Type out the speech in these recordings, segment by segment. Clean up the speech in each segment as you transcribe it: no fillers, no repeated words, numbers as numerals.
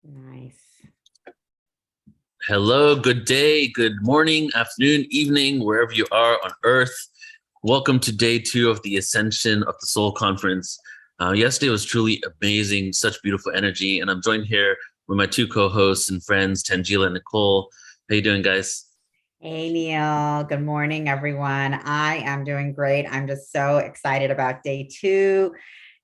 Nice. Hello, good day, good morning, afternoon, evening, wherever you are on earth. Welcome to day 2 of the Ascension of the Soul Conference. Yesterday was truly amazing, such beautiful energy, and I'm joined here with my 2 co-hosts and friends, Tangela and Nicole. How you doing, guys? Hey, Neil. Good morning, everyone. I am doing great. I'm just so excited about day 2.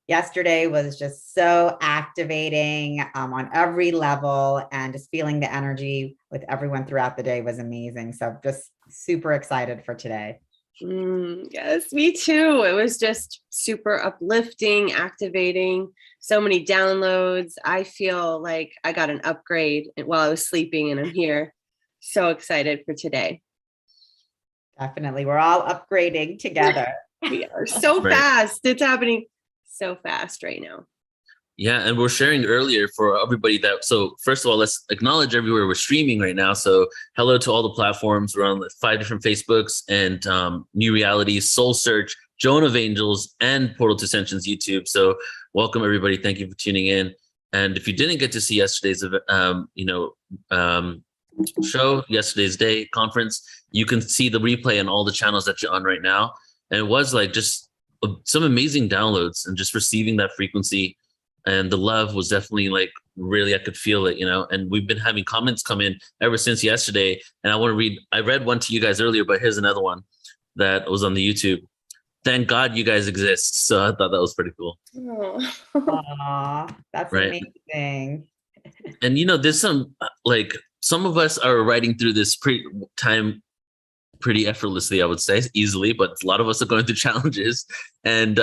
Yesterday was just so activating on every level, and just feeling the energy with everyone throughout the day was amazing. So just super excited for today. Yes, me too. It was just super uplifting, activating, so many downloads. I feel like I got an upgrade while I was sleeping, and I'm here. So excited for today. Definitely. We're all upgrading together. We are so Right. fast. It's happening so fast right now. Yeah, and we're sharing earlier for everybody so first of all, let's acknowledge everywhere we're streaming right now. So hello to all the platforms. We're on 5 different Facebooks and New Realities, Soul Search, Joan of Angels, and Portal to Ascension's YouTube. So welcome everybody. Thank you for tuning in. And if you didn't get to see yesterday's show, yesterday's day conference, you can see the replay on all the channels that you're on right now. And it was like just some amazing downloads, and just receiving that frequency. And the love was definitely like really, I could feel it, and we've been having comments come in ever since yesterday. And I read one to you guys earlier, but here's another one that was on the YouTube. Thank God you guys exist. So I thought that was pretty cool. Aw, that's right. amazing. And there's some of us are writing through this pretty effortlessly, I would say, easily, but a lot of us are going through challenges. And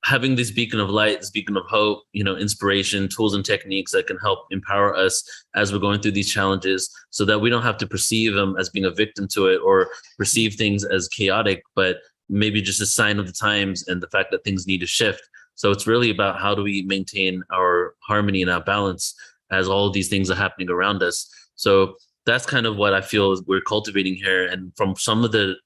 having this beacon of light, this beacon of hope, inspiration, tools and techniques that can help empower us as we're going through these challenges, so that we don't have to perceive them as being a victim to it, or perceive things as chaotic, but maybe just a sign of the times and the fact that things need to shift. So it's really about how do we maintain our harmony and our balance as all of these things are happening around us. So that's kind of what I feel we're cultivating here. And from some of the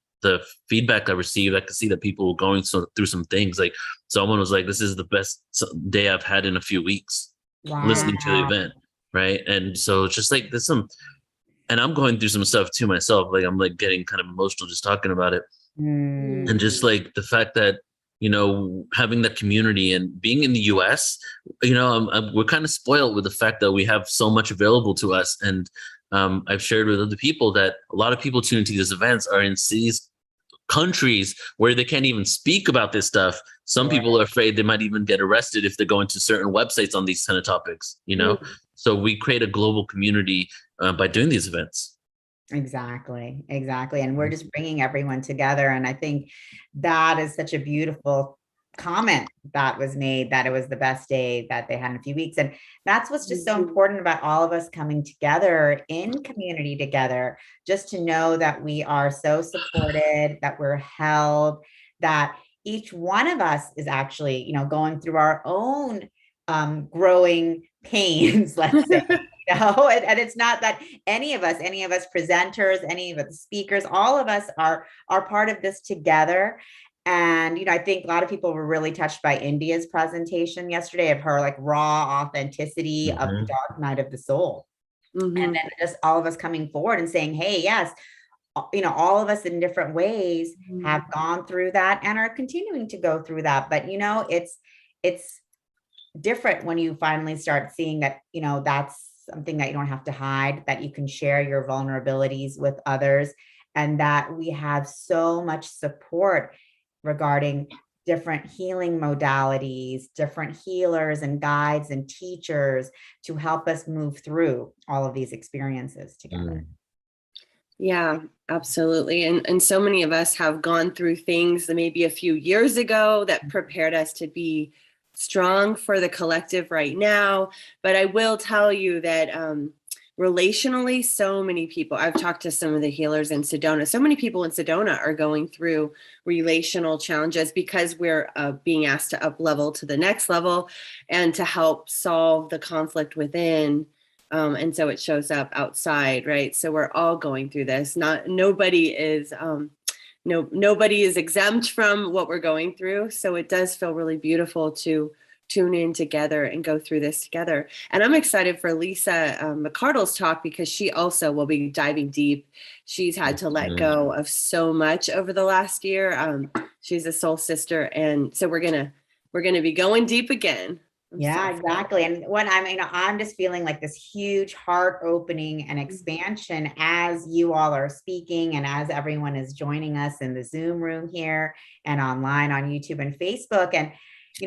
feedback I received, I could see that people were going through some things. Like someone was like, this is the best day I've had in a few weeks. Wow. Listening to the event. Right. And so it's just like there's and I'm going through some stuff too myself. Like I'm like getting kind of emotional just talking about it. And just like the fact that, having that community and being in the US, we're kind of spoiled with the fact that we have so much available to us. And I've shared with other people that a lot of people tuning into these events are in cities, countries where they can't even speak about this stuff. Some people are afraid they might even get arrested if they go into certain websites on these kind of topics, So we create a global community by doing these events. Exactly. And we're just bringing everyone together. And I think that is such a beautiful comment that was made, that it was the best day that they had in a few weeks. And that's what's just so important about all of us coming together in community together, just to know that we are so supported, that we're held, that each one of us is actually, going through our own growing pains, let's say. And it's not that any of us presenters, any of the speakers, all of us are part of this together. And, I think a lot of people were really touched by India's presentation yesterday, of her like raw authenticity of the dark night of the soul. And then just all of us coming forward and saying, hey, yes, all of us in different ways have gone through that and are continuing to go through that. But, it's different when you finally start seeing that, that's something that you don't have to hide, that you can share your vulnerabilities with others, and that we have so much support regarding different healing modalities, different healers and guides and teachers to help us move through all of these experiences together. Yeah, absolutely. And so many of us have gone through things that maybe a few years ago that prepared us to be strong for the collective right now. But I will tell you that relationally, so many people, I've talked to some of the healers in Sedona, so many people in Sedona are going through relational challenges because we're being asked to up level to the next level and to help solve the conflict within. And so it shows up outside, right? So we're all going through this. Nobody is exempt from what we're going through. So it does feel really beautiful to tune in together and go through this together. And I'm excited for Lisa McCardle's talk, because she also will be diving deep. She's had to let go of so much over the last year. She's a soul sister, and so we're gonna be going deep again. Yeah, exactly. And when I'm just feeling like this huge heart opening and expansion as you all are speaking and as everyone is joining us in the Zoom room here and online on YouTube and Facebook. And,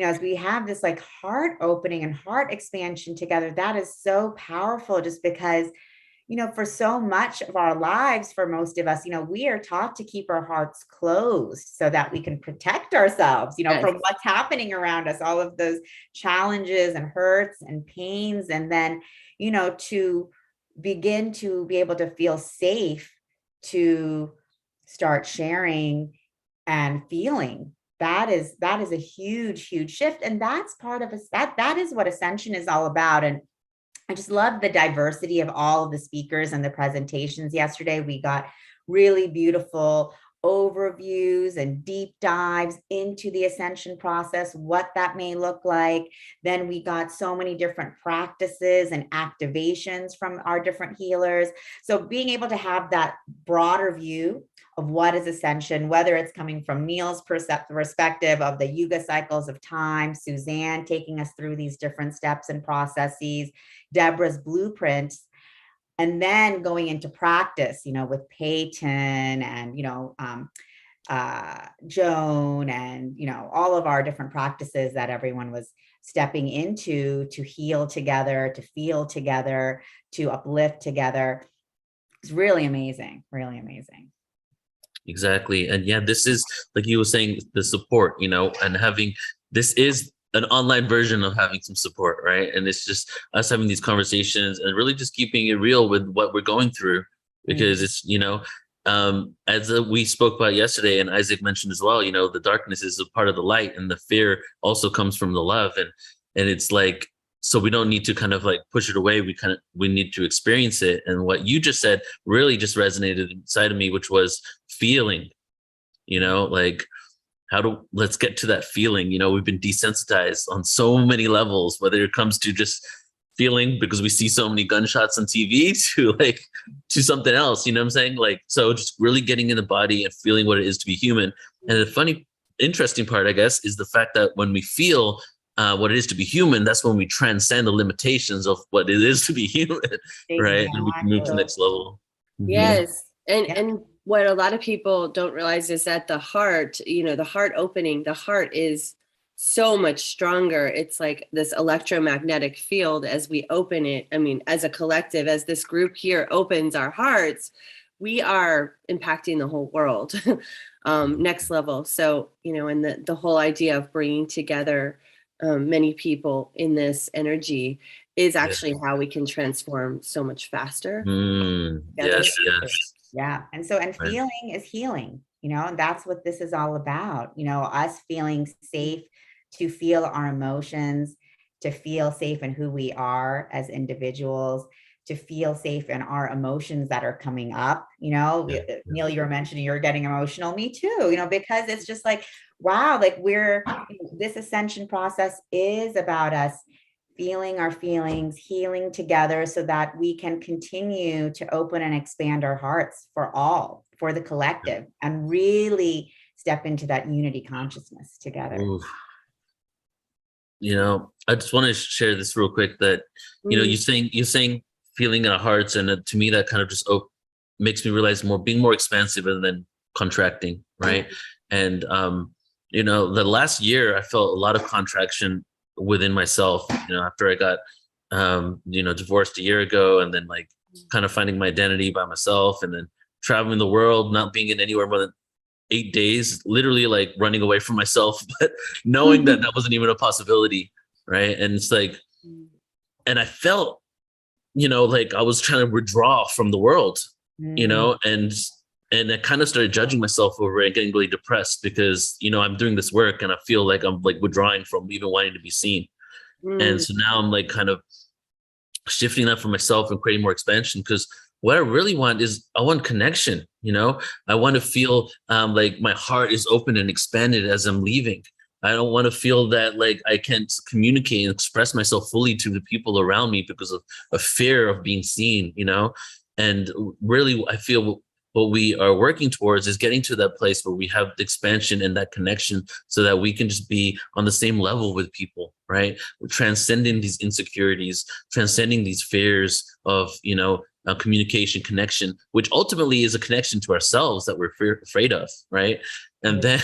as we have this like heart opening and heart expansion together, that is so powerful, just because for so much of our lives, for most of us, we are taught to keep our hearts closed so that we can protect ourselves, Yes. from what's happening around us, all of those challenges and hurts and pains. And then, to begin to be able to feel safe to start sharing and feeling. That is a huge, huge shift. And that's part of us. That is what Ascension is all about. And I just love the diversity of all of the speakers and the presentations yesterday. We got really beautiful overviews and deep dives into the ascension process, what that may look like. Then we got so many different practices and activations from our different healers. So being able to have that broader view of what is ascension, whether it's coming from Neil's perspective of the yuga cycles of time, Suzanne taking us through these different steps and processes, Deborah's blueprints, and then going into practice, with Peyton and, Joan and, all of our different practices that everyone was stepping into to heal together, to feel together, to uplift together. It's really amazing, really amazing. Exactly. And yeah, this is, like you were saying, the support, and this is an online version of having some support, right? And it's just us having these conversations and really just keeping it real with what we're going through, because it's, as we spoke about yesterday, and Isaac mentioned as well, the darkness is a part of the light, and the fear also comes from the love. And it's like, so we don't need to kind of like push it away. We need to experience it. And what you just said really just resonated inside of me, which was feeling, like let's get to that feeling. We've been desensitized on so many levels, whether it comes to just feeling because we see so many gunshots on TV to something else, you know what I'm saying? Like, so just really getting in the body and feeling what it is to be human. And the funny, interesting part, I guess, is the fact that when we feel what it is to be human, that's when we transcend the limitations of what it is to be human, right? And we can move to the next level. Yes. And what a lot of people don't realize is that the heart, the heart opening, the heart is so much stronger. It's like this electromagnetic field as we open it. I mean, as a collective, as this group here opens our hearts, we are impacting the whole world next level. So, and the whole idea of bringing together many people in this energy is actually how we can transform so much faster. Yes. Yeah. And feeling is healing, and that's what this is all about, us feeling safe to feel our emotions, to feel safe in who we are as individuals, to feel safe in our emotions that are coming up. Neil, you were mentioning you're getting emotional. Me too, because it's just like, wow, like this ascension process is about us feeling our feelings, healing together so that we can continue to open and expand our hearts for the collective, and really step into that unity consciousness together. Oof. I just want to share this real quick that, you're saying feeling in our hearts. And to me, that kind of just makes me realize being more expansive and then contracting. Right. And, the last year I felt a lot of contraction within myself, after I got, divorced a year ago, and then like kind of finding my identity by myself, and then traveling the world, not being in anywhere more than 8 days, literally like running away from myself, but knowing that wasn't even a possibility. Right. And it's like, and I felt, like I was trying to withdraw from the world, and I kind of started judging myself over it and getting really depressed because, I'm doing this work and I feel like I'm like withdrawing from even wanting to be seen. And so now I'm like kind of shifting that for myself and creating more expansion, because what I really want is I want connection. I want to feel like my heart is open and expanded as I'm leaving. I don't want to feel that like I can't communicate and express myself fully to the people around me because of a fear of being seen, you know? And really, I feel what we are working towards is getting to that place where we have the expansion and that connection so that we can just be on the same level with people, right? We're transcending these insecurities, transcending these fears of, you know, communication, connection, which ultimately is a connection to ourselves that we're afraid of, right? And then,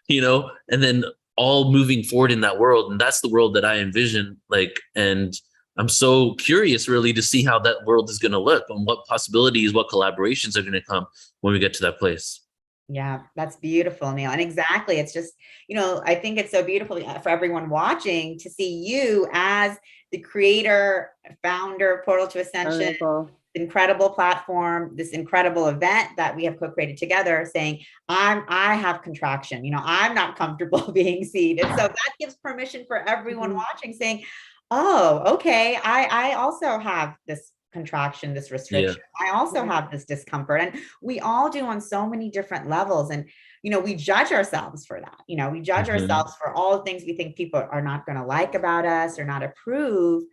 you know, and then all moving forward in that world. And that's the world that I envision, like, and I'm so curious really to see how that world is going to look and what possibilities, what collaborations are going to come when we get to that place. Yeah, that's beautiful, Neil. And exactly, it's just, you know, I think it's so beautiful for everyone watching to see you as the creator, founder of Portal to Ascension, Wonderful. incredible platform, this incredible event that we have co-created together, saying, I have contraction, you know, I'm not comfortable being seen. And so that gives permission for everyone watching, saying, oh, okay, I also have this contraction, this restriction. I also have this discomfort. And we all do on so many different levels. And, you know, we judge ourselves for that. You know, we judge ourselves for all the things we think people are not going to like about us or not approve.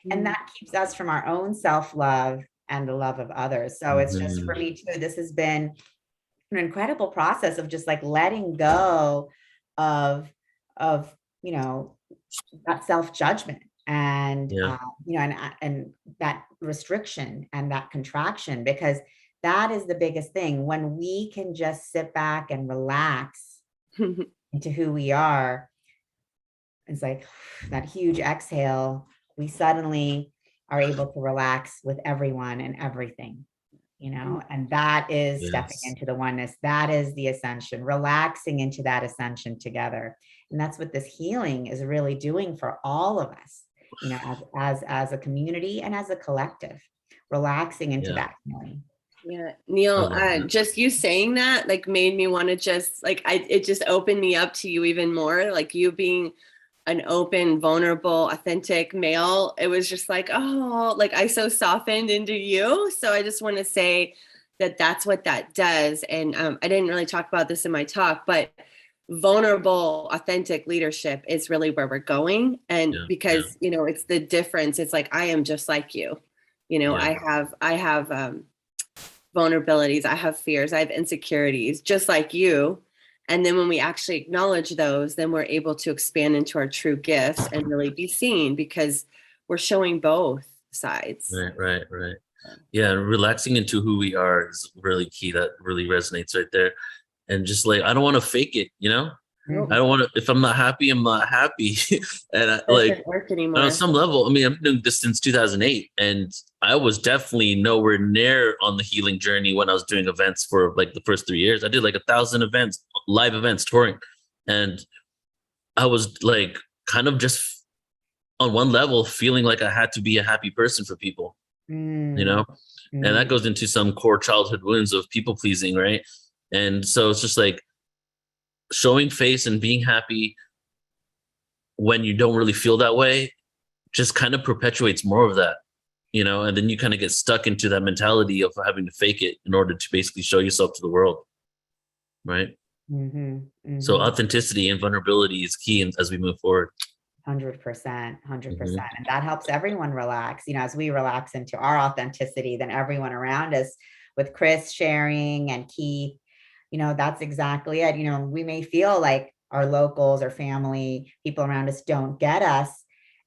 And that keeps us from our own self-love and the love of others. So it's just, for me too, this has been an incredible process of just like letting go of, you know, that self-judgment and, you know, and that restriction and that contraction, because that is the biggest thing. When we can just sit back and relax into who we are, it's like that huge exhale, we suddenly are able to relax with everyone and everything, you know, and that is stepping into the oneness. That is the ascension, relaxing into that ascension together. And that's what this healing is really doing for all of us, you know, as a community and as a collective, relaxing into that healing. Yeah, Neil, just you saying that like made me want to just like, it just opened me up to you even more, like you being an open, vulnerable, authentic male. It was just like, oh, like I so softened into you. So I just want to say that that's what that does. And I didn't really talk about this in my talk, but vulnerable, authentic leadership is really where we're going. And because, you know, it's the difference. It's like, I am just like you, you know, I have vulnerabilities, I have fears, I have insecurities, just like you. And then when we actually acknowledge those, then we're able to expand into our true gifts and really be seen because we're showing both sides. Right. Yeah, relaxing into who we are is really key. That really resonates right there. And just like, I don't want to fake it, you know? I don't want to, if I'm not happy, I'm not happy. And I, like, on some level, I mean, I've been doing this since 2008, and I was definitely nowhere near on the healing journey when I was doing events for like the first 3 years. I did like 1,000 events, live events, touring. And I was like, kind of just on one level, feeling like I had to be a happy person for people, you know? And that goes into some core childhood wounds of people pleasing, right? And so it's just like, showing face and being happy when you don't really feel that way just kind of perpetuates more of that, you know, and then you kind of get stuck into that mentality of having to fake it in order to basically show yourself to the world. Right. So authenticity and vulnerability is key as we move forward. 100%. And that helps everyone relax, you know, as we relax into our authenticity, then everyone around us, with Chris sharing and Keith, you know, that's exactly it. You know, we may feel like our locals or family, people around us don't get us.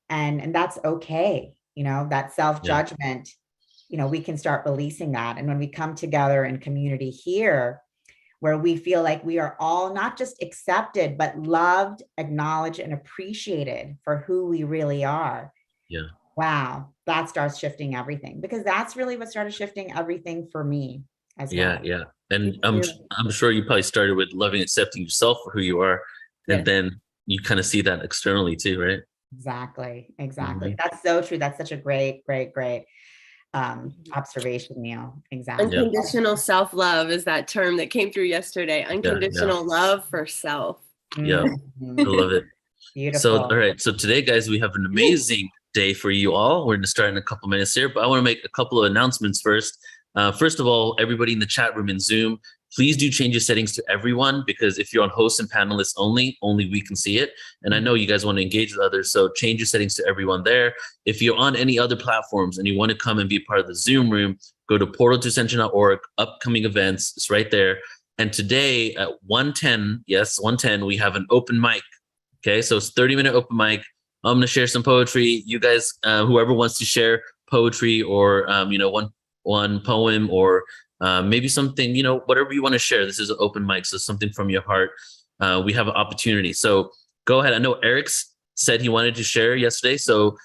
And that's okay. You know, that self-judgment, you know, we can start releasing that. And when we come together in community here, where we feel like we are all not just accepted, but loved, acknowledged, and appreciated for who we really are. Yeah. Wow. That starts shifting everything, because that's really what started shifting everything for me as well. Yeah. And I'm sure you probably started with loving, accepting yourself for who you are. And then you kind of see that externally too, right? Exactly. That's so true. That's such a great observation, Neil. Exactly. Unconditional self-love is that term that came through yesterday. Unconditional love for self. Yeah. I love it. Beautiful. So, all right. So today, guys, we have an amazing day for you all. We're going to start in a couple minutes here, but I want to make a couple of announcements first. First of all, everybody in the chat room in Zoom, please do change your settings to everyone, because if you're on hosts and panelists only we can see it. And I know you guys want to engage with others, so change your settings to everyone there. If you're on any other platforms and you want to come and be part of the Zoom room, go to portal2ascension.org, upcoming events, it's right there. And today at 1:10, yes, 1:10, we have an open mic. Okay, so it's 30-minute open mic. I'm going to share some poetry. You guys, whoever wants to share poetry or, one poem or maybe something, whatever you want to share. This is an open mic, so something from your heart. We have an opportunity. So go ahead. I know Eric's said he wanted to share yesterday. So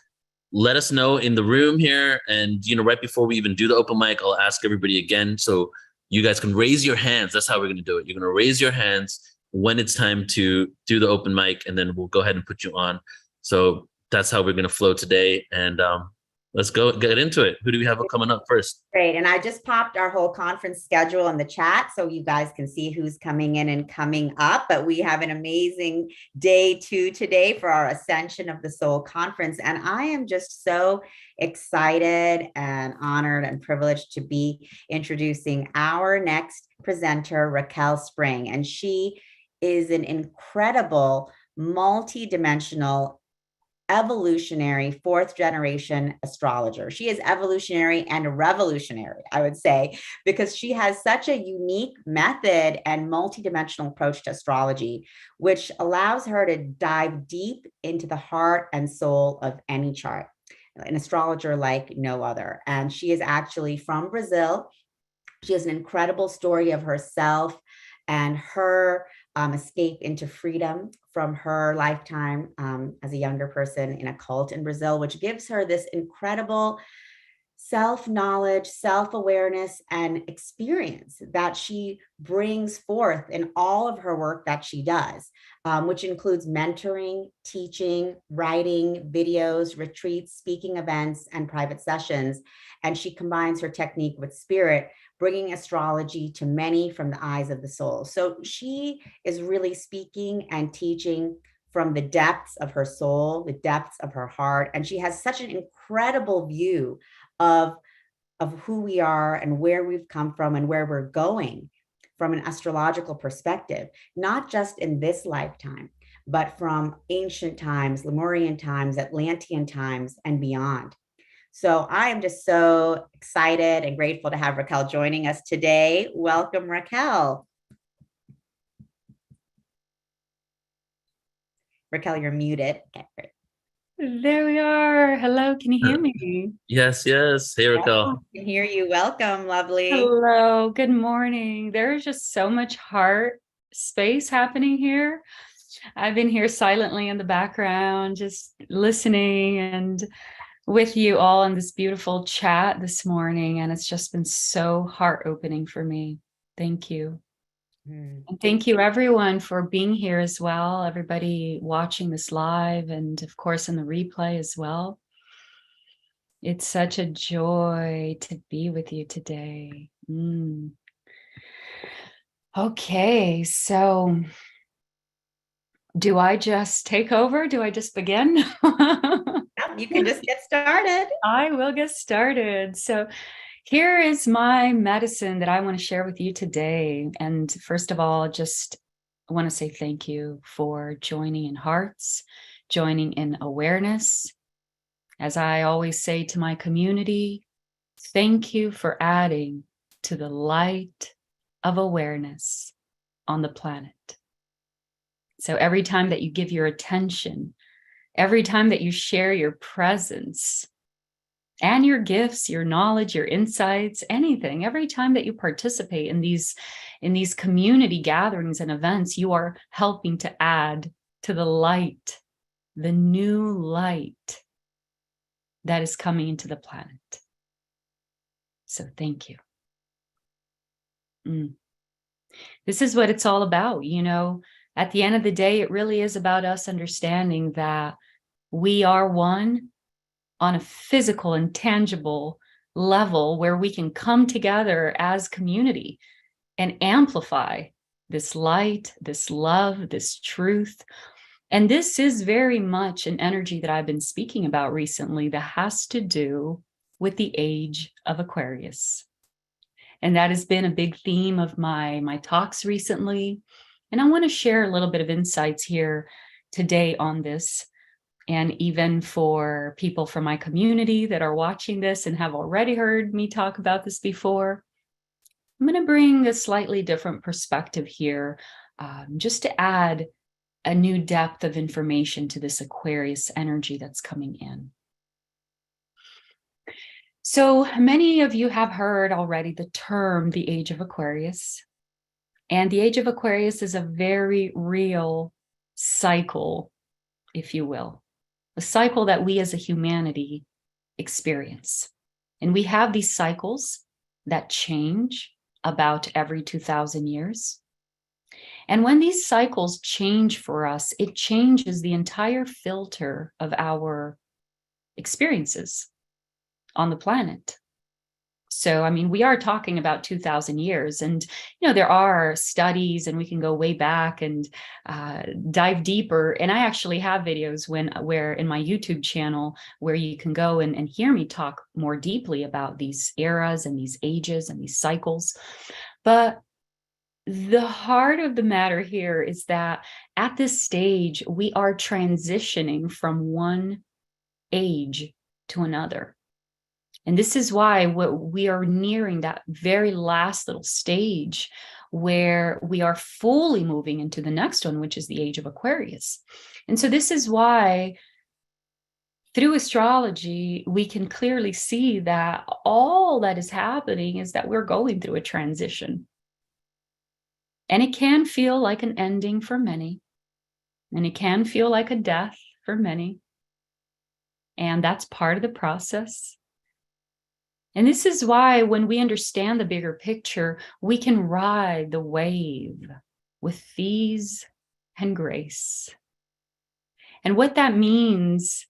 let us know in the room here. And, right before we even do the open mic, I'll ask everybody again. So you guys can raise your hands. That's how we're going to do it. You're going to raise your hands when it's time to do the open mic, and then we'll go ahead and put you on. So that's how we're going to flow today. And let's go get into it. Who do we have coming up first? Great. And I just popped our whole conference schedule in the chat so you guys can see who's coming in and coming up. But we have an amazing day 2 today for our Ascension of the Soul conference. And I am just so excited and honored and privileged to be introducing our next presenter, Raquel Spring. And she is an incredible, multi-dimensional, evolutionary 4th generation astrologer. She is evolutionary and revolutionary, I would say, because she has such a unique method and multidimensional approach to astrology, which allows her to dive deep into the heart and soul of any chart, an astrologer like no other. And she is actually from Brazil. She has an incredible story of herself and her escape into freedom from her lifetime as a younger person in a cult in Brazil, which gives her this incredible self-knowledge, self-awareness, and experience that she brings forth in all of her work that she does, which includes mentoring, teaching, writing, videos, retreats, speaking events, and private sessions. And she combines her technique with spirit, bringing astrology to many from the eyes of the soul. So she is really speaking and teaching from the depths of her soul, the depths of her heart. And she has such an incredible view of who we are and where we've come from and where we're going from an astrological perspective, not just in this lifetime, but from ancient times, Lemurian times, Atlantean times, and beyond. So I am just so excited and grateful to have Raquel joining us today. Welcome, Raquel. Raquel, you're muted. Okay, great. There we are. Hello, can you hear me? Yes. Hey, Raquel. I can hear you. Welcome, lovely. Hello, good morning. There's just so much heart space happening here. I've been here silently in the background, just listening and with you all in this beautiful chat this morning. And it's just been so heart-opening for me. Thank you. And thank you everyone for being here as well. Everybody watching this live and of course in the replay as well. It's such a joy to be with you today. Okay, so do I just take over? Do I just begin? You can just get started. I will get started. So here is my medicine that I want to share with you today. And first of all, just I want to say thank you for joining in hearts, joining in awareness. As I always say to my community, thank you for adding to the light of awareness on the planet. So every time that you give your attention, every time that you share your presence and your gifts, your knowledge, your insights, anything, every time that you participate in these community gatherings and events, you are helping to add to the light, the new light that is coming into the planet. So thank you. This is what it's all about. You know, at the end of the day, it really is about us understanding that we are one on a physical and tangible level where we can come together as community and amplify this light, this love, this truth. And this is very much an energy that I've been speaking about recently that has to do with the age of Aquarius. And that has been a big theme of my talks recently. And I want to share a little bit of insights here today on this. And even for people from my community that are watching this and have already heard me talk about this before, I'm going to bring a slightly different perspective here, just to add a new depth of information to this Aquarius energy that's coming in. So many of you have heard already the term the Age of Aquarius. And the Age of Aquarius is a very real cycle, if you will, a cycle that we as a humanity experience. And we have these cycles that change about every 2,000 years. And when these cycles change for us, it changes the entire filter of our experiences on the planet. So, I mean, we are talking about 2,000 years, and, there are studies, and we can go way back and dive deeper. And I actually have videos where in my YouTube channel where you can go and hear me talk more deeply about these eras and these ages and these cycles. But the heart of the matter here is that at this stage, we are transitioning from one age to another. And this is why we are nearing that very last little stage where we are fully moving into the next one, which is the Age of Aquarius. And so this is why through astrology, we can clearly see that all that is happening is that we're going through a transition. And it can feel like an ending for many, and it can feel like a death for many. And that's part of the process. And this is why when we understand the bigger picture, we can ride the wave with ease and grace. And what that means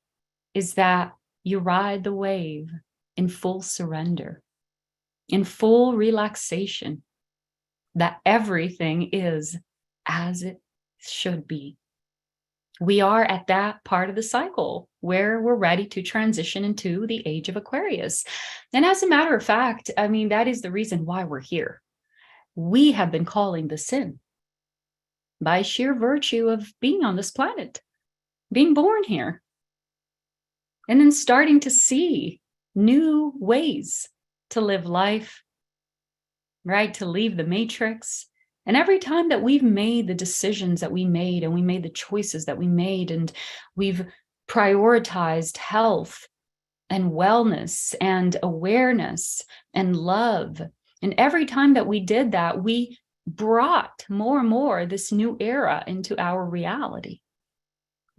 is that you ride the wave in full surrender, in full relaxation, that everything is as it should be. We are at that part of the cycle where we're ready to transition into the Age of Aquarius. And as a matter of fact, I mean, that is the reason why we're here. We have been calling this in by sheer virtue of being on this planet, being born here, and then starting to see new ways to live life, right? To leave the matrix. And every time that we've made the decisions that we made, and we made the choices that we made, and we've prioritized health and wellness and awareness and love, and every time that we did that, we brought more and more this new era into our reality.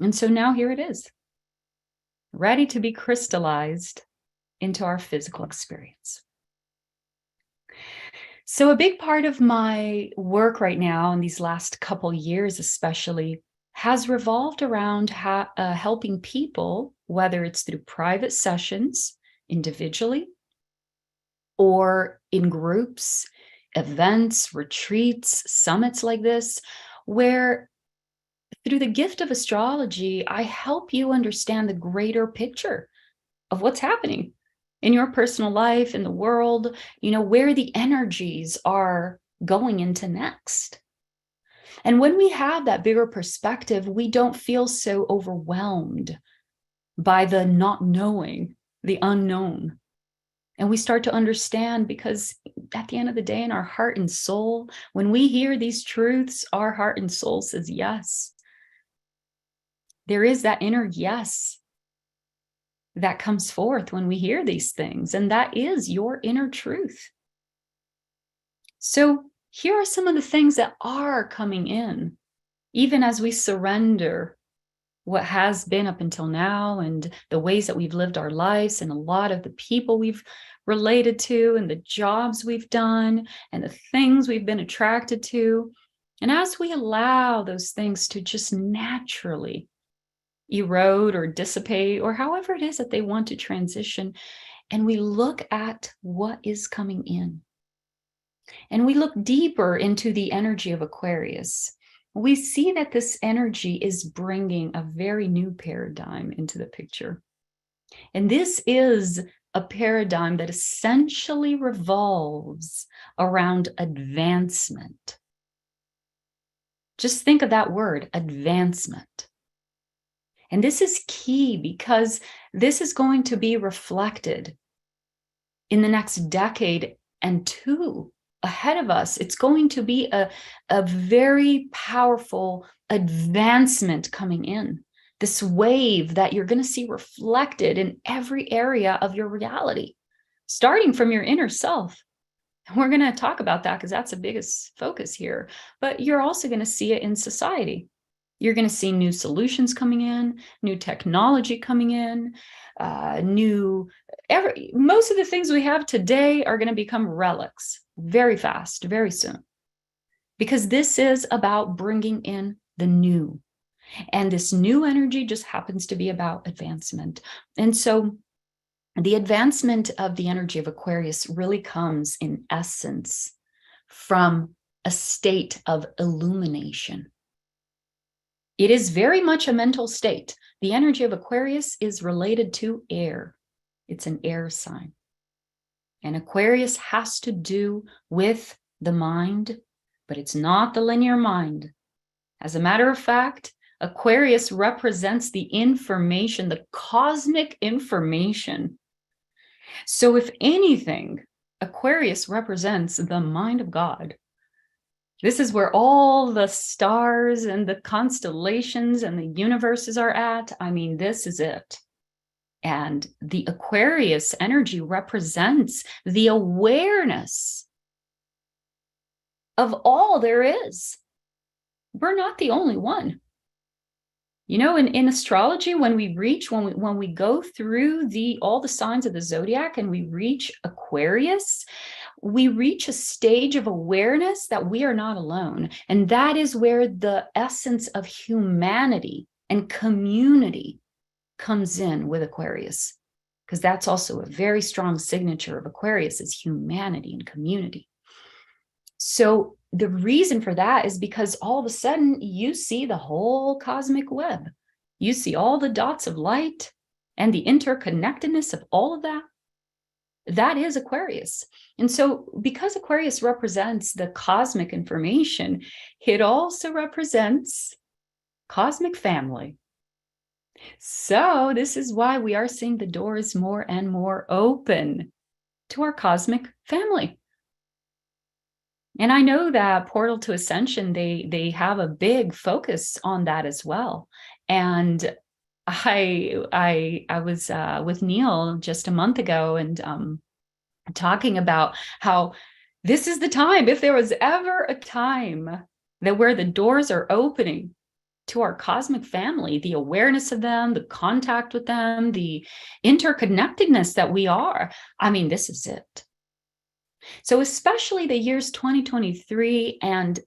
And so now here it is, ready to be crystallized into our physical experience. So a big part of my work right now, in these last couple years especially, has revolved around helping people, whether it's through private sessions, individually, or in groups, events, retreats, summits like this, where through the gift of astrology, I help you understand the greater picture of what's happening in your personal life, in the world, where the energies are going into next. And when we have that bigger perspective, we don't feel so overwhelmed by the not knowing, the unknown. And we start to understand, because at the end of the day, in our heart and soul, when we hear these truths, our heart and soul says yes. There is that inner yes that comes forth when we hear these things, and that is your inner truth. So here are some of the things that are coming in, even as we surrender what has been up until now, and the ways that we've lived our lives, and a lot of the people we've related to, and the jobs we've done, and the things we've been attracted to. And as we allow those things to just naturally erode or dissipate, or however it is that they want to transition, and we look at what is coming in, and we look deeper into the energy of Aquarius, we see that this energy is bringing a very new paradigm into the picture. And this is a paradigm that essentially revolves around advancement. Just think of that word, advancement. And this is key because this is going to be reflected in the next decade and two ahead of us. It's going to be a very powerful advancement coming in. This wave that you're going to see reflected in every area of your reality, starting from your inner self. And we're going to talk about that because that's the biggest focus here. But you're also going to see it in society. You're going to see new solutions coming in, new technology coming in, most of the things we have today are going to become relics very fast, very soon. Because this is about bringing in the new. And this new energy just happens to be about advancement. And so the advancement of the energy of Aquarius really comes in essence from a state of illumination. It is very much a mental state. The energy of Aquarius is related to air. It's an air sign. And Aquarius has to do with the mind, but it's not the linear mind. As a matter of fact, Aquarius represents the information, the cosmic information. So if anything, Aquarius represents the mind of God. This is where all the stars and the constellations and the universes are at. I mean, this is it. And the Aquarius energy represents the awareness of all there is. We're not the only one. You know, in astrology, when we go through all the signs of the zodiac and we reach Aquarius, we reach a stage of awareness that we are not alone. And that is where the essence of humanity and community comes in with Aquarius, because that's also a very strong signature of Aquarius is humanity and community. So the reason for that is because all of a sudden you see the whole cosmic web. You see all the dots of light and the interconnectedness of all of that. That is Aquarius. And so because Aquarius represents the cosmic information, it also represents cosmic family. So this is why we are seeing the doors more and more open to our cosmic family. And I know that Portal to Ascension, they have a big focus on that as well. And I was with Neil just a month ago and talking about how this is the time, if there was ever a time that where the doors are opening to our cosmic family, the awareness of them, the contact with them, the interconnectedness that we are. I mean, this is it. So especially the years 2023 and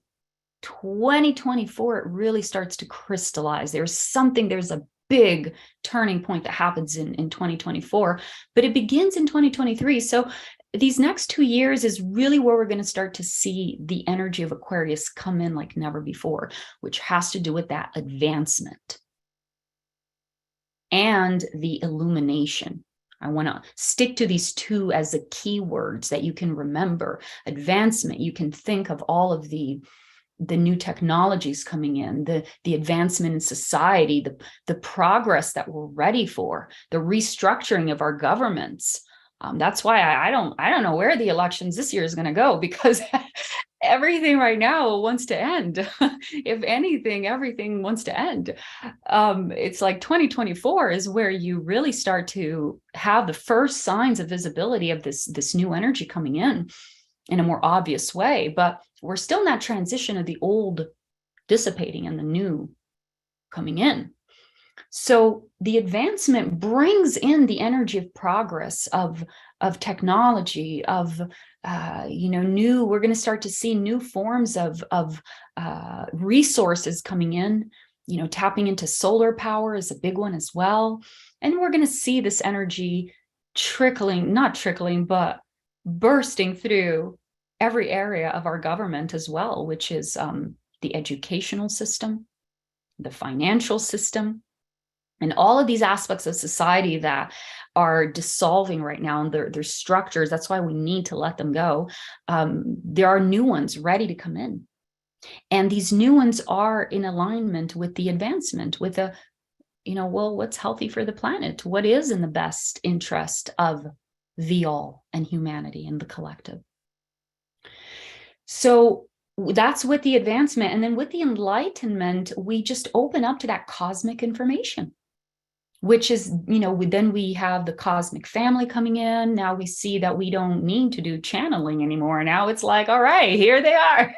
2024, it really starts to crystallize. There's a big turning point that happens in 2024, but it begins in 2023. So these next 2 years is really where we're going to start to see the energy of Aquarius come in like never before, which has to do with that advancement and the illumination. I want to stick to these two as the key words that you can remember. Advancement, you can think of all of the new technologies coming in, the advancement in society, the progress that we're ready for, the restructuring of our governments. That's why I don't know where the elections this year is going to go, because everything right now wants to end. If anything, everything wants to end. It's like 2024 is where you really start to have the first signs of visibility of this new energy coming in a more obvious way. But we're still in that transition of the old dissipating and the new coming in. So the advancement brings in the energy of progress, of technology, of we're going to start to see new forms of resources coming in. Tapping into solar power is a big one as well. And we're going to see this energy but bursting through every area of our government as well, which is the educational system, the financial system, And all of these aspects of society that are dissolving right now, and their structures, that's why we need to let them go. There are new ones ready to come in. And these new ones are in alignment with the advancement, with the, well, what's healthy for the planet? What is in the best interest of the all and humanity and the collective? So that's with the advancement. And then with the enlightenment, we just open up to that cosmic information, which is, then we have the cosmic family coming in. Now we see that we don't need to do channeling anymore. Now it's like, all right, here they are.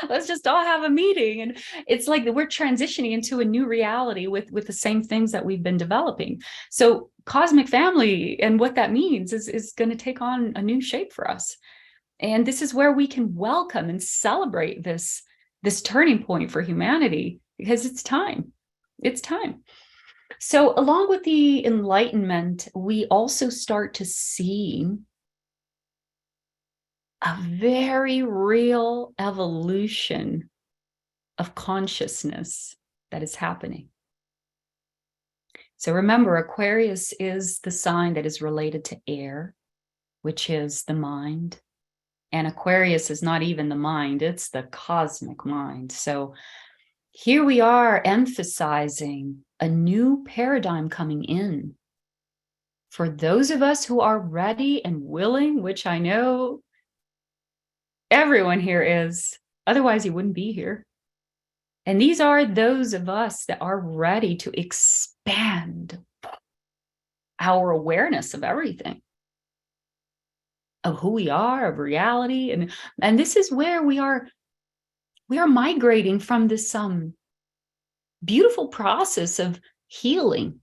Let's just all have a meeting. And it's like we're transitioning into a new reality with the same things that we've been developing. So cosmic family and what that means is going to take on a new shape for us. And this is where we can welcome and celebrate this turning point for humanity, because it's time. It's time. So along with the enlightenment, we also start to see a very real evolution of consciousness that is happening. So remember, Aquarius is the sign that is related to air, which is the mind. And Aquarius is not even the mind, it's the cosmic mind. So here we are emphasizing a new paradigm coming in for those of us who are ready and willing, which I know everyone here is, otherwise you wouldn't be here. And these are those of us that are ready to expand our awareness of everything, of who we are, of reality. And this is where we are migrating from this beautiful process of healing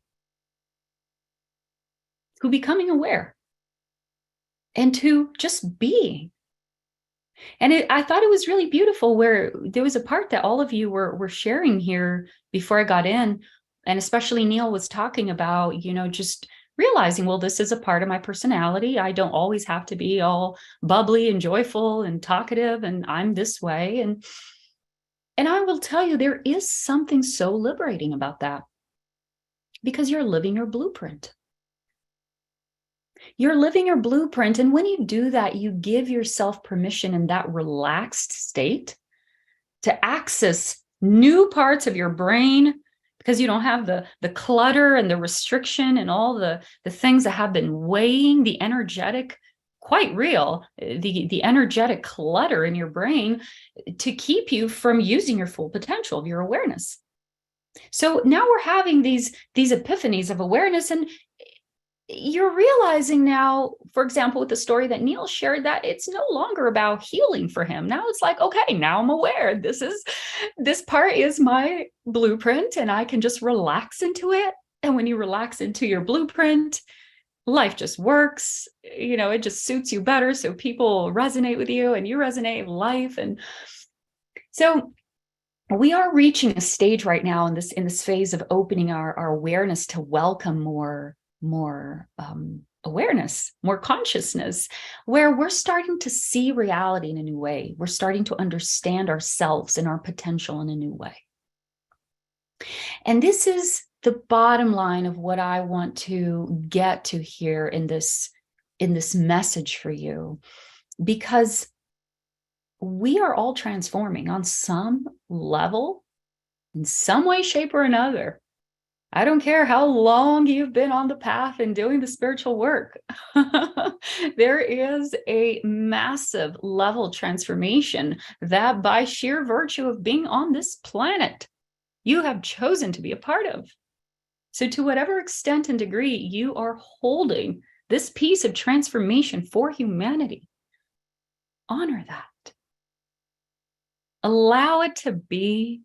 to becoming aware and to just being. And I thought it was really beautiful where there was a part that all of you were sharing here before I got in, and especially Neil was talking about, just realizing, well, this is a part of my personality. I don't always have to be all bubbly and joyful and talkative, and I'm this way. And I will tell you, there is something so liberating about that, because you're living your blueprint. You're living your blueprint. And when you do that, you give yourself permission in that relaxed state to access new parts of your brain, because you don't have the clutter and the restriction and all the things that have been weighing the energetic, quite real, the energetic clutter in your brain to keep you from using your full potential of your awareness. So now we're having these epiphanies of awareness, and you're realizing now, for example, with the story that Neil shared, that it's no longer about healing for him. Now it's like, okay, now I'm aware. This part is my blueprint, and I can just relax into it. And when you relax into your blueprint, life just works. It just suits you better. So people resonate with you, and you resonate with life. And so we are reaching a stage right now in this phase of opening our awareness to welcome more awareness, more consciousness, where we're starting to see reality in a new way. We're starting to understand ourselves and our potential in a new way. And this is the bottom line of what I want to get to here in this message for you, because we are all transforming on some level, in some way, shape, or another. I don't care how long you've been on the path and doing the spiritual work. There is a massive level transformation that, by sheer virtue of being on this planet, you have chosen to be a part of. So to whatever extent and degree you are holding this piece of transformation for humanity, honor that. Allow it to be.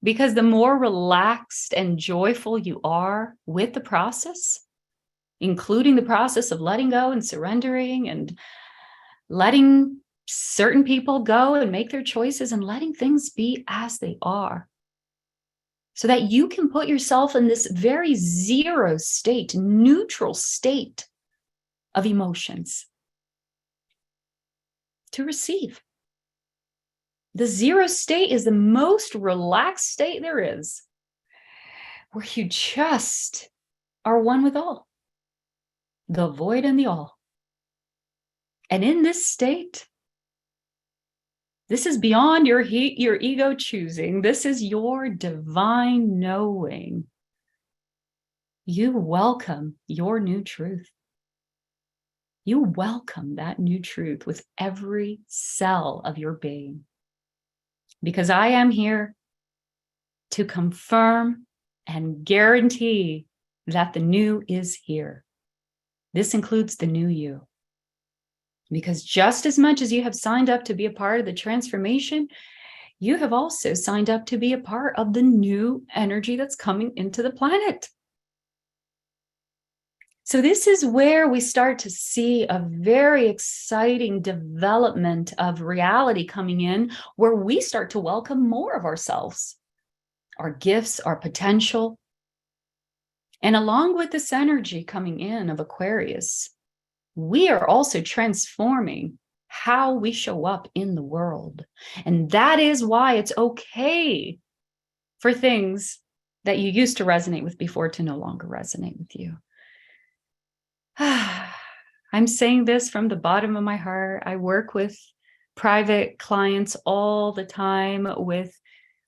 Because the more relaxed and joyful you are with the process, including the process of letting go and surrendering and letting certain people go and make their choices and letting things be as they are, so that you can put yourself in this very zero state, neutral state of emotions to receive. The zero state is the most relaxed state there is. where you just are one with all, the void and the all. And in this state, this is beyond your ego choosing. This is your divine knowing. You welcome your new truth. You welcome that new truth with every cell of your being. Because I am here to confirm and guarantee that the new is here. This includes the new you. Because just as much as you have signed up to be a part of the transformation, you have also signed up to be a part of the new energy that's coming into the planet. So this is where we start to see a very exciting development of reality coming in, where we start to welcome more of ourselves, our gifts, our potential. And along with this energy coming in of Aquarius, we are also transforming how we show up in the world. And that is why it's okay for things that you used to resonate with before to no longer resonate with you. I'm saying this from the bottom of my heart. I work with private clients all the time with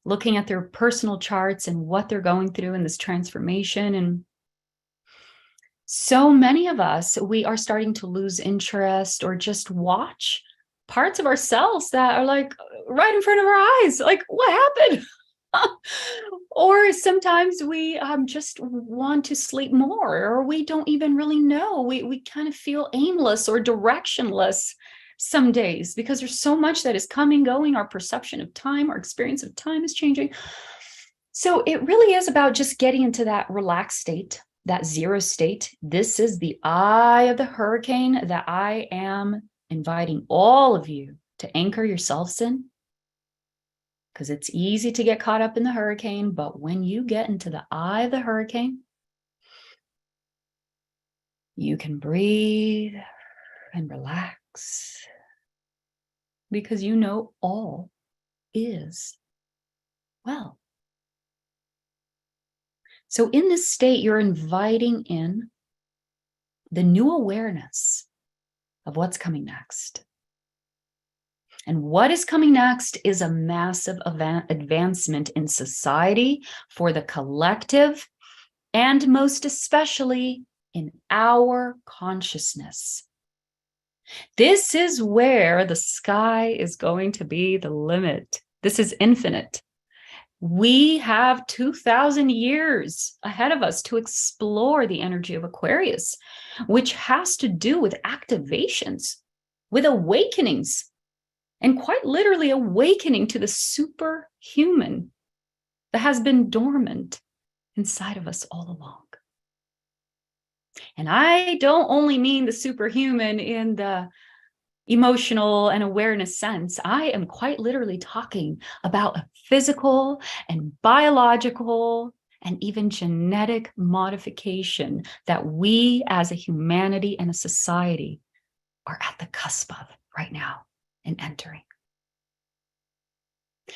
looking at their personal charts and what they're going through in this transformation. And so many of us, we are starting to lose interest or just watch parts of ourselves that are like right in front of our eyes. Like, what happened? Or sometimes we just want to sleep more, or we don't even really know. We kind of feel aimless or directionless some days because there's so much that is coming, going. Our perception of time, our experience of time is changing. So it really is about just getting into that relaxed state, that zero state. This is the eye of the hurricane that I am inviting all of you to anchor yourselves in. Because it's easy to get caught up in the hurricane, but when you get into the eye of the hurricane, you can breathe and relax because you know all is well. So in this state, you're inviting in the new awareness of what's coming next. And what is coming next is a massive advancement in society for the collective, and most especially in our consciousness. This is where the sky is going to be the limit. This is infinite. We have 2,000 years ahead of us to explore the energy of Aquarius, which has to do with activations, with awakenings, and quite literally awakening to the superhuman that has been dormant inside of us all along. And I don't only mean the superhuman in the emotional and awareness sense. I am quite literally talking about a physical and biological and even genetic modification that we as a humanity and a society are at the cusp of right now and entering.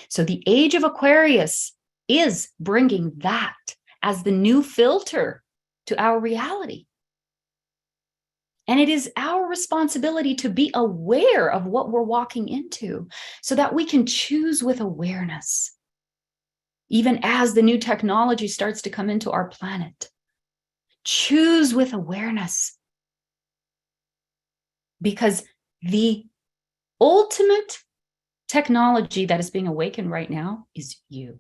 So the age of Aquarius is bringing that as the new filter to our reality. And it is our responsibility to be aware of what we're walking into so that we can choose with awareness, even as the new technology starts to come into our planet. Choose with awareness. Because the ultimate technology that is being awakened right now is you.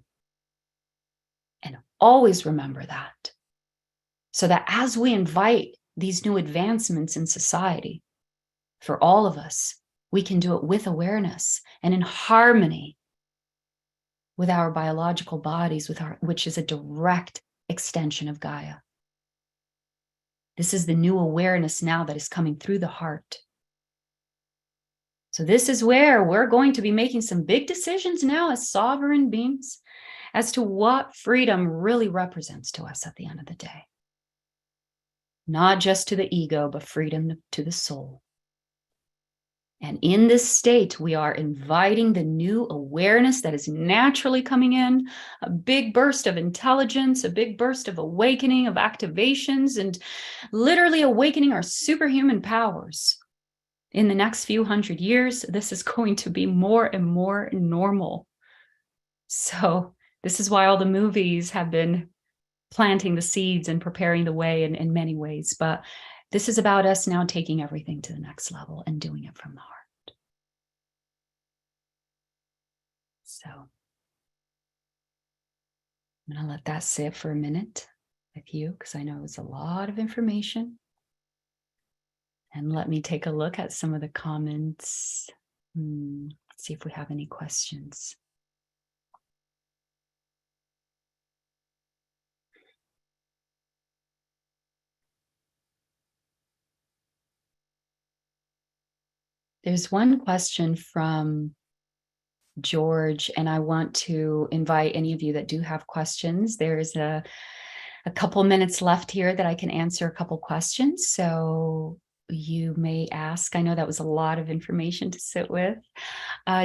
And always remember that. So that as we invite these new advancements in society, for all of us, we can do it with awareness and in harmony with our biological bodies, which is a direct extension of Gaia. This is the new awareness now that is coming through the heart. So this is where we're going to be making some big decisions now as sovereign beings as to what freedom really represents to us at the end of the day. Not just to the ego, but freedom to the soul. And in this state, we are inviting the new awareness that is naturally coming in, a big burst of intelligence, a big burst of awakening, of activations, and literally awakening our superhuman powers. In the next few hundred years, this is going to be more and more normal. So this is why all the movies have been planting the seeds and preparing the way in many ways. But this is about us now taking everything to the next level and doing it from the heart. So I'm going to let that sit for a minute with you, because I know it's a lot of information. And let me take a look at some of the comments. See if we have any questions. There's one question from George, and I want to invite any of you that do have questions. There's a couple minutes left here that I can answer a couple questions. So you may ask. I know that was a lot of information to sit with.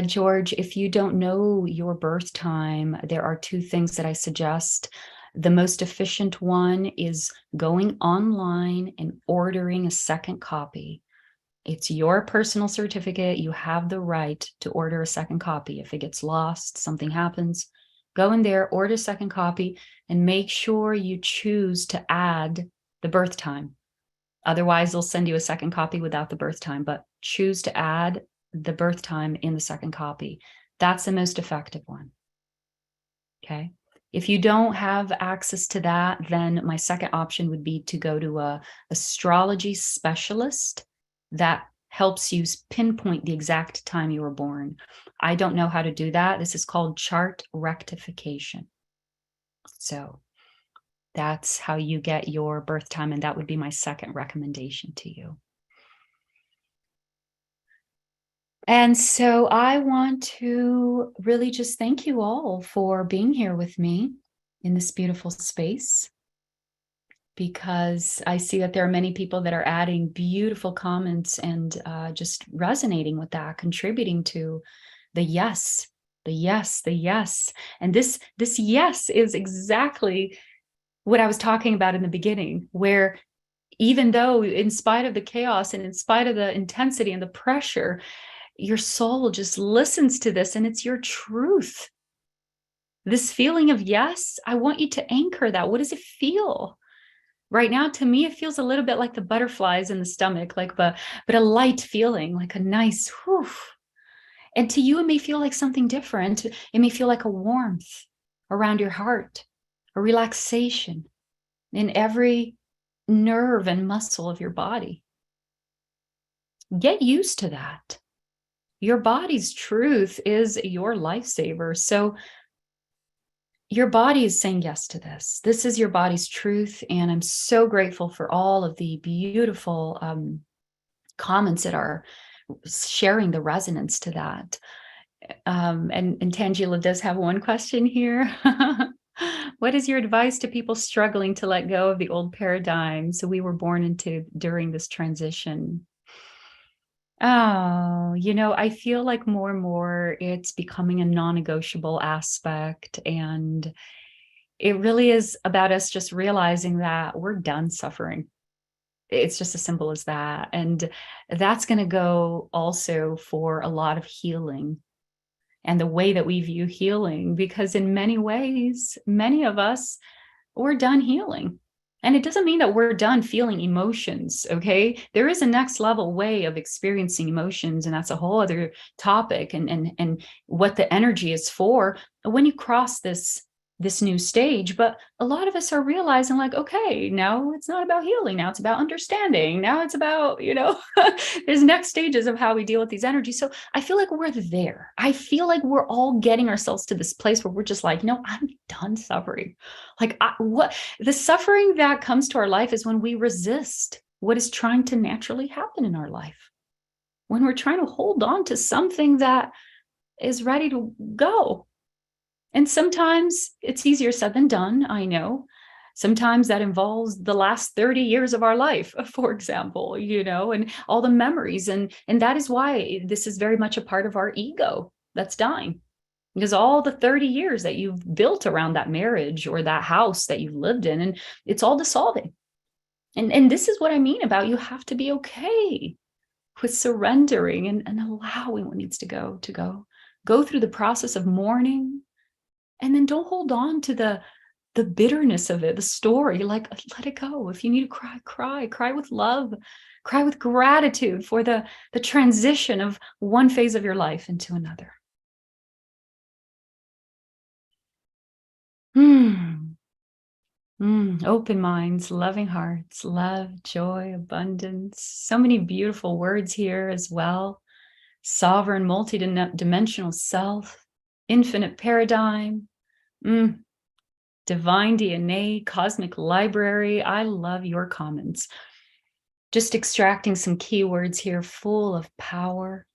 George, if you don't know your birth time, there are two things that I suggest. The most efficient one is going online and ordering a second copy. It's your personal certificate. You have the right to order a second copy. If it gets lost, something happens, go in there, order a second copy, and make sure you choose to add the birth time. Otherwise, they'll send you a second copy without the birth time, but choose to add the birth time in the second copy. That's the most effective one. Okay. If you don't have access to that, then my second option would be to go to a astrology specialist that helps you pinpoint the exact time you were born. I don't know how to do that. This is called chart rectification. So that's how you get your birth time, and that would be my second recommendation to you. And so I want to really just thank you all for being here with me in this beautiful space, because I see that there are many people that are adding beautiful comments and just resonating with that, contributing to the yes, the yes, the yes. And this yes is exactly what I was talking about in the beginning, where even though in spite of the chaos and in spite of the intensity and the pressure, your soul just listens to this and it's your truth. This feeling of yes, I want you to anchor that. What does it feel? Right now, to me, it feels a little bit like the butterflies in the stomach, but a light feeling, like a nice whew. And to you, it may feel like something different. It may feel like a warmth around your heart, a relaxation in every nerve and muscle of your body. Get used to that. Your body's truth is your lifesaver. So your body is saying yes to this. This is your body's truth. And I'm so grateful for all of the beautiful comments that are sharing the resonance to that. And Tangela does have one question here. What is your advice to people struggling to let go of the old paradigms we were born into during this transition? Oh, I feel like more and more it's becoming a non-negotiable aspect. And it really is about us just realizing that we're done suffering. It's just as simple as that. And that's going to go also for a lot of healing and the way that we view healing, because in many ways, many of us, we're done healing. And it doesn't mean that we're done feeling emotions, okay? There is a next level way of experiencing emotions, and that's a whole other topic, and what the energy is for when you cross this new stage. But a lot of us are realizing, like, okay, now it's not about healing. Now it's about understanding. Now it's about, there's next stages of how we deal with these energies. So I feel like we're there. I feel like we're all getting ourselves to this place where we're just like, no, I'm done suffering. Like what the suffering that comes to our life is when we resist what is trying to naturally happen in our life. When we're trying to hold on to something that is ready to go. And sometimes it's easier said than done, I know. sometimes that involves the last 30 years of our life, for example, and all the memories. And that is why this is very much a part of our ego that's dying, because all the 30 years that you've built around that marriage or that house that you've lived in, and it's all dissolving. And this is what I mean about, you have to be okay with surrendering and allowing what needs to go. Go through the process of mourning, and then don't hold on to the bitterness of it, the story. Like, let it go. If you need to cry with love, cry with gratitude for the transition of one phase of your life into another. Open minds, loving hearts, love, joy, abundance. So many beautiful words here as well. Sovereign, multi-dimensional self, infinite paradigm, divine DNA, cosmic library. I love your comments. Just extracting some keywords here, full of power.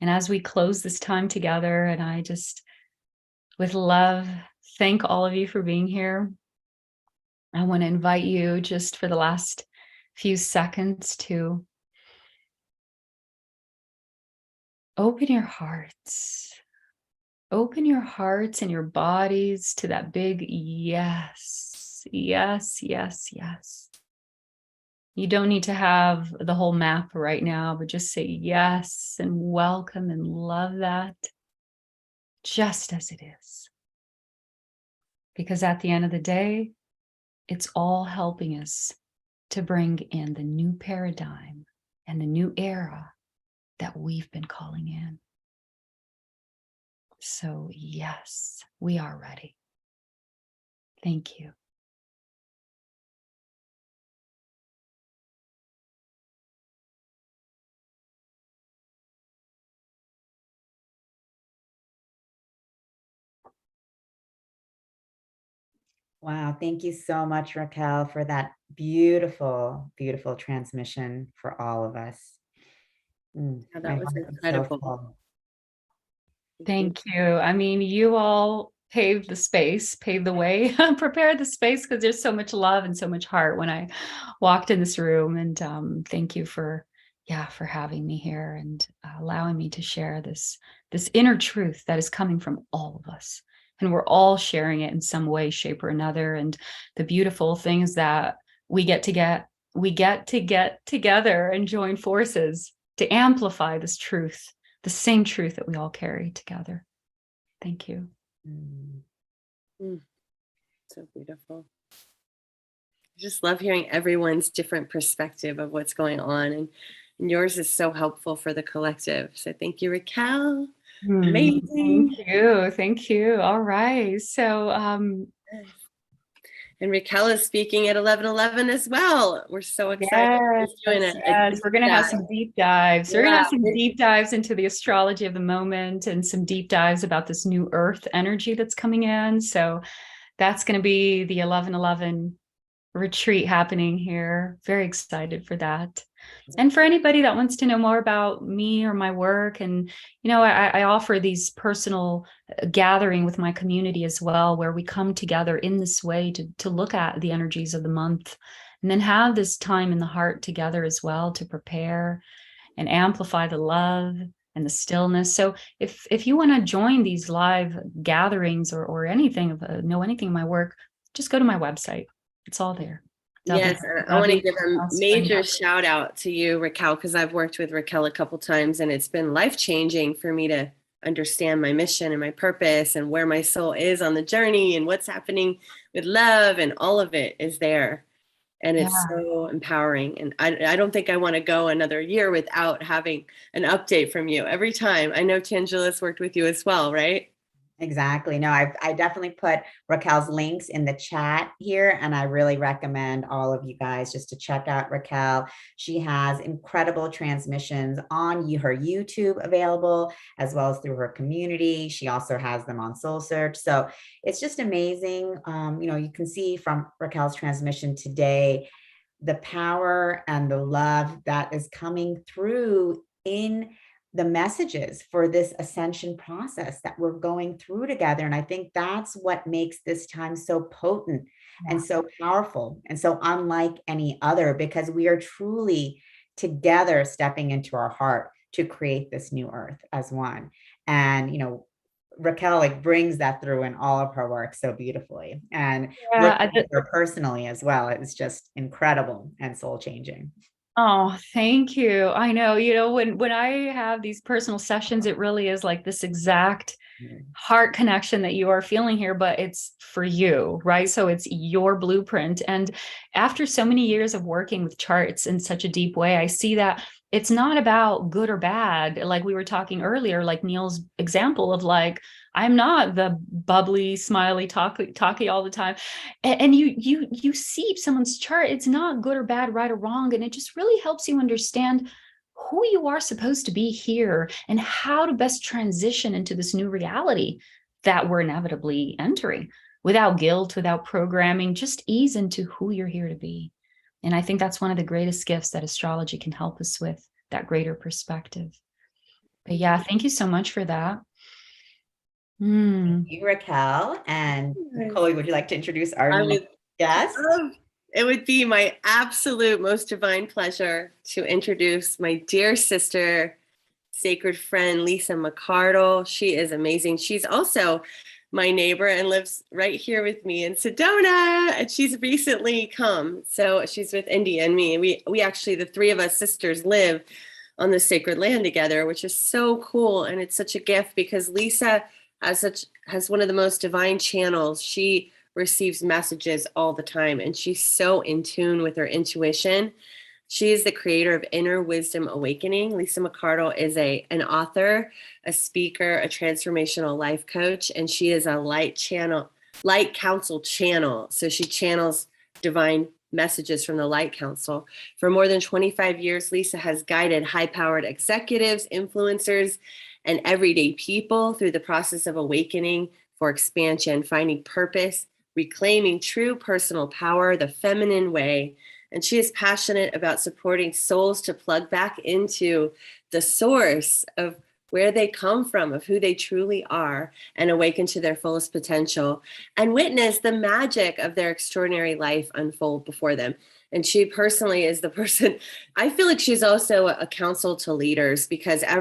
And as we close this time together, and I just, with love, thank all of you for being here. I want to invite you just for the last few seconds to open your hearts. Open your hearts and your bodies to that big yes, yes, yes, yes. You don't need to have the whole map right now, but just say yes and welcome and love that just as it is. Because at the end of the day, it's all helping us to bring in the new paradigm and the new era that we've been calling in. So yes, we are ready. Thank you. Wow. Thank you so much, Raquel, for that beautiful, beautiful transmission for all of us. Yeah, that My was heart is incredible. so full. Thank you. I mean, you all paved the space, paved the way, prepared the space, because there's so much love and so much heart when I walked in this room. And thank you for having me here and allowing me to share this inner truth that is coming from all of us. And we're all sharing it in some way, shape, or another. And the beautiful thing is that we get to get together and join forces to amplify this truth, the same truth that we all carry together. Thank you. So beautiful. I just love hearing everyone's different perspective of what's going on. And yours is so helpful for the collective. So thank you, Raquel. Amazing. Thank you. All right. So and Raquel is speaking at 11:11 as well. We're so excited. Yes, we're going to have some deep dives. We're going to have some deep dives into the astrology of the moment and some deep dives about this new earth energy that's coming in. So that's going to be the 11:11 retreat happening here. Very excited for that. And for anybody that wants to know more about me or my work, and I offer these personal gathering with my community as well, where we come together in this way to look at the energies of the month, and then have this time in the heart together as well to prepare and amplify the love and the stillness. So if you want to join these live gatherings or anything know anything of my work, just go to my website. It's all there. Yes, I want to give a major shout out to you, Raquel, because I've worked with Raquel a couple times, and it's been life-changing for me to understand my mission and my purpose and where my soul is on the journey and what's happening with love, and all of it is there. And it's so empowering. And I don't think I want to go another year without having an update from you every time. I know Tangela's worked with you as well, right? Exactly. No, I definitely put Raquel's links in the chat here, and I really recommend all of you guys just to check out Raquel. She has incredible transmissions on her YouTube available, as well as through her community. She also has them on Soul Search. So it's just amazing. You can see from Raquel's transmission today, the power and the love that is coming through in the messages for this ascension process that we're going through together. And I think that's what makes this time so potent and so powerful and so unlike any other, because we are truly together stepping into our heart to create this new earth as one. And, Raquel like brings that through in all of her work so beautifully, and Yeah, working with her personally as well. It was just incredible and soul changing. oh, thank you. I know, when I have these personal sessions, it really is like this exact heart connection that you are feeling here, but it's for you, right? So it's your blueprint. And after so many years of working with charts in such a deep way, I see that it's not about good or bad. Like we were talking earlier, like Neil's example of like, I'm not the bubbly, smiley, talky all the time. And you see someone's chart, it's not good or bad, right or wrong. And it just really helps you understand who you are supposed to be here and how to best transition into this new reality that we're inevitably entering without guilt, without programming, just ease into who you're here to be. And I think that's one of the greatest gifts that astrology can help us with, that greater perspective. But yeah, thank you so much for that. Thank you, Raquel. And Chloe, would you like to introduce our guest? It would be my absolute most divine pleasure to introduce my dear sister, sacred friend, Lisa McCardle. She is amazing. She's also my neighbor and lives right here with me in Sedona. And she's recently come. So she's with Indy and me. We actually, the three of us sisters, live on the sacred land together, which is so cool. And it's such a gift because Lisa has one of the most divine channels. She receives messages all the time, and she's so in tune with her intuition. She is the creator of Inner Wisdom Awakening. Lisa McCardle is an author, a speaker, a transformational life coach, and she is a light council channel. So she channels divine messages from the Light Council. For more than 25 years, Lisa has guided high-powered executives, influencers, and everyday people through the process of awakening for expansion, finding purpose, reclaiming true personal power, the feminine way. And she is passionate about supporting souls to plug back into the source of where they come from, of who they truly are, and awaken to their fullest potential and witness the magic of their extraordinary life unfold before them. And she personally is the person, I feel like she's also a counsel to leaders, because I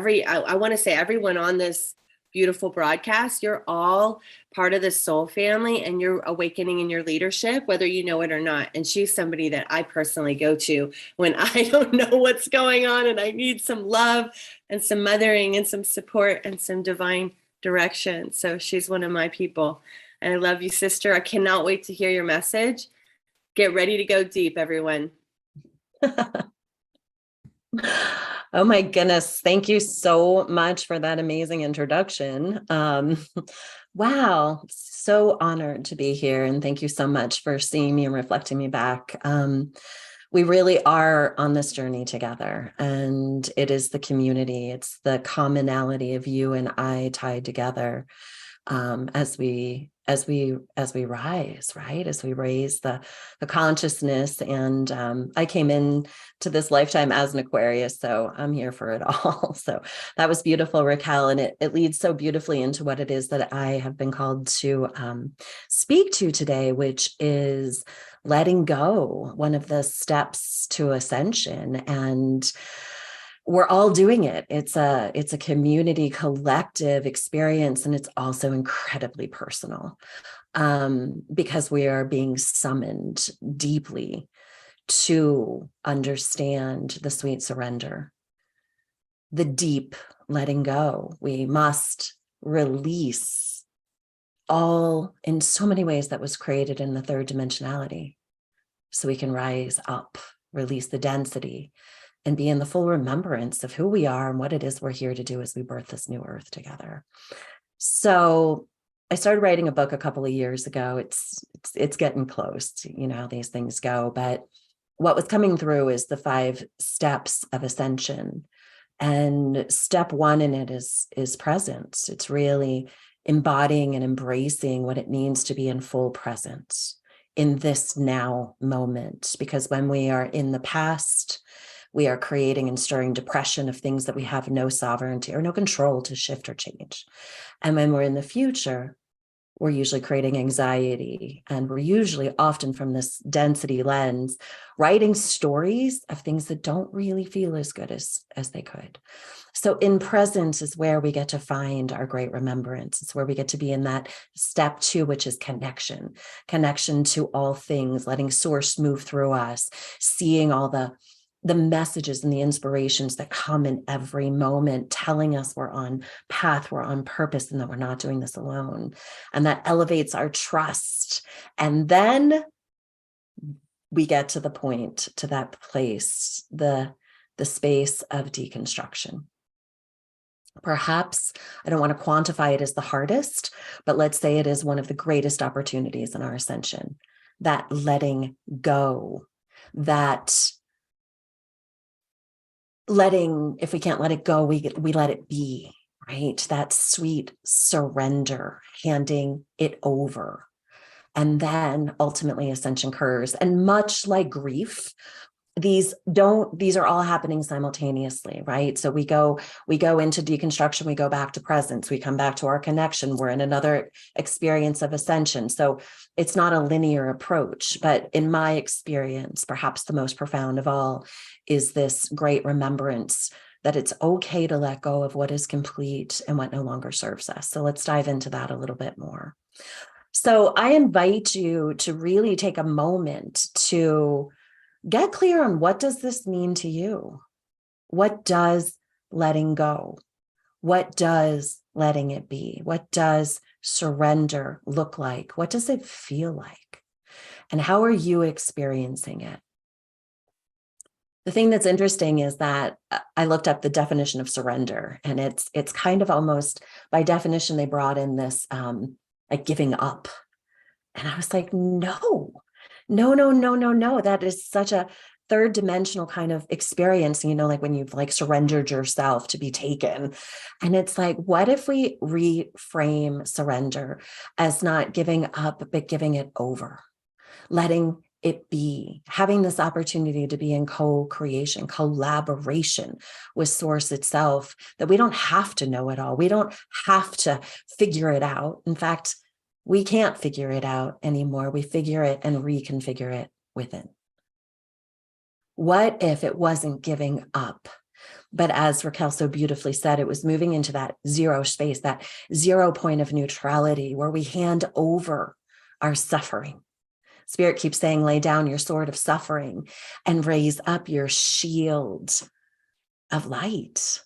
want to say everyone on this beautiful broadcast, you're all part of the soul family and you're awakening in your leadership, whether you know it or not. And she's somebody that I personally go to when I don't know what's going on and I need some love and some mothering and some support and some divine direction. So she's one of my people. And I love you, sister. I cannot wait to hear your message. Get ready to go deep, everyone. Oh my goodness. Thank you so much for that amazing introduction. Wow. So honored to be here. And thank you so much for seeing me and reflecting me back. We really are on this journey together, and it is the community. It's the commonality of you and I tied together as we rise, right? As we raise the consciousness. And I came in to this lifetime as an Aquarius, so I'm here for it all. So that was beautiful, Raquel. And it leads so beautifully into what it is that I have been called to speak to today, which is letting go, one of the steps to ascension. And we're all doing it. It's a community collective experience, and it's also incredibly personal because we are being summoned deeply to understand the sweet surrender, the deep letting go. We must release all in so many ways that was created in the third dimensionality, so we can rise up, release the density, and be in the full remembrance of who we are and what it is we're here to do as we birth this new earth together. So I started writing a book a couple of years ago. It's getting close, you know how these things go. But what was coming through is the 5 steps of ascension. And step 1 in it is presence. It's really embodying and embracing what it means to be in full presence in this now moment. Because when we are in the past, We are creating and stirring depression of things that we have no sovereignty or no control to shift or change. And when we're in the future, we're usually creating anxiety. And we're usually often from this density lens, writing stories of things that don't really feel as good as they could. So in presence is where we get to find our great remembrance. It's where we get to be in that step 2, which is connection to all things, letting source move through us, seeing all the messages and the inspirations that come in every moment, telling us we're on path, we're on purpose, and that we're not doing this alone. And that elevates our trust. And then we get to the point, to that place, the space of deconstruction. Perhaps, I don't want to quantify it as the hardest, but let's say it is one of the greatest opportunities in our ascension. That letting go, that letting, if we can't let it go, we let it be, right? That sweet surrender, handing it over. And then ultimately ascension occurs. And much like grief, these are all happening simultaneously, right? So we go into deconstruction, we go back to presence, we come back to our connection, we're in another experience of ascension. So it's not a linear approach, but in my experience, perhaps the most profound of all is this great remembrance that it's okay to let go of what is complete and what no longer serves us. So let's dive into that a little bit more. So I invite you to really take a moment to get clear on, what does this mean to you? What does letting go? What does letting it be? What does surrender look like? What does it feel like? And how are you experiencing it? The thing that's interesting is that I looked up the definition of surrender, and it's kind of almost, by definition, they brought in this like giving up. And I was like, no. That is such a third dimensional kind of experience, like when you've like surrendered yourself to be taken. And it's like, what if we reframe surrender as not giving up, but giving it over, letting it be, having this opportunity to be in co-creation, collaboration with source itself, that we don't have to know it all. We don't have to figure it out. In fact, we can't figure it out anymore. We figure it and reconfigure it within. What if it wasn't giving up, but as Raquel so beautifully said, it was moving into that zero space, that 0 point of neutrality, where we hand over our suffering. Spirit keeps saying, lay down your sword of suffering and raise up your shield of light,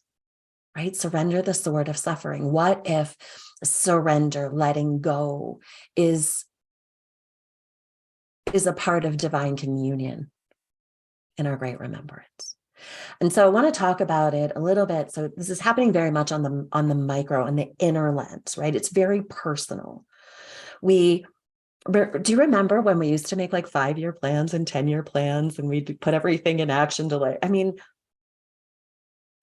right? Surrender the sword of suffering. What if surrender, letting go, is a part of divine communion in our great remembrance? And so I want to talk about it a little bit. So this is happening very much on the micro and the inner lens, right? It's very personal. Do you remember when we used to make like 5-year plans and 10-year plans, and we'd put everything in action to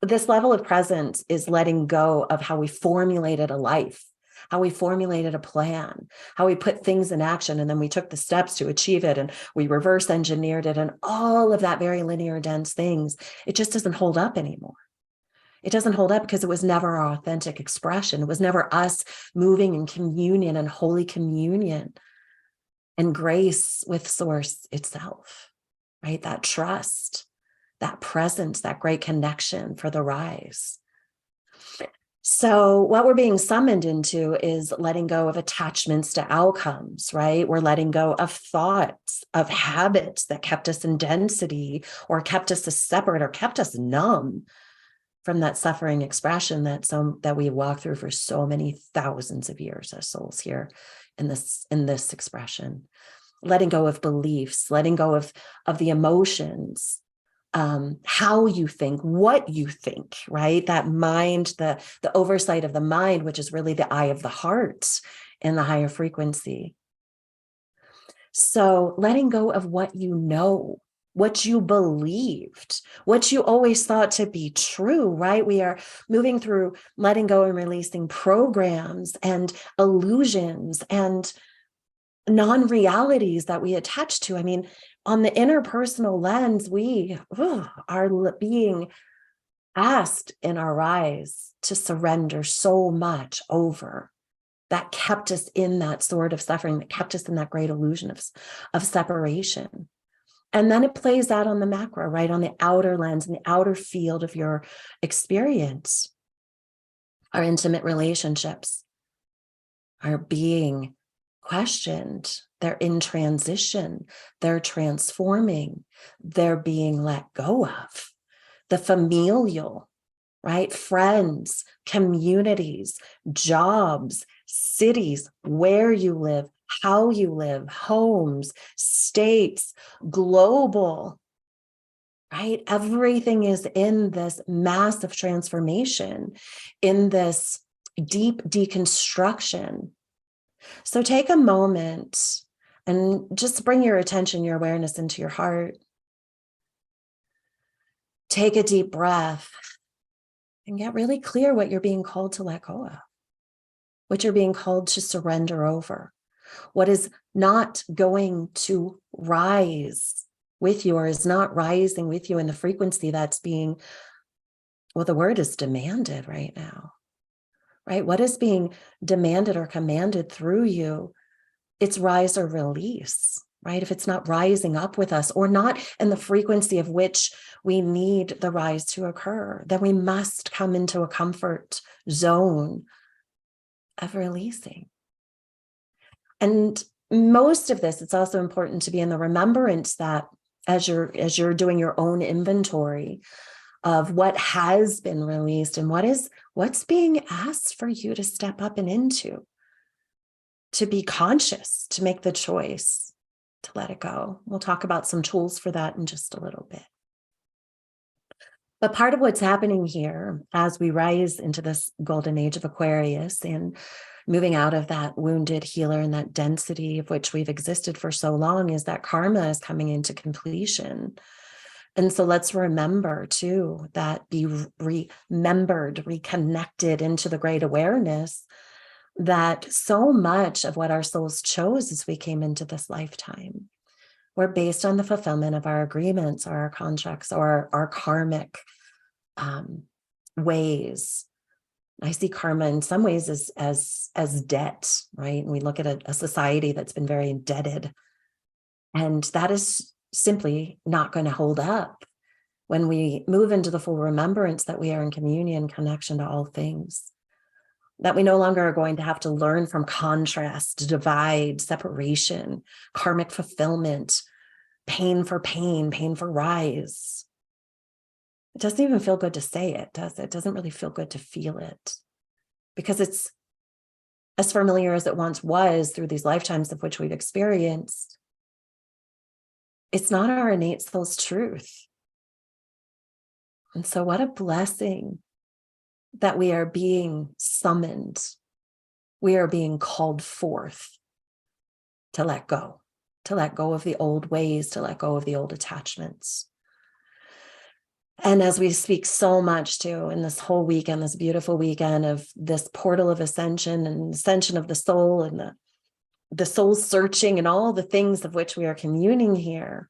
this level of presence is letting go of how we formulated a life, how we formulated a plan, how we put things in action, and then we took the steps to achieve it, and we reverse engineered it, and all of that very linear, dense things. It just doesn't hold up anymore. It doesn't hold up because it was never our authentic expression. It was never us moving in communion and holy communion and grace with source itself, right? That trust, that presence, that great connection for the rise. So what we're being summoned into is letting go of attachments to outcomes, right? We're letting go of thoughts, of habits that kept us in density or kept us separate or kept us numb from that suffering expression that we walk through for so many thousands of years as souls here in this expression. Letting go of beliefs, letting go of the emotions, how you think, what you think, right? That mind, the oversight of the mind, which is really the eye of the heart in the higher frequency. So letting go of what you know, what you believed, what you always thought to be true, right? We are moving through letting go and releasing programs and illusions and non-realities that we attach to. I mean, on the interpersonal lens, we are being asked in our rise to surrender so much over that kept us in that sort of suffering, that kept us in that great illusion of separation. And then it plays out on the macro, right? On the outer lens, in the outer field of your experience. Our intimate relationships are being questioned. They're in transition. They're transforming. They're being let go of. The familial, right? Friends, communities, jobs, cities, where you live, how you live, homes, states, global, right? Everything is in this massive transformation, in this deep deconstruction. So take a moment and just bring your attention, your awareness into your heart. Take a deep breath and get really clear what you're being called to let go of, what you're being called to surrender over, what is not going to rise with you or is not rising with you in the frequency that's being, well, the word is demanded right now, right? What is being demanded or commanded through you? It's rise or release, right? If it's not rising up with us or not in the frequency of which we need the rise to occur, then we must come into a comfort zone of releasing. And most of this, it's also important to be in the remembrance that as you're doing your own inventory of what has been released and what's being asked for you to step up and into, to be conscious, to make the choice to let it go. We'll talk about some tools for that in just a little bit. But part of what's happening here as we rise into this golden age of Aquarius and moving out of that wounded healer and that density of which we've existed for so long is that karma is coming into completion. And so let's remember too, that be remembered, reconnected into the great awareness that so much of what our souls chose as we came into this lifetime were based on the fulfillment of our agreements or our contracts or our karmic ways. I see karma in some ways as debt, right? And we look at a society that's been very indebted, and that is simply not going to hold up when we move into the full remembrance that we are in communion, connection to all things, that we no longer are going to have to learn from contrast, divide, separation, karmic fulfillment, pain for pain, pain for rise. It doesn't even feel good to say it, does it? It doesn't really feel good to feel it because it's as familiar as it once was through these lifetimes of which we've experienced. It's not our innate soul's truth. And so what a blessing that we are being summoned. We are being called forth to let go of the old ways, to let go of the old attachments. And as we speak so much too in this whole weekend, this beautiful weekend of this portal of ascension and ascension of the soul and the soul searching and all the things of which we are communing here,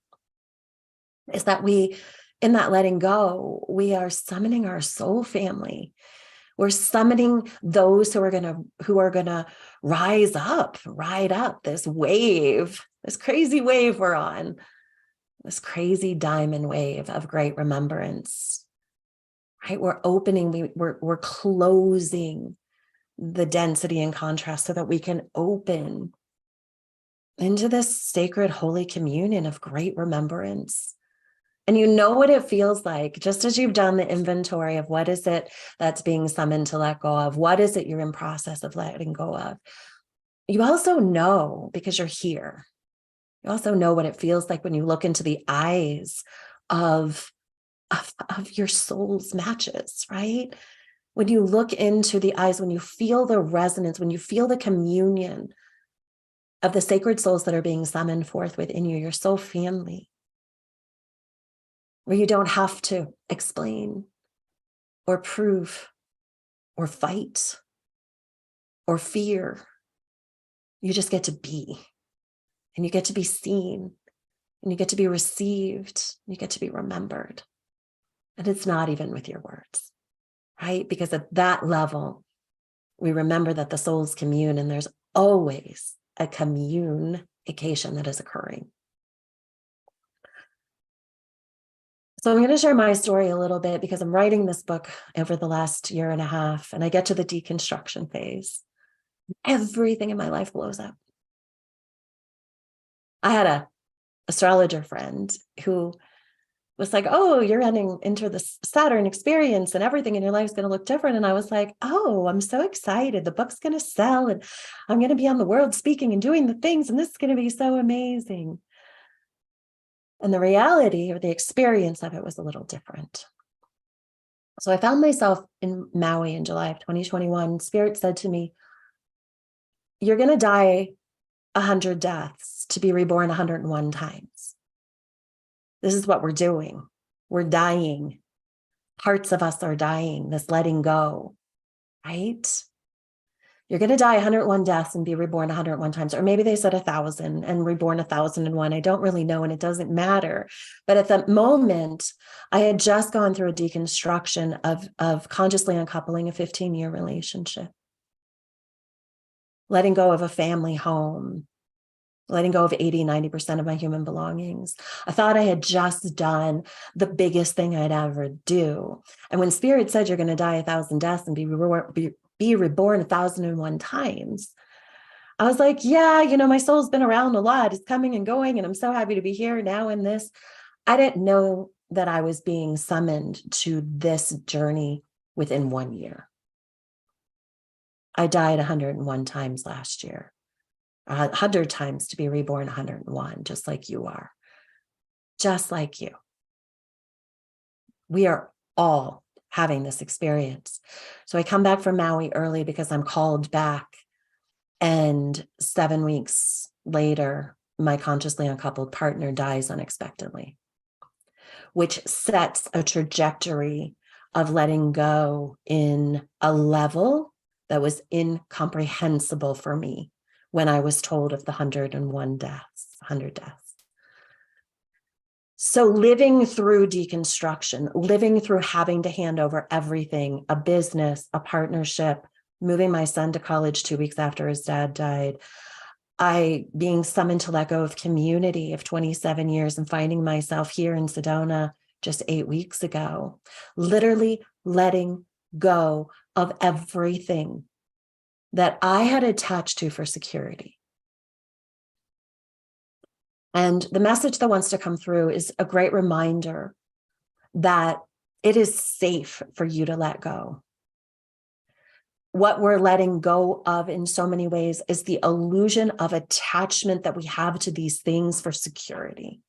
is that we, in that letting go, we are summoning our soul family. We're summoning those who are gonna rise up, ride up this wave, this crazy wave we're on, this crazy diamond wave of great remembrance. Right? We're opening, we're closing the density and contrast so that we can open into this sacred holy communion of great remembrance. And you know what it feels like, just as you've done the inventory of what is it that's being summoned to let go of, what is it you're in process of letting go of. You also know, because you're here, you also know what it feels like when you look into the eyes of your soul's matches, right? When you look into the eyes, when you feel the resonance, when you feel the communion of the sacred souls that are being summoned forth within you, your soul family, where you don't have to explain or prove or fight or fear. You just get to be. and you get to be seen, and you get to be received, you get to be remembered. And it's not even with your words, right? Because at that level, we remember that the souls commune, and there's always a communication that is occurring. So I'm going to share my story a little bit because I'm writing this book over the last year and a half, and I get to the deconstruction phase. Everything in my life blows up. I had a astrologer friend who was like, oh, you're heading into the Saturn experience and everything in your life is going to look different. And I was like, oh, I'm so excited. The book's going to sell and I'm going to be on the world speaking and doing the things. And this is going to be so amazing. And the reality or the experience of it was a little different. So I found myself in Maui in July of 2021. Spirit said to me, you're going to die 100 deaths to be reborn 101 times. This is what we're doing. We're dying. Parts of us are dying, this letting go, right? You're going to die 101 deaths and be reborn 101 times. Or maybe they said 1,000 and reborn 1,001. I don't really know, and it doesn't matter. But at that moment, I had just gone through a deconstruction of consciously uncoupling a 15-year relationship. Letting go of a family home. Letting go of 80, 90% of my human belongings. I thought I had just done the biggest thing I'd ever do. And when Spirit said you're going to die 1,000 deaths and be reborn 1,001 times, I was like, yeah, my soul's been around a lot. It's coming and going. And I'm so happy to be here now in this. I didn't know that I was being summoned to this journey within 1 year. I died 101 times last year. 100 times to be reborn 101, just like you are. Just like you. We are all having this experience. So I come back from Maui early because I'm called back. And 7 weeks later, my consciously uncoupled partner dies unexpectedly, which sets a trajectory of letting go in a level that was incomprehensible for me when I was told of the 101 deaths, 100 deaths. So living through deconstruction, living through having to hand over everything, a business, a partnership, moving my son to college 2 weeks after his dad died, I being summoned to let go of community of 27 years and finding myself here in Sedona just 8 weeks ago, literally letting go of everything that I had attached to for security. And the message that wants to come through is a great reminder that it is safe for you to let go. What we're letting go of in so many ways is the illusion of attachment that we have to these things for security.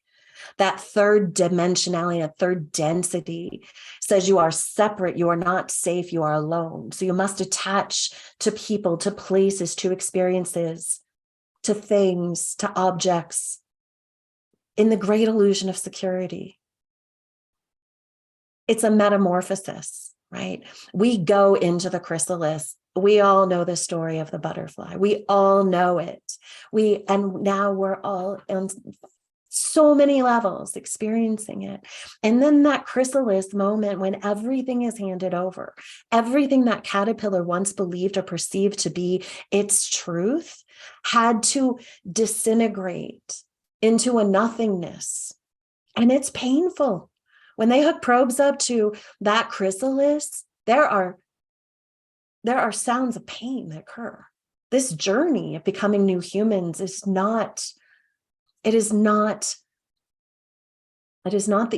That third dimensionality, that third density says you are separate, you are not safe, you are alone. So you must attach to people, to places, to experiences, to things, to objects in the great illusion of security. It's a metamorphosis, right? We go into the chrysalis. We all know the story of the butterfly. We all know it. And now we're all on so many levels experiencing it. And then that chrysalis moment when everything is handed over, everything that caterpillar once believed or perceived to be its truth had to disintegrate into a nothingness. And it's painful. When they hook probes up to that chrysalis, there are sounds of pain that occur. This journey of becoming new humans is not the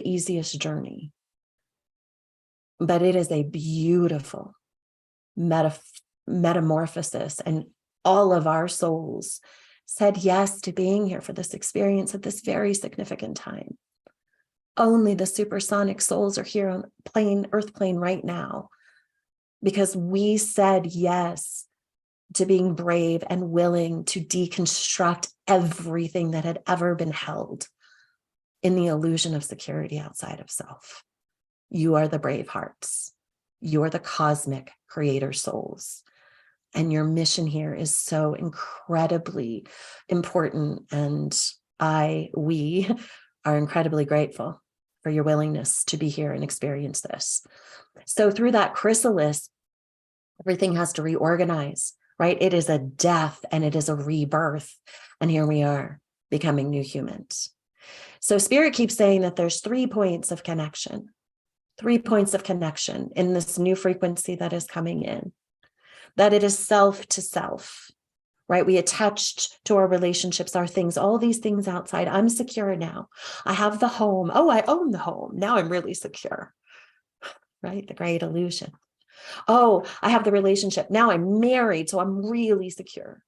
easiest journey, but it is a beautiful metamorphosis. And all of our souls said yes to being here for this experience at this very significant time. Only the supersonic souls are here on Earth plane right now, because we said yes to being brave and willing to deconstruct everything that had ever been held in the illusion of security outside of self. You are the brave hearts. You are the cosmic creator souls. And your mission here is so incredibly important. And we are incredibly grateful for your willingness to be here and experience this. So through that chrysalis, everything has to reorganize, right? It is a death and it is a rebirth. And here we are becoming new humans. So Spirit keeps saying that there's 3 points of connection, 3 points of connection in this new frequency that is coming in, that it is self to self, right? We attached to our relationships, our things, all these things outside. I'm secure now. I have the home. Oh, I own the home. Now I'm really secure, right? The great illusion. Oh, I have the relationship. Now I'm married, so I'm really secure.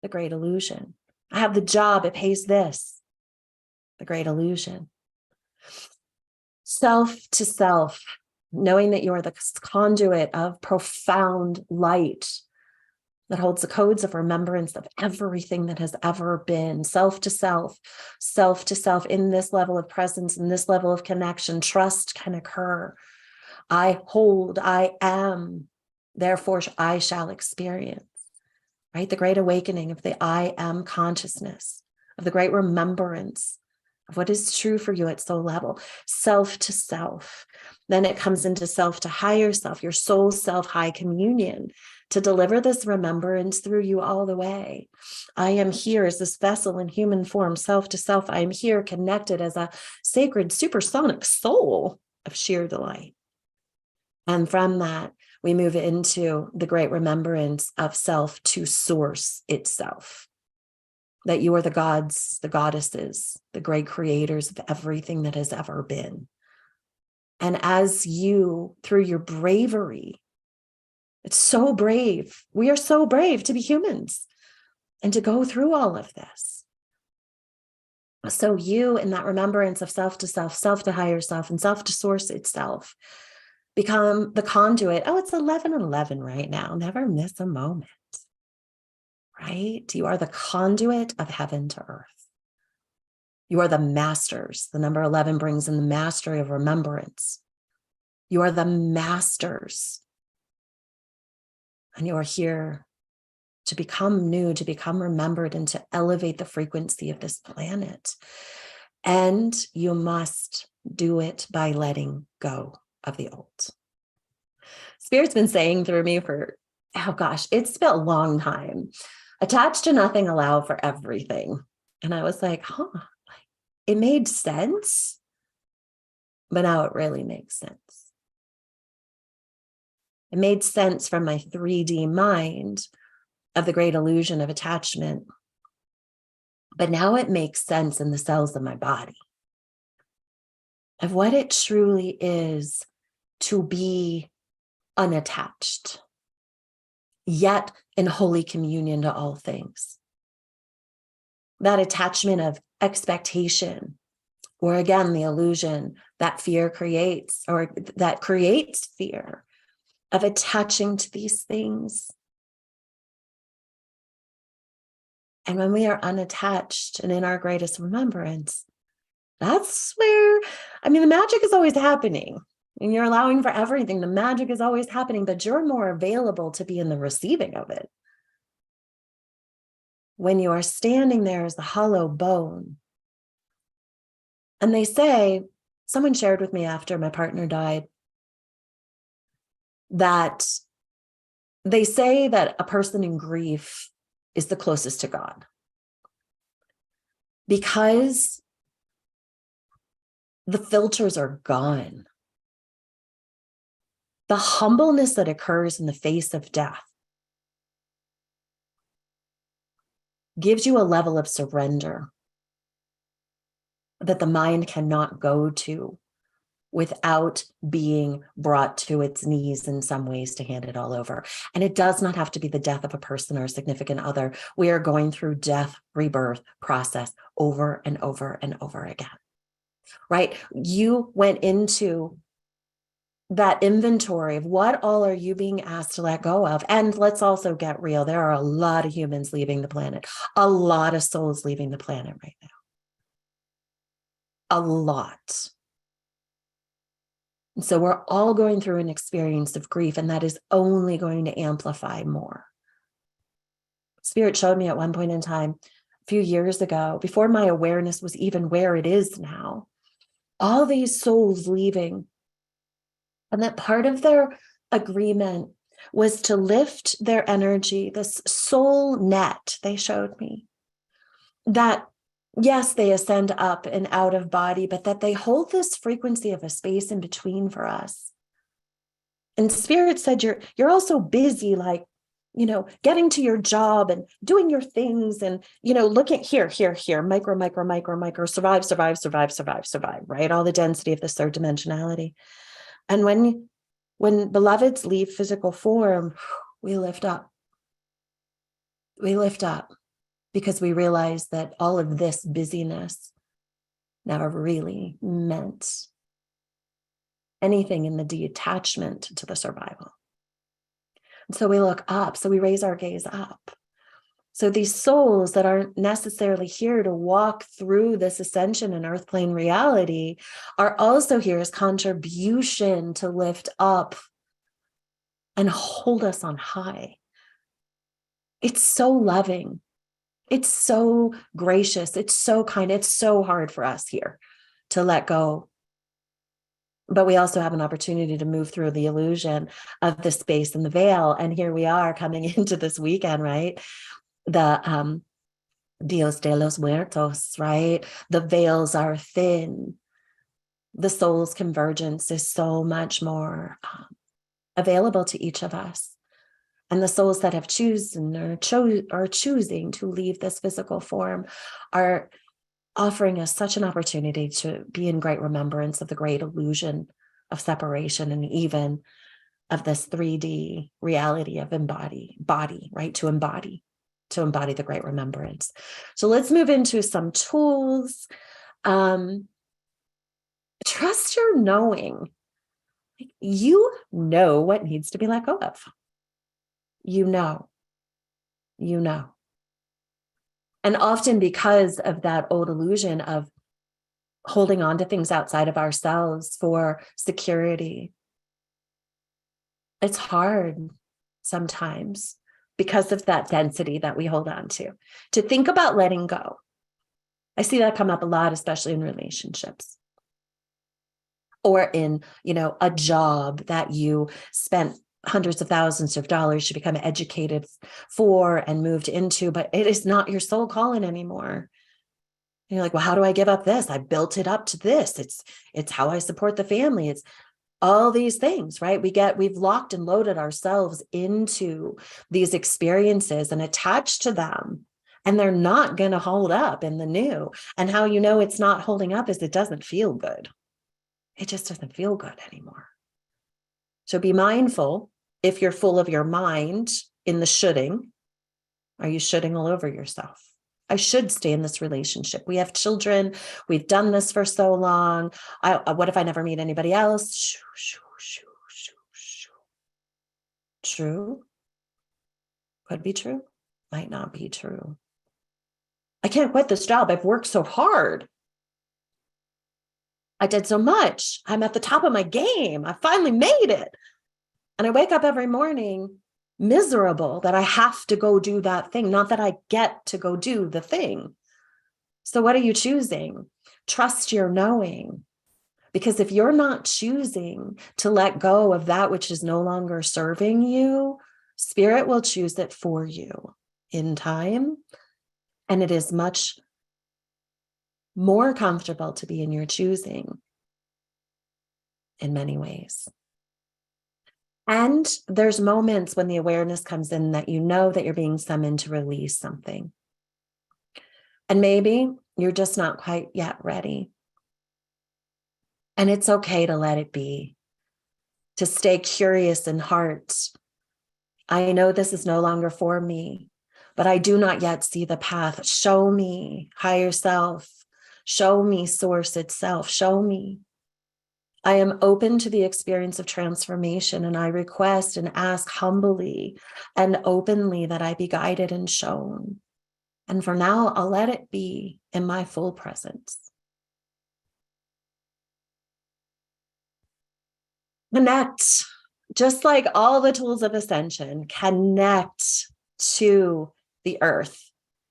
The great illusion. I have the job. It pays this. The great illusion. Self to self, knowing that you are the conduit of profound light that holds the codes of remembrance of everything that has ever been. Self to self in this level of presence, in this level of connection, trust can occur. I hold, I am, therefore I shall experience, right? The great awakening of the I am consciousness, of the great remembrance of what is true for you at soul level, self to self. Then it comes into self to higher self, your soul self high communion, to deliver this remembrance through you all the way. I am here as this vessel in human form, self to self. I am here connected as a sacred supersonic soul of sheer delight. And from that, we move into the great remembrance of self to source itself. That you are the gods, the goddesses, the great creators of everything that has ever been. And as you, through your bravery, it's so brave. We are so brave to be humans and to go through all of this. So you, in that remembrance of self to higher self, and self to source itself, become the conduit. Oh, it's 11:11 right now. Never miss a moment. Right? You are the conduit of heaven to earth. You are the masters. The number 11 brings in the mastery of remembrance. You are the masters. And you are here to become new, to become remembered, and to elevate the frequency of this planet. And you must do it by letting go of the old. Spirit's been saying through me for, oh gosh, it's been a long time. Attached to nothing, allow for everything. And I was like, it made sense, but now it really makes sense. It made sense from my 3D mind of the great illusion of attachment. But now it makes sense in the cells of my body of what it truly is to be unattached, yet in holy communion to all things. That attachment of expectation, or again, the illusion that fear creates, or that creates fear of attaching to these things. And when we are unattached and in our greatest remembrance, that's where, the magic is always happening. And you're allowing for everything. The magic is always happening, but you're more available to be in the receiving of it. When you are standing there as the hollow bone. And they say, someone shared with me after my partner died, that they say that a person in grief is the closest to God. Because the filters are gone. The humbleness that occurs in the face of death gives you a level of surrender that the mind cannot go to without being brought to its knees in some ways to hand it all over. And it does not have to be the death of a person or a significant other. We are going through death, rebirth process over and over and over again, right? You went into that inventory of what all are you being asked to let go of. And let's also get real. There are a lot of humans leaving the planet, a lot of souls leaving the planet right now. A lot. And so we're all going through an experience of grief, and that is only going to amplify more. Spirit showed me at one point in time, a few years ago, before my awareness was even where it is now, all these souls leaving. And that part of their agreement was to lift their energy, this soul net they showed me, that yes, they ascend up and out of body, but that they hold this frequency of a space in between for us. And Spirit said, you're also busy, like, getting to your job and doing your things and, looking here, micro, survive, right? All the density of this third dimensionality. And when beloveds leave physical form, we lift up. We lift up because we realize that all of this busyness never really meant anything in the detachment to the survival. And so we look up, so we raise our gaze up. So these souls that aren't necessarily here to walk through this ascension and earth plane reality are also here as contribution to lift up and hold us on high. It's so loving. It's so gracious. It's so kind. It's so hard for us here to let go. But we also have an opportunity to move through the illusion of the space and the veil. And here we are coming into this weekend, right? The Dios de los Muertos, right? The veils are thin. The soul's convergence is so much more available to each of us. And the souls that have chosen or are choosing to leave this physical form are offering us such an opportunity to be in great remembrance of the great illusion of separation and even of this 3D reality of body, right? To embody the great remembrance. So let's move into some tools. Trust your knowing. You know what needs to be let go of. You know. And often because of that old illusion of holding on to things outside of ourselves for security, it's hard sometimes because of that density that we hold on to think about letting go. I see that come up a lot, especially in relationships or in, a job that you spent hundreds of thousands of dollars to become educated for and moved into, but it is not your soul calling anymore. And you're like, well, how do I give up this? I built it up to this. It's how I support the family. It's all these things, right? We've locked and loaded ourselves into these experiences and attached to them, and they're not going to hold up in the new. And how you know it's not holding up is it doesn't feel good. It just doesn't feel good anymore. So be mindful if you're full of your mind in the shoulding. Are you shoulding all over yourself? I should stay in this relationship. We have children. We've done this for so long. What if I never meet anybody else? True. Could be true. Might not be true. I can't quit this job. I've worked so hard. I did so much. I'm at the top of my game. I finally made it. And I wake up every morning miserable that I have to go do that thing, not that I get to go do the thing. So what are you choosing? Trust your knowing. Because if you're not choosing to let go of that which is no longer serving you, Spirit will choose it for you in time. And it is much more comfortable to be in your choosing in many ways. And there's moments when the awareness comes in that you know that you're being summoned to release something. And maybe you're just not quite yet ready. And it's okay to let it be, to stay curious in heart. I know this is no longer for me, but I do not yet see the path. Show me higher self. Show me source itself. Show me. I am open to the experience of transformation, and I request and ask humbly and openly that I be guided and shown. And for now, I'll let it be in my full presence. Connect, just like all the tools of ascension, connect to the earth,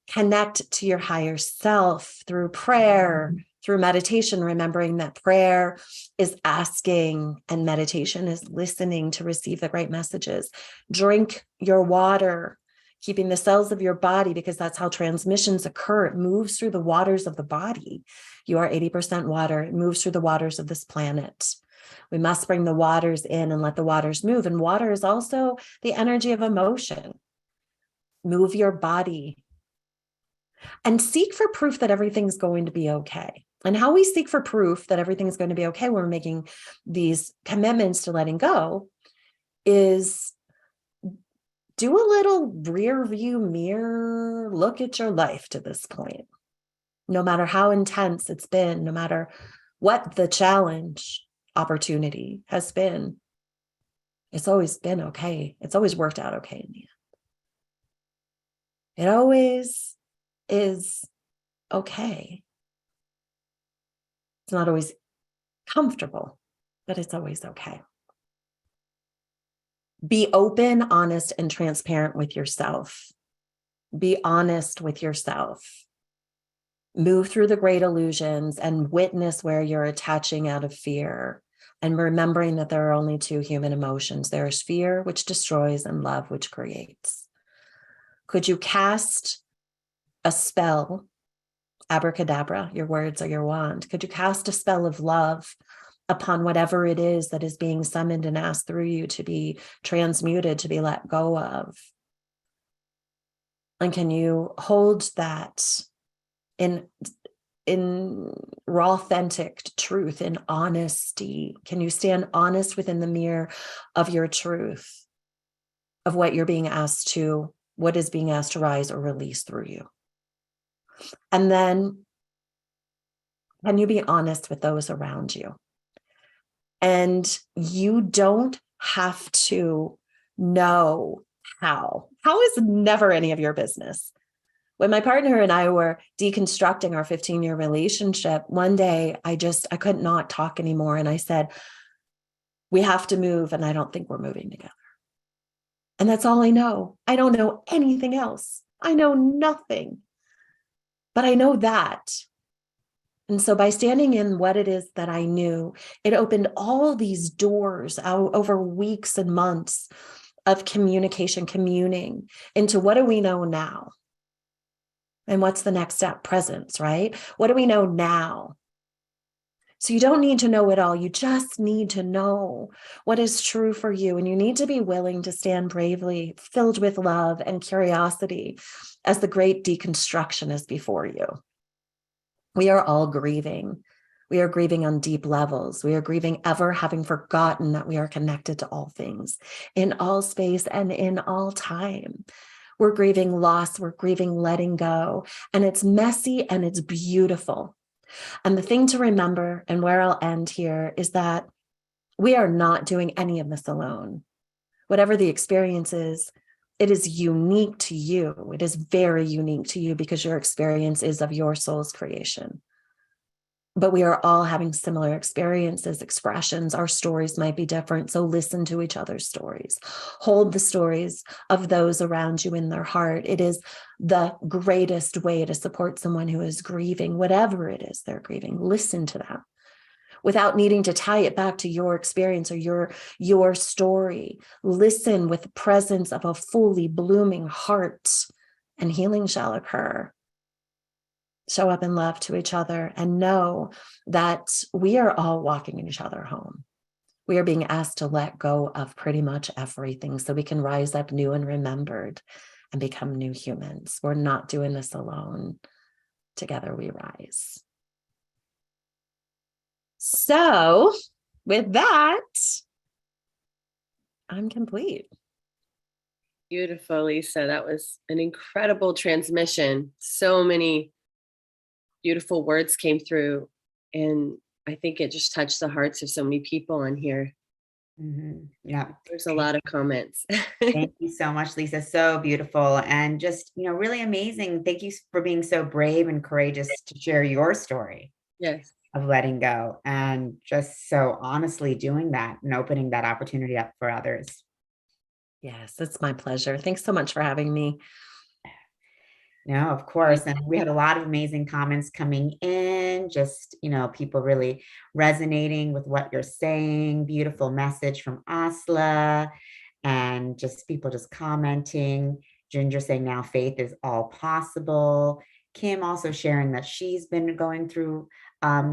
connect to your higher self through prayer, through meditation, remembering that prayer is asking and meditation is listening to receive the right messages. Drink your water, keeping the cells of your body, because that's how transmissions occur. It moves through the waters of the body. You are 80% water. It moves through the waters of this planet. We must bring the waters in and let the waters move. And water is also the energy of emotion. Move your body and seek for proof that everything's going to be okay. And how we seek for proof that everything's going to be okay when we're making these commitments to letting go is do a little rear view mirror look at your life to this point. No matter how intense it's been, no matter what the challenge, opportunity has been, it's always been okay. It's always worked out okay in the end. It always is okay. It's not always comfortable, but it's always okay. Be open, honest, and transparent with yourself. Be honest with yourself. Move through the great illusions and witness where you're attaching out of fear and remembering that there are only two human emotions. There is fear, which destroys, and love, which creates. Could you cast a spell, abracadabra, your words are your wand? Could you cast a spell of love upon whatever it is that is being summoned and asked through you to be transmuted, to be let go of? And can you hold that in raw, authentic truth, in honesty? Can you stand honest within the mirror of your truth, of what you're being asked to, what is being asked to rise or release through you? And then, can you be honest with those around you? And you don't have to know how. How is never any of your business. When my partner and I were deconstructing our 15-year relationship, one day I could not talk anymore. And I said, we have to move, and I don't think we're moving together. And that's all I know. I don't know anything else. I know nothing, but I know that. And so by standing in what it is that I knew, it opened all these doors out over weeks and months of communication, communing into what do we know now? And what's the next step? Presence, right? What do we know now? So you don't need to know it all. You just need to know what is true for you. And you need to be willing to stand bravely, filled with love and curiosity as the great deconstruction is before you. We are all grieving. We are grieving on deep levels. We are grieving ever having forgotten that we are connected to all things in all space and in all time. We're grieving loss. We're grieving letting go. And it's messy and it's beautiful. And the thing to remember, and where I'll end here, is that we are not doing any of this alone. Whatever the experience is, it is unique to you. It is very unique to you because your experience is of your soul's creation. But we are all having similar experiences, expressions. Our stories might be different. So listen to each other's stories. Hold the stories of those around you in their heart. It is the greatest way to support someone who is grieving, whatever it is they're grieving. Listen to them without needing to tie it back to your experience or your story. Listen with the presence of a fully blooming heart, and healing shall occur. Show up in love to each other and know that we are all walking each other home. We are being asked to let go of pretty much everything so we can rise up new and remembered and become new humans. We're not doing this alone. Together we rise. So with that, I'm complete. Beautiful, Lisa. That was an incredible transmission. So many beautiful words came through, and I think it just touched the hearts of so many people on here. Mm-hmm. Yeah. There's a lot of comments. Thank you so much, Lisa. So beautiful and just, really amazing. Thank you for being so brave and courageous to share your story. Yes. of letting go and just so honestly doing that and opening that opportunity up for others. Yes, it's my pleasure. Thanks so much for having me. No, of course. And we had a lot of amazing comments coming in, just, people really resonating with what you're saying. Beautiful message from Asla, and just people just commenting. Ginger saying now faith is all possible. Kim also sharing that she's been going through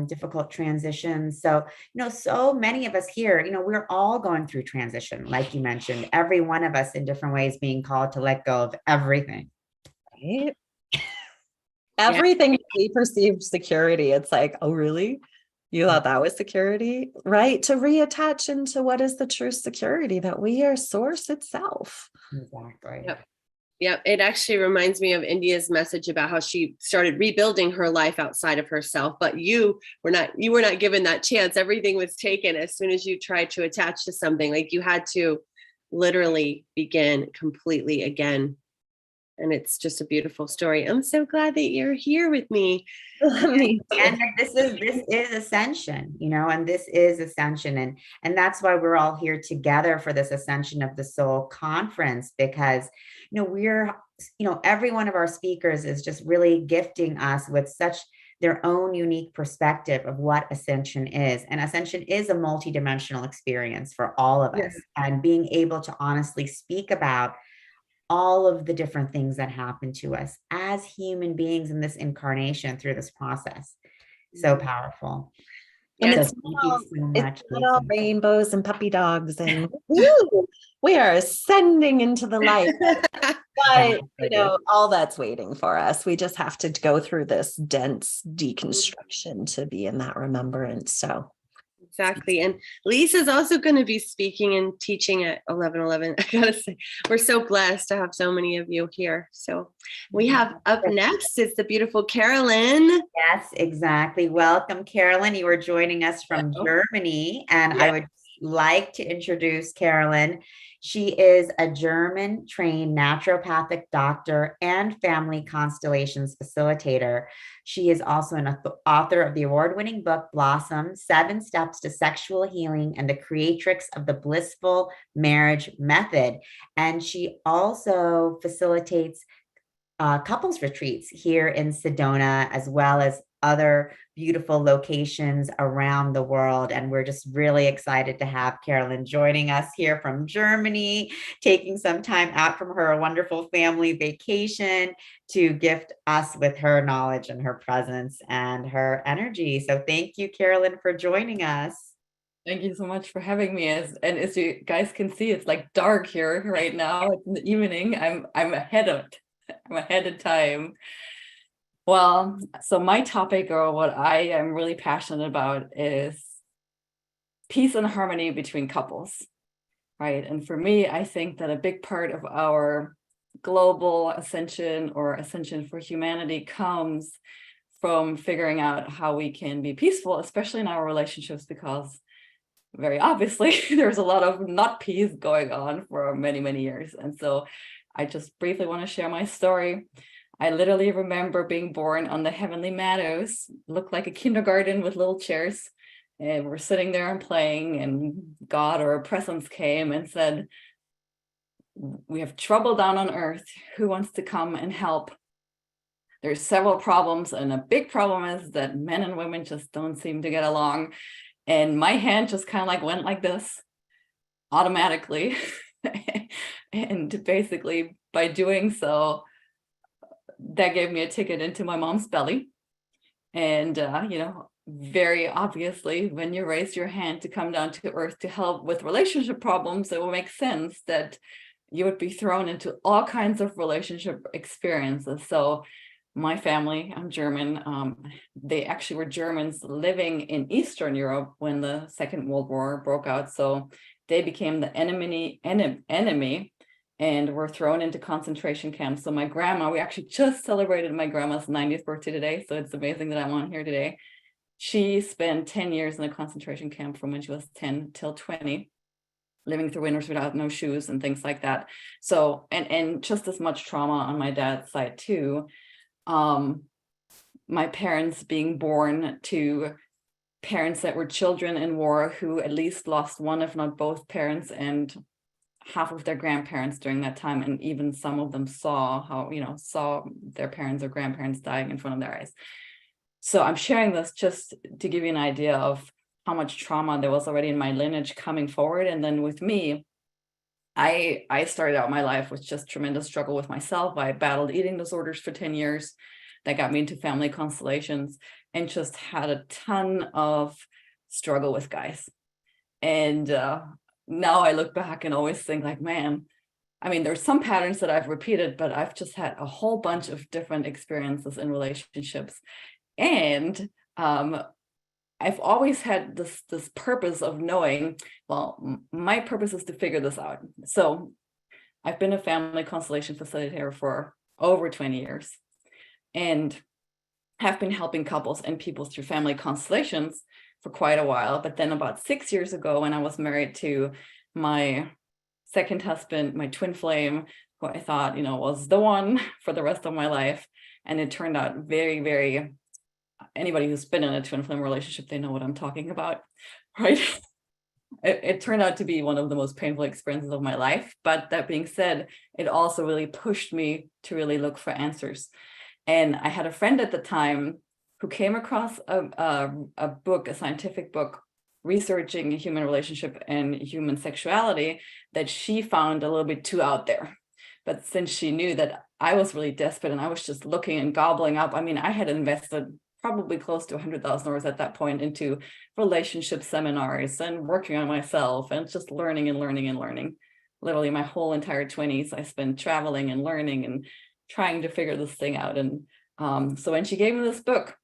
difficult transitions. So, so many of us here, we're all going through transition. Like you mentioned, every one of us in different ways being called to let go of everything. Right? Everything that we perceived security, it's like, oh, really? You thought that was security, right? To reattach into what is the true security, that we are source itself. Exactly. Yep. Yeah, it actually reminds me of India's message about how she started rebuilding her life outside of herself, but you were not given that chance. Everything was taken as soon as you tried to attach to something. Like, you had to literally begin completely again. And it's just a beautiful story. I'm so glad that you're here with me. And this is Ascension, and this is Ascension. And that's why we're all here together for this Ascension of the Soul conference, because, every one of our speakers is just really gifting us with such their own unique perspective of what Ascension is. And Ascension is a multidimensional experience for all of us. And being able to honestly speak about all of the different things that happen to us as human beings in this incarnation through this process. So powerful. And So it's much, not all rainbows and puppy dogs and woo, we are ascending into the light. But all that's waiting for us. We just have to go through this dense deconstruction to be in that remembrance. So exactly. And Lisa's also going to be speaking and teaching at 11:11. I gotta say, we're so blessed to have so many of you here. So we have up next is the beautiful Carolyn. Yes, exactly. Welcome, Carolyn. You are joining us from Germany, and I would like to introduce Carolyn. She is a German trained naturopathic doctor and family constellations facilitator. She is also an author of the award-winning book, Blossom, 7 Steps to Sexual Healing and the Creatrix of the Blissful Marriage Method. And she also facilitates couples retreats here in Sedona, as well as other beautiful locations around the world. And we're just really excited to have Carolyn joining us here from Germany, taking some time out from her wonderful family vacation to gift us with her knowledge and her presence and her energy. So thank you, Carolyn, for joining us. Thank you so much for having me. As you guys can see, it's like dark here right now. It's in the evening. I'm ahead of time. Well, so my topic, or what I am really passionate about, is peace and harmony between couples, right? And for me, I think that a big part of our global ascension or ascension for humanity comes from figuring out how we can be peaceful, especially in our relationships, because very obviously there's a lot of not peace going on for many, many years. And so I just briefly want to share my story. I literally remember being born on the Heavenly Meadows, looked like a kindergarten with little chairs. And we're sitting there and playing, and God or a presence came and said, we have trouble down on earth. Who wants to come and help? There's several problems, and a big problem is that men and women just don't seem to get along. And my hand just kind of like went like this automatically. And basically by doing so, that gave me a ticket into my mom's belly. And, very obviously, when you raise your hand to come down to earth to help with relationship problems, it will make sense that you would be thrown into all kinds of relationship experiences. So my family, I'm German. They actually were Germans living in Eastern Europe when the Second World War broke out. So they became the enemy and were thrown into concentration camps. So my grandma, we actually just celebrated my grandma's 90th birthday today. So it's amazing that I'm on here today. She spent 10 years in a concentration camp from when she was 10 till 20, living through winters without no shoes and things like that. So, and just as much trauma on my dad's side too. My parents being born to parents that were children in war who at least lost one, if not both parents, and half of their grandparents during that time. And even some of them saw how, saw their parents or grandparents dying in front of their eyes. So I'm sharing this just to give you an idea of how much trauma there was already in my lineage coming forward. And then with me, I started out my life with just tremendous struggle with myself. I battled eating disorders for 10 years. That got me into family constellations and just had a ton of struggle with guys. And now I look back and always think like, man, I mean, there's some patterns that I've repeated, but I've just had a whole bunch of different experiences in relationships. And I've always had this purpose of knowing, well, my purpose is to figure this out. So I've been a family constellation facilitator for over 20 years and have been helping couples and people through family constellations for quite a while. But then about 6 years ago, when I was married to my second husband, my twin flame, who I thought, was the one for the rest of my life. And it turned out very, very, anybody who's been in a twin flame relationship, they know what I'm talking about, right? It turned out to be one of the most painful experiences of my life. But that being said, it also really pushed me to really look for answers. And I had a friend at the time who came across a book, a scientific book, researching human relationship and human sexuality that she found a little bit too out there. But since she knew that I was really desperate and I was just looking and gobbling up, I mean, I had invested probably close to $100,000 at that point into relationship seminars and working on myself and just learning and learning and learning. Literally my whole entire 20s, I spent traveling and learning and trying to figure this thing out. And so when she gave me this book,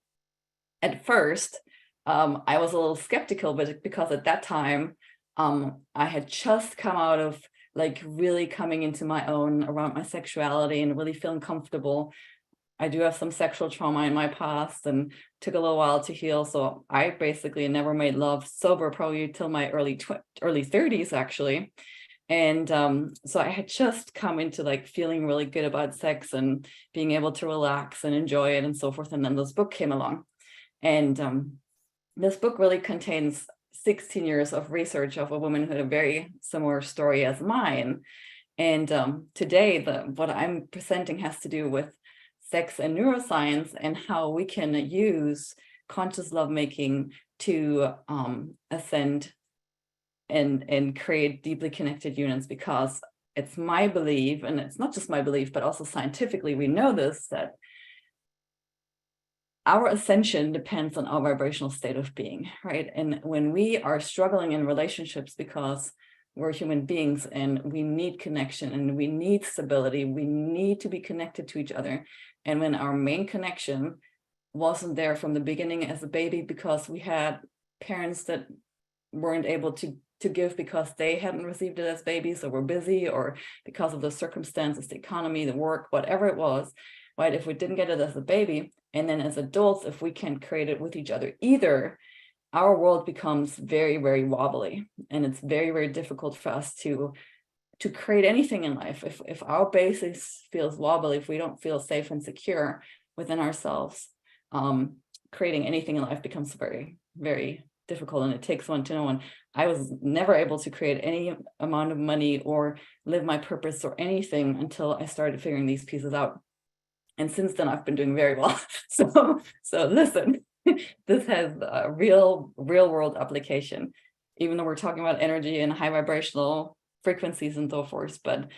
at first, I was a little skeptical, but because at that time, I had just come out of like really coming into my own around my sexuality and really feeling comfortable. I do have some sexual trauma in my past and took a little while to heal. So I basically never made love sober, probably till my early 30s, actually. And so I had just come into like feeling really good about sex and being able to relax and enjoy it and so forth. And then this book came along. And this book really contains 16 years of research of a woman who had a very similar story as mine. And today, what I'm presenting has to do with sex and neuroscience and how we can use conscious lovemaking to ascend and create deeply connected unions, because it's my belief, and it's not just my belief, but also scientifically we know this, that our ascension depends on our vibrational state of being, right? And when we are struggling in relationships because we're human beings and we need connection and we need stability, we need to be connected to each other. And when our main connection wasn't there from the beginning as a baby because we had parents that weren't able to give because they hadn't received it as babies or were busy, or because of the circumstances, the economy, the work, whatever it was, right? If we didn't get it as a baby, and then as adults, if we can't create it with each other either, our world becomes very, very wobbly. And it's very, very difficult for us to create anything in life. If our basis feels wobbly, if we don't feel safe and secure within ourselves, creating anything in life becomes very, very difficult, and it takes one to know one. I was never able to create any amount of money or live my purpose or anything until I started figuring these pieces out. And since then, I've been doing very well. So listen, this has a real world application, even though we're talking about energy and high vibrational frequencies and so forth. But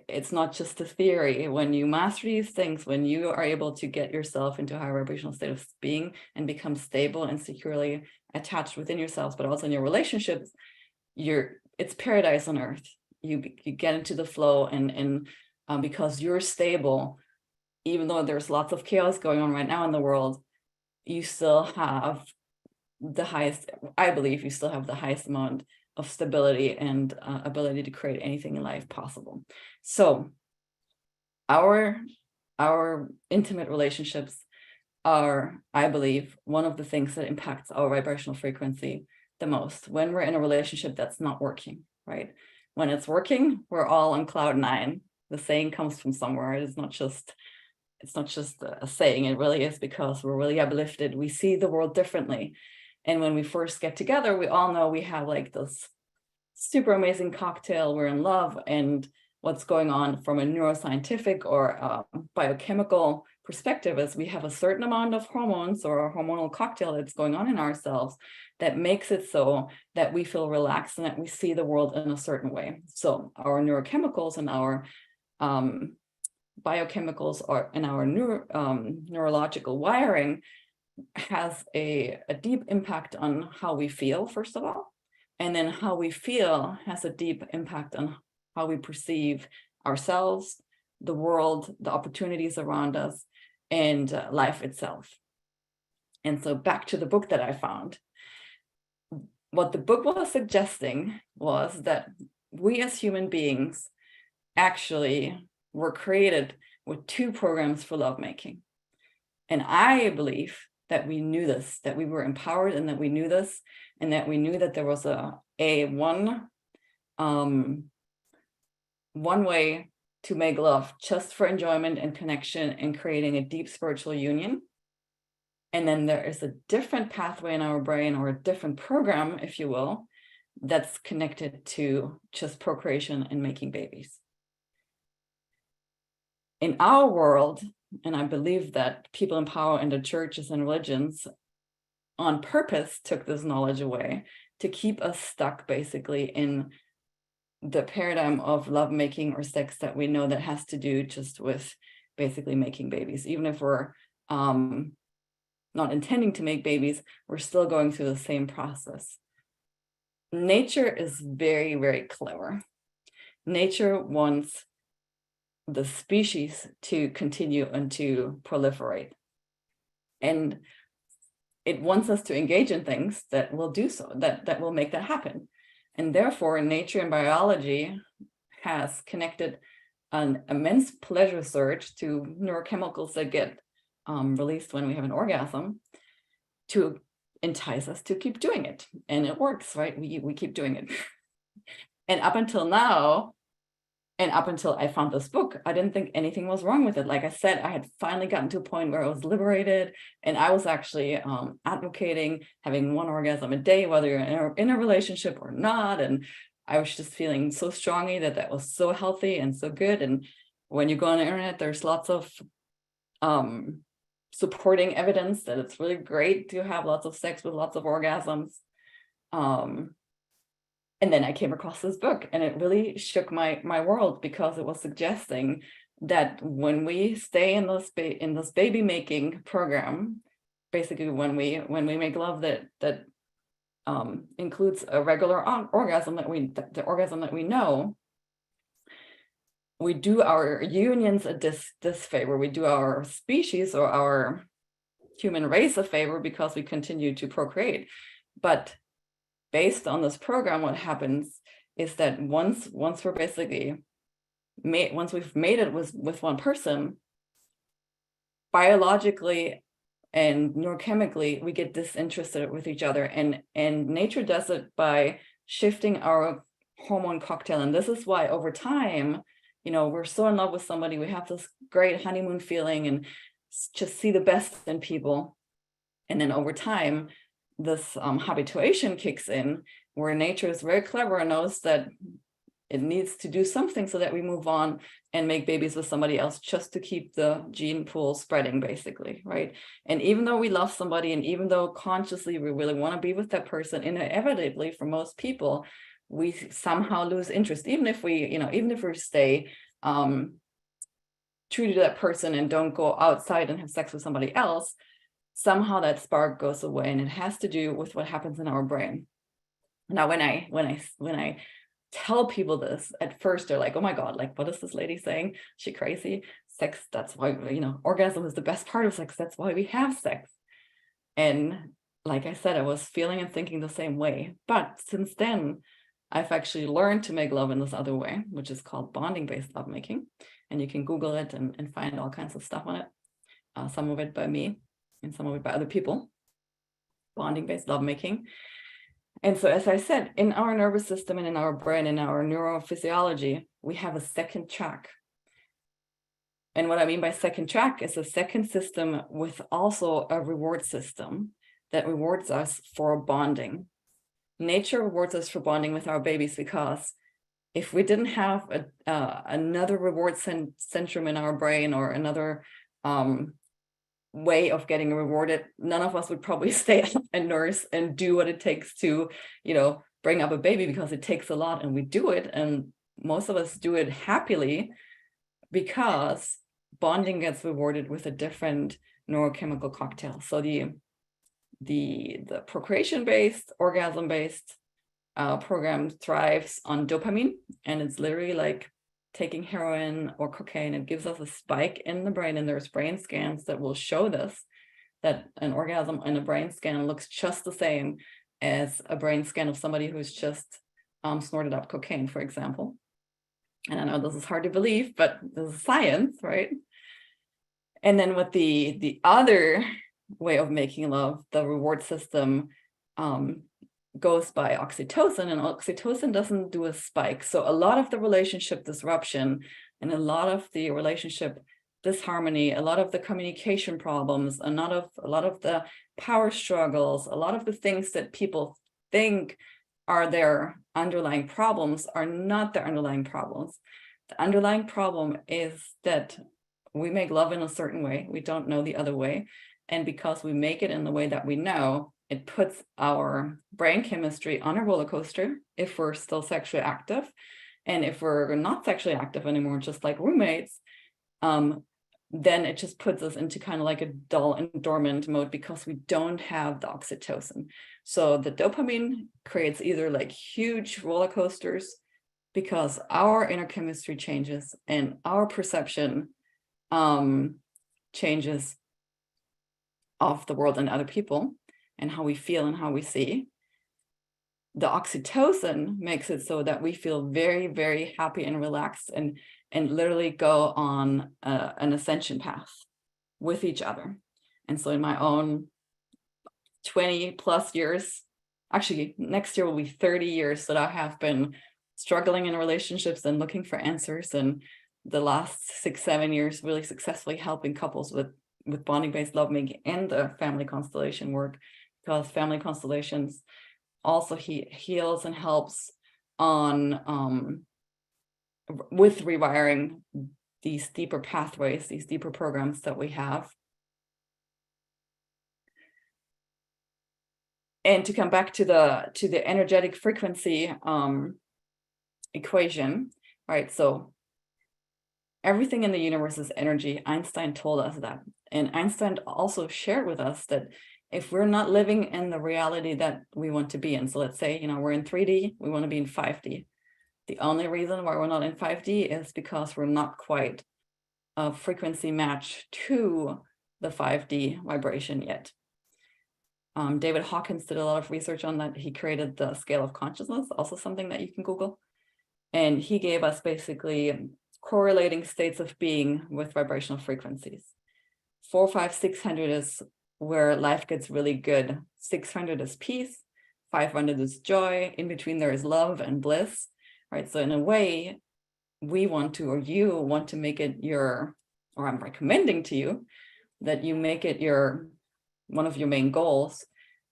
it's not just a theory. When you master these things, when you are able to get yourself into a high vibrational state of being and become stable and securely attached within yourselves, but also in your relationships, it's paradise on earth. You get into the flow, and because you're stable, even though there's lots of chaos going on right now in the world, you still have the highest, I believe you still have the highest amount of stability and ability to create anything in life possible. So our intimate relationships are, I believe, one of the things that impacts our vibrational frequency the most. When we're in a relationship that's not working, right? When it's working, we're all on cloud 9. The saying comes from somewhere. It's not just a saying. It really is, because we're really uplifted. We see the world differently. And when we first get together, we all know we have like this super amazing cocktail, we're in love. And what's going on from a neuroscientific or biochemical perspective is we have a certain amount of hormones or a hormonal cocktail that's going on in ourselves that makes it so that we feel relaxed and that we see the world in a certain way. So our neurochemicals and our biochemicals or in our neurological wiring has a deep impact on how we feel, first of all. And then how we feel has a deep impact on how we perceive ourselves, the world, the opportunities around us, and life itself. And so back to the book that I found. What the book was suggesting was that we as human beings actually were created with 2 programs for lovemaking. And I believe that we knew this, that we were empowered and that we knew this, and that we knew that there was one way to make love just for enjoyment and connection and creating a deep spiritual union. And then there is a different pathway in our brain, or a different program, if you will, that's connected to just procreation and making babies. In our world, and I believe that people in power in the churches and religions on purpose took this knowledge away to keep us stuck basically in the paradigm of lovemaking or sex that we know that has to do just with basically making babies. Even if we're not intending to make babies, we're still going through the same process. Nature is very, very clever. Nature wants the species to continue and to proliferate. And it wants us to engage in things that will do so, that will make that happen. And therefore, nature and biology has connected an immense pleasure surge to neurochemicals that get released when we have an orgasm to entice us to keep doing it. And it works, right? We keep doing it. And up until now, and up until I found this book, I didn't think anything was wrong with it. Like I said, I had finally gotten to a point where I was liberated, and I was actually advocating having 1 orgasm a day, whether you're in a relationship or not. And I was just feeling so strongly that that was so healthy and so good. And when you go on the internet, there's lots of supporting evidence that it's really great to have lots of sex with lots of orgasms. And then I came across this book, and it really shook my world, because it was suggesting that when we stay in this baby making program, basically when we make love that includes a regular orgasm the orgasm that we know, we do our unions a disfavor. We do our species or our human race a favor, because we continue to procreate. But based on this program, what happens is that once we're basically once we've made it with one person, biologically and neurochemically, we get disinterested with each other. And nature does it by shifting our hormone cocktail. And this is why over time, we're so in love with somebody, we have this great honeymoon feeling and just see the best in people. And then over time, this habituation kicks in, where nature is very clever and knows that it needs to do something so that we move on and make babies with somebody else, just to keep the gene pool spreading, basically, right? And even though we love somebody, and even though consciously we really want to be with that person, inevitably for most people, we somehow lose interest, even if we stay true to that person and don't go outside and have sex with somebody else. Somehow that spark goes away, and it has to do with what happens in our brain. Now, when I tell people this, at first they're like, "Oh my God, like, what is this lady saying? Is she crazy? Sex, that's why, orgasm is the best part of sex. That's why we have sex." And like I said, I was feeling and thinking the same way. But since then, I've actually learned to make love in this other way, which is called bonding-based lovemaking. And you can Google it and find all kinds of stuff on it. Some of it by me, and some of it by other people. Bonding-based lovemaking. And so, as I said, in our nervous system and in our brain, in our neurophysiology, we have a second track. And what I mean by second track is a second system with also a reward system that rewards us for bonding. Nature rewards us for bonding with our babies, because if we didn't have another reward centrum in our brain, or another way of getting rewarded, none of us would probably stay up and nurse and do what it takes to, bring up a baby, because it takes a lot, and we do it. And most of us do it happily, because bonding gets rewarded with a different neurochemical cocktail. So the procreation-based, orgasm-based program thrives on dopamine, and it's literally like taking heroin or cocaine. It gives us a spike in the brain, and there's brain scans that will show this, that an orgasm in a brain scan looks just the same as a brain scan of somebody who's just snorted up cocaine, for example. And I know this is hard to believe, but this is science, right? And then with the other way of making love, the reward system goes by oxytocin, and oxytocin doesn't do a spike. So a lot of the relationship disruption, and a lot of the relationship disharmony, a lot of the communication problems, a lot of the power struggles, a lot of the things that people think are their underlying problems are not their underlying problems. The underlying problem is that we make love in a certain way. We don't know the other way. And because we make it in the way that we know, it puts our brain chemistry on a roller coaster if we're still sexually active. And if we're not sexually active anymore, just like roommates, then it just puts us into kind of like a dull and dormant mode, because we don't have the oxytocin. So the dopamine creates either like huge roller coasters, because our inner chemistry changes and our perception changes of the world and other people, and how we feel and how we see. The oxytocin makes it so that we feel very, very happy and relaxed, and literally go on an ascension path with each other. And so in my own 20 plus years, actually next year will be 30 years that I have been struggling in relationships and looking for answers, and the last 6-7 years really successfully helping couples with bonding-based lovemaking and the family constellation work, because family constellations also heals and helps on with rewiring these deeper pathways, these deeper programs that we have. And to come back to the energetic frequency equation, right? So everything in the universe is energy. Einstein told us that. And Einstein also shared with us that if we're not living in the reality that we want to be in, so let's say, we're in 3D, we want to be in 5D. The only reason why we're not in 5D is because we're not quite a frequency match to the 5D vibration yet. David Hawkins did a lot of research on that. He created the scale of consciousness, also something that you can Google. And he gave us basically correlating states of being with vibrational frequencies. 4, 5, 600 is where life gets really good. 600 is peace. 500 is joy. In between there is love and bliss, right? So in a way, we want to, or you want to make it your, or I'm recommending to you that you make it one of your main goals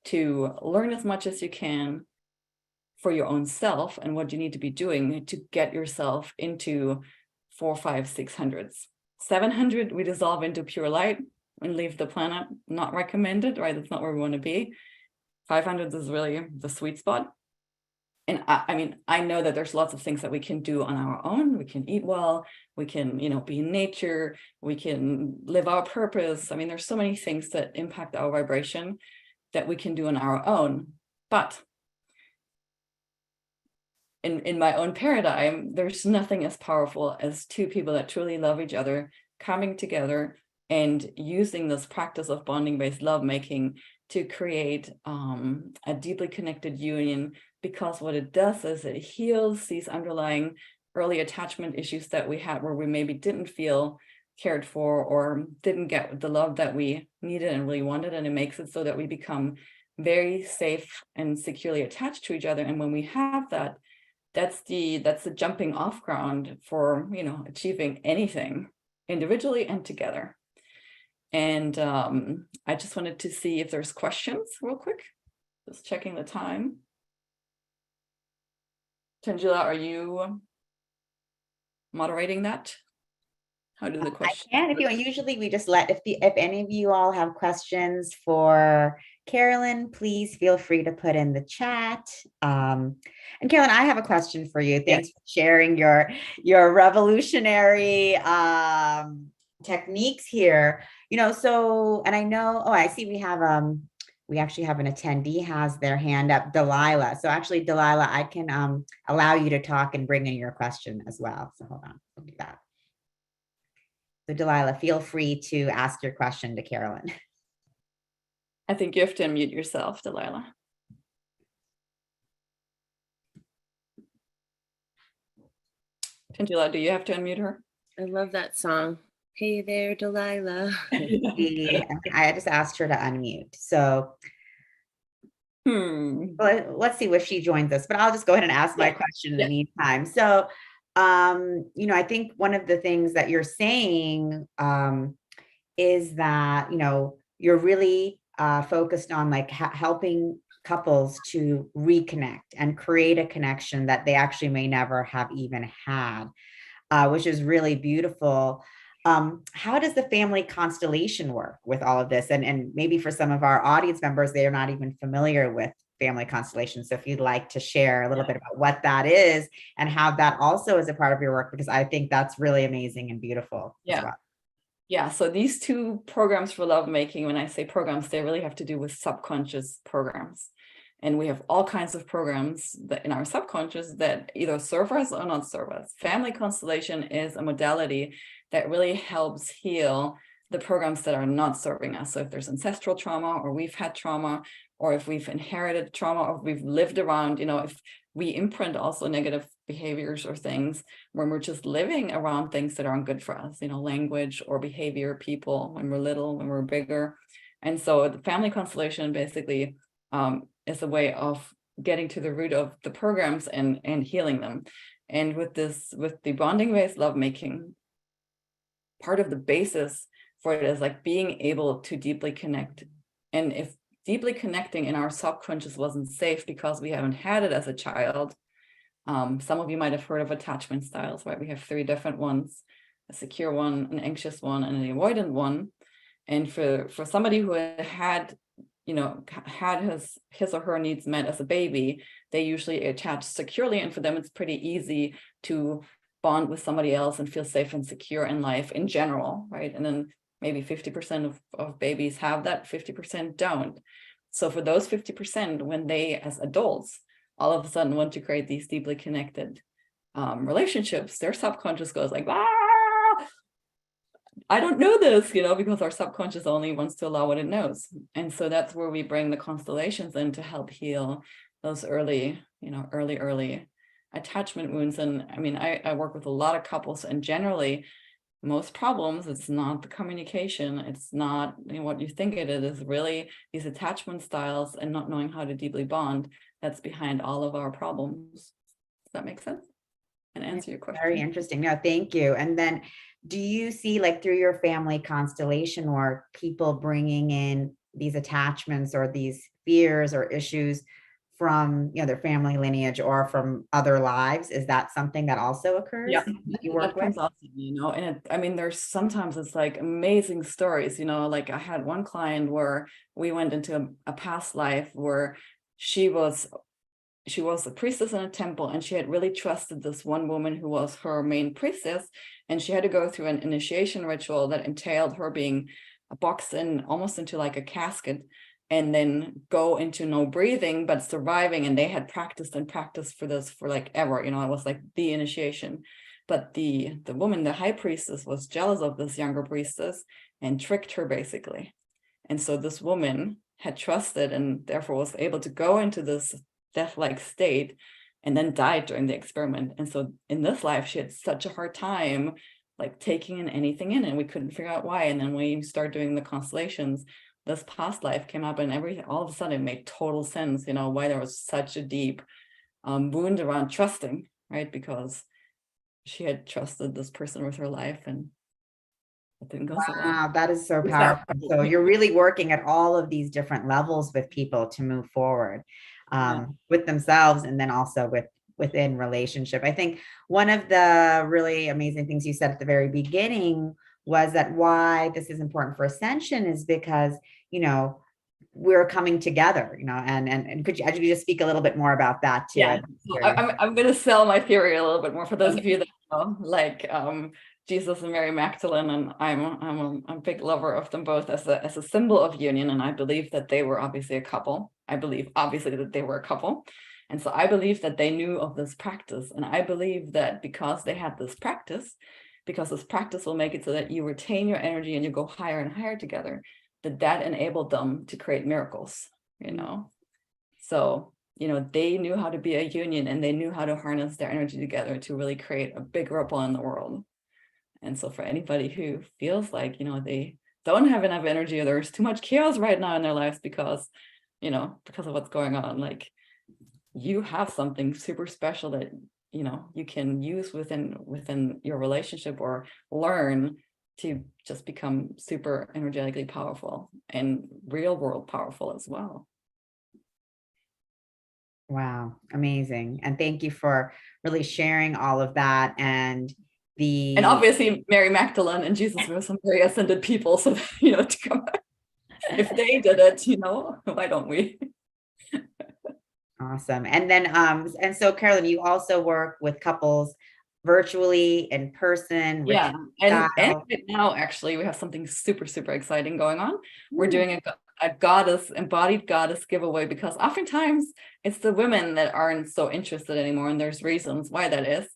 to learn as much as you can for your own self and what you need to be doing to get yourself into 4, 5, 600s. 700, we dissolve into pure light and leave the planet. Not recommended, right? That's not where we want to be. 500 is really the sweet spot. And I know that there's lots of things that we can do on our own. We can eat well, we can, be in nature, we can live our purpose. There's so many things that impact our vibration that we can do on our own. But in my own paradigm, there's nothing as powerful as two people that truly love each other coming together and using this practice of bonding-based lovemaking to create a deeply connected union, because what it does is it heals these underlying early attachment issues that we had, where we maybe didn't feel cared for or didn't get the love that we needed and really wanted. And it makes it so that we become very safe and securely attached to each other. And when we have that, that's the jumping off ground for, achieving anything individually and together. And I just wanted to see if there's questions real quick. Just checking the time. Tangela, are you moderating that? How do the questions? I can if you want. Usually we just let, if any of you all have questions for Carolyn, please feel free to put in the chat. And Carolyn, I have a question for you. Thanks for sharing your revolutionary techniques here. So, and I know, I see we actually have an attendee has their hand up, Delilah. So actually, Delilah, I can allow you to talk and bring in your question as well. So hold on, I'll do that. So Delilah, feel free to ask your question to Carolyn. I think you have to unmute yourself, Delilah. Tangela, do you have to unmute her? I love that song. Hey there, Delilah. I just asked her to unmute. So let's see if she joins us, but I'll just go ahead and ask my question in the meantime. So I think one of the things that you're saying is that, you're really focused on like helping couples to reconnect and create a connection that they actually may never have even had, which is really beautiful. How does the family constellation work with all of this? And maybe for some of our audience members, they are not even familiar with family constellation. So if you'd like to share a little bit about what that is and how that also is a part of your work, because I think that's really amazing and beautiful. Yeah. As well. Yeah. So these two programs for lovemaking, when I say programs, they really have to do with subconscious programs. And we have all kinds of programs that in our subconscious that either serve us or not serve us. Family constellation is a modality that really helps heal the programs that are not serving us. So if there's ancestral trauma, or we've had trauma, or if we've inherited trauma, or if we've lived around, if we imprint also negative behaviors or things when we're just living around things that aren't good for us, language or behavior, people, when we're little, when we're bigger. And so the family constellation basically is a way of getting to the root of the programs and healing them. And with the bonding-based lovemaking, part of the basis for it is like being able to deeply connect. And if deeply connecting in our subconscious wasn't safe because we haven't had it as a child, some of you might have heard of attachment styles, right? We have 3 different ones: a secure one, an anxious one, and an avoidant one. And for somebody who had his or her needs met as a baby, they usually attach securely, and for them it's pretty easy to bond with somebody else and feel safe and secure in life in general, right? And then maybe 50% of babies have that, 50% don't. So for those 50%, when they as adults all of a sudden want to create these deeply connected relationships, their subconscious goes like, I don't know this, because our subconscious only wants to allow what it knows. And so that's where we bring the constellations in to help heal those early attachment wounds. And I mean, I work with a lot of couples, and generally most problems, it's not the communication, it's not what you think it is really these attachment styles and not knowing how to deeply bond that's behind all of our problems. Does that make sense? And answer your question? Very interesting. No, thank you. And then do you see, like, through your family constellation work, people bringing in these attachments or these fears or issues from their family lineage or from other lives? Is that something that also occurs? Yeah, that you work with? Awesome, and there's sometimes it's like amazing stories, like I had one client where we went into a past life where she was a priestess in a temple, and she had really trusted this one woman who was her main priestess, and she had to go through an initiation ritual that entailed her being boxed in almost into like a casket, and then go into no breathing but surviving. And they had practiced for this for like ever, it was like the initiation. But the woman, the high priestess, was jealous of this younger priestess and tricked her basically. And so this woman had trusted and therefore was able to go into this death-like state and then died during the experiment. And so in this life she had such a hard time like taking in anything in, and we couldn't figure out why. And then when you start doing the constellations, this past life came up, and everything all of a sudden it made total sense, why there was such a deep wound around trusting, right? Because she had trusted this person with her life, and It didn't go so well. Wow, that is so Is powerful. that So you're really working at all of these different levels with people to move forward, Yeah. with themselves, and then also within relationship. I think one of the really amazing things you said at the very beginning was that why this is important for Ascension is because, you know, we're coming together, you know, and could you just speak a little bit more about that too? Yeah, so I'm gonna sell my theory a little bit more for those of you that know, like Jesus and Mary Magdalene, and I'm a big lover of them both as a symbol of union, and I believe that they were obviously a couple. I believe obviously that they were a couple, and so I believe that they knew of this practice, and I believe that because they had this practice, because this practice will make it so that you retain your energy and you go higher and higher together, that enabled them to create miracles, you know. So, you know, they knew how to be a union, and they knew how to harness their energy together to really create a big ripple in the world. And so for anybody who feels like, you know, they don't have enough energy, or there's too much chaos right now in their lives because, you know, because of what's going on, like, you have something super special that, you know, you can use within your relationship, or learn to just become super energetically powerful and real world powerful as well. Wow, amazing. And thank you for really sharing all of that. And obviously Mary Magdalene and Jesus were some very ascended people, so you know, to come if they did it, you know, why don't we? Awesome. And then and so Carolyn, you also work with couples virtually, in person, Yeah, retreat and style. right now actually we have something super exciting going on. We're doing a goddess, embodied goddess giveaway, because oftentimes it's the women that aren't so interested anymore, and there's reasons why that is.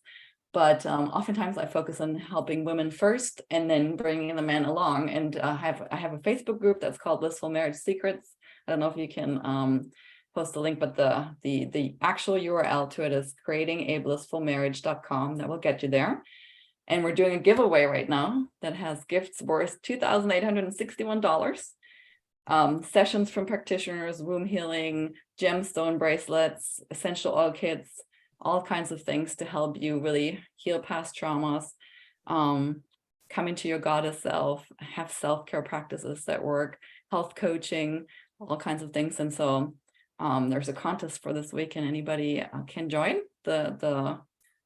But oftentimes I focus on helping women first, and then bringing the men along. And I have a Facebook group that's called Blissful Marriage Secrets. I don't know if you can post the link, but the actual URL to it is creatingablissfulmarriage.com. That will get you there. And we're doing a giveaway right now that has gifts worth $2,861. Sessions from practitioners, womb healing, gemstone bracelets, essential oil kits, all kinds of things to help you really heal past traumas, come into your goddess self, have self-care practices that work, health coaching, all kinds of things. And so there's a contest for this week, and anybody can join. The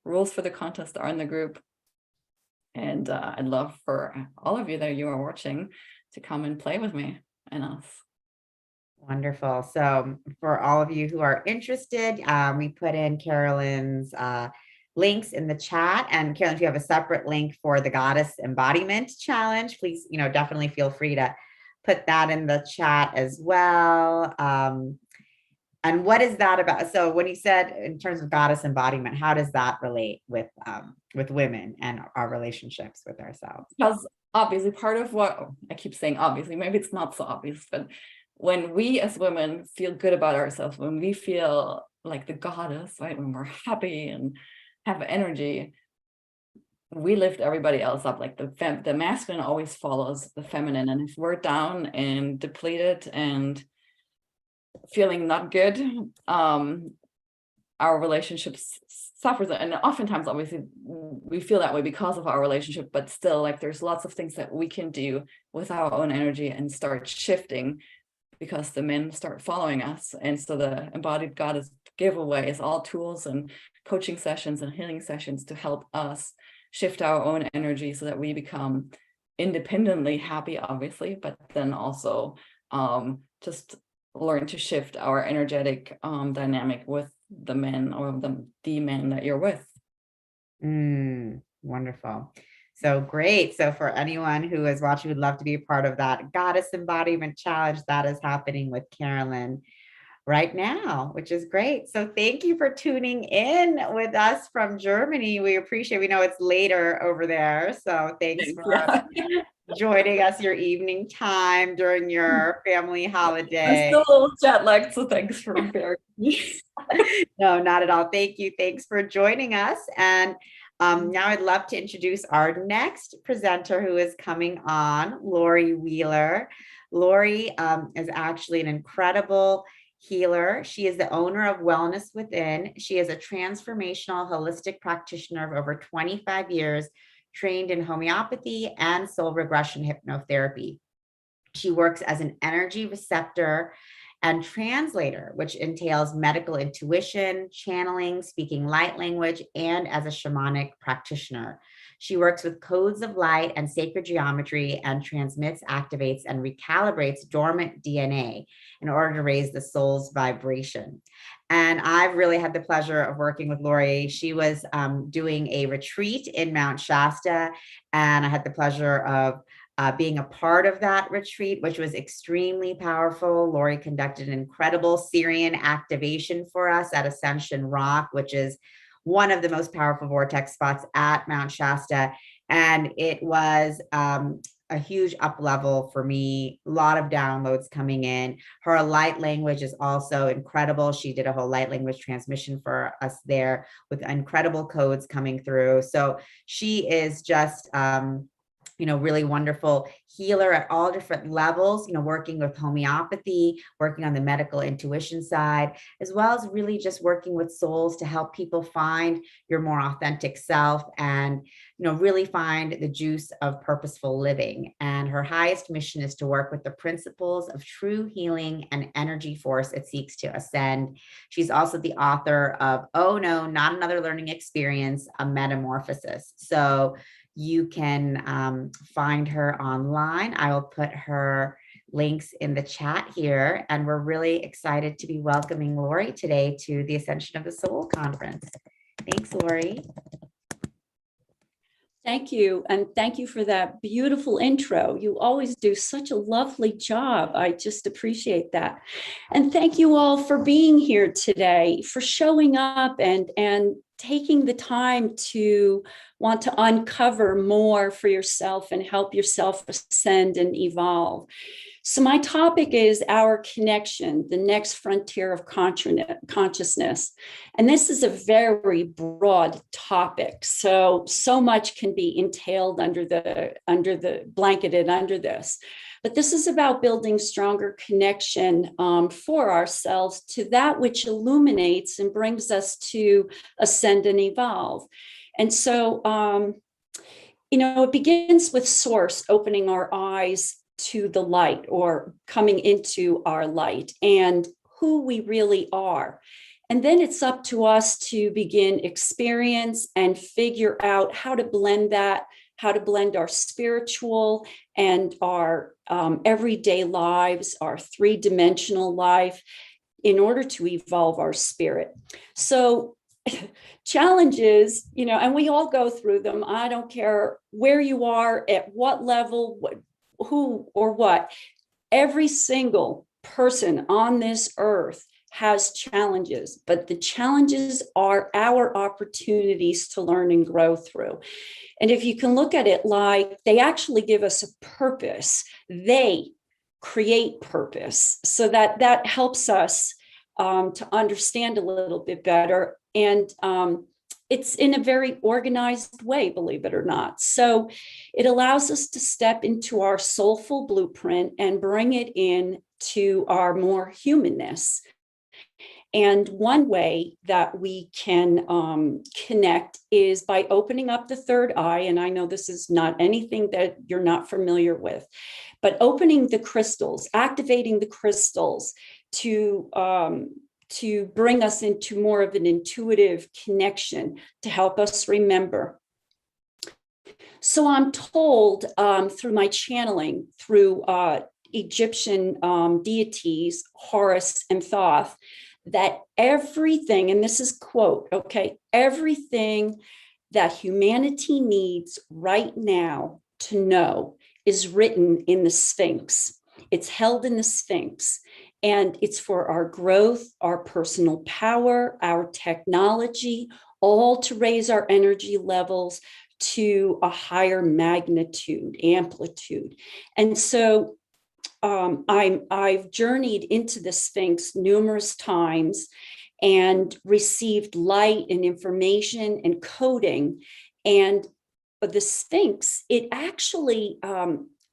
rules for the contest are in the group. And I'd love for all of you that you are watching to come and play with me and us. Wonderful. So for all of you who are interested, we put in Carolyn's links in the chat. And Carolyn, if you have a separate link for the Goddess Embodiment Challenge, please, you know, definitely feel free to put that in the chat as well. And what is that about? So when you said in terms of goddess embodiment, how does that relate with women and our relationships with ourselves? Because obviously part of what I keep saying, obviously, maybe it's not so obvious, but when we as women feel good about ourselves, when we feel like the goddess, right, when we're happy and have energy, we lift everybody else up. Like the masculine always follows the feminine. And if we're down and depleted and feeling not good, our relationships suffers. And oftentimes, obviously, we feel that way because of our relationship, but still, like, there's lots of things that we can do with our own energy and start shifting, because the men start following us. And so the embodied goddess giveaway is all tools and coaching sessions and healing sessions to help us shift our own energy so that we become independently happy, obviously, but then also just learn to shift our energetic dynamic with the men, or the men that you're with. Wonderful. So great. So for anyone who is watching, would love to be a part of that Goddess Embodiment Challenge that is happening with Carolyn right now, which is great. So thank you for tuning in with us from Germany. We appreciate, we know it's later over there. So thanks for joining us your evening time during your family holiday. I'm still a little jet lagged, so thanks for bearing me. No, not at all. Thank you. Thanks for joining us. And now I'd love to introduce our next presenter who is coming on, Lori Wheeler. Lori is actually an incredible healer. She is the owner of Wellness Within. She is a transformational holistic practitioner of over 25 years trained in homeopathy and soul regression hypnotherapy. She works as an energy receptor and translator, which entails medical intuition, channeling, speaking light language, and as a shamanic practitioner. She works with codes of light and sacred geometry and transmits, activates, and recalibrates dormant DNA in order to raise the soul's vibration. And I've really had the pleasure of working with Lori. She was doing a retreat in Mount Shasta, and I had the pleasure of being a part of that retreat, which was extremely powerful. Lori conducted an incredible Syrian activation for us at Ascension Rock, which is one of the most powerful vortex spots at Mount Shasta. And it was a huge up level for me, a lot of downloads coming in. Her light language is also incredible. She did a whole light language transmission for us there with incredible codes coming through. So she is just, really wonderful healer at all different levels, working with homeopathy, working on the medical intuition side, as well as really just working with souls to help people find your more authentic self and, really find the juice of purposeful living. And her highest mission is to work with the principles of true healing and energy force it seeks to ascend. She's also the author of Oh No, Not Another Learning Experience, A Metamorphosis. So you can find her online. I will put her links in the chat here. And we're really excited to be welcoming Lori today to the Ascension of the Soul Conference. Thanks, Lori. Thank you. And thank you for that beautiful intro. You always do such a lovely job. I just appreciate that. And thank you all for being here today, for showing up and taking the time to want to uncover more for yourself and help yourself ascend and evolve. So my topic is our connection, the next frontier of consciousness. And this is a very broad topic. So much can be entailed under the blanketed under this. But this is about building stronger connection for ourselves to that which illuminates and brings us to ascend and evolve. And so, it begins with source, opening our eyes to the light or coming into our light and who we really are. And then it's up to us to begin experience and figure out how to blend that, how to blend our spiritual and our everyday lives, our three-dimensional life in order to evolve our spirit. So challenges, and we all go through them. I don't care where you are, at what level, who or what. Every single person on this earth has challenges, but the challenges are our opportunities to learn and grow through. And if you can look at it like they actually give us a purpose, they create purpose, so that helps us to understand a little bit better. And it's in a very organized way, believe it or not. So it allows us to step into our soulful blueprint and bring it in to our more humanness. And one way that we can connect is by opening up the third eye. And I know this is not anything that you're not familiar with, but opening the crystals, activating the crystals to bring us into more of an intuitive connection to help us remember. So I'm told through my channeling, through Egyptian deities, Horus and Thoth, that everything, and this is quote, okay, everything that humanity needs right now to know is written in the Sphinx. It's held in the Sphinx. And it's for our growth, our personal power, our technology, all to raise our energy levels to a higher magnitude, amplitude. And so I've journeyed into the Sphinx numerous times and received light and information and coding. And the Sphinx, it actually,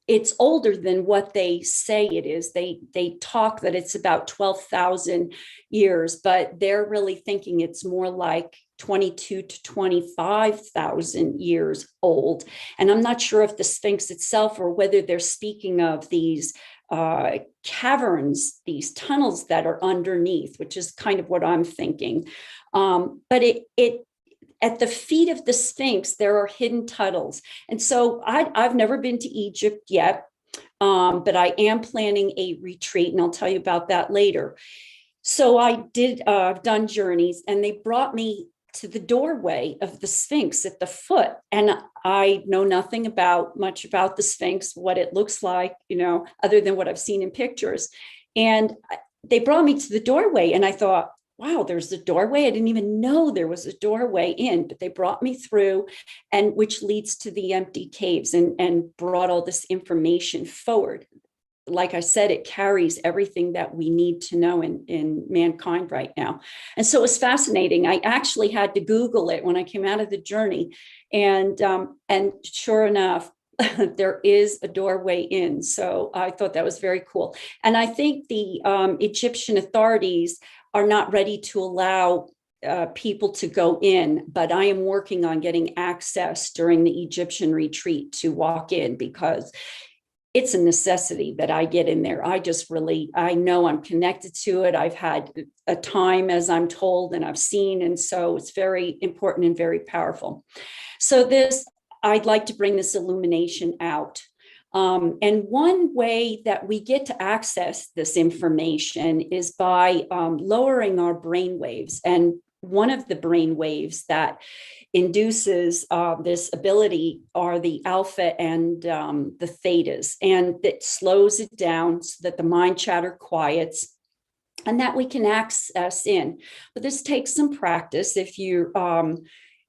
it's older than what they say it is. They talk that it's about 12,000 years, but they're really thinking it's more like 22 to 25,000 years old. And I'm not sure if the Sphinx itself or whether they're speaking of these caverns, these tunnels that are underneath, which is kind of what I'm thinking. But it at the feet of the Sphinx, there are hidden tunnels. And so I've never been to Egypt yet, but I am planning a retreat, and I'll tell you about that later. So I've done journeys, and they brought me to the doorway of the Sphinx at the foot. And I know nothing much about the Sphinx, what it looks like, other than what I've seen in pictures. And they brought me to the doorway, and I thought, wow, there's a doorway. I didn't even know there was a doorway in, but they brought me through, and which leads to the empty caves, and brought all this information forward. Like I said, it carries everything that we need to know in mankind right now. And so it was fascinating. I actually had to Google it when I came out of the journey. And sure enough, there is a doorway in. So I thought that was very cool. And I think the Egyptian authorities are not ready to allow people to go in, but I am working on getting access during the Egyptian retreat to walk in, because it's a necessity that I get in there. I know I'm connected to it. I've had a time, as I'm told, and I've seen, and so it's very important and very powerful. So I'd like to bring this illumination out. And one way that we get to access this information is by lowering our brain waves. And one of the brain waves that induces this ability are the alpha and the thetas, and that slows it down so that the mind chatter quiets, and that we can access in. But this takes some practice. If you're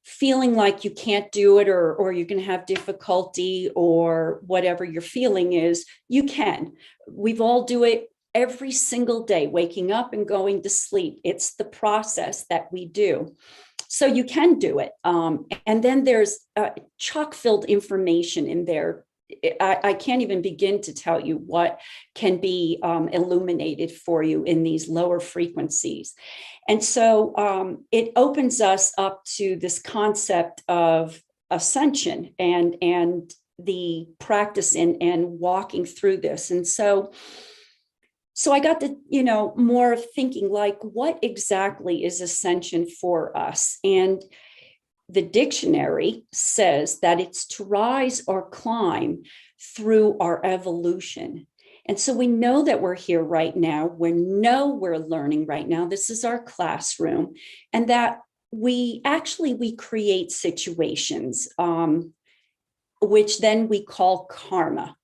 feeling like you can't do it, or you're going to have difficulty, or whatever your feeling is, you can. We've all do it every single day, waking up and going to sleep. It's the process that we do. So you can do it. And then there's chock-filled information in there. I can't even begin to tell you what can be illuminated for you in these lower frequencies. And so it opens us up to this concept of ascension and the practice and walking through this. And so I got to, more thinking, like, what exactly is ascension for us? And the dictionary says that it's to rise or climb through our evolution. And so we know that we're here right now. We know we're learning right now. This is our classroom. And that we create situations, which then we call karma.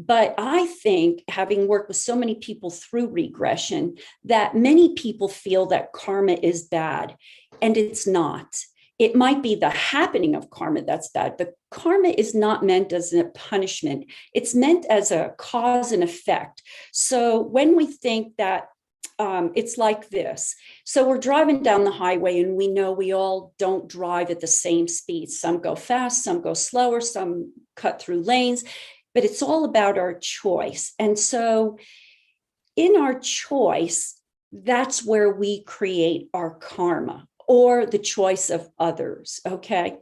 But I think, having worked with so many people through regression, that many people feel that karma is bad, and it's not. It might be the happening of karma that's bad, but karma is not meant as a punishment. It's meant as a cause and effect. So when we think that it's like this. So we're driving down the highway, and we know we all don't drive at the same speed. Some go fast, some go slower, some cut through lanes. But it's all about our choice. And so in our choice, that's where we create our karma, or the choice of others, okay?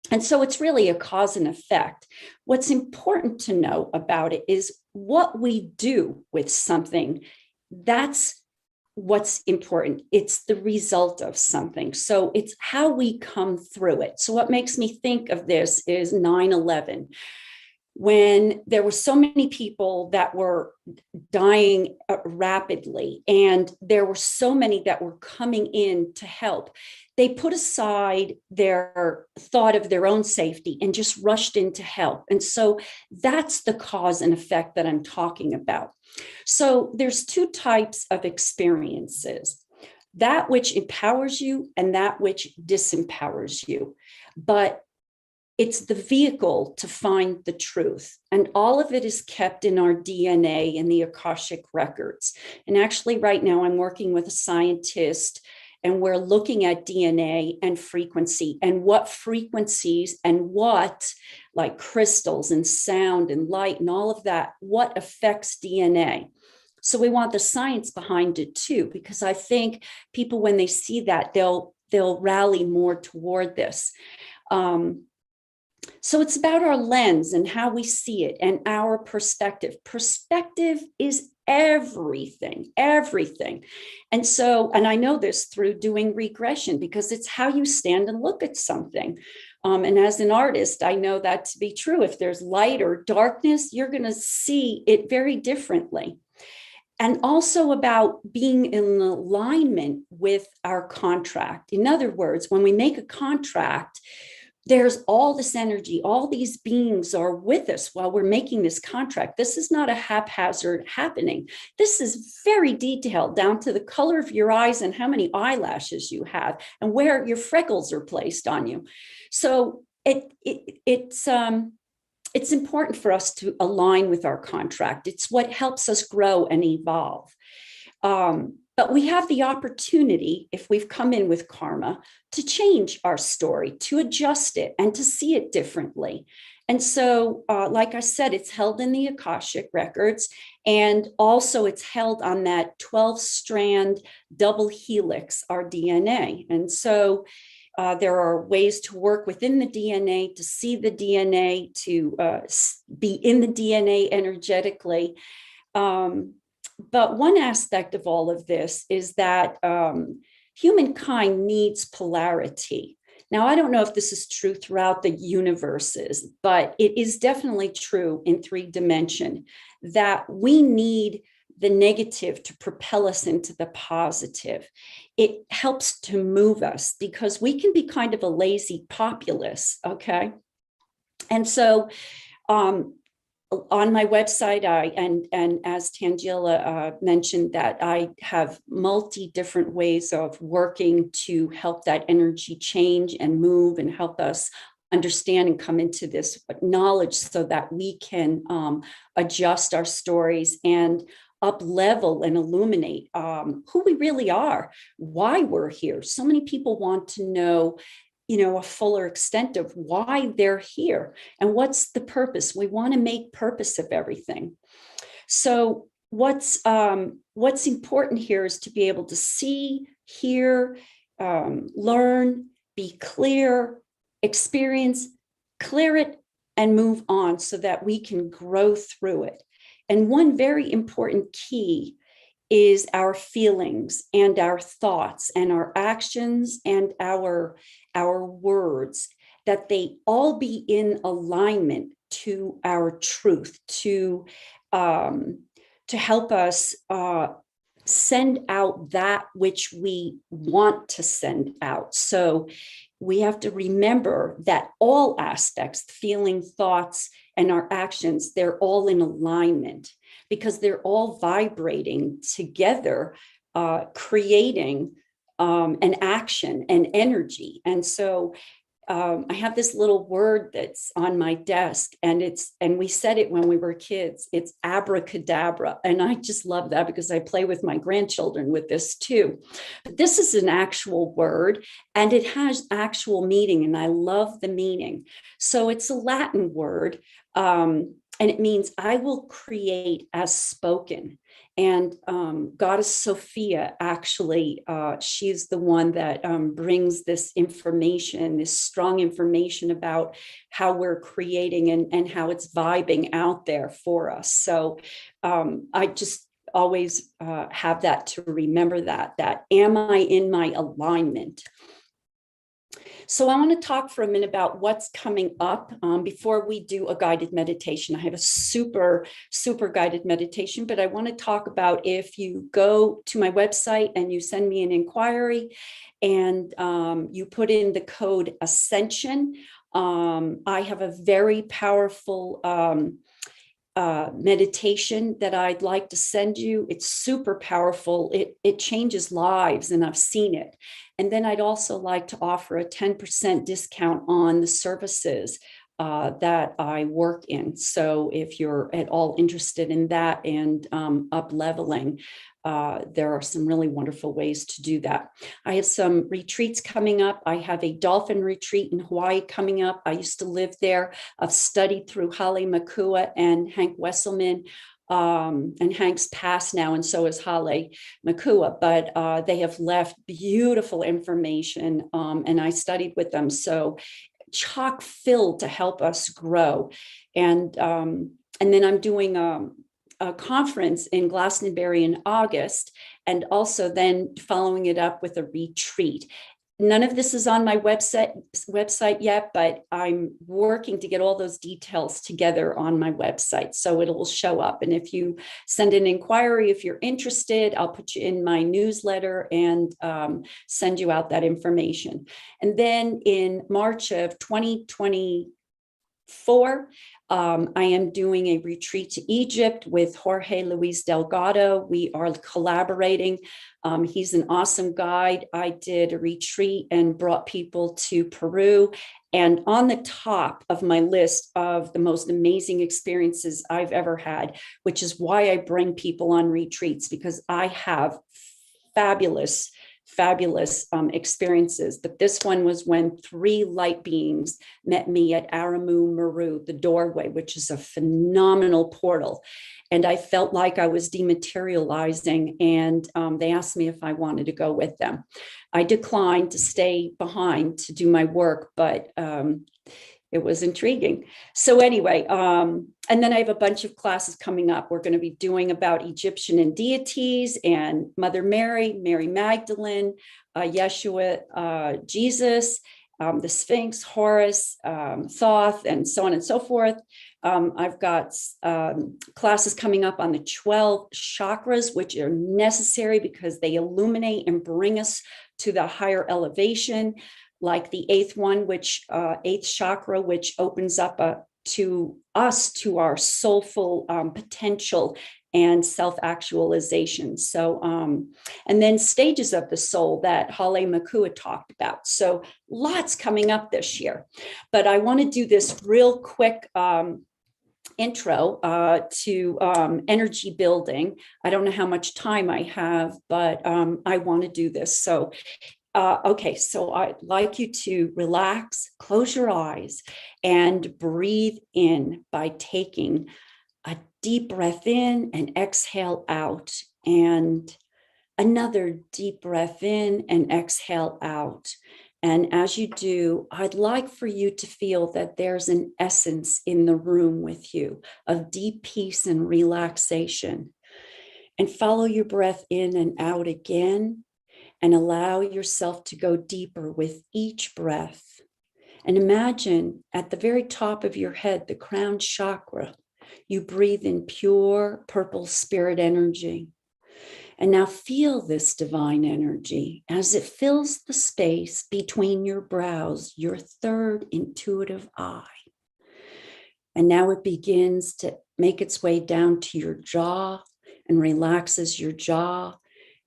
And so it's really a cause and effect. What's important to know about it is what we do with something. That's what's important. It's the result of something. So it's how we come through it. So what makes me think of this is 9/11. When there were so many people that were dying rapidly, and there were so many that were coming in to help, they put aside their thought of their own safety and just rushed in to help. And so that's the cause and effect that I'm talking about. So there's two types of experiences: that which empowers you and that which disempowers you. But it's the vehicle to find the truth. And all of it is kept in our DNA and the Akashic records. And actually, right now, I'm working with a scientist, and we're looking at DNA and frequency, and what frequencies and what, like crystals and sound and light and all of that, what affects DNA. So we want the science behind it too, because I think people, when they see that, they'll they'll rally more toward this. So it's about our lens and how we see it and our perspective. Perspective is everything, everything. And so, and I know this through doing regression, because it's how you stand and look at something. And as an artist, I know that to be true. If there's light or darkness, you're going to see it very differently. And also about being in alignment with our contract. In other words, when we make a contract, there's all this energy, all these beings are with us while we're making this contract. This is not a haphazard happening. This is very detailed, down to the color of your eyes and how many eyelashes you have and where your freckles are placed on you. So it's important for us to align with our contract. It's what helps us grow and evolve. But we have the opportunity, if we've come in with karma, to change our story, to adjust it, and to see it differently. And so, like I said, it's held in the Akashic records, and also it's held on that 12-strand double helix, our DNA. And so there are ways to work within the DNA, to see the DNA, to be in the DNA energetically. But one aspect of all of this is that humankind needs polarity. Now, I don't know if this is true throughout the universes, but it is definitely true in 3D that we need the negative to propel us into the positive. It helps to move us, because we can be kind of a lazy populace, okay? And so, on my website, and as Tangela mentioned, that I have different ways of working to help that energy change and move and help us understand and come into this knowledge so that we can adjust our stories and up level and illuminate who we really are, why we're here. So many people want to know, a fuller extent of why they're here and what's the purpose. We want to make purpose of everything. So what's important here is to be able to see, hear, learn, be clear, experience, clear it, and move on so that we can grow through it. And one very important key is our feelings and our thoughts and our actions and our words, that they all be in alignment to our truth, to help us send out that which we want to send out. So we have to remember that all aspects, feeling, thoughts, and our actions, they're all in alignment, because they're all vibrating together, creating an action and energy. And so I have this little word that's on my desk, and we said it when we were kids. It's abracadabra. And I just love that because I play with my grandchildren with this too. But this is an actual word, and it has actual meaning, and I love the meaning. So it's a Latin word, and it means I will create as spoken. And Goddess Sophia, actually, she's the one that brings this information, this strong information about how we're creating and how it's vibing out there for us. So I just always have that to remember that am I in my alignment? So I want to talk for a minute about what's coming up before we do a guided meditation. I have a super guided meditation, but I want to talk about, if you go to my website and you send me an inquiry and you put in the code Ascension, I have a very powerful meditation that I'd like to send you. It's super powerful. It changes lives, and I've seen it. And then I'd also like to offer a 10% discount on the services that I work in. So if you're at all interested in that and up leveling, there are some really wonderful ways to do that. I have some retreats coming up. I have a dolphin retreat in Hawaii coming up. I used to live there. I've studied through Hale Makua and Hank Wesselman. and Hank's passed now, and so is Hale Makua, but they have left beautiful information, and I studied with them. So chock filled to help us grow. And then I'm doing a conference in Glastonbury in August, and also then following it up with a retreat. None of this is on my website yet, but I'm working to get all those details together on my website, so it'll show up. And if you send an inquiry, if you're interested, I'll put you in my newsletter and send you out that information. And then in March of 2024, I am doing a retreat to Egypt with Jorge Luis Delgado. We are collaborating. He's an awesome guide. I did a retreat and brought people to Peru. And on the top of my list of the most amazing experiences I've ever had, which is why I bring people on retreats, because I have fabulous experiences. But this one was when 3 light beings met me at Aramu Meru, the doorway, which is a phenomenal portal. And I felt like I was dematerializing, and they asked me if I wanted to go with them. I declined to stay behind to do my work, but it was intriguing. So anyway, and then I have a bunch of classes coming up. We're going to be doing about Egyptian and deities and Mother Mary, Mary Magdalene, Yeshua, Jesus, the Sphinx, Horus, Thoth, and so on and so forth. I've got classes coming up on the 12 chakras, which are necessary because they illuminate and bring us to the higher elevation, like the 8th one, which 8th chakra, which opens up to us, to our soulful potential and self-actualization. So, and then stages of the soul that Hale Makua talked about. So lots coming up this year, but I want to do this real quick intro to energy building. I don't know how much time I have, but I want to do this. So okay, so I'd like you to relax, close your eyes, and breathe in by taking a deep breath in and exhale out, and another deep breath in and exhale out. And as you do, I'd like for you to feel that there's an essence in the room with you of deep peace and relaxation. And follow your breath in and out again, and allow yourself to go deeper with each breath. And imagine at the very top of your head, the crown chakra, you breathe in pure purple spirit energy. And now feel this divine energy as it fills the space between your brows, your third intuitive eye. And now it begins to make its way down to your jaw and relaxes your jaw,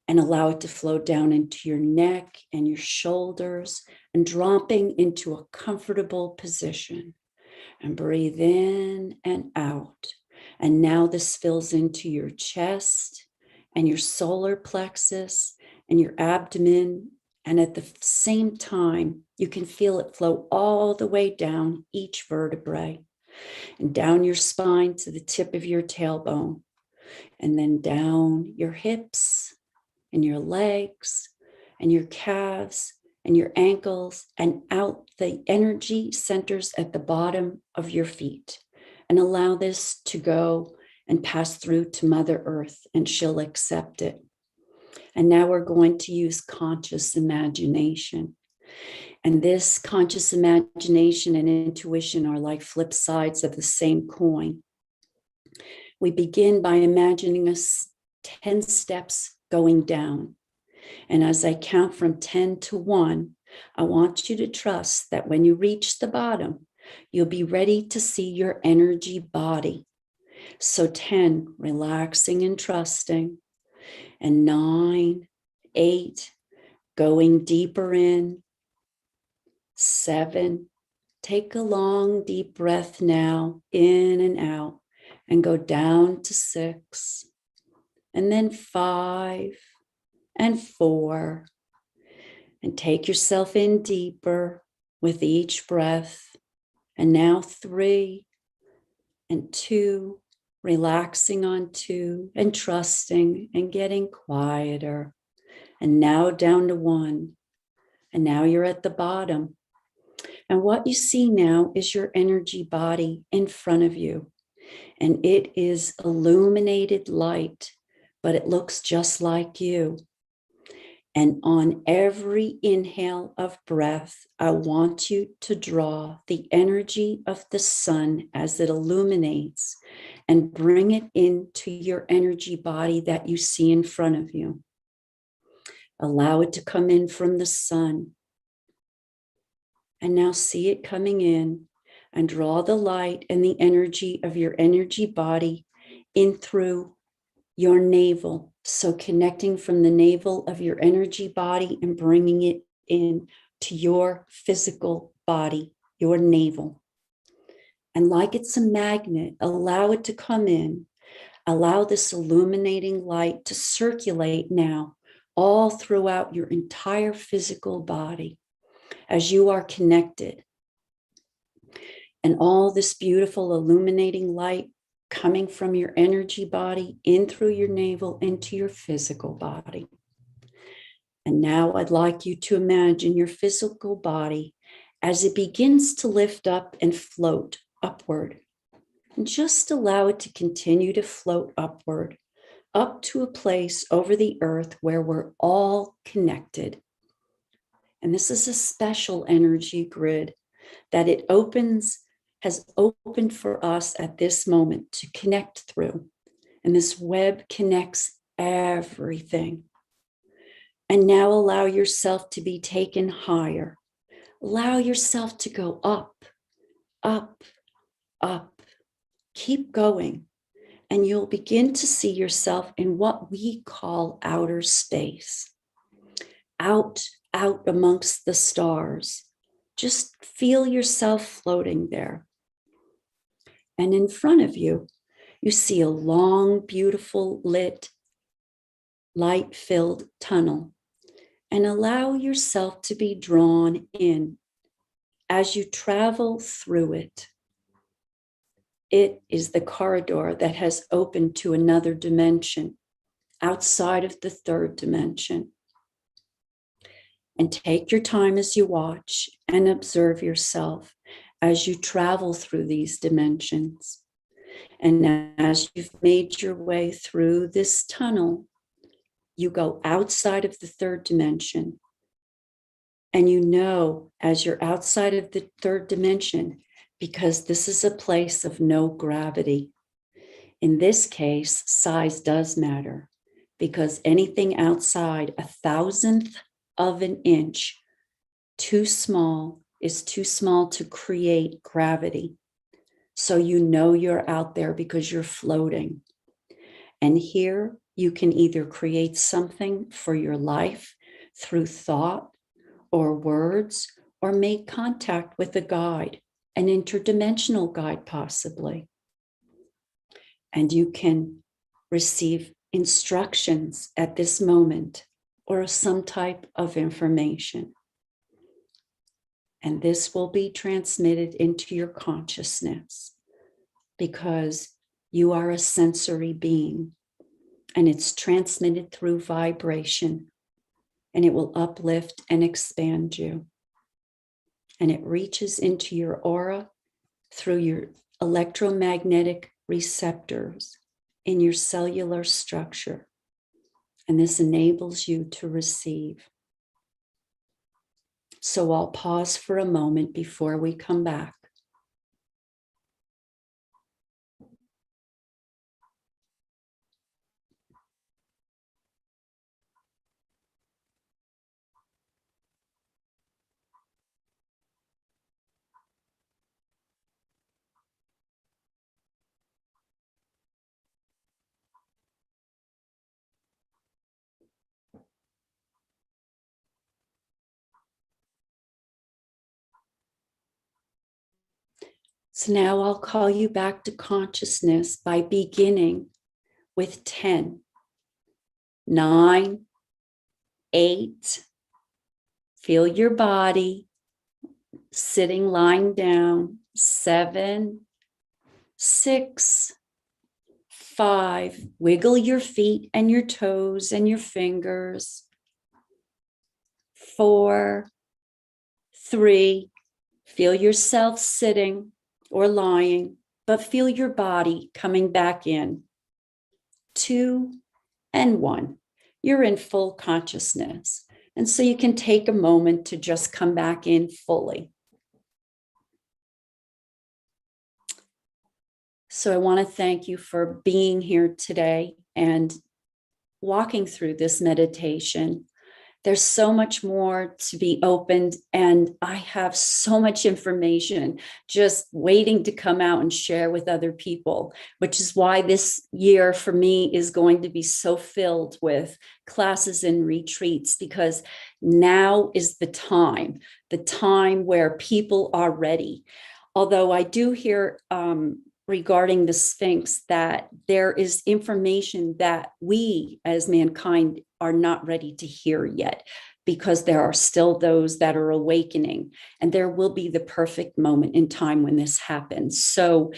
and allow it to flow down into your neck and your shoulders, and dropping into a comfortable position. And breathe in and out. And now this fills into your chest and your solar plexus and your abdomen. And at the same time, you can feel it flow all the way down each vertebrae and down your spine to the tip of your tailbone, and then down your hips and your legs and your calves and your ankles, and out the energy centers at the bottom of your feet. And allow this to go and pass through to Mother Earth, and she'll accept it. And now we're going to use conscious imagination. And this conscious imagination and intuition are like flip sides of the same coin. We begin by imagining us 10 steps going down. And as I count from 10 to 1, I want you to trust that when you reach the bottom, you'll be ready to see your energy body. So 10, relaxing and trusting. And 9, 8, going deeper in. 7, take a long deep breath now, in and out, and go down to 6. And then 5 and 4. And take yourself in deeper with each breath. And now 3 and 2 relaxing on 2 and trusting and getting quieter. And now down to 1. And now you're at the bottom. And what you see now is your energy body in front of you. And it is illuminated light, but it looks just like you. And on every inhale of breath, I want you to draw the energy of the sun as it illuminates and bring it into your energy body that you see in front of you. Allow it to come in from the sun. And now see it coming in, and draw the light and the energy of your energy body in through your navel. So connecting from the navel of your energy body and bringing it in to your physical body, your navel. And like it's a magnet, allow it to come in. Allow this illuminating light to circulate now all throughout your entire physical body as you are connected. And all this beautiful illuminating light coming from your energy body in through your navel into your physical body. And now I'd like you to imagine your physical body as it begins to lift up and float upward. And just allow it to continue to float upward, up to a place over the earth where we're all connected. And this is a special energy grid that has opened for us at this moment to connect through. And this web connects everything. And now allow yourself to be taken higher. Allow yourself to go up, up, up. Keep going. And you'll begin to see yourself in what we call outer space. Out amongst the stars. Just feel yourself floating there. And in front of you, you see a long, beautiful, lit, light-filled tunnel. And allow yourself to be drawn in as you travel through it. It is the corridor that has opened to another dimension, outside of the 3rd dimension. And take your time as you watch and observe yourself as you travel through these dimensions. And as you've made your way through this tunnel, you go outside of the 3rd dimension. And you know, as you're outside of the 3rd dimension, because this is a place of no gravity. In this case, size does matter, because anything outside 1,000th of an inch too small is too small to create gravity. So you know you're out there because you're floating. And here you can either create something for your life through thought or words, or make contact with a guide, an interdimensional guide possibly. And you can receive instructions at this moment or some type of information. And this will be transmitted into your consciousness because you are a sensory being, and it's transmitted through vibration, and it will uplift and expand you. And it reaches into your aura through your electromagnetic receptors in your cellular structure. And this enables you to receive. So I'll pause for a moment before we come back. So now I'll call you back to consciousness by beginning with 10, 9, 8. Feel your body sitting, lying down. 7, 6, 5, wiggle your feet and your toes and your fingers. 4, 3, feel yourself sitting or lying, but feel your body coming back in. 2 and 1, you're in full consciousness. And so you can take a moment to just come back in fully. So I want to thank you for being here today and walking through this meditation. There's so much more to be opened, and I have so much information just waiting to come out and share with other people, which is why this year for me is going to be so filled with classes and retreats, because now is the time where people are ready. Although I do hear regarding the Sphinx that there is information that we as mankind are not ready to hear yet, because there are still those that are awakening, and there will be the perfect moment in time when this happens. So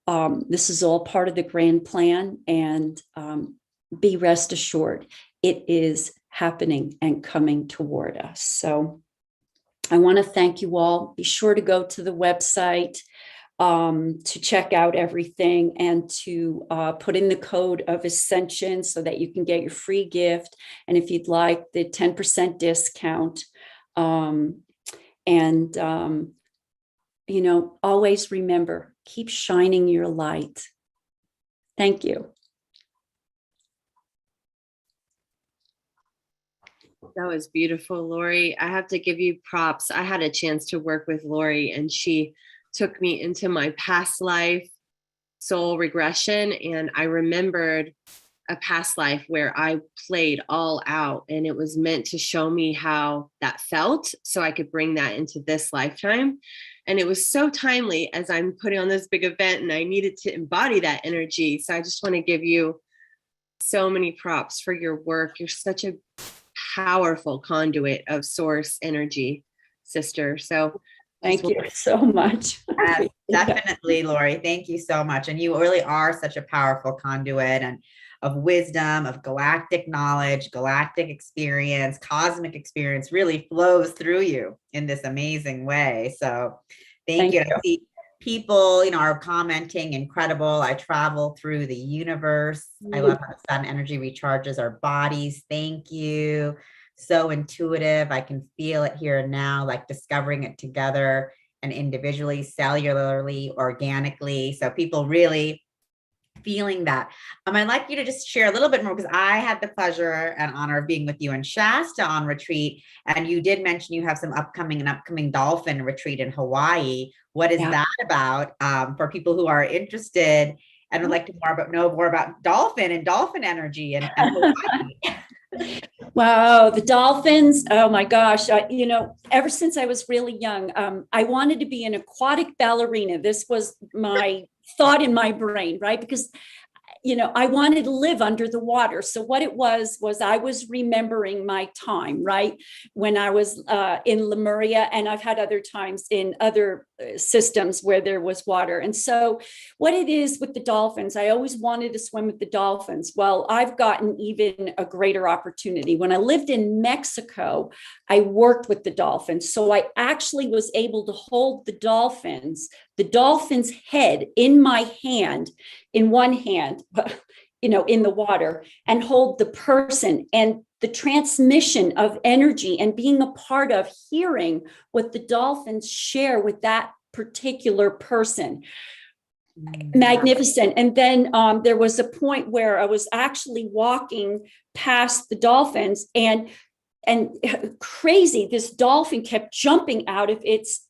this is all part of the grand plan, and be rest assured, it is happening and coming toward us. So I want to thank you all. Be sure to go to the website to check out everything, and to put in the code of Ascension so that you can get your free gift. And if you'd like, the 10% discount. Always remember, keep shining your light. Thank you. That was beautiful, Lori. I have to give you props. I had a chance to work with Lori, and she took me into my past life soul regression. And I remembered a past life where I played all out, and it was meant to show me how that felt so I could bring that into this lifetime. And it was so timely as I'm putting on this big event, and I needed to embody that energy. So I just want to give you so many props for your work. You're such a powerful conduit of source energy, sister. So thank you so much. Yes, definitely, Lori. Thank you so much. And you really are such a powerful conduit and of wisdom, of galactic knowledge, galactic experience, cosmic experience really flows through you in this amazing way. So thank you. I see people, are commenting, incredible. I travel through the universe. I love how the sun energy recharges our bodies. Thank you. So intuitive. I can feel it here and now, like discovering it together and individually, cellularly, organically. So people really feeling that. I'd like you to just share a little bit more, because I had the pleasure and honor of being with you in Shasta on retreat. And you did mention you have some upcoming dolphin retreat in Hawaii. What is that about, for people who are interested and would like to know more about dolphin and dolphin energy and Hawaii? Wow, the dolphins. Oh my gosh. Ever since I was really young, I wanted to be an aquatic ballerina. This was my thought in my brain, right? Because I wanted to live under the water. So what it was I was remembering my time, right? When I was in Lemuria, and I've had other times in other systems where there was water. And so what it is with the dolphins, I always wanted to swim with the dolphins. Well, I've gotten even a greater opportunity. When I lived in Mexico, I worked with the dolphins. So I actually was able to hold the dolphin's head in my hand, in one hand, in the water, and hold the person, and the transmission of energy and being a part of hearing what the dolphins share with that particular person. Magnificent. And then there was a point where I was actually walking past the dolphins, and crazy, this dolphin kept jumping out of its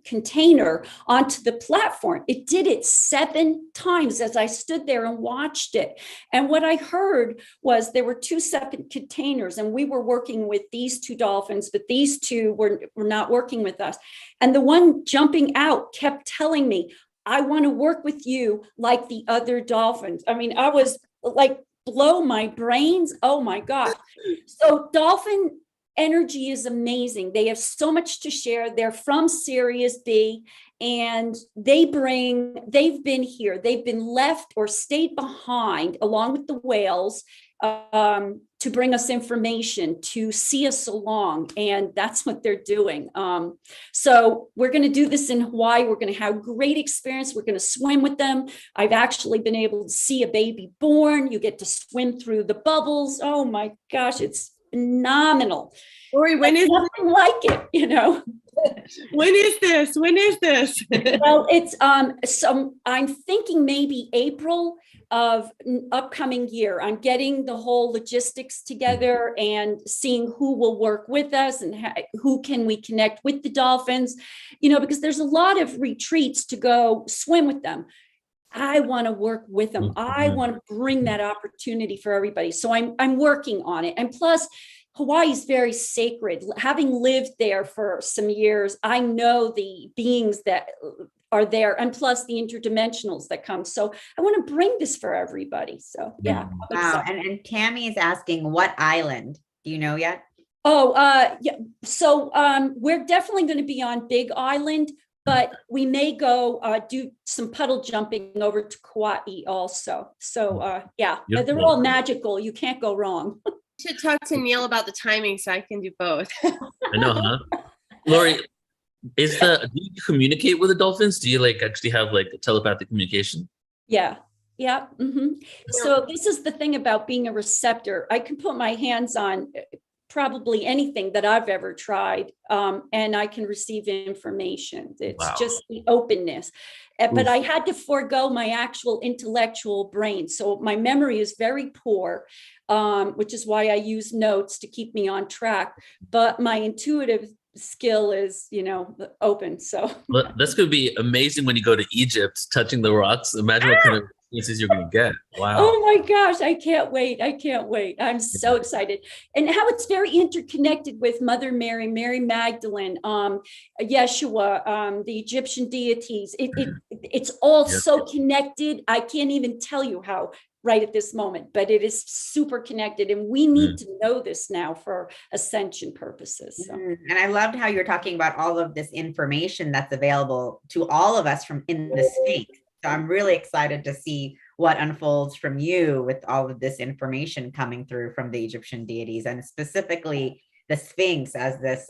container onto the platform. It did it 7 times as I stood there and watched it. And what I heard was there were 2 separate containers, and we were working with these 2 dolphins, but these 2 were not working with us. And the one jumping out kept telling me, I want to work with you like the other dolphins. I mean, I was like, blow my brains. Oh my God. So dolphin energy is amazing. They have so much to share. They're from Sirius B, and they've been here. They've been left or stayed behind along with the whales to bring us information, to see us along. And that's what they're doing. So we're going to do this in Hawaii. We're going to have great experience. We're going to swim with them. I've actually been able to see a baby born. You get to swim through the bubbles. Oh my gosh, it's phenomenal. Lori, when is nothing like it, you know? When is this? When is this? Well, it's so I'm thinking maybe April of upcoming year. I'm getting the whole logistics together and seeing who will work with us and who can we connect with the dolphins, you know, because there's a lot of retreats to go swim with them. I want to work with them. I want to bring that opportunity for everybody. So I'm working on it. And plus, Hawaii is very sacred. Having lived there for some years, I know the beings that are there, and plus the interdimensionals that come. So I want to bring this for everybody. So yeah. Wow. And Tammy is asking, what island? Do you know yet? Oh, yeah. So we're definitely going to be on Big Island, but we may go do some puddle jumping over to Kauai also. So yeah, they're all magical. You can't go wrong. You should talk to Neil about the timing so I can do both. I know, huh? Lori, do you communicate with the dolphins? Do you like actually have like a telepathic communication? Yeah. Yeah. Mm-hmm. So this is the thing about being a receptor. I can put my hands on probably anything that I've ever tried, and I can receive information. It's just the openness. But I had to forego my actual intellectual brain. So my memory is very poor, which is why I use notes to keep me on track. But my intuitive skill is, you know, open. So that's going to be amazing when you go to Egypt, touching the rocks. Imagine what kind of experiences you're going to get. Wow. Oh my gosh. I can't wait. I can't wait. I'm so excited. And how it's very interconnected with Mother Mary, Mary Magdalene, Yeshua, the Egyptian deities. It's all so connected. I can't even tell you how right at this moment, but it is super connected. And we need to know this now for ascension purposes. So. And I loved how you're talking about all of this information that's available to all of us from in the Sphinx. So I'm really excited to see what unfolds from you with all of this information coming through from the Egyptian deities, and specifically the Sphinx as this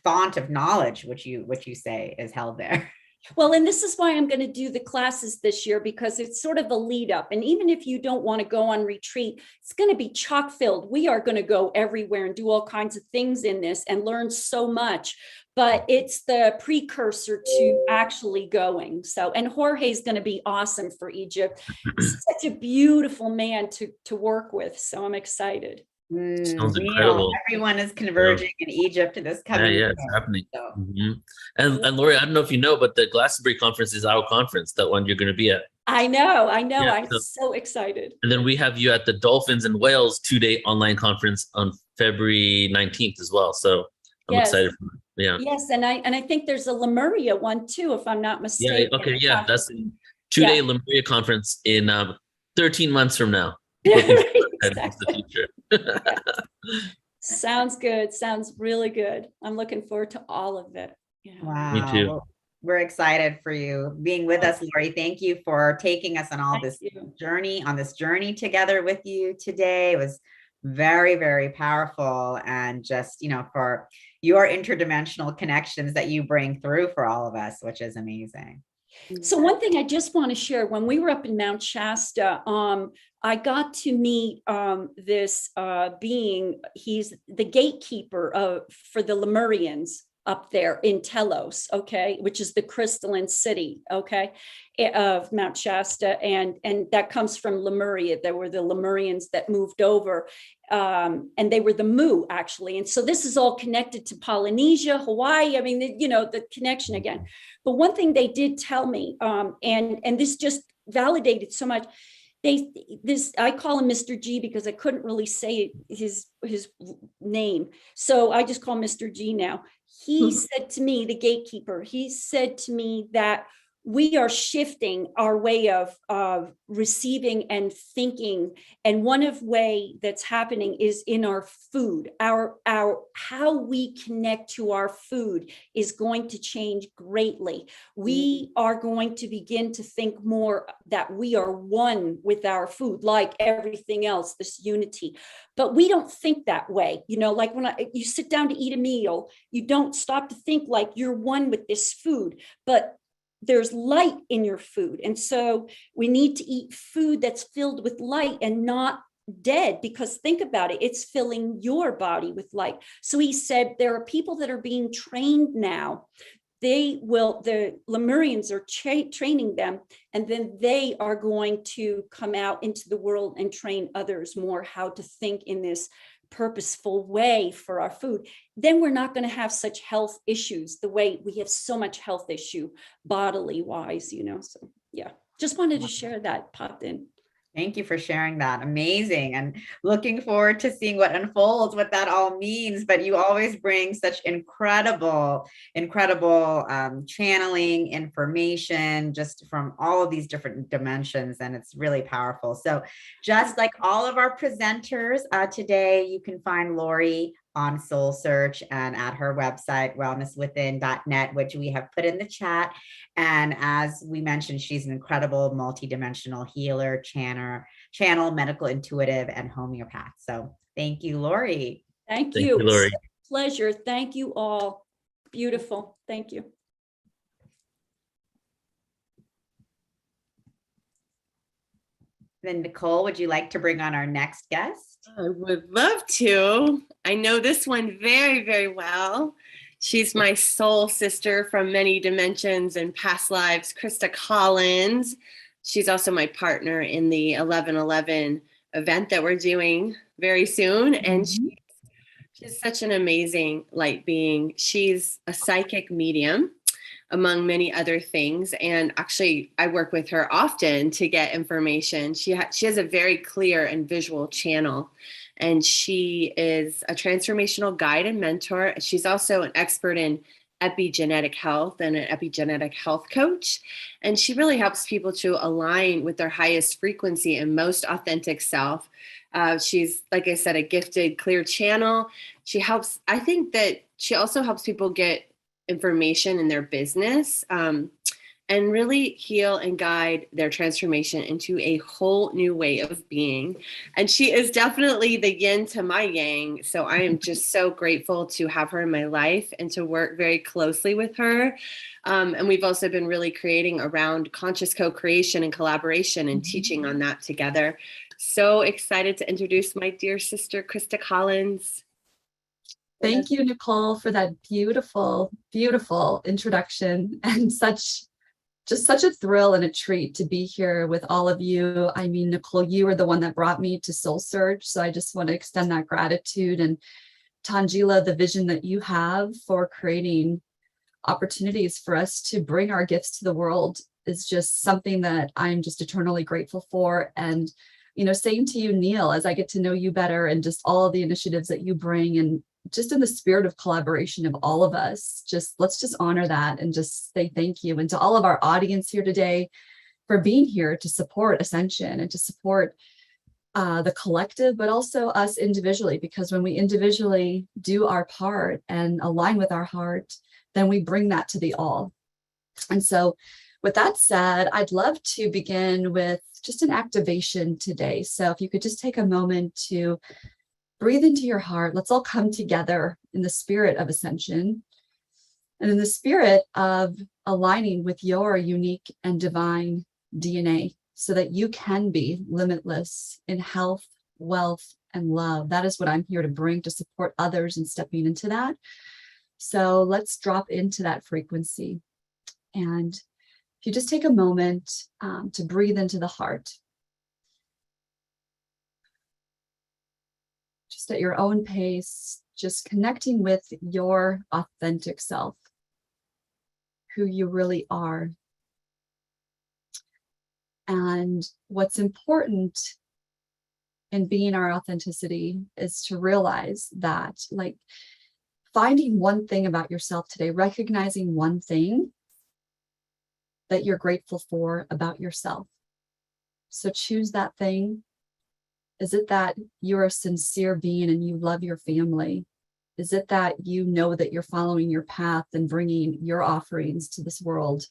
font of knowledge, which you say is held there. Well, and this is why I'm going to do the classes this year, because it's sort of a lead up. And even if you don't want to go on retreat, it's going to be chock filled. We are going to go everywhere and do all kinds of things in this and learn so much. But it's the precursor to actually going. So, and Jorge's going to be awesome for Egypt. Such a beautiful man to work with. So I'm excited. Sounds incredible. Everyone is converging in Egypt this coming year. It's happening. So. And Lori, I don't know if you know, but the Glastonbury conference is our conference, that one you're going to be at. I know. Yeah, I'm so excited. And then we have you at the Dolphins and Whales 2-day online conference on February 19th as well. So I'm excited for it. Yeah. Yes, and I think there's a Lemuria one too, if I'm not mistaken. Yeah. Okay. Yeah, that's a 2-day Lemuria conference in 13 months from now. Exactly. The future. Sounds good. Sounds really good. I'm looking forward to all of it. Yeah. Wow. Me too. Well, we're excited for you being with us, Lori. Thank you for taking us on all this journey together with you today. It was very, very powerful, and just, you know, for your interdimensional connections that you bring through for all of us, which is amazing. So one thing I just want to share, when we were up in Mount Shasta, I got to meet this being. He's the gatekeeper for the Lemurians up there in Telos, okay, which is the crystalline city, okay, of Mount Shasta, and that comes from Lemuria. There were the Lemurians that moved over, and they were the Mu, actually. And so this is all connected to Polynesia, Hawaii. I mean, you know, the connection again. But one thing they did tell me, and this just validated so much. I call him Mr. G because I couldn't really say his name, so I just call Mr. G now. He said to me, the gatekeeper, he said to me that we are shifting our way of receiving and thinking. And one of way that's happening is in our food. Our how we connect to our food is going to change greatly. We are going to begin to think more that we are one with our food, like everything else, this unity. But we don't think that way. You know, like when you sit down to eat a meal, you don't stop to think like you're one with this food, but there's light in your food. And so we need to eat food that's filled with light and not dead, because think about it, it's filling your body with light. So he said there are people that are being trained now. The Lemurians are training them, and then they are going to come out into the world and train others more how to think in this purposeful way for our food. Then we're not going to have such health issues the way we have so much health issue bodily wise, you know. So yeah, just wanted to share that, popped in. Thank you for sharing that. Amazing. And looking forward to seeing what unfolds, what that all means. But you always bring such incredible channeling information just from all of these different dimensions. And it's really powerful. So just like all of our presenters today, you can find Lori on Soul Search and at her website, wellnesswithin.net, which we have put in the chat. And as we mentioned, she's an incredible multidimensional healer, channel, medical intuitive, and homeopath. So thank you, Lori. Thank Thank you. you, Lori. Pleasure. Thank you all. Beautiful. Thank you. Then Nicole, would you like to bring on our next guest? I would love to. I know this one very, very well. She's my soul sister from many dimensions and past lives, Krista Collins. She's also my partner in the 1111 event that we're doing very soon. And she's such an amazing light being. She's a psychic medium, among many other things. And actually, I work with her often to get information. She has a very clear and visual channel. And she is a transformational guide and mentor. She's also an expert in epigenetic health and an epigenetic health coach. And she really helps people to align with their highest frequency and most authentic self. She's, like I said, a gifted, clear channel. I think that she also helps people get information in their business and really heal and guide their transformation into a whole new way of being. And she is definitely the yin to my yang. So I am just so grateful to have her in my life and to work very closely with her. And we've also been really creating around conscious co-creation and collaboration and teaching on that together. So excited to introduce my dear sister, Krista Collins. Thank you, Nicole, for that beautiful, beautiful introduction, and such a thrill and a treat to be here with all of you. I mean, Nicole, you are the one that brought me to Soul Search, so I just want to extend that gratitude. And Tangela, the vision that you have for creating opportunities for us to bring our gifts to the world is just something that I'm just eternally grateful for. And, you know, same to you, Neil, as I get to know you better and just all of the initiatives that you bring, and just in the spirit of collaboration of all of us, let's just honor that and just say thank you. And to all of our audience here today for being here to support Ascension and to support the collective, but also us individually, because when we individually do our part and align with our heart, then we bring that to the all. And so with that said, I'd love to begin with just an activation today. So if you could just take a moment to breathe into your heart. Let's all come together in the spirit of Ascension and in the spirit of aligning with your unique and divine DNA so that you can be limitless in health, wealth, and love. That is what I'm here to bring to support others in stepping into that. So let's drop into that frequency. And if you just take a moment to breathe into the heart, just at your own pace, just connecting with your authentic self, who you really are. And what's important in being our authenticity is to realize that, like, finding one thing about yourself today, recognizing one thing that you're grateful for about yourself. So choose that thing. Is it that you're a sincere being and you love your family? Is it that you know that you're following your path and bringing your offerings to this world?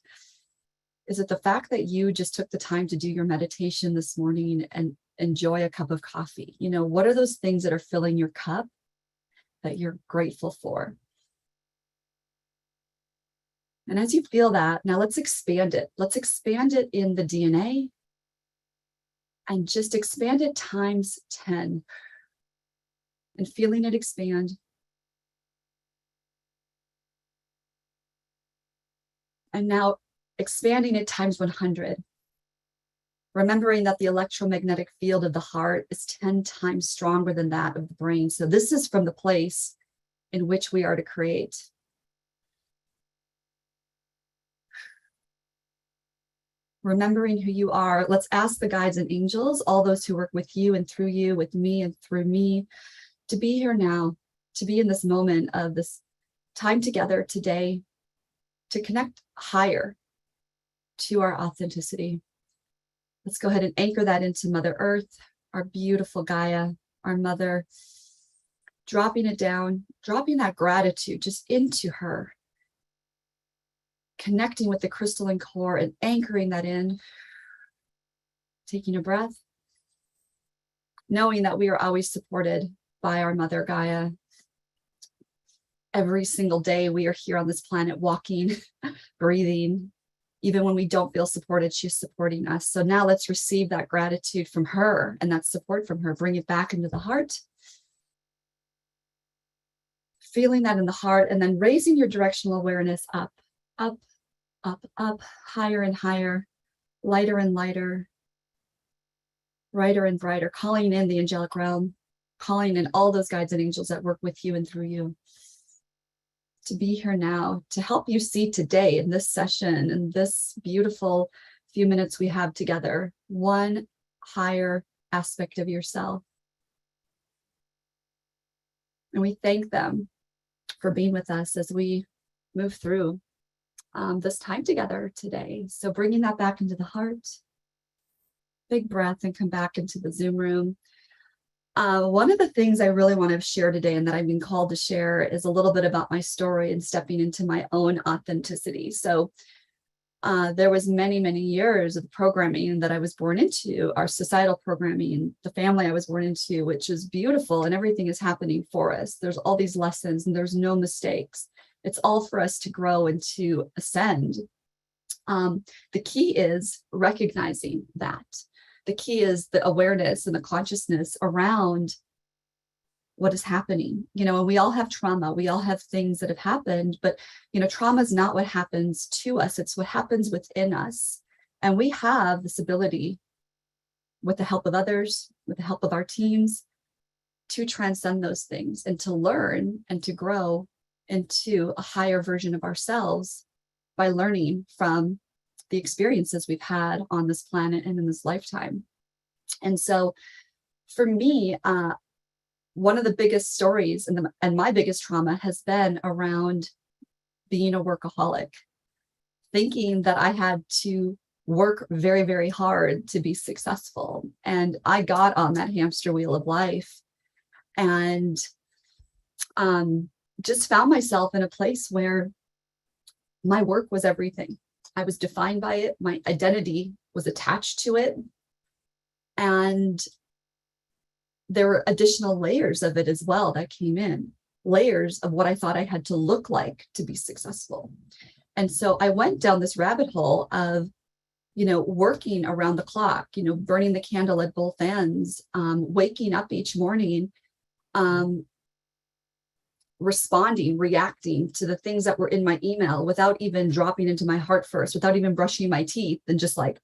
Is it the fact that you just took the time to do your meditation this morning and enjoy a cup of coffee? You know, what are those things that are filling your cup that you're grateful for? And as you feel that, now let's expand it. Let's expand it in the DNA and just expand it times 10. And feeling it expand. And now expanding it times 100. Remembering that the electromagnetic field of the heart is 10 times stronger than that of the brain. So this is from the place in which we are to create. Remembering who you are, let's ask the guides and angels, all those who work with you and through you, with me and through me, to be here now, to be in this moment of this time together today, to connect higher to our authenticity. Let's go ahead and anchor that into Mother Earth, our beautiful Gaia, our mother, dropping it down, dropping that gratitude just into her, connecting with the crystalline core and anchoring that in, taking a breath, knowing that we are always supported by our mother Gaia. Every single day we are here on this planet walking, breathing. Even when we don't feel supported, she's supporting us. So now let's receive that gratitude from her and that support from her. Bring it back into the heart. Feeling that in the heart, and then raising your directional awareness up, up, up, up, higher and higher, lighter and lighter, brighter and brighter, calling in the angelic realm, calling in all those guides and angels that work with you and through you, to be here now, to help you see today in this session, in this beautiful few minutes we have together, one higher aspect of yourself. And we thank them for being with us as we move through this time together today. So bringing that back into the heart, big breath, and come back into the Zoom room. One of the things I really want to share today and that I've been called to share is a little bit about my story and stepping into my own authenticity. So there was many, many years of programming that I was born into, our societal programming, the family I was born into, which is beautiful, and everything is happening for us. There's all these lessons and there's no mistakes. It's all for us to grow and to ascend. The key is recognizing that. The key is the awareness and the consciousness around what is happening. You know, and we all have trauma. We all have things that have happened, but, you know, trauma is not what happens to us. It's what happens within us. And we have this ability, with the help of others, with the help of our teams, to transcend those things and to learn and to grow into a higher version of ourselves by learning from the experiences we've had on this planet and in this lifetime. And so for me, one of the biggest stories and my biggest trauma has been around being a workaholic, thinking that I had to work very, very hard to be successful. And I got on that hamster wheel of life and just found myself in a place where my work was everything. I was defined by it. My identity was attached to it. And there were additional layers of it as well that came in, layers of what I thought I had to look like to be successful. And so I went down this rabbit hole of, you know, working around the clock, you know, burning the candle at both ends, waking up each morning, responding, reacting to the things that were in my email without even dropping into my heart first, without even brushing my teeth, and just like,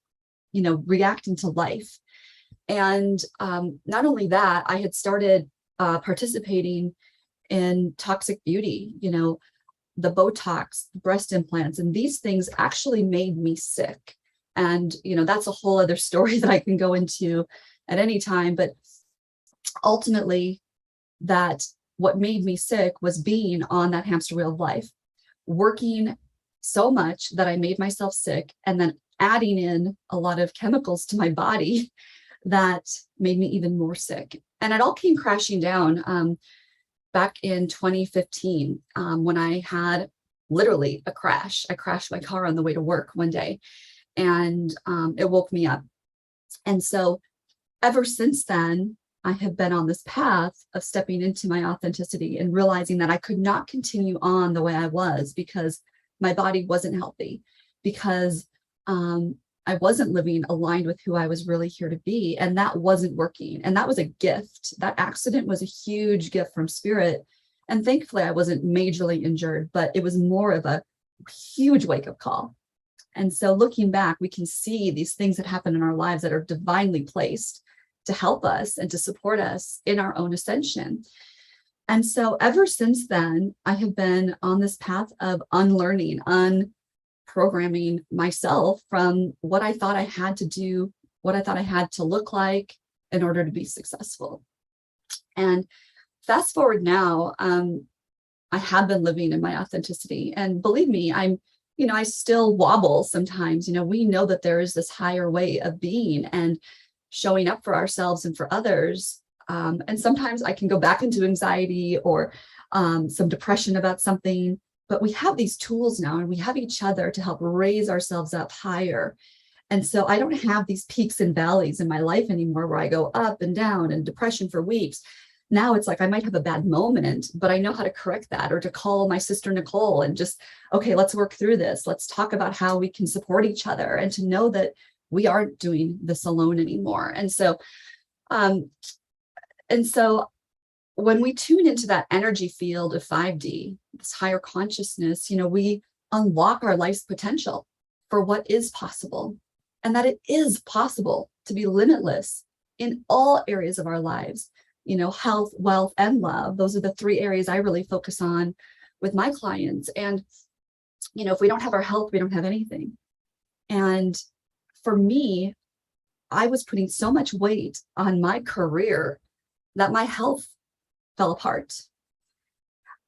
you know, reacting to life. And not only that, I had started participating in toxic beauty, you know, the Botox, breast implants, and these things actually made me sick. And, you know, that's a whole other story that I can go into at any time. But ultimately, that what made me sick was being on that hamster wheel of life, working so much that I made myself sick, and then adding in a lot of chemicals to my body that made me even more sick. And it all came crashing down back in 2015 when I had literally a crash. I crashed my car on the way to work one day, and it woke me up. And so ever since then, I have been on this path of stepping into my authenticity and realizing that I could not continue on the way I was because my body wasn't healthy, because I wasn't living aligned with who I was really here to be. And that wasn't working. And that was a gift. That accident was a huge gift from spirit. And thankfully, I wasn't majorly injured, but it was more of a huge wake-up call. And so looking back, we can see these things that happen in our lives that are divinely placed to help us and to support us in our own ascension. And so ever since then, I have been on this path of unlearning, unprogramming myself from what I thought I had to do, what I thought I had to look like in order to be successful. And fast forward now, I have been living in my authenticity. And believe me, I still wobble sometimes. We know that there is this higher way of being and showing up for ourselves and for others. And sometimes I can go back into anxiety or some depression about something, but we have these tools now and we have each other to help raise ourselves up higher. And so I don't have these peaks and valleys in my life anymore where I go up and down and depression for weeks. Now it's like I might have a bad moment, but I know how to correct that, or to call my sister Nicole and just, okay, let's work through this. Let's talk about how we can support each other, and to know that we aren't doing this alone anymore. And so when we tune into that energy field of 5D, this higher consciousness, we unlock our life's potential for what is possible, and that it is possible to be limitless in all areas of our lives. Health, wealth, and love. Those are the three areas I really focus on with my clients. And, if we don't have our health, we don't have anything. And for me, I was putting so much weight on my career that my health fell apart.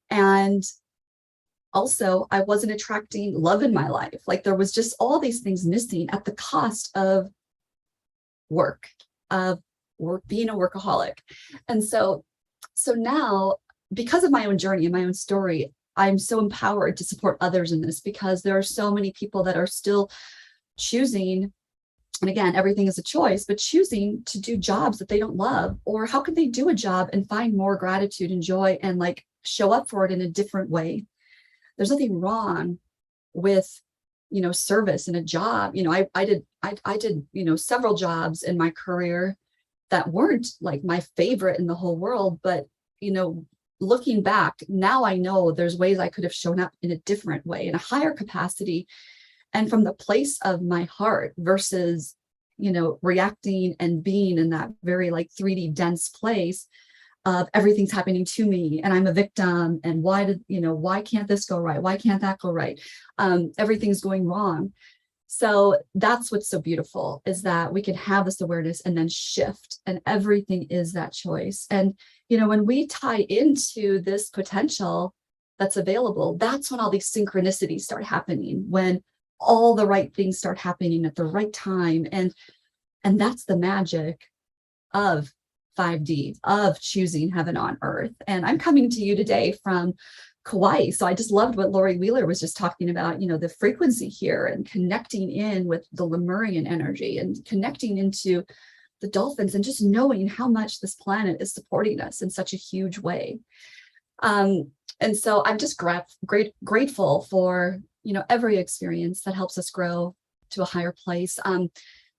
And also, I wasn't attracting love in my life. Like, there was just all these things missing at the cost of work, being a workaholic. And so now, because of my own journey and my own story, I'm so empowered to support others in this, because there are so many people that are still choosing, and again, everything is a choice, but choosing to do jobs that they don't love. Or how can they do a job and find more gratitude and joy and show up for it in a different way? There's nothing wrong with service in a job. I did several jobs in my career that weren't my favorite in the whole world. But, looking back, now I know there's ways I could have shown up in a different way, in a higher capacity, and from the place of my heart, versus, reacting and being in that very 3D dense place of everything's happening to me and I'm a victim. And why can't this go right? Why can't that go right? Everything's going wrong. So that's what's so beautiful, is that we can have this awareness and then shift, and everything is that choice. And, when we tie into this potential that's available, that's when all these synchronicities start happening, when all the right things start happening at the right time. And that's the magic of 5D, of choosing heaven on earth. And I'm coming to you today from Kauai. So I just loved what Lori Wheeler was just talking about, the frequency here, and connecting in with the Lemurian energy and connecting into the dolphins, and just knowing how much this planet is supporting us in such a huge way. And so I'm just grateful for, every experience that helps us grow to a higher place.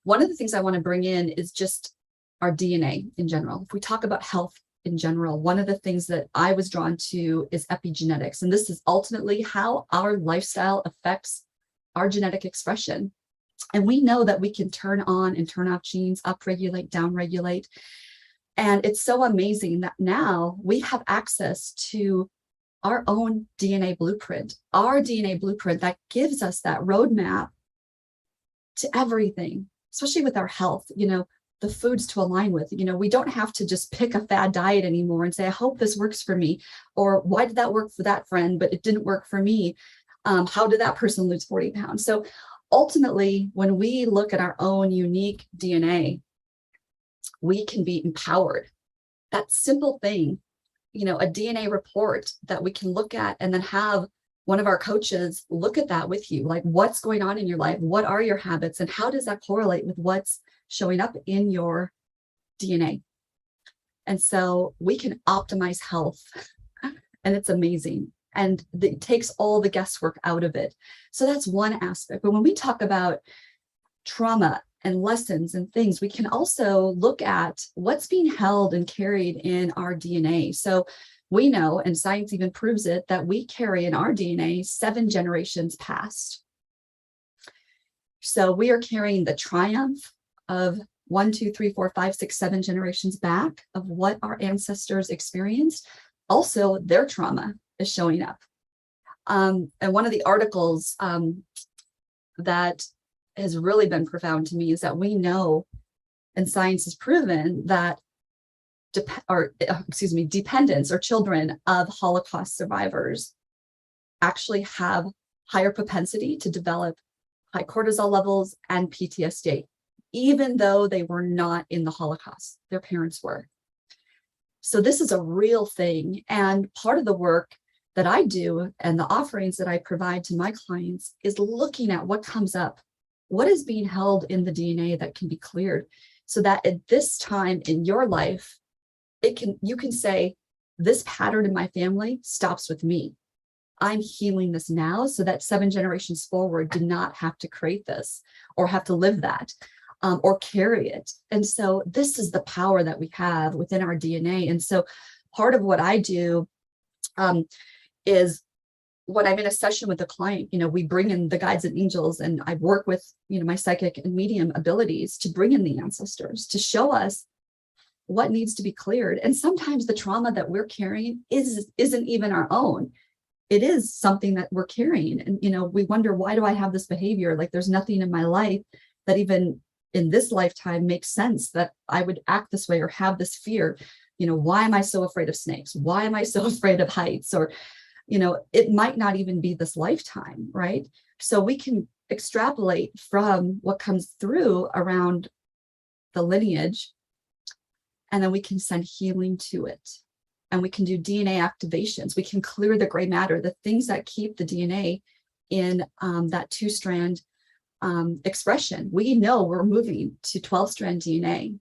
One of the things I want to bring in is just our DNA in general. If we talk about health in general, one of the things that I was drawn to is epigenetics. And this is ultimately how our lifestyle affects our genetic expression. And we know that we can turn on and turn off genes, upregulate, downregulate. And it's so amazing that now we have access to our own DNA blueprint, that gives us that roadmap to everything, especially with our health, the foods to align with. We don't have to just pick a fad diet anymore and say, I hope this works for me, or why did that work for that friend, but it didn't work for me. How did that person lose 40 pounds? So ultimately, when we look at our own unique DNA, we can be empowered. That simple thing, a DNA report that we can look at and then have one of our coaches look at that with you, like what's going on in your life, what are your habits, and how does that correlate with what's showing up in your DNA? And so we can optimize health, and it's amazing. And it takes all the guesswork out of it. So that's one aspect. But when we talk about trauma and lessons and things, we can also look at what's being held and carried in our DNA. So we know, and science even proves it, that we carry in our DNA 7 generations past. So we are carrying the triumph of 1, 2, 3, 4, 5, 6, 7 generations back of what our ancestors experienced. Also, their trauma is showing up. And one of the articles that has really been profound to me is that we know, and science has proven, that dependents or children of Holocaust survivors actually have higher propensity to develop high cortisol levels and PTSD, even though they were not in the Holocaust. Their parents were. So this is a real thing. And part of the work that I do and the offerings that I provide to my clients is looking at what comes up, what is being held in the DNA that can be cleared, so that at this time in your life, you can say, this pattern in my family stops with me. I'm healing this now so that 7 generations forward do not have to create this or have to live that. Or carry it. And so this is the power that we have within our DNA. And so part of what I do is when I'm in a session with a client, we bring in the guides and angels, and I work with, my psychic and medium abilities to bring in the ancestors to show us what needs to be cleared. And sometimes the trauma that we're carrying isn't even our own. It is something that we're carrying. And, we wonder, why do I have this behavior? Like there's nothing in my life that even in this lifetime makes sense that I would act this way or have this fear. Why am I so afraid of snakes? Why am I so afraid of heights? Or, it might not even be this lifetime, right? So we can extrapolate from what comes through around the lineage, and then we can send healing to it. And we can do DNA activations. We can clear the gray matter, the things that keep the DNA in that 2-strand expression. We know we're moving to 12-strand DNA,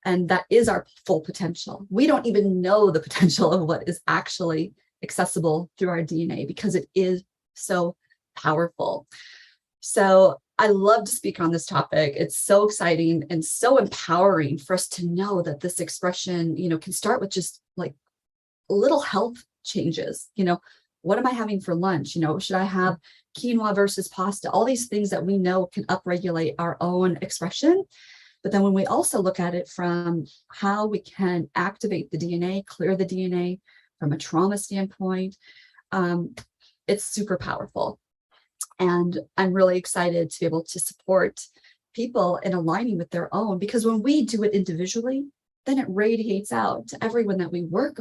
and that is our full potential. We don't even know the potential of what is actually accessible through our DNA because it is so powerful. So I love to speak on this topic. It's so exciting and so empowering for us to know that this expression, can start with just like little health changes. What am I having for lunch? Should I have quinoa versus pasta? All these things that we know can upregulate our own expression. But then when we also look at it from how we can activate the DNA, clear the DNA from a trauma standpoint, it's super powerful. And I'm really excited to be able to support people in aligning with their own, because when we do it individually, then it radiates out to everyone that we work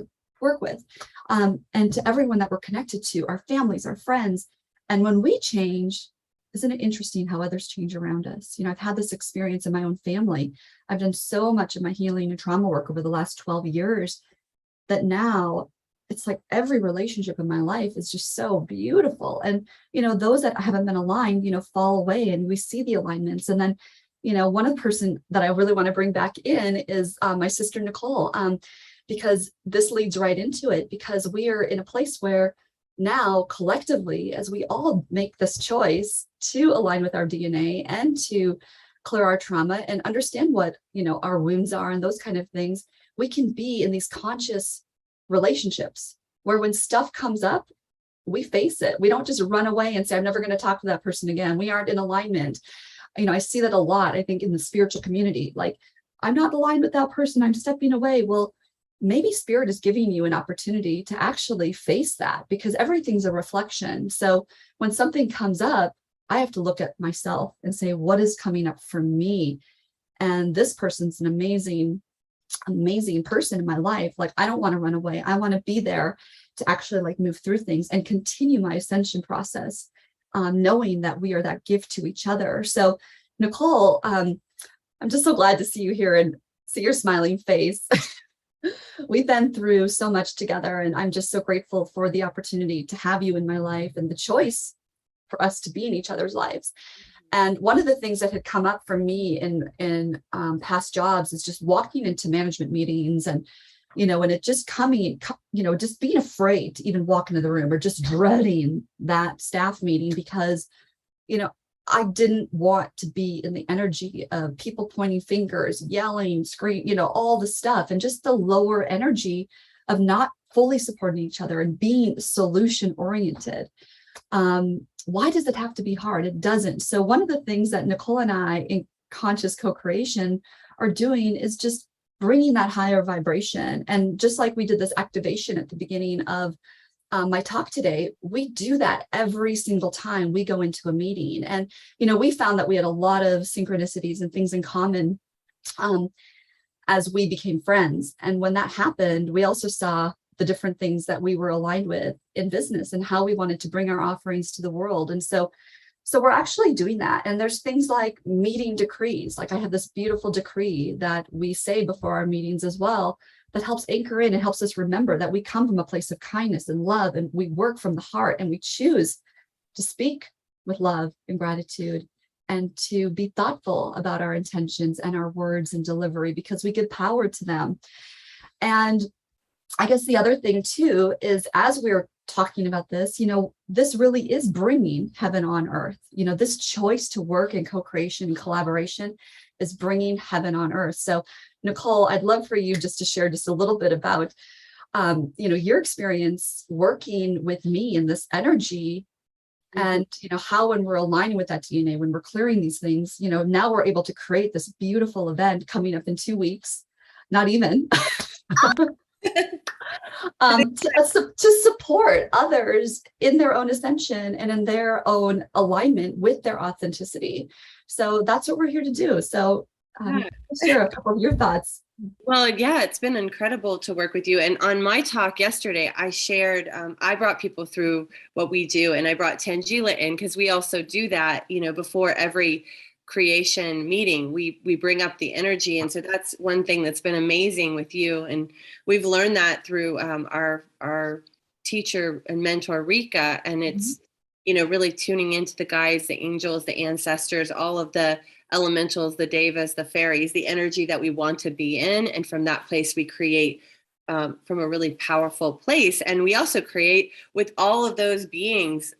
with, and to everyone that we're connected to, our families, our friends. And when we change, isn't it interesting how others change around us? I've had this experience in my own family. I've done so much of my healing and trauma work over the last 12 years that now it's like every relationship in my life is just so beautiful. And, those that haven't been aligned, fall away, and we see the alignments. And then, one of the person that I really want to bring back in is my sister, Nicole, because this leads right into it, because we are in a place where now collectively, as we all make this choice to align with our DNA and to clear our trauma and understand what, our wounds are and those kind of things, we can be in these conscious relationships where when stuff comes up, we face it. We don't just run away and say, I'm never going to talk to that person again. We aren't in alignment. I see that a lot, I think, in the spiritual community. Like, I'm not aligned with that person, I'm stepping away. Well, maybe spirit is giving you an opportunity to actually face that, because everything's a reflection. So when something comes up, I have to look at myself and say, what is coming up for me? And this person's an amazing person in my life. Like, I don't want to run away. I want to be there to actually move through things and continue my ascension process. knowing that we are that gift to each other. So Nicole, I'm just so glad to see you here and see your smiling face. We've been through so much together, and I'm just so grateful for the opportunity to have you in my life and the choice for us to be in each other's lives. And one of the things that had come up for me in past jobs is just walking into management meetings and, and it just coming, just being afraid to even walk into the room or just dreading that staff meeting because, I didn't want to be in the energy of people pointing fingers, yelling, screaming, all the stuff, and just the lower energy of not fully supporting each other and being solution oriented. Why does it have to be hard? It doesn't. So one of the things that Nicole and I in conscious co-creation are doing is just bringing that higher vibration. And just like we did this activation at the beginning of my talk today, we do that every single time we go into a meeting. And, we found that we had a lot of synchronicities and things in common as we became friends. And when that happened, we also saw the different things that we were aligned with in business and how we wanted to bring our offerings to the world. And so we're actually doing that. And there's things like meeting decrees. Like I have this beautiful decree that we say before our meetings as well, that helps anchor in and helps us remember that we come from a place of kindness and love, and we work from the heart, and we choose to speak with love and gratitude and to be thoughtful about our intentions and our words and delivery because we give power to them. And I guess the other thing too is, as we're talking about this, this really is bringing heaven on earth. This choice to work in co-creation and collaboration is bringing heaven on earth. So Nicole, I'd love for you just to share just a little bit about, your experience working with me in this energy and, how when we're aligning with that DNA, when we're clearing these things, now we're able to create this beautiful event coming up in 2 weeks, not even. To support others in their own ascension and in their own alignment with their authenticity. So that's what we're here to do. So share a couple of your thoughts. Well, yeah, it's been incredible to work with you. And on my talk yesterday, I shared, I brought people through what we do, and I brought Tangela in because we also do that, before every creation meeting, we bring up the energy. And so that's one thing that's been amazing with you. And we've learned that through our teacher and mentor, Rika. And it's, really tuning into the guides, the angels, the ancestors, all of the elementals, the devas, the fairies, the energy that we want to be in. And from that place, we create from a really powerful place. And we also create with all of those beings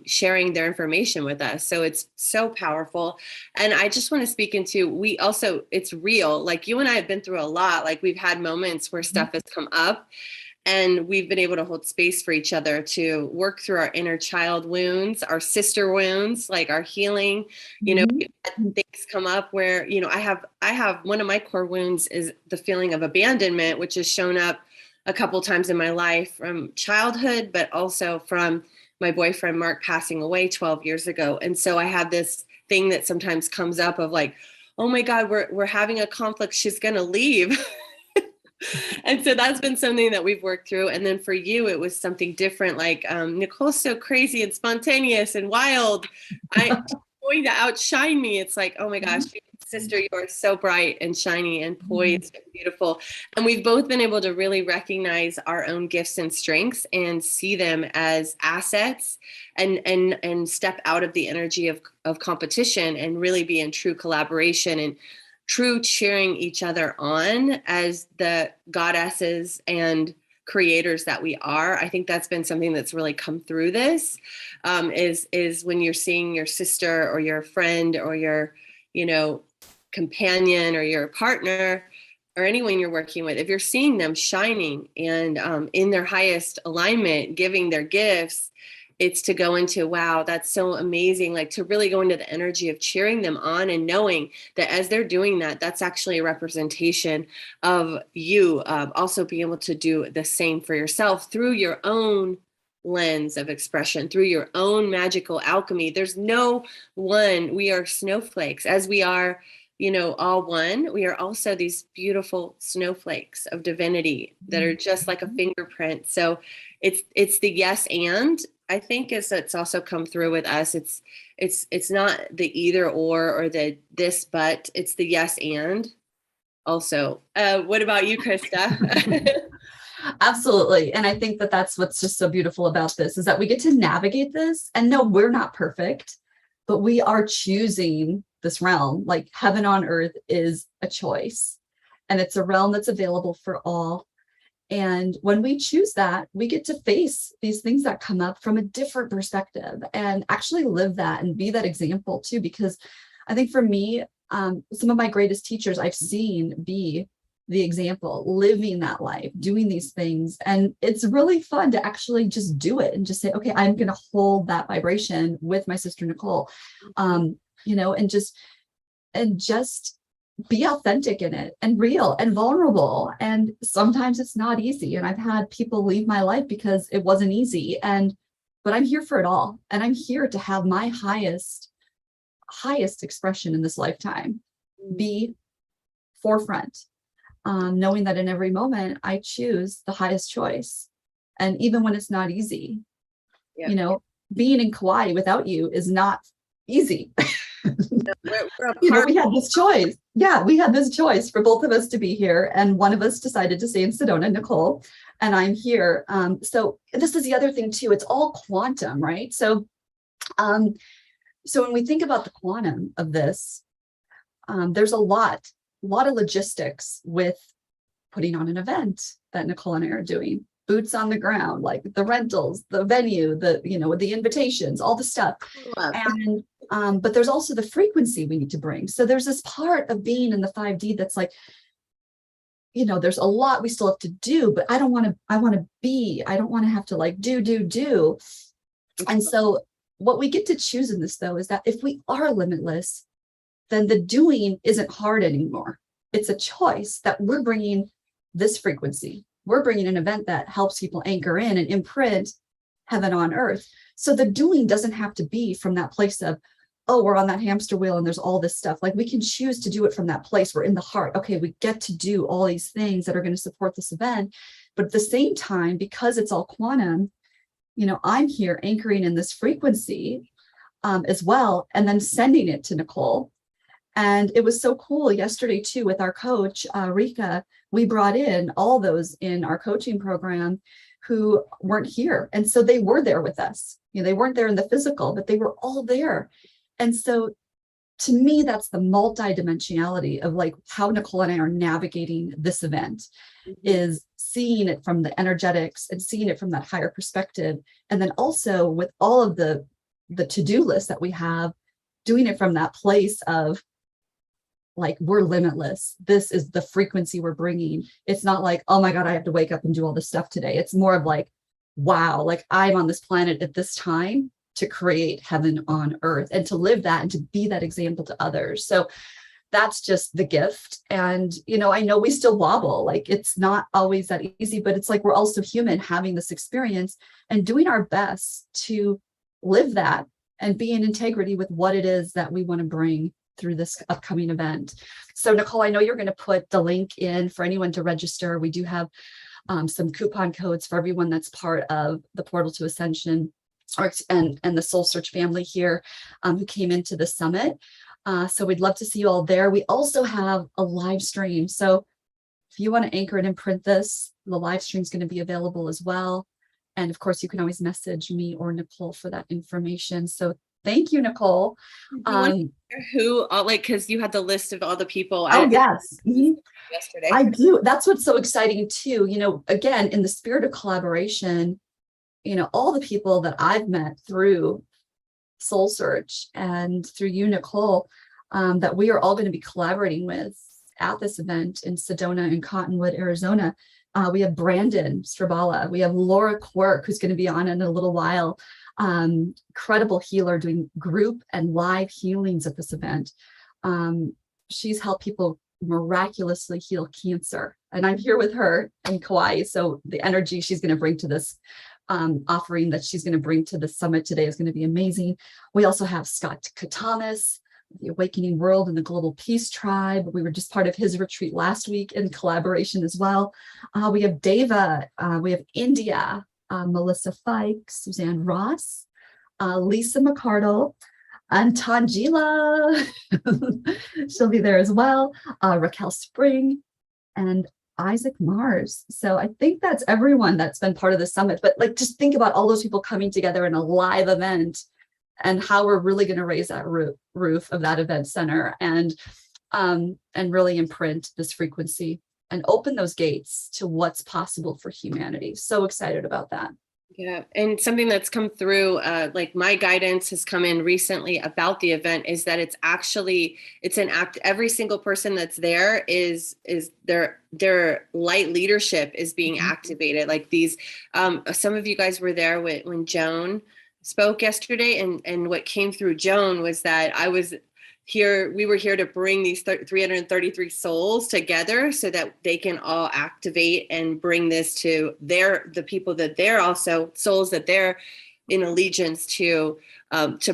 sharing their information with us. So it's so powerful. And I just want to speak into, it's real. Like you and I have been through a lot. Like we've had moments where stuff has come up, and we've been able to hold space for each other to work through our inner child wounds, our sister wounds, like our healing. We've had things come up where, I have one of my core wounds is the feeling of abandonment, which has shown up a couple times in my life from childhood, but also from my boyfriend, Mark, passing away 12 years ago. And so I have this thing that sometimes comes up of like, oh my God, we're having a conflict. She's going to leave. And so that's been something that we've worked through. And then for you, it was something different. Like Nicole's so crazy and spontaneous and wild. She's going to outshine me. It's like, oh my gosh, sister, you are so bright and shiny and poised and beautiful. And we've both been able to really recognize our own gifts and strengths and see them as assets and step out of the energy of competition and really be in true collaboration and true cheering each other on as the goddesses and creators that we are. I think that's been something that's really come through this, is when you're seeing your sister or your friend or your, companion or your partner or anyone you're working with, if you're seeing them shining and in their highest alignment, giving their gifts, it's to go into, wow, that's so amazing. Like to really go into the energy of cheering them on and knowing that as they're doing that, that's actually a representation of you also being able to do the same for yourself through your own lens of expression, through your own magical alchemy. There's no one, we are snowflakes. As we are, all one, we are also these beautiful snowflakes of divinity that are just like a fingerprint. So it's the yes and I think it's also come through with us. It's not the either or the this but, it's the yes and also. What about you, Krista? Absolutely. And I think that that's what's just so beautiful about this is that we get to navigate this. And no, we're not perfect, but we are choosing this realm. Like heaven on earth is a choice, and it's a realm that's available for all. And when we choose that, we get to face these things that come up from a different perspective and actually live that and be that example too. Because I think for me, some of my greatest teachers I've seen be the example, living that life, doing these things. And it's really fun to actually just do it and just say, okay, I'm going to hold that vibration with my sister Nicole, and just be authentic in it and real and vulnerable. And sometimes it's not easy. And I've had people leave my life because it wasn't easy. But I'm here for it all. And I'm here to have my highest expression in this lifetime be forefront, knowing that in every moment I choose the highest choice. And even when it's not easy, being in Kauai without you is not easy. We had this choice. Yeah, we had this choice for both of us to be here. And one of us decided to stay in Sedona, Nicole, and I'm here. So this is the other thing too. It's all quantum, right? So when we think about the quantum of this, there's a lot of logistics with putting on an event that Nicole and I are doing. Boots on the ground, like the rentals, the venue, the invitations, all the stuff. And but there's also the frequency we need to bring. So there's this part of being in the 5D that's like, there's a lot we still have to do, but I want to have to like do. And so what we get to choose in this though is that if we are limitless, then the doing isn't hard anymore. It's a choice that we're bringing this frequency. We're bringing an event that helps people anchor in and imprint heaven on earth. So the doing doesn't have to be from that place of, oh, we're on that hamster wheel and there's all this stuff. Like we can choose to do it from that place. We're in the heart. Okay, we get to do all these things that are going to support this event. But at the same time, because it's all quantum, I'm here anchoring in this frequency as well, and then sending it to Nicole. And it was so cool yesterday too with our coach, Rika. We brought in all those in our coaching program who weren't here. And so they were there with us. They weren't there in the physical, but they were all there. And so to me, that's the multidimensionality of like how Nicole and I are navigating this event, is seeing it from the energetics and seeing it from that higher perspective. And then also with all of the to-do list that we have, doing it from that place of like, we're limitless. This is the frequency we're bringing. It's not like, oh my God, I have to wake up and do all this stuff today. It's more of like, wow, like I'm on this planet at this time to create heaven on earth and to live that and to be that example to others. So that's just the gift. And, I know we still wobble, like it's not always that easy, but it's like, we're also human having this experience and doing our best to live that and be in integrity with what it is that we want to bring through this upcoming event. So Nicole, I know you're going to put the link in for anyone to register. We do have some coupon codes for everyone that's part of the Portal to Ascension and the Soul Search family here who came into the summit. So we'd love to see you all there. We also have a live stream. So if you want to anchor and imprint this, the live stream is going to be available as well. And of course, you can always message me or Nicole for that information. So thank you, Nicole. Who, because you had the list of all the people. Oh, yes. Yesterday. I do. That's what's so exciting too. Again, in the spirit of collaboration, all the people that I've met through Soul Search and through you, Nicole, that we are all going to be collaborating with at this event in Sedona and Cottonwood, Arizona. We have Brandon Strabala. We have Laura Quirk, who's going to be on in a little while. Incredible healer doing group and live healings at this event. She's helped people miraculously heal cancer. And I'm here with her in Kauai. So the energy she's going to bring to this offering that she's going to bring to the summit today is going to be amazing. We also have Scott Katamas, the Awakening World and the Global Peace Tribe. We were just part of his retreat last week in collaboration as well. We have Deva, we have India, Melissa Fike, Suzanne Ross, Lisa McCardle, and Tangela. She'll be there as well. Raquel Spring and Isaac Mars. So I think that's everyone that's been part of the summit. But like, just think about all those people coming together in a live event and how we're really going to raise that roof of that event center and really imprint this frequency and open those gates to what's possible for humanity. So excited about that. Yeah, and something that's come through, like my guidance has come in recently about the event is that it's an act. Every single person that's there is their light leadership is being activated. Like these, some of you guys were there when Joan spoke yesterday, and what came through Joan was that we were here to bring these 333 souls together so that they can all activate and bring this to the people that they're also souls that they're in allegiance to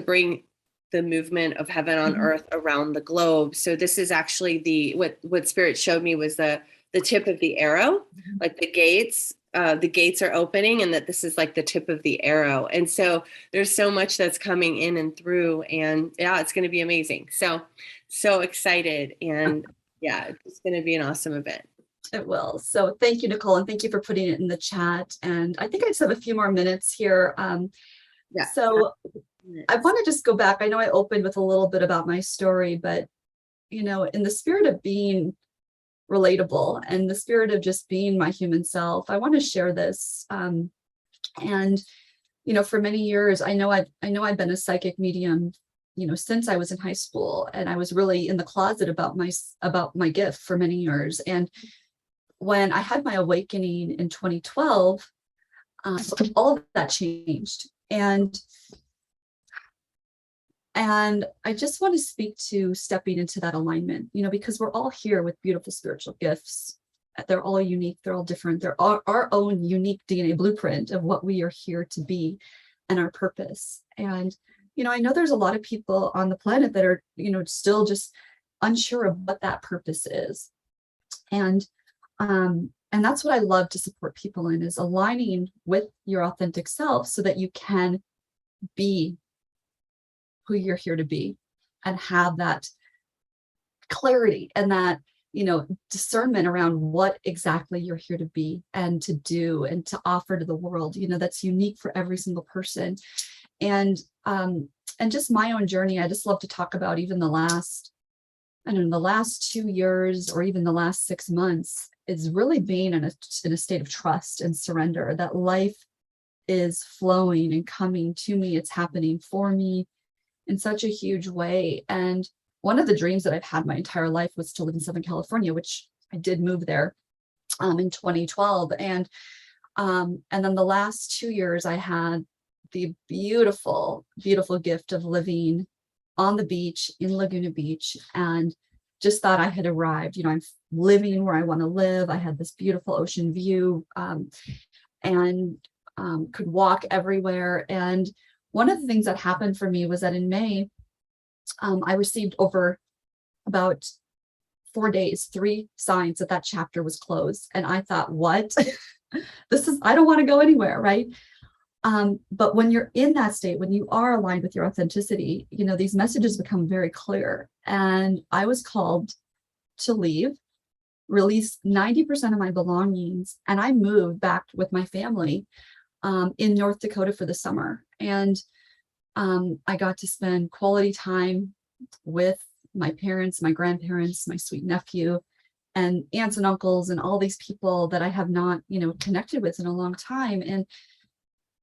bring the movement of heaven on earth around the globe. So this is actually what Spirit showed me was the tip of the arrow, like the gates are opening, and that this is like the tip of the arrow. And so there's so much that's coming in and through, and yeah, it's going to be amazing. So excited. And yeah, it's going to be an awesome event. It will. So thank you, Nicole, and thank you for putting it in the chat. And I think I just have a few more minutes here. So I want to just go back. I know I opened with a little bit about my story, but in the spirit of being relatable and the spirit of just being my human self, I want to share this. And for many years, I know I've been a psychic medium, since I was in high school, and I was really in the closet about my gift for many years. And when I had my awakening in 2012, all of that changed. And I just want to speak to stepping into that alignment, because we're all here with beautiful spiritual gifts. They're all unique. They're all different. They're our own unique DNA blueprint of what we are here to be and our purpose. And, I know there's a lot of people on the planet that are, still just unsure of what that purpose is. And that's what I love to support people in, is aligning with your authentic self so that you can be who you're here to be and have that clarity and that, discernment around what exactly you're here to be and to do and to offer to the world, that's unique for every single person. And just my own journey, I just love to talk about even the last 2 years or even the last 6 months is really being in a state of trust and surrender that life is flowing and coming to me. It's happening for me in such a huge way. And one of the dreams that I've had my entire life was to live in Southern California, which I did move there in 2012. And then the last 2 years, I had the beautiful, beautiful gift of living on the beach in Laguna Beach, and just thought I had arrived. I'm living where I want to live. I had this beautiful ocean view, and could walk everywhere. And one of the things that happened for me was that in May, I received over about 4 days, 3 signs that chapter was closed. And I thought, what? I don't want to go anywhere, right? But when you're in that state, when you are aligned with your authenticity, these messages become very clear. And I was called to leave, release 90% of my belongings, and I moved back with my family in North Dakota for the summer. And I got to spend quality time with my parents, my grandparents, my sweet nephew, and aunts and uncles, and all these people that I have not, connected with in a long time.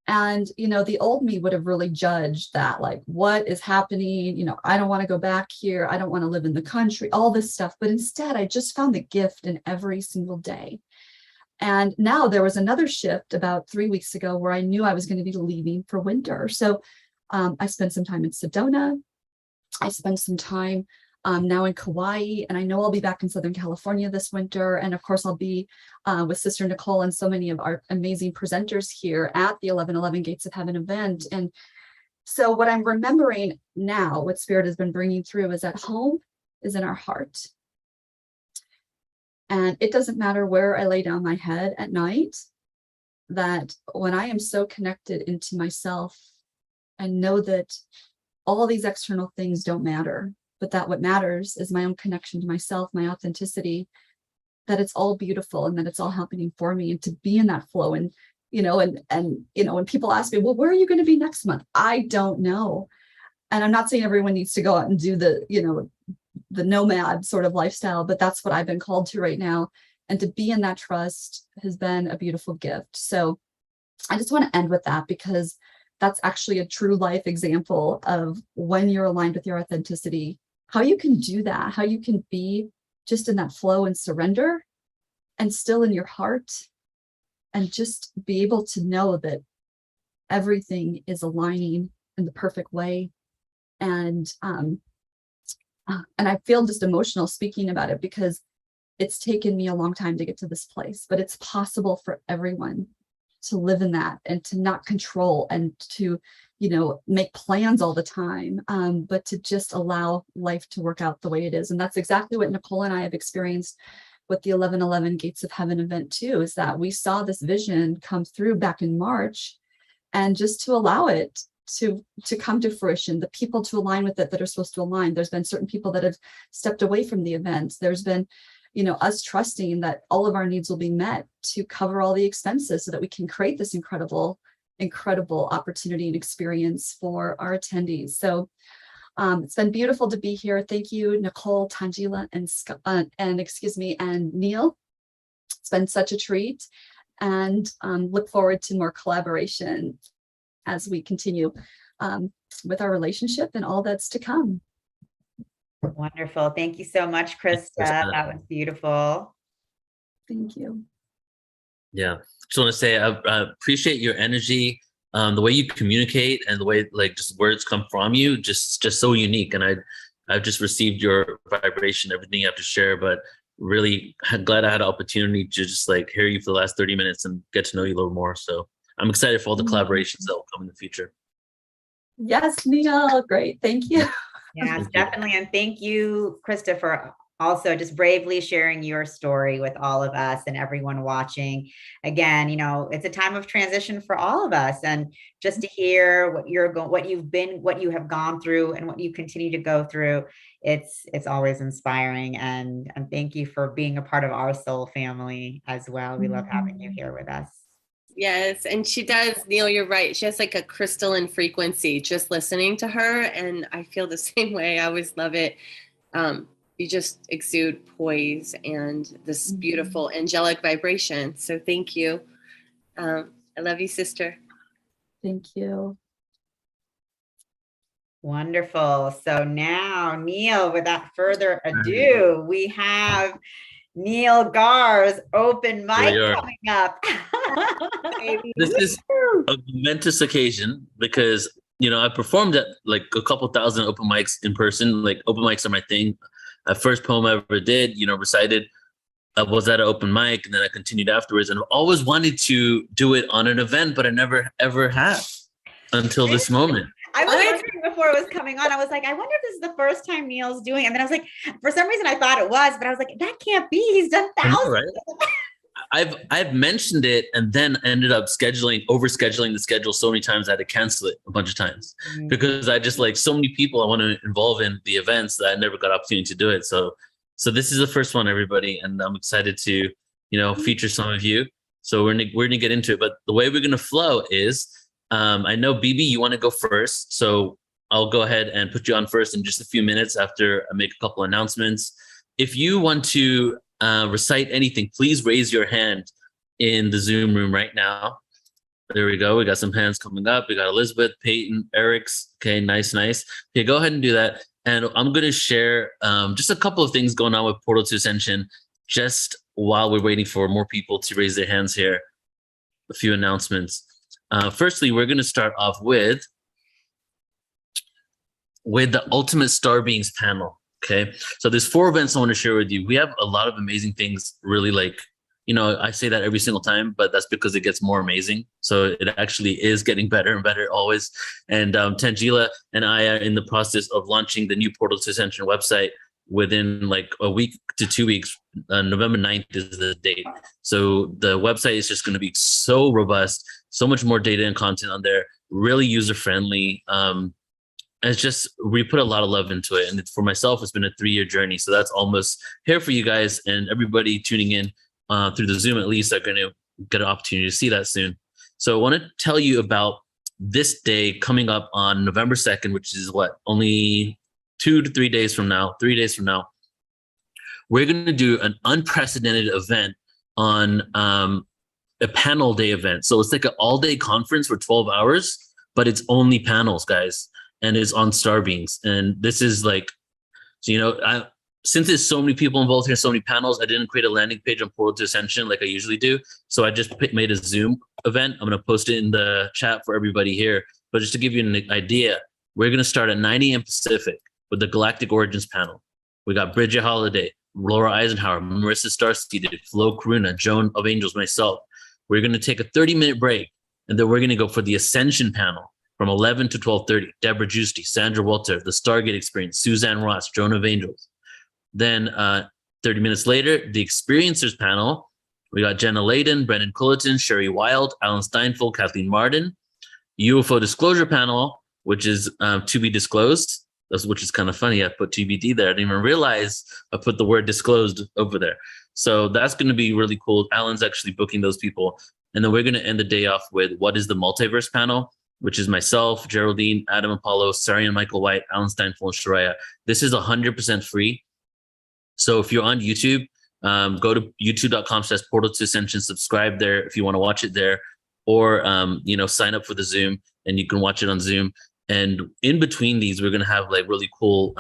And the old me would have really judged that, like, what is happening? I don't want to go back here. I don't want to live in the country, all this stuff. But instead, I just found the gift in every single day. And now there was another shift about 3 weeks ago where I knew I was going to be leaving for winter. So I spent some time in Sedona. I spent some time now in Kauai, and I know I'll be back in Southern California this winter. And of course, I'll be with Sister Nicole and so many of our amazing presenters here at the 1111 Gates of Heaven event. And so what I'm remembering now, what Spirit has been bringing through, is that home is in our heart. And it doesn't matter where I lay down my head at night. that when I am so connected into myself and know that all these external things don't matter, but that what matters is my own connection to myself, my authenticity, that it's all beautiful and that it's all happening for me, and to be in that flow. And, when people ask me, well, where are you going to be next month? I don't know. And I'm not saying everyone needs to go out and do the nomad sort of lifestyle, but that's what I've been called to right now. And to be in that trust has been a beautiful gift. So I just want to end with that, because that's actually a true life example of when you're aligned with your authenticity, how you can do that, how you can be just in that flow and surrender and still in your heart, and just be able to know that everything is aligning in the perfect way. And I feel just emotional speaking about it, because it's taken me a long time to get to this place, but it's possible for everyone to live in that and to not control and to, make plans all the time, but to just allow life to work out the way it is. And that's exactly what Nicole and I have experienced with the 11:11 Gates of Heaven event too, is that we saw this vision come through back in March, and just to allow it to come to fruition, the people to align with it that are supposed to align. There's been certain people that have stepped away from the event. There's been, us trusting that all of our needs will be met to cover all the expenses so that we can create this incredible opportunity and experience for our attendees. So it's been beautiful to be here. Thank you, Nicole, Tangela, and Neil. It's been such a treat, and look forward to more collaboration as we continue with our relationship and all that's to come. Wonderful. Thank you so much, Krista. That was beautiful. Thank you. Yeah. Just want to say I appreciate your energy, the way you communicate, and the way just words come from you, just so unique. And I've just received your vibration, everything you have to share, but really glad I had an opportunity to just hear you for the last 30 minutes and get to know you a little more. So I'm excited for all the collaborations that will come in the future. Yes, Neil. Great. Thank you. Yes, definitely. And thank you, Krista, for also just bravely sharing your story with all of us and everyone watching. Again, it's a time of transition for all of us, and just to hear what you have gone through and what you continue to go through, it's always inspiring. And thank you for being a part of our soul family as well. We love having you here with us. Yes, and she does, Neil, you're right. She has a crystalline frequency just listening to her, and I feel the same way. I always love it. You just exude poise and this beautiful angelic vibration. So thank you. I love you, sister. Thank you. Wonderful. So now, Neil, without further ado, we have Neil Gar's open mic coming up. This is a momentous occasion because, I performed at a couple thousand open mics in person. Open mics are my thing. The first poem I ever did, recited, I was at an open mic, and then I continued afterwards. And I've always wanted to do it on an event, but I never, ever have until this moment. I was wondering before it was coming on, I was like, I wonder if this is the first time Neil's doing it. And then I was like, for some reason I thought it was, but I was like, that can't be. He's done thousands. Right? I've mentioned it and then ended up overscheduling the schedule so many times I had to cancel it a bunch of times because I just so many people I want to involve in the events that I never got opportunity to do it. So this is the first one, everybody, and I'm excited to feature some of you. So we're gonna get into it, but the way we're gonna flow is. I know, BB, you want to go first, so I'll go ahead and put you on first in just a few minutes after I make a couple announcements. If you want to recite anything, please raise your hand in the Zoom room right now. There we go. We got some hands coming up. We got Elizabeth, Peyton, Eric's. Okay, nice. Okay, go ahead and do that. And I'm going to share just a couple of things going on with Portal to Ascension just while we're waiting for more people to raise their hands here. A few announcements. Firstly, we're going to start off with the Ultimate Star Beings panel. Okay, so there's 4 events I want to share with you. We have a lot of amazing things. Really, I say that every single time, but that's because it gets more amazing. So it actually is getting better and better always. And Tangela and I are in the process of launching the new Portal to Ascension website. within like a week to 2 weeks. November 9th is the date. So the website is just going to be so robust, so much more data and content on there, really user friendly. It's just, we put a lot of love into it. And for myself, it's been a 3-year journey. So that's almost here for you guys, and everybody tuning in through the Zoom, at least, are going to get an opportunity to see that soon. So I want to tell you about this day coming up on November 2nd, which is only 2 to 3 days from now, 3 days from now. We're going to do an unprecedented event on a panel day event. So it's like an all-day conference for 12 hours, but it's only panels, guys. And it's on Star Beings. And this is like, so, since there's so many people involved here, so many panels, I didn't create a landing page on Portal to Ascension like I usually do. So I just made a Zoom event. I'm going to post it in the chat for everybody here. But just to give you an idea, we're going to start at 9 a.m. Pacific with the Galactic Origins panel. We got Bridget Holiday, Laura Eisenhower, Marissa Starseeded, Flo Karuna, Joan of Angels, myself. We're going to take a 30-minute break, and then we're going to go for the Ascension panel from 11 to 12:30. Deborah Giusti, Sandra Walter, The Stargate Experience, Suzanne Ross, Joan of Angels. Then 30 minutes later, the Experiencers panel. We got Jenna Layden, Brendan Culleton, Sherry Wild, Alan Steinfeld, Kathleen Martin. UFO Disclosure panel, which is to be disclosed. Which is kind of funny. I put TBD there. I didn't even realize I put the word disclosed over there. So that's going to be really cool. Alan's actually booking those people. And then we're going to end the day off with What is the Multiverse panel, which is myself, Geraldine, Adam Apollo, Sarian Michael White, Alan Steinfeld, and Shreya. This is 100% free. So if you're on YouTube, go to youtube.com/portal to ascension, subscribe there if you want to watch it there, or sign up for the Zoom and you can watch it on Zoom. And in between these, we're going to have like really cool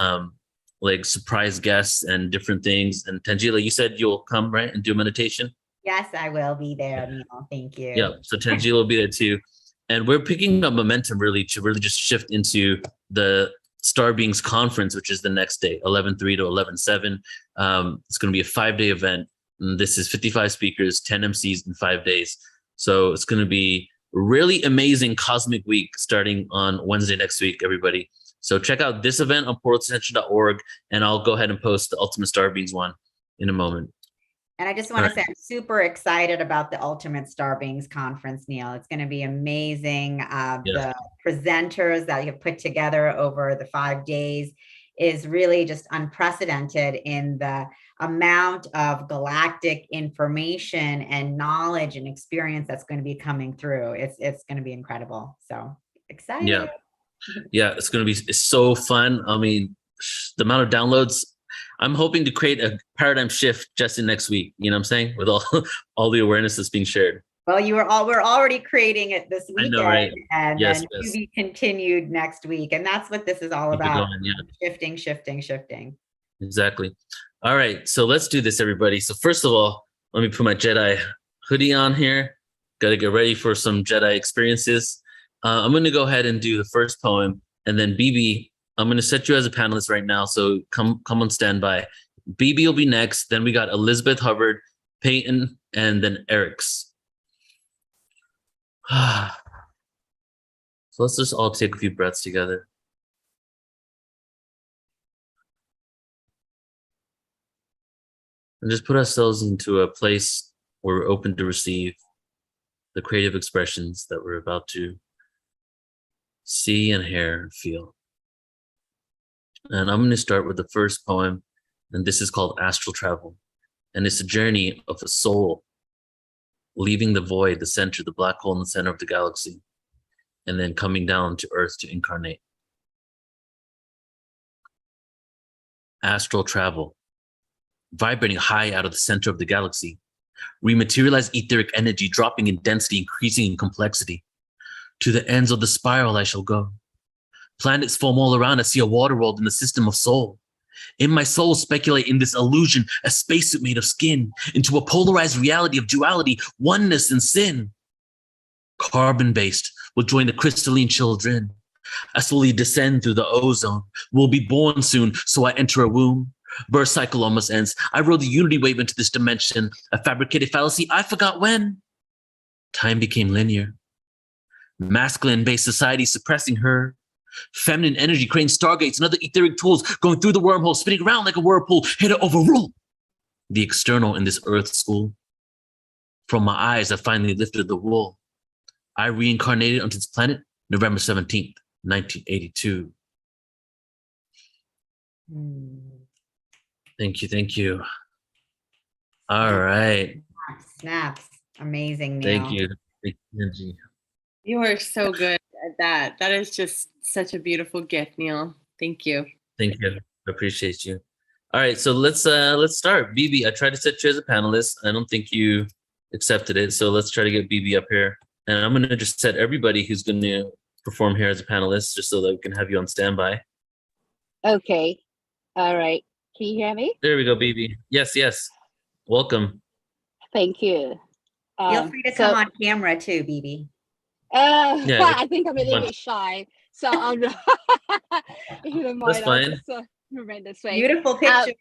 like surprise guests and different things. And Tangela, you said you'll come, right, and do a meditation? Yes, I will be there, Neil. Thank you. Yeah, so Tangela will be there too. And we're picking up momentum really to really just shift into the Star Beings conference, which is the next day, 11/3 to 11/7. It's going to be a 5-day event. And this is 55 speakers, 10 MCs in 5 days. So it's going to be a really amazing cosmic week starting on Wednesday next week, everybody. So check out this event on portaltoascension.org, and I'll go ahead and post the Ultimate Star Beings one in a moment. And I just want to say I'm super excited about the Ultimate Star Beings conference, Neil. It's going to be amazing. The presenters that you have put together over the 5 days is really just unprecedented in the amount of galactic information and knowledge and experience that's going to be coming through. It's going to be incredible. So excited. Yeah, it's going to be so fun. I mean, the amount of downloads, I'm hoping to create a paradigm shift just in next week. You know what I'm saying? With all the awareness that's being shared. Well, we're already creating it this weekend, I know, right? And then to be continued next week. And that's what this is all about. Going, shifting. Exactly. All right, so let's do this, everybody. So first of all, let me put my Jedi hoodie on here. Got to get ready for some Jedi experiences. I'm going to go ahead and do the first poem, and then BB, I'm going to set you as a panelist right now, so come on standby. BB will be next. Then we got Elizabeth Hubbard, Peyton, and then Eric's. So let's just all take a few breaths together. And just put ourselves into a place where we're open to receive the creative expressions that we're about to see and hear and feel. And I'm going to start with the first poem, and this is called Astral Travel. And it's a journey of a soul leaving the void, the center, the black hole in the center of the galaxy, and then coming down to Earth to incarnate. Astral travel. Vibrating high out of the center of the galaxy. We materialize etheric energy, dropping in density, increasing in complexity. To the ends of the spiral I shall go. Planets form all around. I see a water world in the system of soul. In my soul, speculate in this illusion, a spacesuit made of skin, into a polarized reality of duality, oneness and sin. Carbon-based will join the crystalline children. I slowly descend through the ozone. Will be born soon, so I enter a womb. Birth cycle almost ends. I rode the unity wave into this dimension, a fabricated fallacy I forgot when. Time became linear. Masculine-based society suppressing her. Feminine energy creating stargates and other etheric tools going through the wormhole, spinning around like a whirlpool, here to overrule the external in this earth school. From my eyes, I finally lifted the wool. I reincarnated onto this planet November 17th, 1982. Thank you, thank you. All right. Snaps. Amazing, Neil. Thank you. Thank you, Angie. You are so good at that. That is just such a beautiful gift, Neil. Thank you. Thank you. I appreciate you. All right, so let's start. BB, I tried to set you as a panelist. I don't think you accepted it, so let's try to get BB up here. And I'm gonna just set everybody who's gonna perform here as a panelist, just so that we can have you on standby. Okay. All right. Can you hear me? There we go, BB. Yes, yes. Welcome. Thank you. Feel free to come on camera too, BB. Yeah, I think I'm a little bit shy, so I'm if you don't mind, that's fine. I'll just remain this way. Beautiful picture.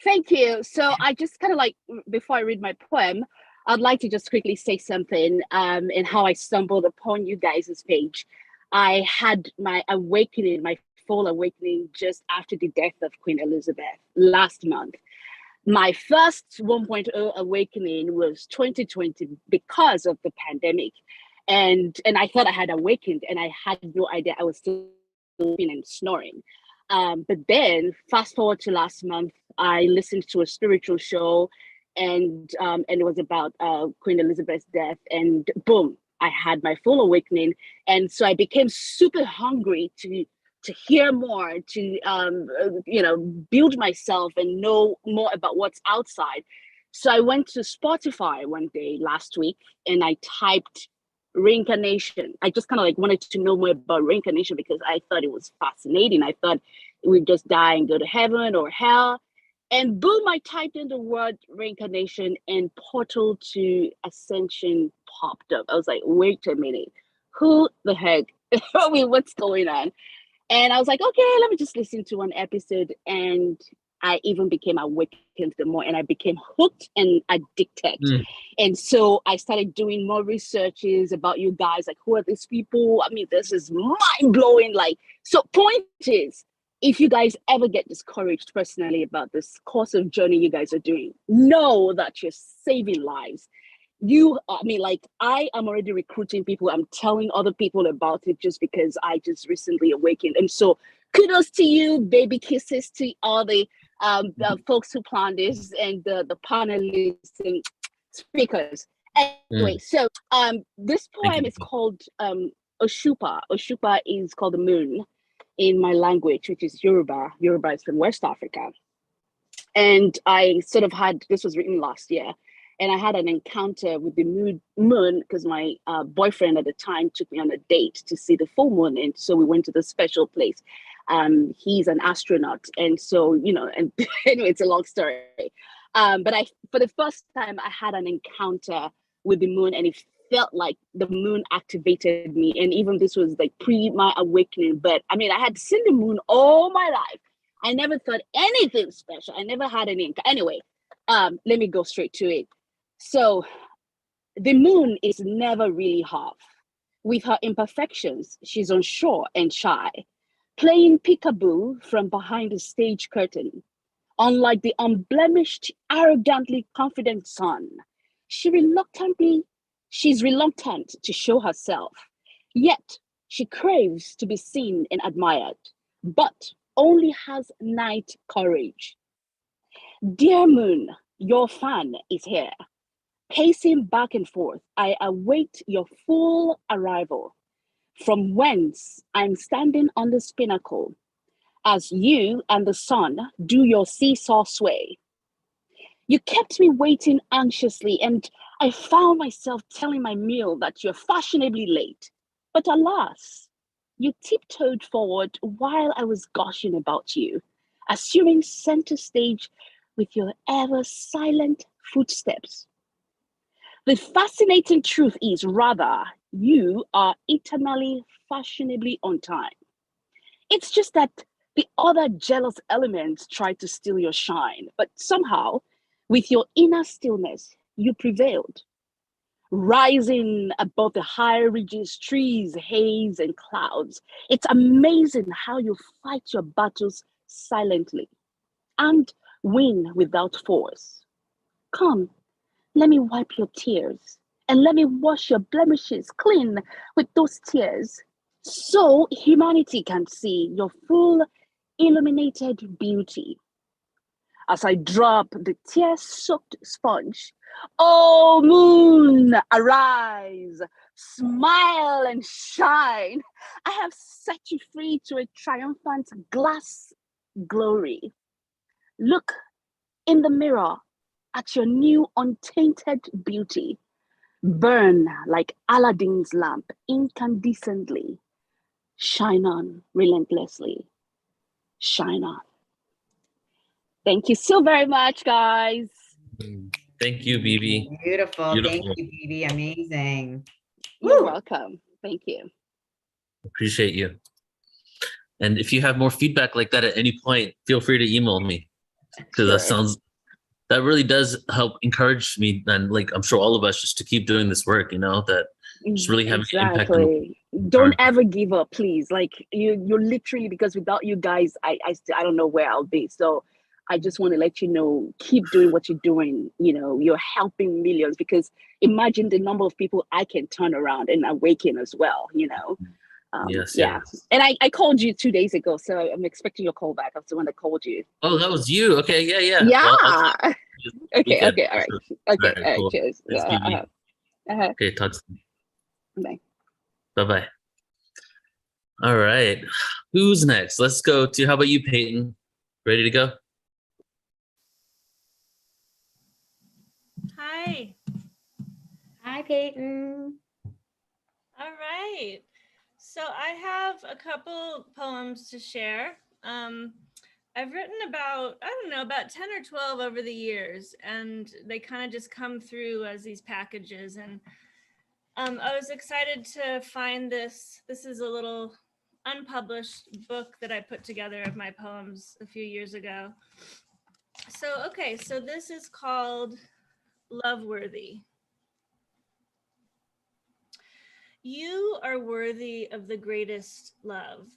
Thank you. So I just kind of like, before I read my poem, I'd like to just quickly say something and how I stumbled upon you guys' page. I had my awakening, my full awakening, just after the death of Queen Elizabeth last month. My first 1.0 awakening was 2020 because of the pandemic. And I thought I had awakened and I had no idea I was still sleeping and snoring. But then fast forward to last month, I listened to a spiritual show and it was about Queen Elizabeth's death, and boom, I had my full awakening. And so I became super hungry to hear more, to build myself and know more about what's outside. So I went to Spotify one day last week and I typed reincarnation. I just kind of like wanted to know more about reincarnation because I thought it was fascinating. I thought we'd just die and go to heaven or hell. And boom, I typed in the word reincarnation and portal to Ascension popped up. I was like, wait a minute, who the heck? I mean, what's going on? And I was like, okay, let me just listen to one episode. And I even became awakened the more, and I became hooked and addicted. And so I started doing more researches about you guys, like, who are these people? I mean, this is mind blowing. Like, so point is, if you guys ever get discouraged personally about this course of journey you guys are doing, know that you're saving lives. I am already recruiting people. I'm telling other people about it just because I just recently awakened. And so kudos to you, baby kisses to all the folks who planned this and the panelists and speakers. Anyway, so this poem is called Oshupa. Oshupa is called the moon in my language, which is Yoruba. Yoruba is from West Africa. And I sort of this was written last year. And I had an encounter with the moon because my boyfriend at the time took me on a date to see the full moon. And so we went to this special place. He's an astronaut. And so, and anyway, it's a long story. But for the first time, I had an encounter with the moon, and it felt like the moon activated me. And even this was like pre my awakening. But I mean, I had seen the moon all my life. I never thought anything special. I never had any. Anyway, let me go straight to it. So the moon is never really half. With her imperfections, she's unsure and shy, playing peekaboo from behind the stage curtain. Unlike the unblemished, arrogantly confident sun, she's reluctant to show herself. Yet she craves to be seen and admired, but only has night courage. Dear moon, your fan is here. Pacing back and forth, I await your full arrival, from whence I'm standing on this pinnacle, as you and the sun do your seesaw sway. You kept me waiting anxiously, and I found myself telling my meal that you're fashionably late. But alas, you tiptoed forward while I was gushing about you, assuming center stage with your ever silent footsteps. The fascinating truth is, rather, you are eternally fashionably on time. It's just that the other jealous elements try to steal your shine, but somehow, with your inner stillness, you prevailed. rising above the high ridges, trees, haze, and clouds. It's amazing how you fight your battles silently and win without force. Come, let me wipe your tears and let me wash your blemishes clean with those tears so humanity can see your full illuminated beauty. As I drop the tear-soaked sponge, oh moon, arise, smile and shine. I have set you free to a triumphant glass glory. Look in the mirror at your new untainted beauty. Burn like Aladdin's lamp incandescently. Shine on relentlessly. Shine on. Thank you so very much, guys. Thank you, Bibi. Beautiful. Thank Beautiful. you, Bibi. Amazing. You're Woo! welcome. Thank you. Appreciate you. And if you have more feedback like that at any point, feel free to email me, because Sure. that really does help encourage me, and like I'm sure all of us, just to keep doing this work, that just really having an impact on the Exactly. Don't ever give up, please. Like you're literally, because without you guys, I don't know where I'll be. So I just want to let you know, keep doing what you're doing. You're helping millions, because imagine the number of people I can turn around and awaken as well. Yes, Yeah. yes. And I called you 2 days ago, so I'm expecting your call back. I was the one that called you. Oh, that was you. Okay, yeah, yeah. Yeah. Well, I'll talk to you this Okay. weekend. Okay. All right. Okay. All All right, right. cool. Cheers. Thanks, Bibi. Okay, talk soon. Bye. Bye-bye. All right. Who's next? Let's go to, how about you, Peyton? Ready to go? Hi. Hi, Peyton. All right. So I have a couple poems to share. I've written about, I don't know, about 10 or 12 over the years, and they kind of just come through as these packages. And I was excited to find this. This is a little unpublished book that I put together of my poems a few years ago. So, okay, so this is called Loveworthy. You are worthy of the greatest love,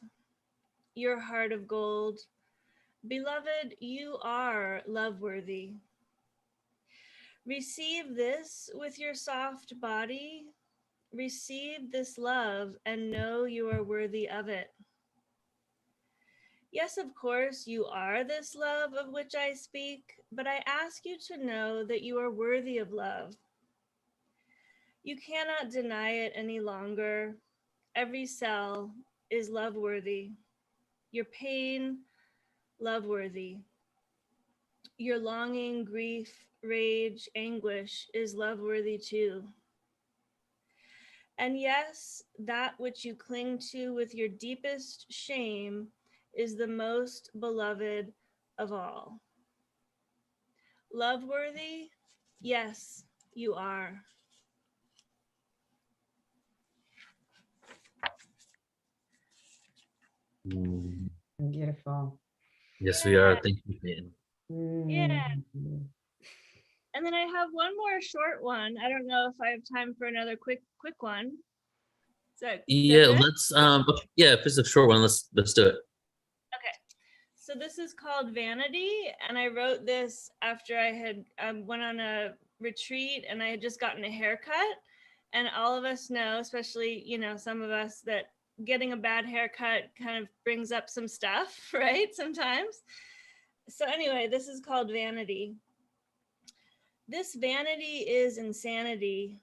your heart of gold. Beloved, you are love-worthy. Receive this with your soft body. Receive this love and know you are worthy of it. Yes, of course, you are this love of which I speak, but I ask you to know that you are worthy of love. You cannot deny it any longer. Every cell is love-worthy. Your pain, love-worthy. Your longing, grief, rage, anguish is love-worthy too. And yes, that which you cling to with your deepest shame is the most beloved of all. Love-worthy? Yes, you are. Beautiful. Yes, we are. Thank you, Peyton. Yeah. Mm. And then I have one more short one. I don't know if I have time for another quick one. Is that Yeah, good? let's yeah, if it's a short one, let's do it. Okay. So this is called Vanity, and I wrote this after I had went on a retreat and I had just gotten a haircut. And all of us know, especially, some of us, that getting a bad haircut kind of brings up some stuff, right? Sometimes. So anyway, this is called Vanity. This vanity is insanity,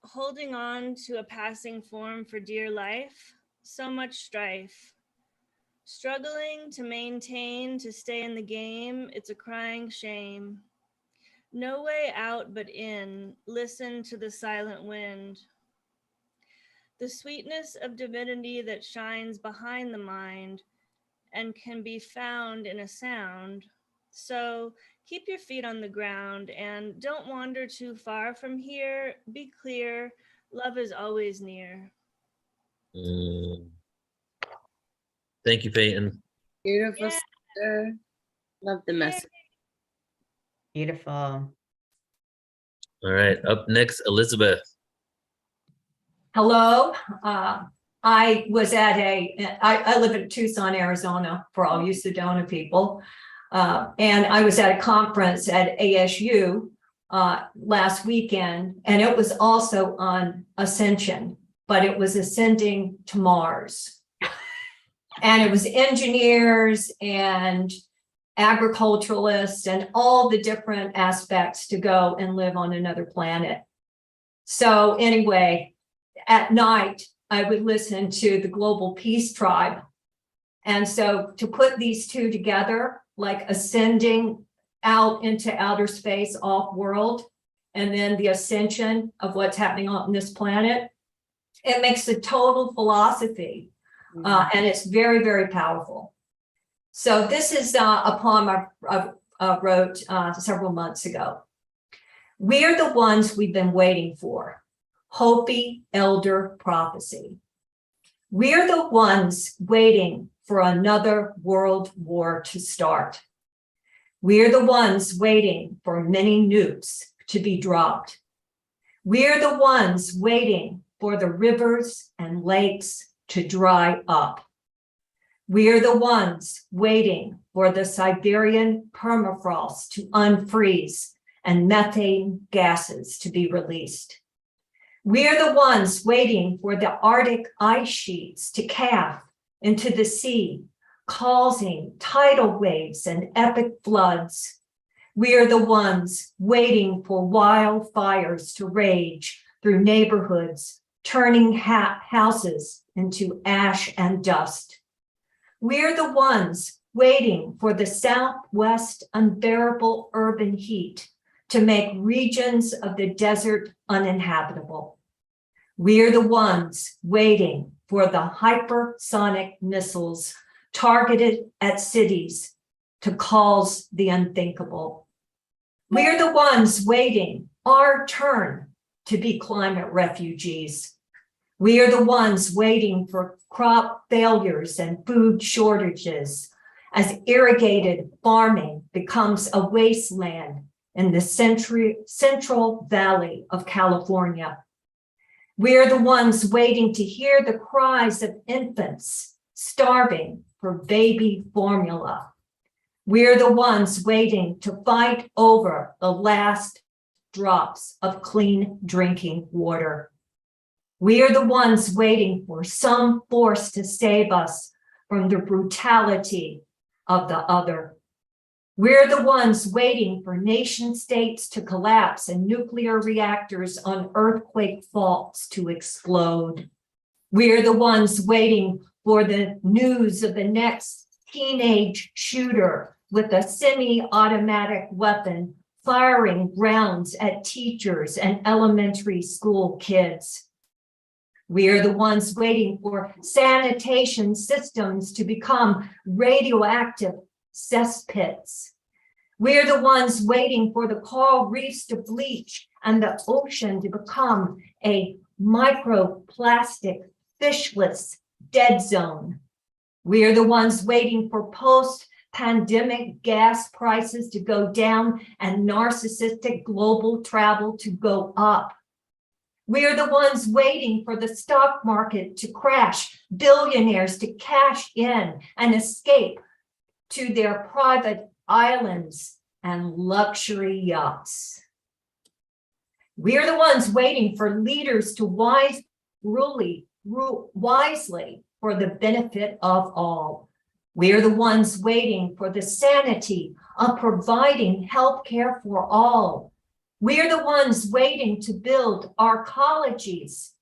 holding on to a passing form for dear life, so much strife. Struggling to maintain, to stay in the game, it's a crying shame. No way out but in, listen to the silent wind. The sweetness of divinity that shines behind the mind and can be found in a sound. So keep your feet on the ground and don't wander too far from here. Be clear, love is always near. Thank you, Peyton. Beautiful, Yeah. sister. Love the message. Beautiful. All right, up next, Elizabeth. Hello. I was at I live in Tucson, Arizona, for all you Sedona people. And I was at a conference at ASU last weekend, and it was also on Ascension, but it was ascending to Mars. And it was engineers and agriculturalists and all the different aspects to go and live on another planet. So anyway, at night, I would listen to the Global Peace Tribe. And so to put these two together, like ascending out into outer space off world, and then the ascension of what's happening on this planet, it makes a total philosophy. And it's very, very powerful. So this is a poem I wrote several months ago. We are the ones we've been waiting for. Hopi elder prophecy. We are the ones waiting for another world war to start. We are the ones waiting for many nukes to be dropped. We are the ones waiting for the rivers and lakes to dry up. We are the ones waiting for the Siberian permafrost to unfreeze and methane gases to be released. We are the ones waiting for the Arctic ice sheets to calve into the sea, causing tidal waves and epic floods. We are the ones waiting for wildfires to rage through neighborhoods, turning houses into ash and dust. We are the ones waiting for the Southwest unbearable urban heat to make regions of the desert uninhabitable. We are the ones waiting for the hypersonic missiles targeted at cities to cause the unthinkable. We are the ones waiting our turn to be climate refugees. We are the ones waiting for crop failures and food shortages as irrigated farming becomes a wasteland in the Central Valley of California. We are the ones waiting to hear the cries of infants starving for baby formula. We are the ones waiting to fight over the last drops of clean drinking water. We are the ones waiting for some force to save us from the brutality of the other. We're the ones waiting for nation states to collapse and nuclear reactors on earthquake faults to explode. We're the ones waiting for the news of the next teenage shooter with a semi-automatic weapon firing rounds at teachers and elementary school kids. We are the ones waiting for sanitation systems to become radioactive cesspits. We are the ones waiting for the coral reefs to bleach and the ocean to become a microplastic, fishless dead zone. We are the ones waiting for post-pandemic gas prices to go down and narcissistic global travel to go up. We are the ones waiting for the stock market to crash, billionaires to cash in and escape to their private islands and luxury yachts. We are the ones waiting for leaders to wisely for the benefit of all. We are the ones waiting for the sanity of providing health care for all. We are the ones waiting to build our colleges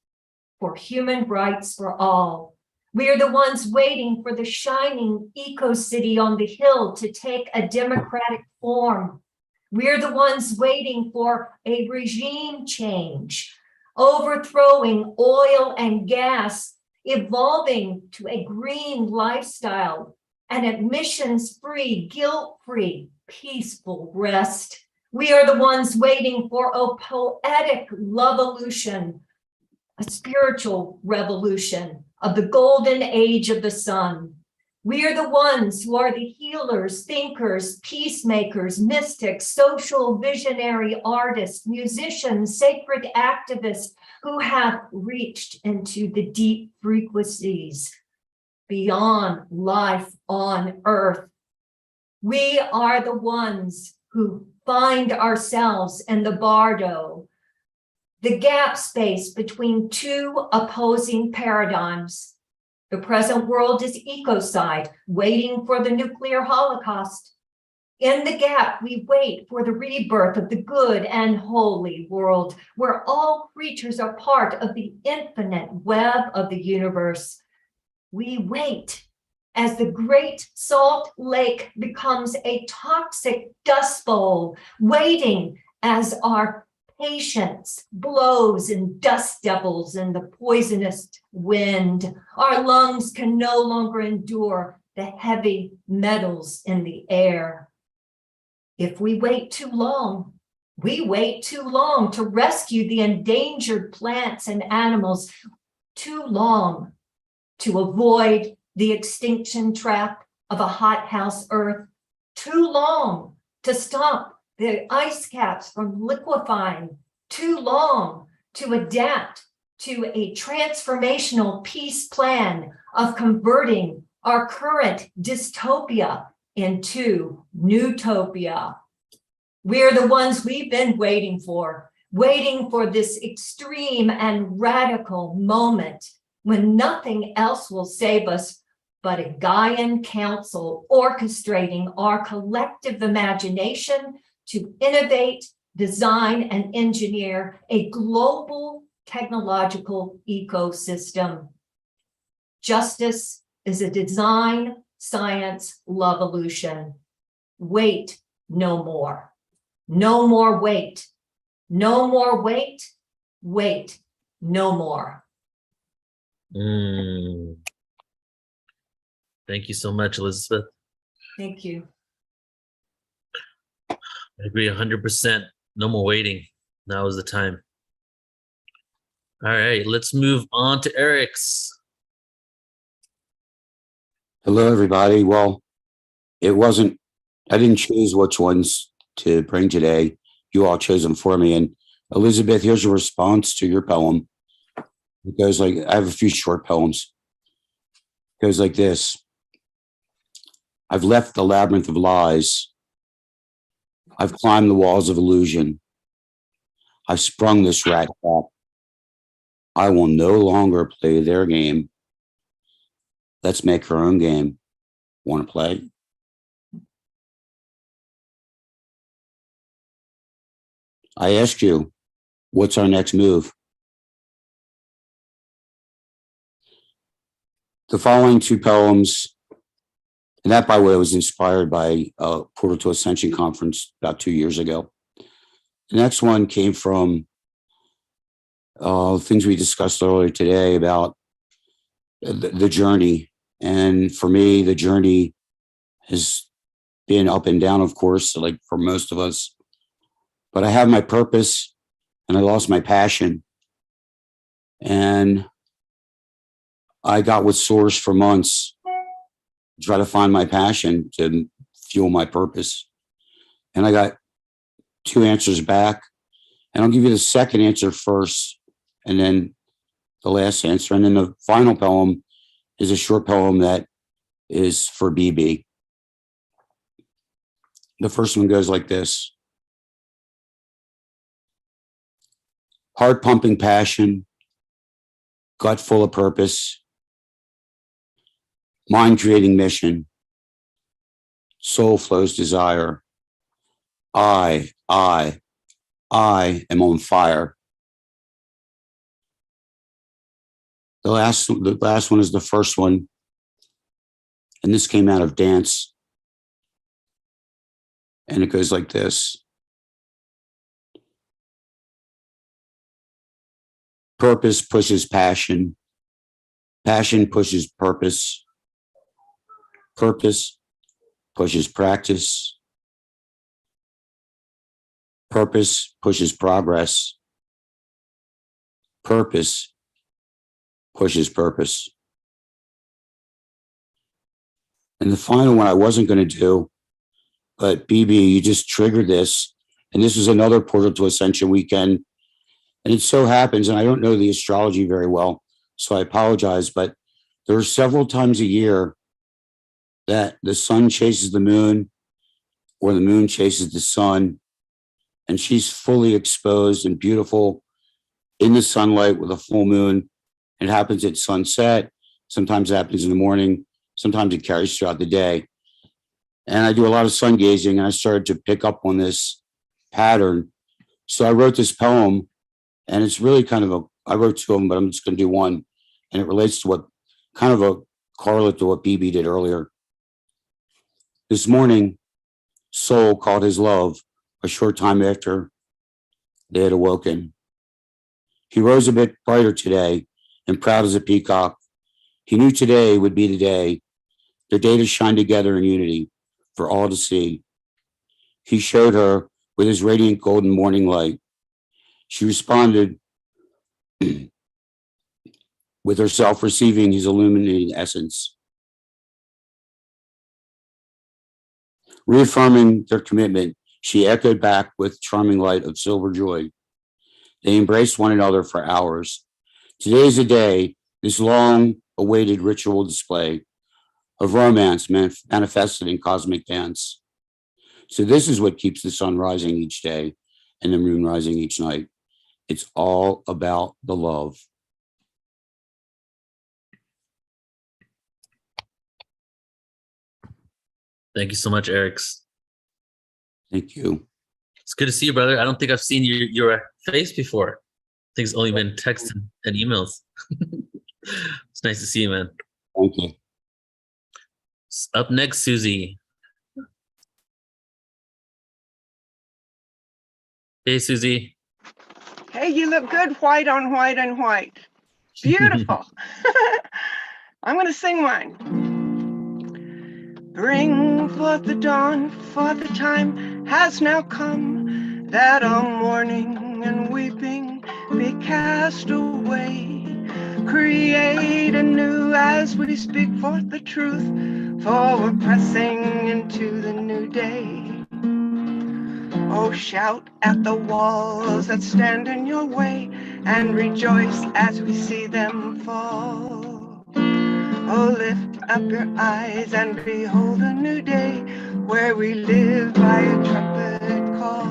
for human rights for all. We are the ones waiting for the shining eco-city on the hill to take a democratic form. We are the ones waiting for a regime change, overthrowing oil and gas, evolving to a green lifestyle, an emissions-free, guilt-free, peaceful rest. We are the ones waiting for a poetic love-evolution, a spiritual revolution of the golden age of the sun. We are the ones who are the healers, thinkers, peacemakers, mystics, social visionary artists, musicians, sacred activists who have reached into the deep frequencies beyond life on earth. We are the ones who find ourselves in the bardo, the gap space between two opposing paradigms. The present world is ecocide, waiting for the nuclear holocaust. In the gap, we wait for the rebirth of the good and holy world, where all creatures are part of the infinite web of the universe. We wait as the Great Salt Lake becomes a toxic dust bowl, waiting as our patience blows in dust devils and the poisonous wind. Our lungs can no longer endure the heavy metals in the air. If we wait too long, we wait too long to rescue the endangered plants and animals, too long to avoid the extinction trap of a hothouse Earth, too long to stop the ice caps from liquefying, too long to adapt to a transformational peace plan of converting our current dystopia into newtopia. We're the ones we've been waiting for this extreme and radical moment when nothing else will save us but a Gaian council orchestrating our collective imagination to innovate, design, and engineer a global technological ecosystem. Justice is a design, science, love illusion. Wait no more. No more wait. No more wait. Wait no more. Thank you so much, Elizabeth. Thank you. I agree 100%. No more waiting. Now is the time. All right, let's move on to Eric's. Hello, everybody. Well, I didn't choose which ones to bring today. You all chose them for me. And Elizabeth, here's a response to your poem. It goes like, I have a few short poems. It goes like this. I've left the labyrinth of lies. I've climbed the walls of illusion. I've sprung this rat trap. I will no longer play their game. Let's make our own game. Want to play? I ask you, what's our next move? The following two poems, and that, by the way, was inspired by a Portal to Ascension conference about 2 years ago. The next one came from things we discussed earlier today about the journey. And for me, the journey has been up and down, of course, like for most of us. But I have my purpose and I lost my passion. And I got with Source for months to try to find my passion to fuel my purpose. And I got 2 answers back. And I'll give you the second answer first, and then the last answer. And then the final poem is a short poem that is for BB. The first one goes like this. Heart pumping passion, gut full of purpose, mind creating mission, soul flows desire. I am on fire. The last one is the first one. And this came out of dance. And it goes like this. Purpose pushes passion. Passion pushes purpose. Purpose pushes practice. Purpose pushes progress. Purpose pushes purpose. And the final one I wasn't going to do, but BB, you just triggered this. And this is another portal to Ascension weekend. And it so happens, and I don't know the astrology very well, so I apologize, but there are several times a year that the sun chases the moon or the moon chases the sun, and she's fully exposed and beautiful in the sunlight with a full moon. It happens at sunset. Sometimes it happens in the morning. Sometimes it carries throughout the day. And I do a lot of sun gazing, and I started to pick up on this pattern. So I wrote this poem, and it's really kind of I wrote two of them, but I'm just going to do one. And it relates to what kind of a correlate to what BB did earlier. This morning, Soul called his love a short time after they had awoken. He rose a bit brighter today and proud as a peacock. He knew today would be the day, their day to shine together in unity for all to see. He showed her with his radiant golden morning light. She responded with herself receiving his illuminating essence. Reaffirming their commitment, she echoed back with charming light of silver joy. They embraced one another for hours. Today is a day, this long-awaited ritual display of romance manifested in cosmic dance. So this is what keeps the sun rising each day and the moon rising each night. It's all about the love. Thank you so much, Erics. Thank you. It's good to see you, brother. I don't think I've seen your face before. I think it's only been texts and emails. It's nice to see you, man. Thank you. Up next, Susie. Hey, Susie. Hey, you look good, white on white and white. Beautiful. I'm going to sing mine. Bring forth the dawn, for the time has now come that all mourning and weeping be cast away. Create anew as we speak forth the truth, for we're pressing into the new day. Oh, shout at the walls that stand in your way and rejoice as we see them fall. Oh, lift up your eyes and behold a new day where we live by a trumpet call.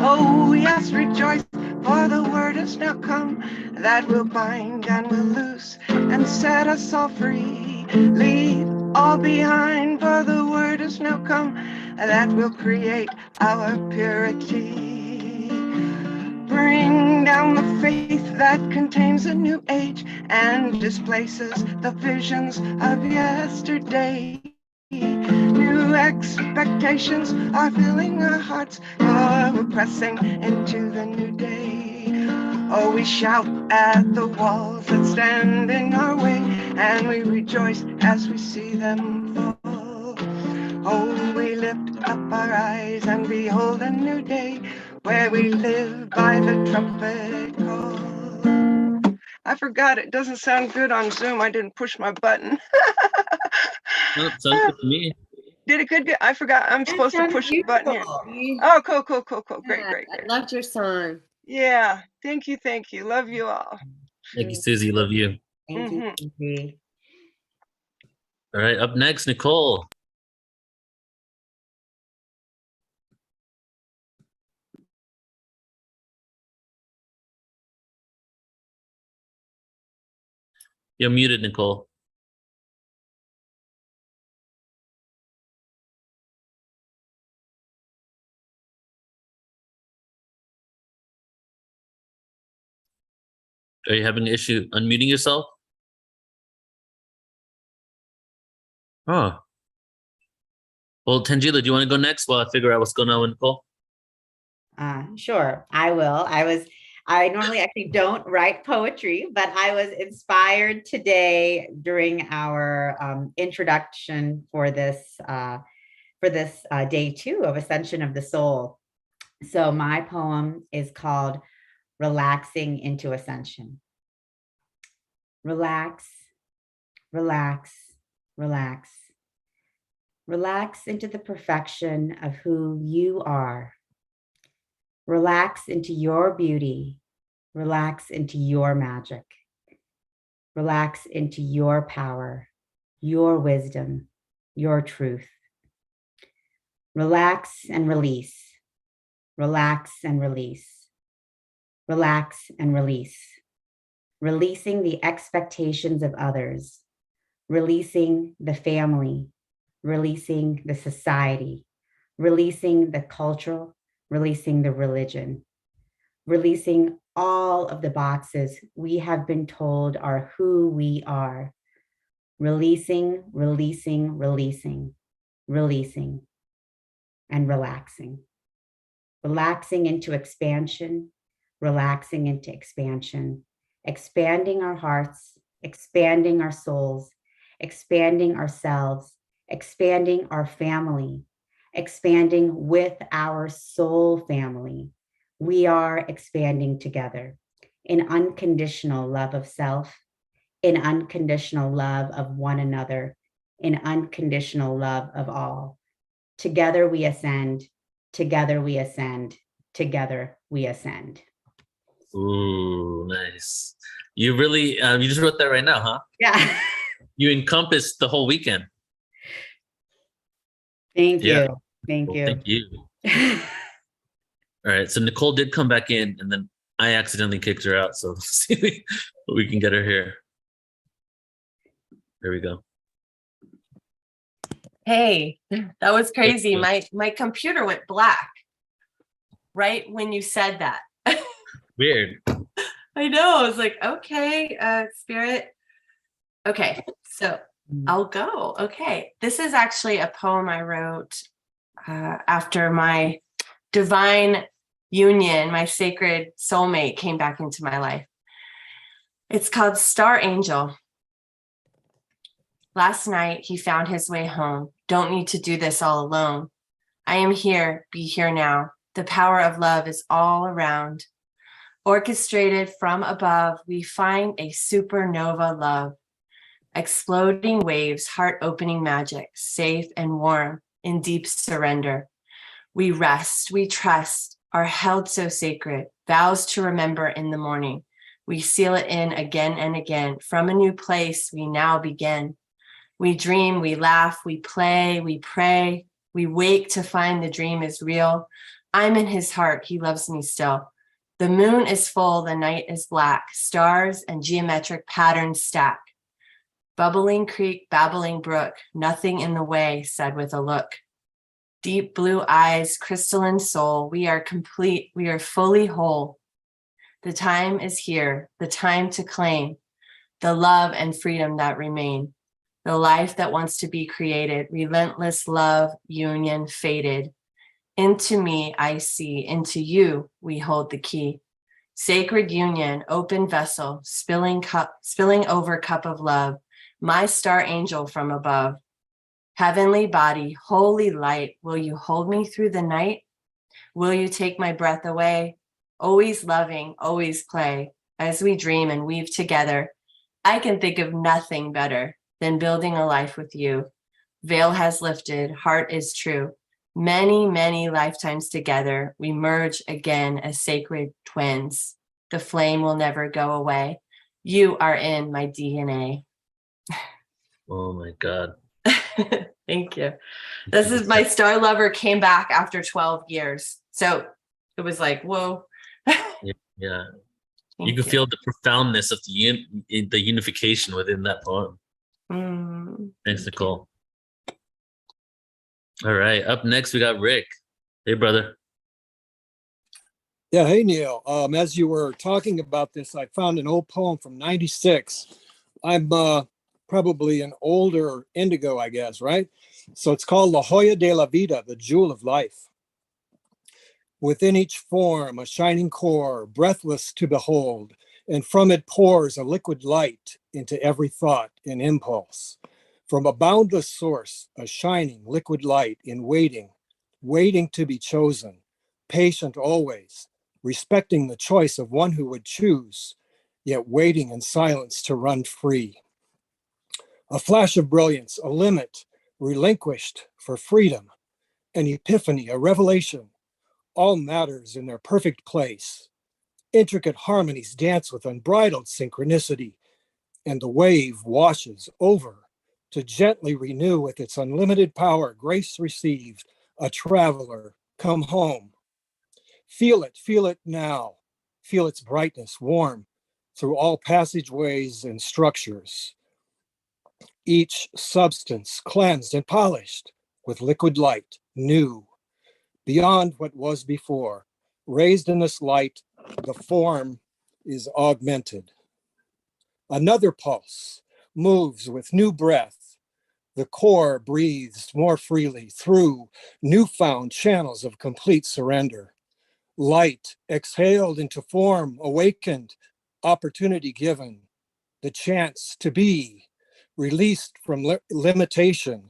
Oh, yes, rejoice, for the word has now come that will bind and will loose and set us all free. Leave all behind, for the word has now come that will create our purity. Bring down the faith that contains a new age and displaces the visions of yesterday. New expectations are filling our hearts, for we're pressing into the new day. Oh, we shout at the walls that stand in our way, and we rejoice as we see them fall. Oh, we lift up our eyes and behold a new day where we live by the trumpet call. I forgot, it doesn't sound good on Zoom. I didn't push my button. Oh, sounds good to me. Did it good? I forgot. I'm supposed to push the button here. Oh, cool. Great. I loved your song. Yeah. Thank you. Love you all. Thank you, Susie. Love you. Thank you, Susie. All right, up next, Nicole. You're muted, Nicole. Are you having an issue unmuting yourself? Oh. Well, Tangela, do you want to go next while I figure out what's going on with Nicole? Sure, I will. I normally actually don't write poetry, but I was inspired today during our introduction for this day 2 of Ascension of the Soul. So my poem is called Relaxing into Ascension. Relax, relax, relax. Relax into the perfection of who you are. Relax into your beauty. Relax into your magic. Relax into your power, your wisdom, your truth. Relax and release. Relax and release. Relax and release. Releasing the expectations of others. Releasing the family. Releasing the society. Releasing the cultural. Releasing the religion. Releasing all of the boxes we have been told are who we are. Releasing, releasing, releasing, releasing, and relaxing. Relaxing into expansion, relaxing into expansion, expanding our hearts, expanding our souls, expanding ourselves, expanding our family, expanding with our soul family. We are expanding together in unconditional love of self, in unconditional love of one another, in unconditional love of all. Together we ascend, together we ascend, together we ascend. Ooh, nice. You really, you just wrote that right now, huh? Yeah. You encompassed the whole weekend. Thank you. Yeah. Thank Well, you. thank you. All right. So Nicole did come back in, and then I accidentally kicked her out. So let's see if we can get her here. There we go. Hey, that was crazy. My computer went black right when you said that. Weird. I know. I was like, okay, spirit. Okay, so I'll go. Okay. This is actually a poem I wrote after my divine union, my sacred soulmate came back into my life. It's called Star Angel. Last night, he found his way home. Don't need to do this all alone. I am here, be here now. The power of love is all around. Orchestrated from above, we find a supernova love. Exploding waves, heart-opening magic, safe and warm in deep surrender. We rest, we trust, are held so sacred, vows to remember in the morning. We seal it in again and again. From a new place, we now begin. We dream, we laugh, we play, we pray. We wake to find the dream is real. I'm in his heart, he loves me still. The moon is full, the night is black. Stars and geometric patterns stack. Bubbling creek, babbling brook, nothing in the way, said with a look. Deep blue eyes, crystalline soul, we are complete, we are fully whole. The time is here, the time to claim the love and freedom that remain. The life that wants to be created, relentless love, union, fated. Into me I see, into you we hold the key. Sacred union, open vessel, spilling over cup of love. My star angel from above. Heavenly body, holy light, will you hold me through the night? Will you take my breath away? Always loving, always play. As we dream and weave together, I can think of nothing better than building a life with you. Veil has lifted, heart is true. Many, many lifetimes together, we merge again as sacred twins. The flame will never go away. You are in my DNA. Oh my God. Thank you. This is my star lover came back after 12 years. So it was like, whoa. Yeah. You can feel the profoundness of the unification within that poem. Thanks, Nicole. All right. Up next, we got Rick. Hey, brother. Yeah. Hey, Neil. As you were talking about this, I found an old poem from '96. I'm probably an older indigo, I guess, right? So it's called La Joya de la Vida, the jewel of life. Within each form, a shining core, breathless to behold, and from it pours a liquid light into every thought and impulse. From a boundless source, a shining liquid light in waiting, waiting to be chosen, patient always, respecting the choice of one who would choose, yet waiting in silence to run free. A flash of brilliance, a limit relinquished for freedom, an epiphany, a revelation, all matters in their perfect place. Intricate harmonies dance with unbridled synchronicity, and the wave washes over to gently renew with its unlimited power. Grace received, a traveler, come home. Feel it now. Feel its brightness, warm through all passageways and structures. Each substance cleansed and polished with liquid light, new, beyond what was before. Raised in this light, the form is augmented. Another pulse moves with new breath. The core breathes more freely through newfound channels of complete surrender. Light exhaled into form, awakened, opportunity given, the chance to be, released from limitation,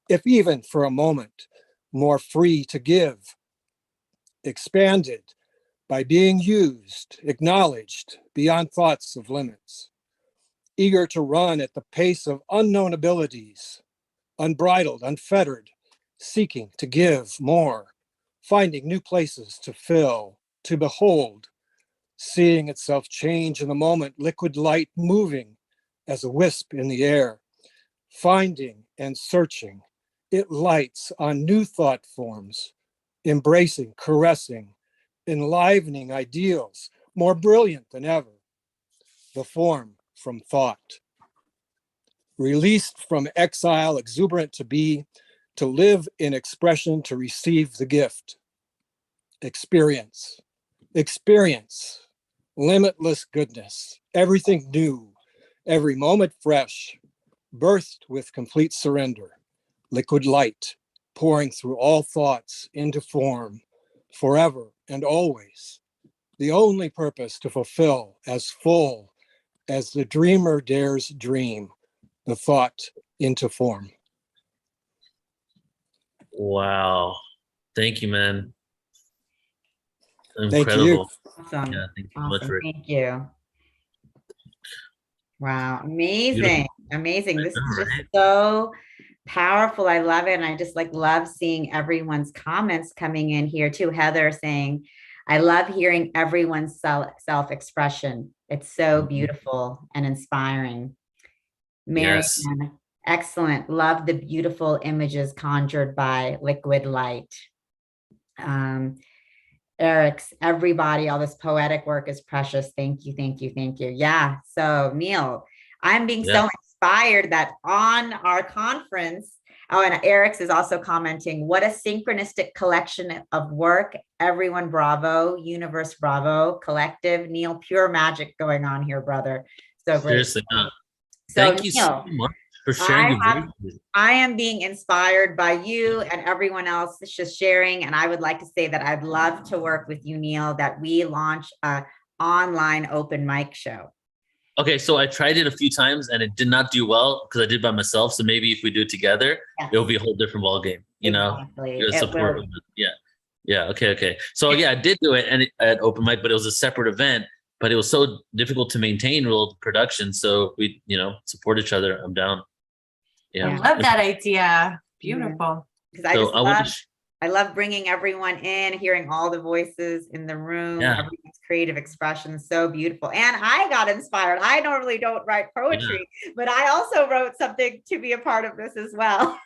if even for a moment, more free to give, expanded by being used, acknowledged beyond thoughts of limits, eager to run at the pace of unknown abilities, unbridled, unfettered, seeking to give more, finding new places to fill, to behold, seeing itself change in the moment, liquid light moving as a wisp in the air, finding and searching. It lights on new thought forms, embracing, caressing, enlivening ideals, more brilliant than ever. The form from thought. Released from exile, exuberant to be, to live in expression, to receive the gift. Experience, limitless goodness, everything new, every moment fresh, birthed with complete surrender, liquid light, pouring through all thoughts into form, forever and always. The only purpose to fulfill as full as the dreamer dares dream, the thought into form. Wow. Thank you, man. Thank you. Incredible. Awesome. Yeah, thank you so Awesome. much, Rick. Thank you. Wow. Amazing. Beautiful. Amazing. This is know, just right? so powerful. I love it. And I just love seeing everyone's comments coming in here too. Heather saying, I love hearing everyone's self-expression. It's so beautiful and inspiring. Marianne, Yes. excellent. Love the beautiful images conjured by liquid light. Eric's, everybody, all this poetic work is precious. Thank you, thank you, thank you. Yeah. So Neil, I'm being so inspired that on our conference, oh, and Eric's is also commenting, what a synchronistic collection of work. Everyone, bravo, universe, bravo, collective. Neil, pure magic going on here, brother. So great. Seriously. So Thank you so Neil, much for sharing your voices. I am being inspired by you and everyone else that's just sharing. And I would like to say that I'd love to work with you, Neil, that we launch an online open mic show. Okay, so I tried it a few times and it did not do well because I did it by myself. So maybe if we do it together, it'll be a whole different ball game. You know, support. Yeah. Okay. So yeah, I did do it and at open mic, but it was a separate event. But it was so difficult to maintain real production. So we, support each other. I'm down. Yeah. I love that idea. Beautiful. Because I love bringing everyone in, hearing all the voices in the room, everyone's creative expression, so beautiful. And I got inspired. I normally don't write poetry, but I also wrote something to be a part of this as well.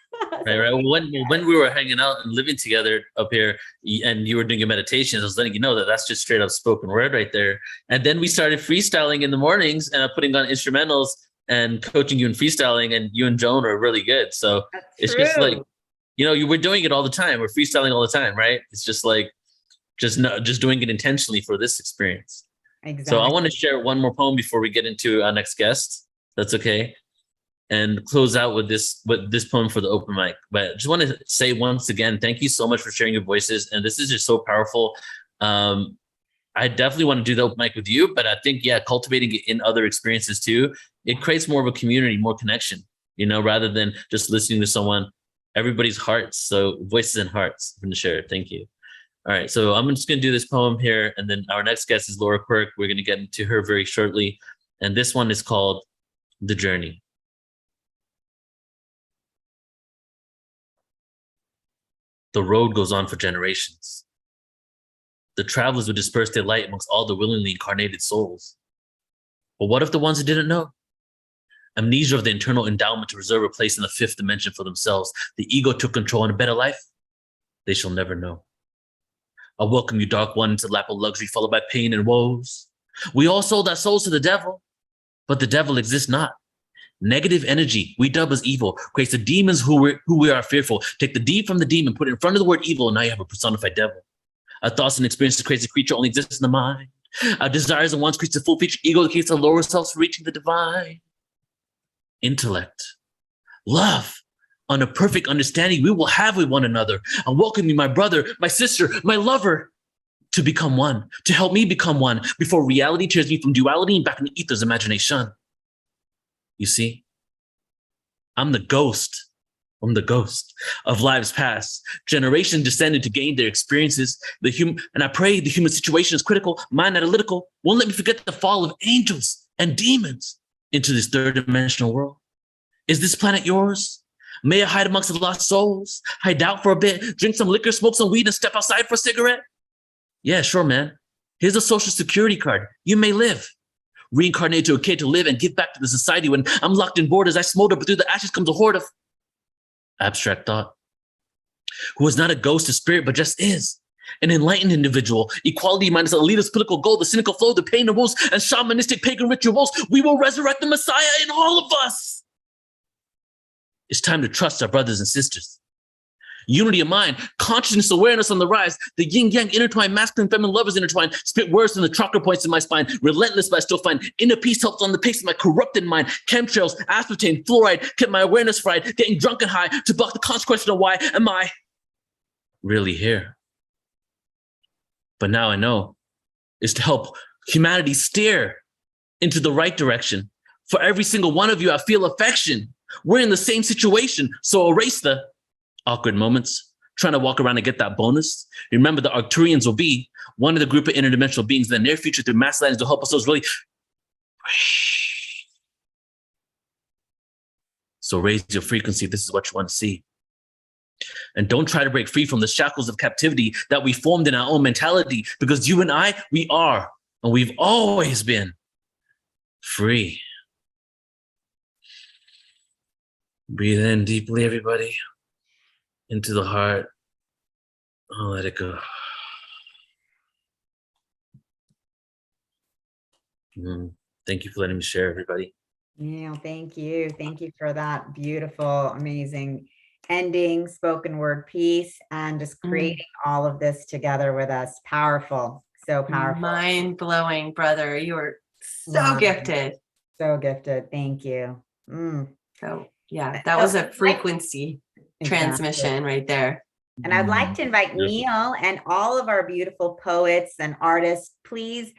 Right. When we were hanging out and living together up here, and you were doing your meditations, I was letting you know that that's just straight up spoken word right there. And then we started freestyling in the mornings and putting on instrumentals and coaching you in freestyling, and you and Joan are really good. So it's just like, we're doing it all the time. We're freestyling all the time, right? It's just like, just doing it intentionally for this experience. Exactly. So I want to share one more poem before we get into our next guest. That's okay. And close out with this poem for the open mic. But I just want to say once again, thank you so much for sharing your voices. And this is just so powerful. I definitely want to do the open mic with you, but I think, cultivating it in other experiences too, it creates more of a community, more connection, rather than just listening to someone, everybody's hearts. So voices and hearts from the share. Thank you. All right. So I'm just going to do this poem here. And then our next guest is Laura Quirk. We're going to get into her very shortly. And this one is called The Journey. The road goes on for generations. The travelers would disperse their light amongst all the willingly incarnated souls. But what if the ones who didn't know? Amnesia of the internal endowment to reserve a place in the fifth dimension for themselves. The ego took control in a better life. They shall never know. I welcome you, Dark One, into the lap of luxury, followed by pain and woes. We all sold our souls to the devil, but the devil exists not. Negative energy, we dub as evil, creates the demons who we are fearful. Take the D from the demon, put it in front of the word evil, and now you have a personified devil. Our thoughts and experiences creates a creature only exists in the mind. Our desires and wants creates a full feature ego that creates the lower selves for reaching the divine. Intellect, love, on a perfect understanding we will have with one another. I welcome you, my brother, my sister, my lover, to become one, to help me become one before reality tears me from duality and back in the ether's imagination. You see, I'm the ghost. I'm the ghost of lives past, generation descended to gain their experiences. And I pray the human situation is critical, mind analytical, won't let me forget the fall of angels and demons into this third dimensional world. Is this planet yours? May I hide amongst the lost souls, hide out for a bit, drink some liquor, smoke some weed, and step outside for a cigarette? Yeah, sure, man. Here's a social security card. You may live. Reincarnate to a kid to live and give back to the society. When I'm locked in borders, I smolder, but through the ashes comes a horde of abstract thought. Who is not a ghost of spirit, but just is. An enlightened individual, equality minus elitist political goal, the cynical flow, the pain and woes, and shamanistic pagan rituals. We will resurrect the Messiah in all of us. It's time to trust our brothers and sisters. Unity of mind, consciousness, awareness on the rise, the yin-yang intertwined, masculine, feminine lovers intertwined, spit words from the chakra points in my spine, relentless but I still find inner peace helps on the pace of my corrupted mind, chemtrails, aspartame, fluoride, kept my awareness fried, getting drunk and high to block the conscious question of why am I really here? But now I know is to help humanity steer into the right direction. For every single one of you, I feel affection. We're in the same situation, so erase the awkward moments, trying to walk around and get that bonus. Remember, the Arcturians will be one of the group of interdimensional beings in the near future through mass landings to help us really. So raise your frequency if this is what you want to see. And don't try to break free from the shackles of captivity that we formed in our own mentality, because you and I, we are, and we've always been free. Breathe in deeply, everybody. Into the heart. Oh, let it go. Thank you for letting me share, everybody. Neil, thank you. Thank you for that beautiful, amazing ending, spoken word piece, and just creating all of this together with us. Powerful. So powerful. Mind-blowing, brother. You are so gifted. So gifted. Thank you. So yeah, that was a frequency transmission right there. And I'd like to invite Neil and all of our beautiful poets and artists, please,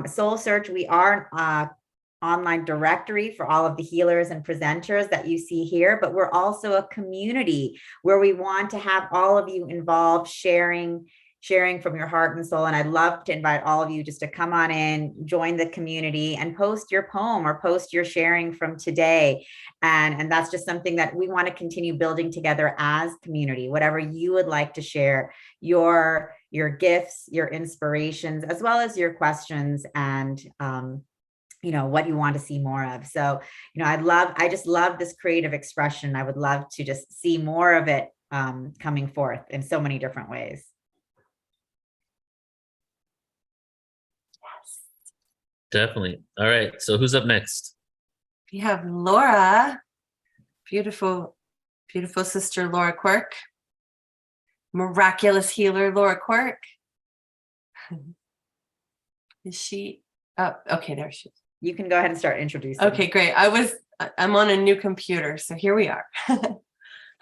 Soul Search, we are online directory for all of the healers and presenters that you see here, but we're also a community where we want to have all of you involved, sharing from your heart and soul. And I'd love to invite all of you just to come on in, join the community, and post your poem or post your sharing from today. And that's just something that we want to continue building together as community. Whatever you would like to share, your gifts, your inspirations, as well as your questions and what you want to see more of. So, I just love this creative expression. I would love to just see more of it coming forth in so many different ways. Definitely. All right. So who's up next? We have Laura, beautiful, beautiful sister Laura Quirk, miraculous healer Laura Quirk. Is she? Oh, okay, there she is. You can go ahead and start introducing. Okay, great. I'm on a new computer, so here we are.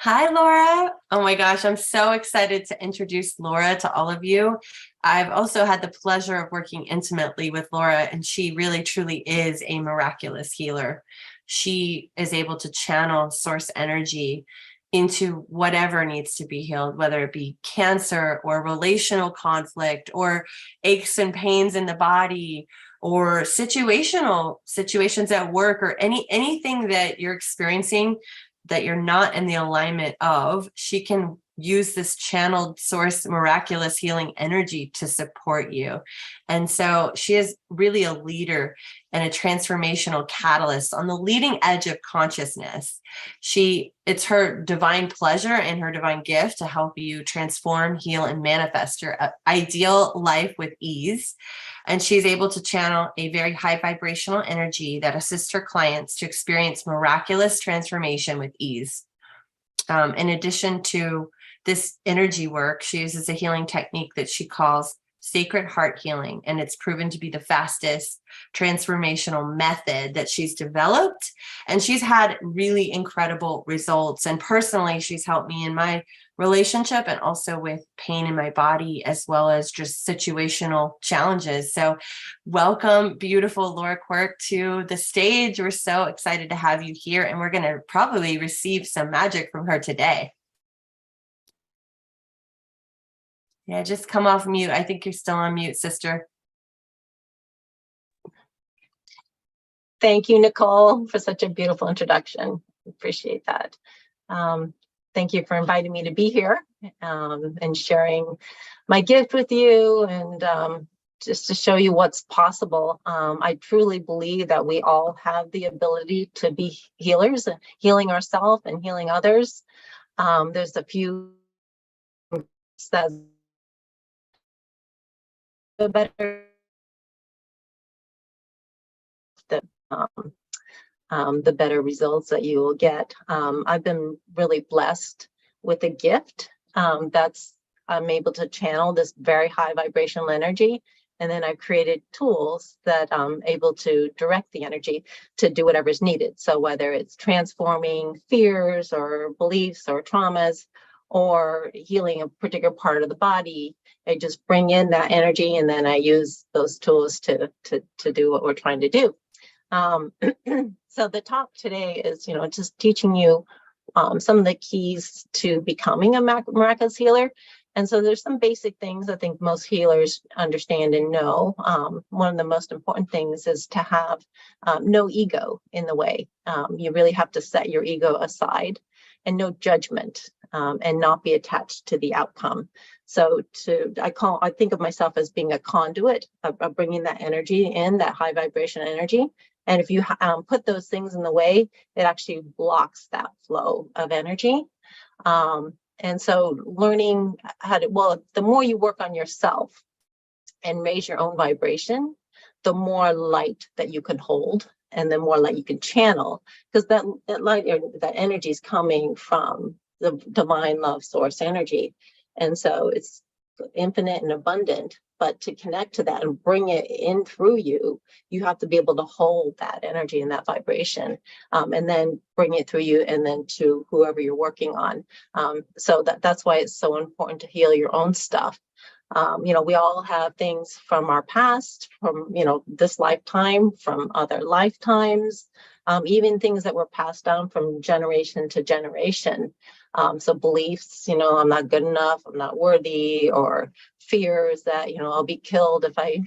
Hi, Laura. Oh my gosh, I'm so excited to introduce Laura to all of you. I've also had the pleasure of working intimately with Laura, and she really, truly is a miraculous healer. She is able to channel source energy into whatever needs to be healed, whether it be cancer or relational conflict or aches and pains in the body or situations at work or anything that you're experiencing that you're not in the alignment of. She can use this channeled source miraculous healing energy to support you. And so she is really a leader and a transformational catalyst on the leading edge of consciousness. It's her divine pleasure and her divine gift to help you transform, heal, and manifest your ideal life with ease. And she's able to channel a very high vibrational energy that assists her clients to experience miraculous transformation with ease. In addition to this energy work, she uses a healing technique that she calls sacred heart healing, and it's proven to be the fastest transformational method that she's developed. And she's had really incredible results. And personally, she's helped me in my relationship and also with pain in my body, as well as just situational challenges. So welcome, beautiful Laura Quirk, to the stage. We're so excited to have you here, and we're going to probably receive some magic from her today. Yeah, just come off mute. I think you're still on mute, sister. Thank you, Nicole, for such a beautiful introduction. Appreciate that. Thank you for inviting me to be here and sharing my gift with you, and just to show you what's possible. I truly believe that we all have the ability to be healers, healing ourselves and healing others. There's a few that better the better results that you will get. I've been really blessed with a gift that's I'm able to channel this very high vibrational energy, and then I've created tools that I'm able to direct the energy to do whatever's needed. So whether it's transforming fears or beliefs or traumas, or healing a particular part of the body, I just bring in that energy, and then I use those tools to do what we're trying to do. So the talk today is, just teaching you some of the keys to becoming a miraculous healer. And so there's some basic things I think most healers understand and know. One of the most important things is to have no ego in the way. You really have to set your ego aside, and no judgment, and not be attached to the outcome. So I think of myself as being a conduit of bringing that energy in, that high vibration energy. And if you put those things in the way, it actually blocks that flow of energy. And so learning the more you work on yourself and raise your own vibration, the more light that you can hold, and the more light you can channel, because that light, that energy is coming from the divine love source energy. And so it's infinite and abundant, but to connect to that and bring it in through you, you have to be able to hold that energy and that vibration, and then bring it through you and then to whoever you're working on. So that's why it's so important to heal your own stuff. We all have things from our past, from, this lifetime, from other lifetimes, even things that were passed down from generation to generation. So beliefs, I'm not good enough, I'm not worthy, or fears that, I'll be killed if I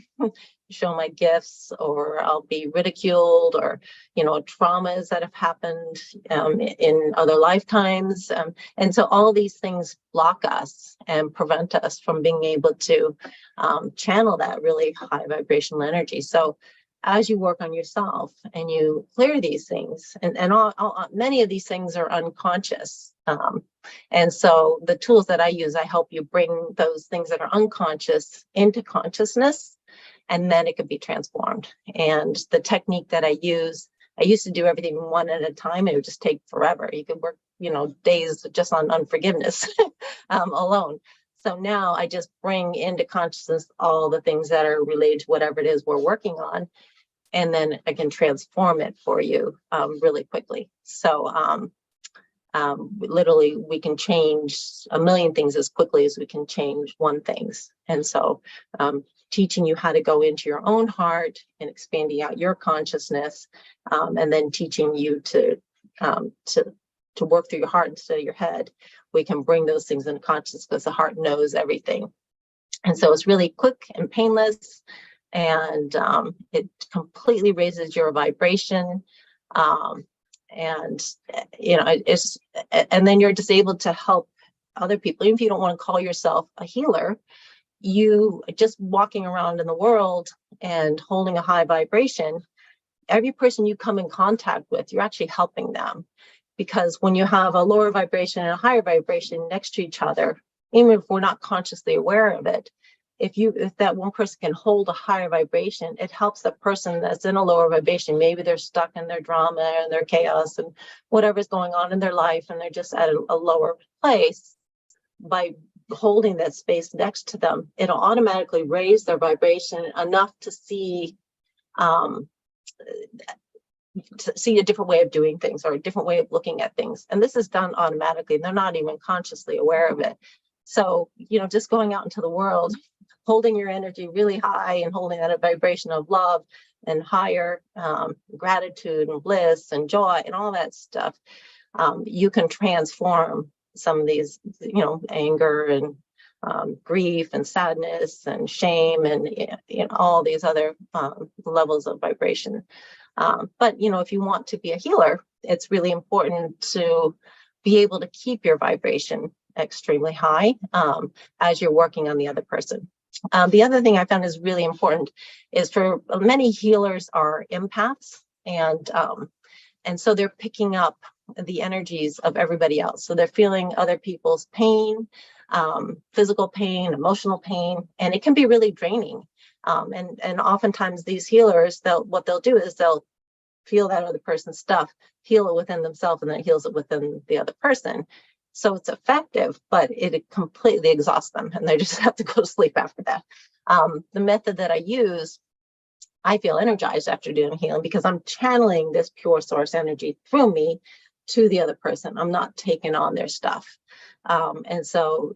show my gifts, or I'll be ridiculed, or, traumas that have happened in other lifetimes. And so all these things block us and prevent us from being able to channel that really high vibrational energy. So as you work on yourself and you clear these things, and many of these things are unconscious. And so the tools that I use, I help you bring those things that are unconscious into consciousness, and then it could be transformed. And the technique that I used to do everything one at a time. It would just take forever. You could work, days just on unforgiveness alone. So now I just bring into consciousness all the things that are related to whatever it is we're working on, and then I can transform it for you really quickly. So literally, we can change a million things as quickly as we can change one thing. And so teaching you how to go into your own heart and expanding out your consciousness, and then teaching you to work through your heart instead of your head. We can bring those things into consciousness because the heart knows everything. And so it's really quick and painless, and it completely raises your vibration. And then you're just able to help other people, even if you don't want to call yourself a healer, you just walking around in the world and holding a high vibration, every person you come in contact with, you're actually helping them. Because when you have a lower vibration and a higher vibration next to each other, even if we're not consciously aware of it, if that one person can hold a higher vibration, it helps the person that's in a lower vibration. Maybe they're stuck in their drama and their chaos and whatever's going on in their life, and they're just at a lower place. By holding that space next to them, it'll automatically raise their vibration enough to see a different way of doing things or a different way of looking at things. And this is done automatically. They're not even consciously aware of it. So, just going out into the world, holding your energy really high and holding that a vibration of love and higher gratitude and bliss and joy and all that stuff, you can transform some of these, anger and grief and sadness and shame and all these other levels of vibration. But if you want to be a healer, it's really important to be able to keep your vibration extremely high as you're working on the other person. The other thing I found is really important is for many healers are empaths, and so they're picking up the energies of everybody else. So they're feeling other people's pain, physical pain, emotional pain, and it can be really draining. And oftentimes these healers, what they'll do is they'll feel that other person's stuff, heal it within themselves, and then it heals it within the other person. So it's effective, but it completely exhausts them, and they just have to go to sleep after that. The method that I use, I feel energized after doing healing because I'm channeling this pure source energy through me to the other person. I'm not taking on their stuff. And so,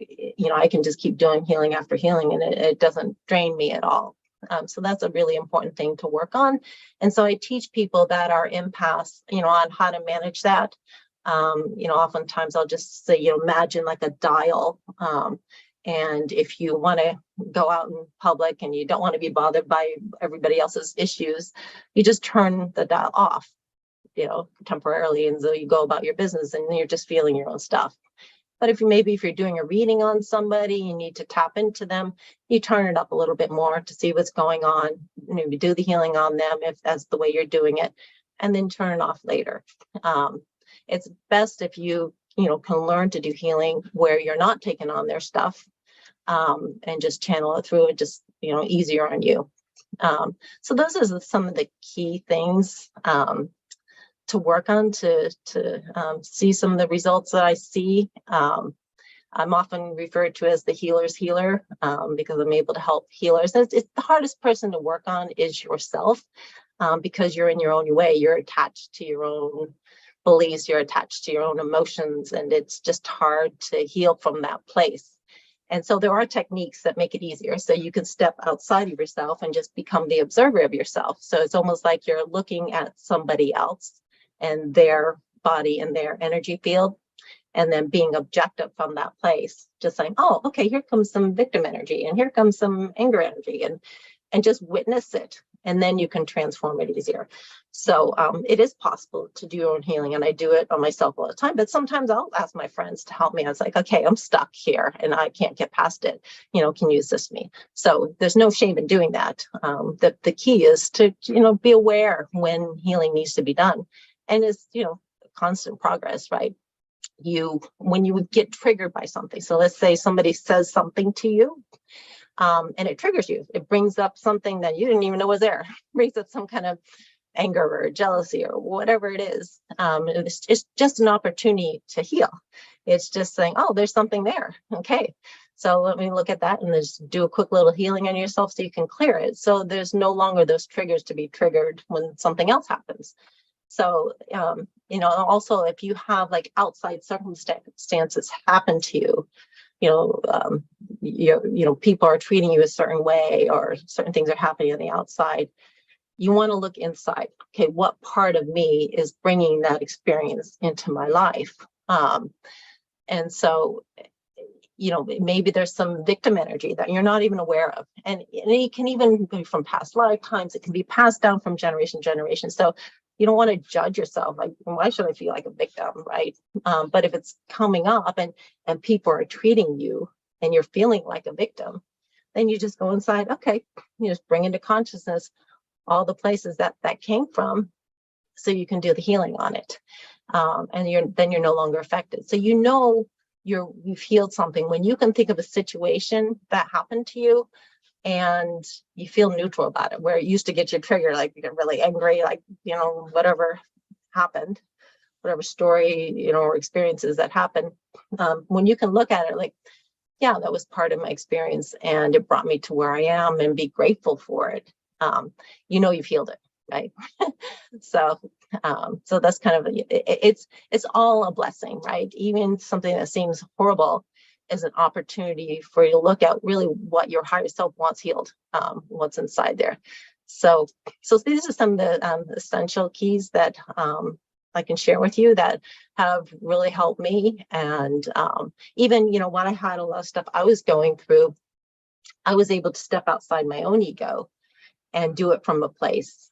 I can just keep doing healing after healing, and it doesn't drain me at all. So that's a really important thing to work on. And so I teach people that are empaths, on how to manage that. Oftentimes I'll just say, imagine like a dial. And if you want to go out in public and you don't want to be bothered by everybody else's issues, you just turn the dial off, temporarily. And so you go about your business and you're just feeling your own stuff. But if you're doing a reading on somebody, you need to tap into them, you turn it up a little bit more to see what's going on. Maybe do the healing on them if that's the way you're doing it, and then turn it off later. It's best if you can learn to do healing where you're not taking on their stuff, and just channel it through it, just easier on you. So those are some of the key things to work on to see some of the results that I see. I'm often referred to as the healer's healer because I'm able to help healers. It's the hardest person to work on is yourself, because you're in your own way. You're attached to your own beliefs, you're attached to your own emotions, and it's just hard to heal from that place. And so there are techniques that make it easier. So you can step outside of yourself and just become the observer of yourself. So it's almost like you're looking at somebody else and their body and their energy field, and then being objective from that place, just saying, oh, okay, here comes some victim energy and here comes some anger energy, and just witness it. And then you can transform it easier. So it is possible to do your own healing, and I do it on myself all the time. But sometimes I'll ask my friends to help me. I was like, okay, I'm stuck here and I can't get past it. Can you assist me? So there's no shame in doing that. The key is to be aware when healing needs to be done, and it's constant progress, right? When you get triggered by something. So let's say somebody says something to you. And it triggers you. It brings up something that you didn't even know was there. It brings up some kind of anger or jealousy or whatever it is. It's just an opportunity to heal. It's just saying, oh, there's something there. Okay, so let me look at that and just do a quick little healing on yourself so you can clear it. So there's no longer those triggers to be triggered when something else happens. So, also if you have like outside circumstances happen to you, people are treating you a certain way or certain things are happening on the outside, you want to look inside. Okay, what part of me is bringing that experience into my life? And so, maybe there's some victim energy that you're not even aware of. And it can even be from past lifetimes. It can be passed down from generation to generation. So you don't want to judge yourself. Like, why should I feel like a victim, right? But if it's coming up and people are treating you and you're feeling like a victim, then you just go inside. Okay, you just bring into consciousness all the places that came from, so you can do the healing on it, and you're no longer affected. So you've healed something when you can think of a situation that happened to you and you feel neutral about it, where it used to get you triggered, like you get really angry, like, whatever happened, whatever story, or experiences that happened. When you can look at it like, yeah, that was part of my experience and it brought me to where I am, and be grateful for it. You've healed it, right? So that's kind of, it's all a blessing, right? Even something that seems horrible is an opportunity for you to look at really what your higher self wants healed, what's inside there. So these are some of the essential keys that I can share with you that have really helped me. And even, when I had a lot of stuff I was going through, I was able to step outside my own ego and do it from a place,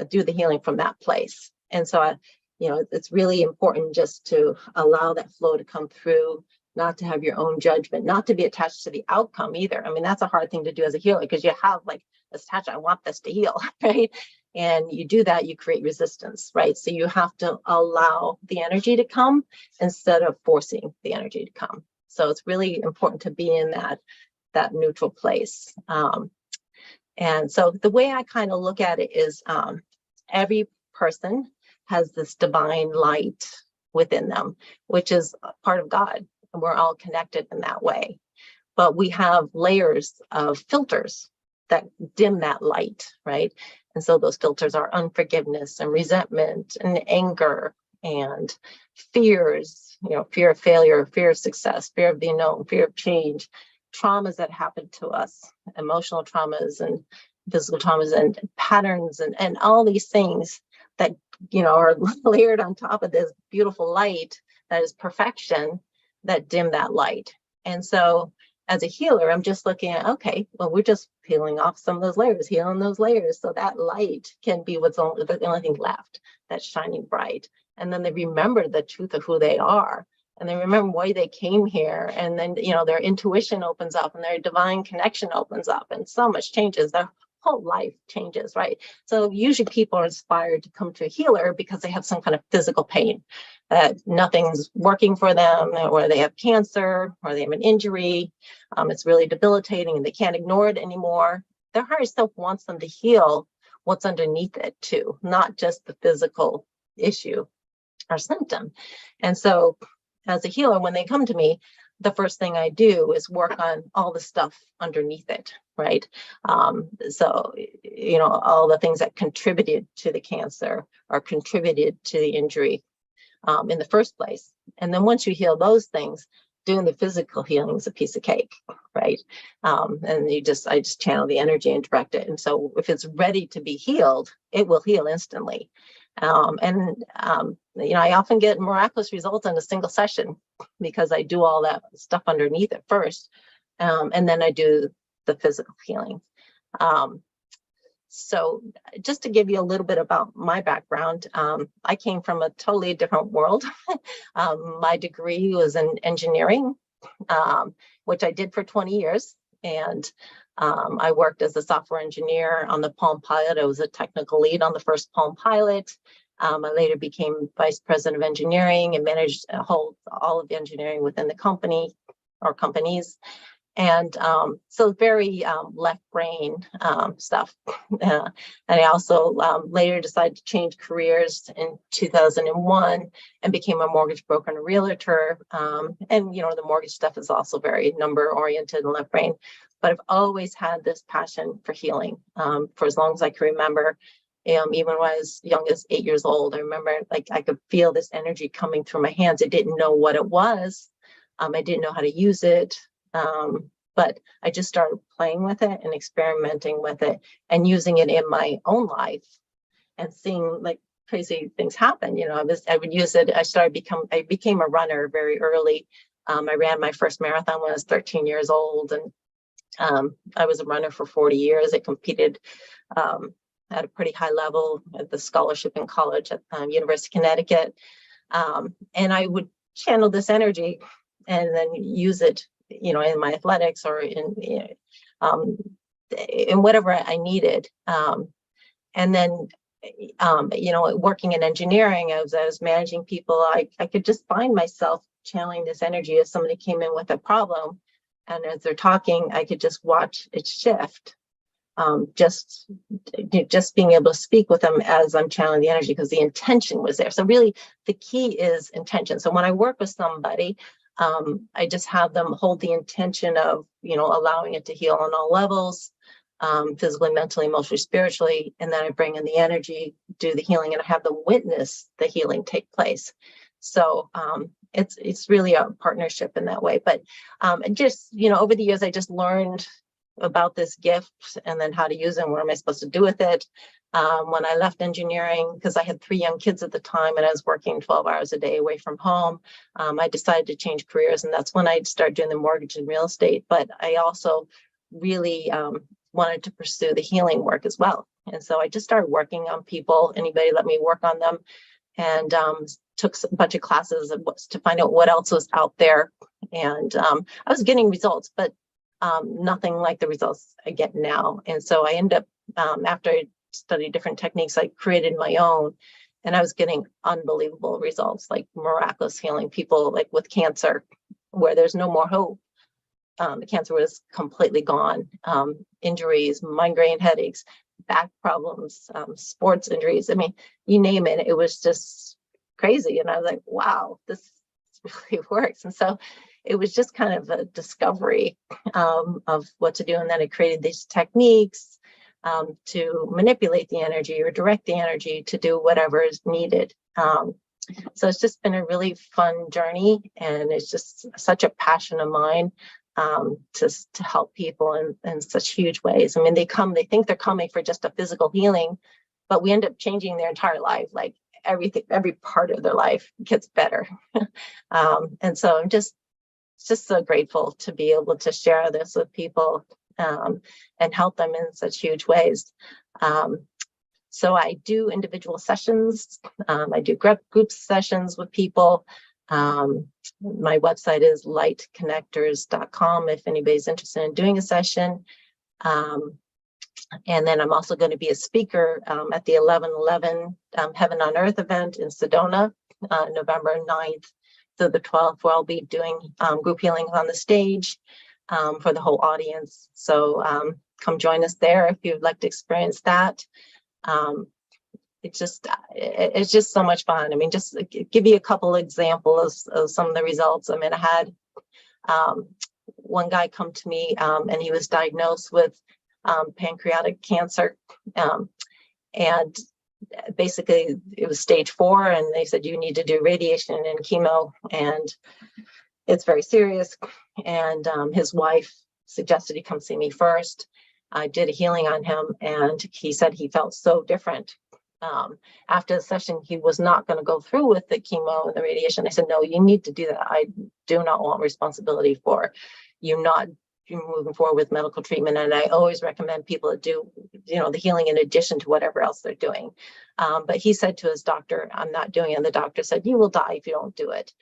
do the healing from that place. And so it's really important just to allow that flow to come through, not to have your own judgment, not to be attached to the outcome either. I mean, that's a hard thing to do as a healer, because you have like this attachment, I want this to heal, right? And you do that, you create resistance, right? So you have to allow the energy to come instead of forcing the energy to come. So it's really important to be in that neutral place. And so the way I kind of look at it is every person has this divine light within them, which is part of God. And we're all connected in that way. But we have layers of filters that dim that light, right? And so those filters are unforgiveness and resentment and anger and fears, fear of failure, fear of success, fear of the unknown, fear of change, traumas that happen to us, emotional traumas and physical traumas and patterns and all these things that, are layered on top of this beautiful light that is perfection, that dim that light. And so as a healer, I'm just looking at, okay, well, we're just peeling off some of those layers, healing those layers, so that light can be the only thing left that's shining bright. And then they remember the truth of who they are, and they remember why they came here. And then, their intuition opens up and their divine connection opens up, and so much changes. Their whole life changes, right? So usually people are inspired to come to a healer because they have some kind of physical pain, that nothing's working for them, or they have cancer, or they have an injury. It's really debilitating and they can't ignore it anymore. Their higher self wants them to heal what's underneath it too, not just the physical issue or symptom. And so as a healer, when they come to me, the first thing I do is work on all the stuff underneath it, right? So, all the things that contributed to the cancer or contributed to the injury in the first place. And then once you heal those things, doing the physical healing is a piece of cake, right? And I just channel the energy and direct it. And so if it's ready to be healed, it will heal instantly. I often get miraculous results in a single session because I do all that stuff underneath it first. And then I do the physical healing. So just to give you a little bit about my background, I came from a totally different world. My degree was in engineering, which I did for 20 years. And I worked as a software engineer on the Palm Pilot. I was a technical lead on the first Palm Pilot. I later became vice president of engineering and managed all of the engineering within the company or companies. And so very left brain stuff. And I also later decided to change careers in 2001 and became a mortgage broker and a realtor. And, the mortgage stuff is also very number oriented and left brain. But I've always had this passion for healing for as long as I can remember. Even when I was young as 8 years old, I remember I could feel this energy coming through my hands. I didn't know what it was. I didn't know how to use it. But I just started playing with it and experimenting with it and using it in my own life and seeing crazy things happen. I would use it. I became a runner very early. I ran my first marathon when I was 13 years old, and I was a runner for 40 years. I competed at a pretty high level at the scholarship in college at University of Connecticut. And I would channel this energy and then use it, you know, in my athletics or in whatever I needed. And then, you know, working in engineering, as I was managing people, I could just find myself channeling this energy as somebody came in with a problem. And as they're talking, I could just watch it shift. Just being able to speak with them as I'm channeling the energy, because the intention was there. So really the key is intention. So when I work with somebody, I just have them hold the intention of, you know, allowing it to heal on all levels, physically, mentally, emotionally, spiritually. And then I bring in the energy, do the healing, and I have them witness the healing take place. So it's really a partnership in that way. But and just, you know, over the years, I just learned about this gift and then how to use it and what am I supposed to do with it. When I left engineering, because I had 3 young kids at the time and I was working 12 hours a day away from home, I decided to change careers, and that's when I started doing the mortgage and real estate. But I also really wanted to pursue the healing work as well. And so I just started working on people. Anybody let me work on them, and took a bunch of classes to find out what else was out there. And I was getting results, but nothing like the results I get now. And so I ended up, after I studied different techniques, I created my own, and I was getting unbelievable results, like miraculous healing. People like with cancer, where there's no more hope. The cancer was completely gone. Injuries, migraine headaches, back problems, sports injuries. I mean, you name it, it was just crazy. And I was like, wow, this really works. And so it was just kind of a discovery of what to do. And then I created these techniques to manipulate the energy or direct the energy to do whatever is needed. So it's just been a really fun journey, and it's just such a passion of mine to help people in such huge ways. I mean, they think they're coming for just a physical healing, but we end up changing their entire life. Like everything, every part of their life gets better. And so I'm just so grateful to be able to share this with people and help them in such huge ways. So I do individual sessions. I do group sessions with people. My website is lightconnectors.com if anybody's interested in doing a session. And then I'm also going to be a speaker at the 11/11 Heaven on Earth event in Sedona, November 9th through the 12th, where I'll be doing group healings on the stage for the whole audience. So come join us there if you'd like to experience that. It's just so much fun. I mean, just give you a couple examples of some of the results. I mean, I had one guy come to me and he was diagnosed with pancreatic cancer. And basically it was stage 4, and they said, you need to do radiation and chemo, and it's very serious. And his wife suggested he come see me first. I did a healing on him, and he said he felt so different. After the session, he was not going to go through with the chemo and the radiation. I said, no, you need to do that. I do not want responsibility for you not moving forward with medical treatment. And I always recommend people to do, the healing in addition to whatever else they're doing. But he said to his doctor, I'm not doing it. And the doctor said, you will die if you don't do it.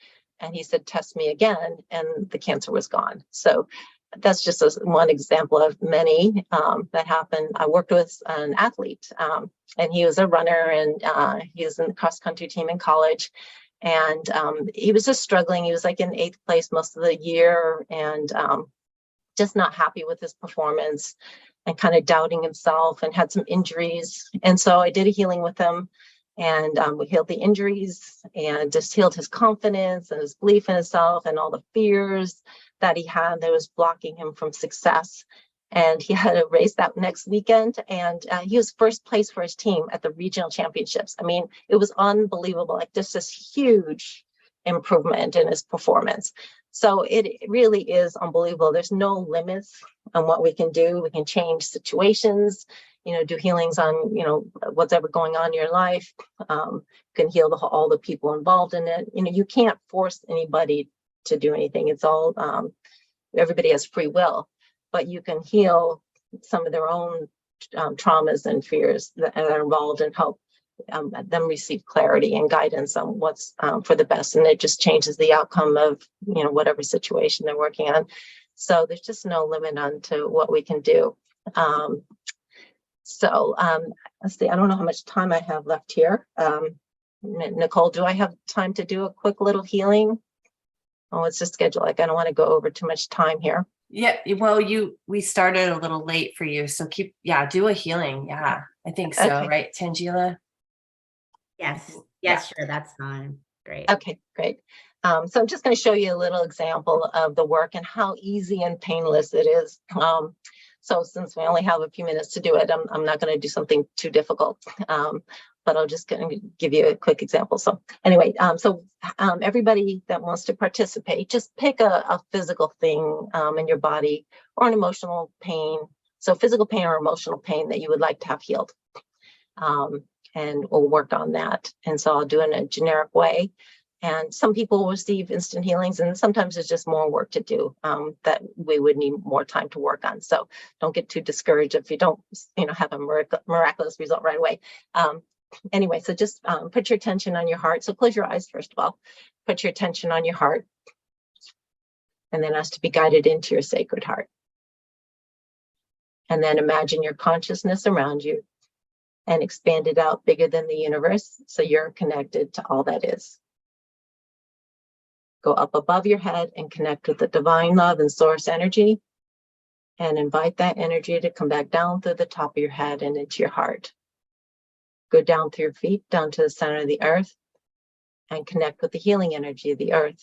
And he said, test me again. And the cancer was gone. So that's just one example of many that happened. I worked with an athlete, and he was a runner, and he was in the cross country team in college. And he was just struggling. He was like in 8th place most of the year, and just not happy with his performance and kind of doubting himself, and had some injuries. And so I did a healing with him, and we healed the injuries and just healed his confidence and his belief in himself and all the fears that he had that was blocking him from success. And he had a race that next weekend, and he was first place for his team at the regional championships. I mean, it was unbelievable, like just this huge improvement in his performance. So it really is unbelievable. There's no limits on what we can do. We can change situations, do healings on, what's ever going on in your life. Can heal all the people involved in it. You can't force anybody to do anything. It's all, everybody has free will, but you can heal some of their own traumas and fears that are involved, and help them receive clarity and guidance on what's for the best. And it just changes the outcome of, whatever situation they're working on. So there's just no limit on to what we can do. Let's see, I don't know how much time I have left here. Nicole, do I have time to do a quick little healing? Oh, it's just scheduled. Like, I don't want to go over too much time here. Yeah, well, we started a little late for you, so do a healing. Yeah, I think so. Okay. Right, Tangela? Yes, sure, that's fine. Great. Okay, great. So I'm just going to show you a little example of the work and how easy and painless it is. So since we only have a few minutes to do it, I'm not going to do something too difficult, but I'll just give you a quick example. So anyway, everybody that wants to participate, just pick a physical thing in your body, or an emotional pain. So physical pain or emotional pain that you would like to have healed. And we'll work on that. And so I'll do it in a generic way. And some people will receive instant healings, and sometimes there's just more work to do that we would need more time to work on. So don't get too discouraged if you don't, have a miraculous result right away. Anyway, so just put your attention on your heart. So close your eyes, first of all. Put your attention on your heart, and then ask to be guided into your sacred heart. And then imagine your consciousness around you and expand it out bigger than the universe, so you're connected to all that is. Go up above your head and connect with the divine love and source energy, and invite that energy to come back down through the top of your head and into your heart. Go down through your feet, down to the center of the earth, and connect with the healing energy of the earth,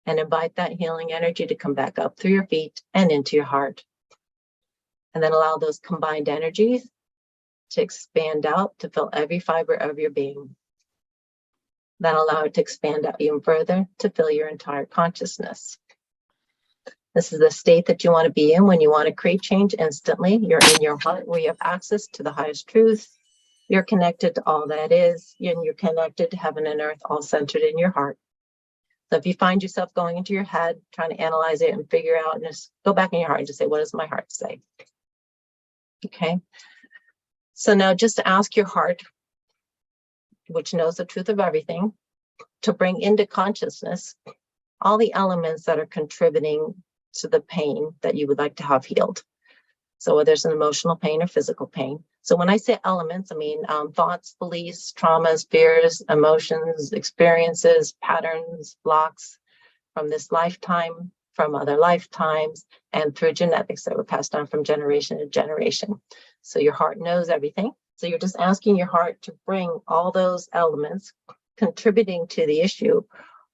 and invite that healing energy to come back up through your feet and into your heart. And then allow those combined energies to expand out to fill every fiber of your being. Then allow it to expand out even further to fill your entire consciousness. This is the state that you want to be in when you want to create change instantly. You're in your heart, where you have access to the highest truth. You're connected to all that is, and you're connected to heaven and earth, all centered in your heart. So if you find yourself going into your head, trying to analyze it and figure out, and just go back in your heart and just say, what does my heart say? Okay. So now just ask your heart, which knows the truth of everything, to bring into consciousness all the elements that are contributing to the pain that you would like to have healed. So whether it's an emotional pain or physical pain. So when I say elements, I mean thoughts, beliefs, traumas, fears, emotions, experiences, patterns, blocks from this lifetime, from other lifetimes, and through genetics that were passed on from generation to generation. So your heart knows everything. So you're just asking your heart to bring all those elements contributing to the issue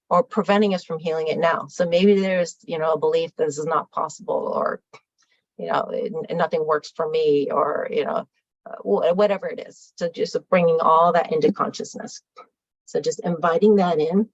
or preventing us from healing it now. So maybe there's, a belief that this is not possible, or, nothing works for me, or, whatever it is. So just bringing all that into consciousness. So just inviting that in,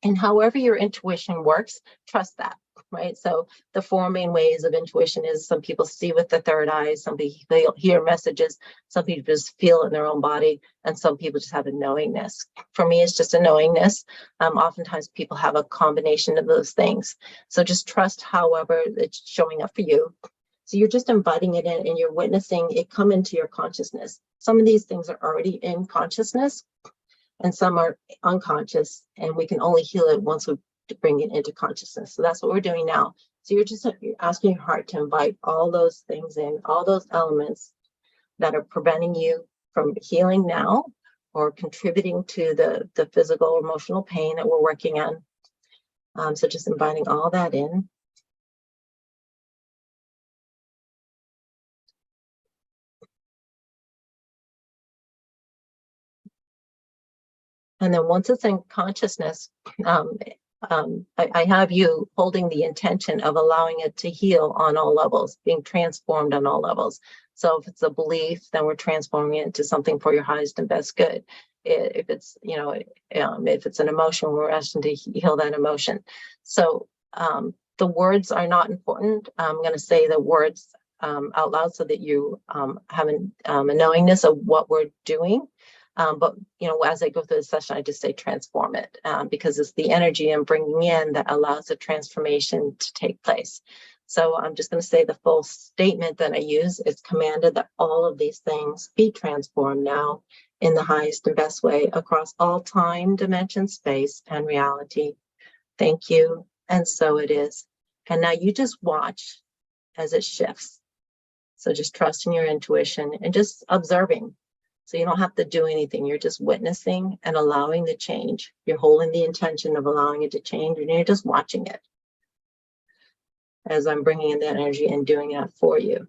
and however your intuition works, trust that. Right. So the four main ways of intuition is, some people see with the third eye, some people hear messages, some people just feel in their own body, and some people just have a knowingness. For me, it's just a knowingness. Oftentimes people have a combination of those things. So just trust however it's showing up for you. So you're just inviting it in, and you're witnessing it come into your consciousness. Some of these things are already in consciousness, and some are unconscious, and we can only heal it once we bring it into consciousness. So that's what we're doing now. So you're asking your heart to invite all those things in, all those elements that are preventing you from healing now, or contributing to the physical, emotional pain that we're working on. So just inviting all that in. And then once it's in consciousness, I have you holding the intention of allowing it to heal on all levels, being transformed on all levels. So if it's a belief, then we're transforming it into something for your highest and best good. If it's, if it's an emotion, we're asking to heal that emotion. So the words are not important. I'm going to say the words out loud so that you have a knowingness of what we're doing. But, as I go through the session, I just say transform it, because it's the energy I'm bringing in that allows the transformation to take place. So I'm just going to say the full statement that I use. It's commanded that all of these things be transformed now in the highest and best way across all time, dimension, space, and reality. Thank you. And so it is. And now you just watch as it shifts. So just trusting your intuition and just observing. So you don't have to do anything. You're just witnessing and allowing the change. You're holding the intention of allowing it to change, and you're just watching it as I'm bringing in that energy and doing that for you.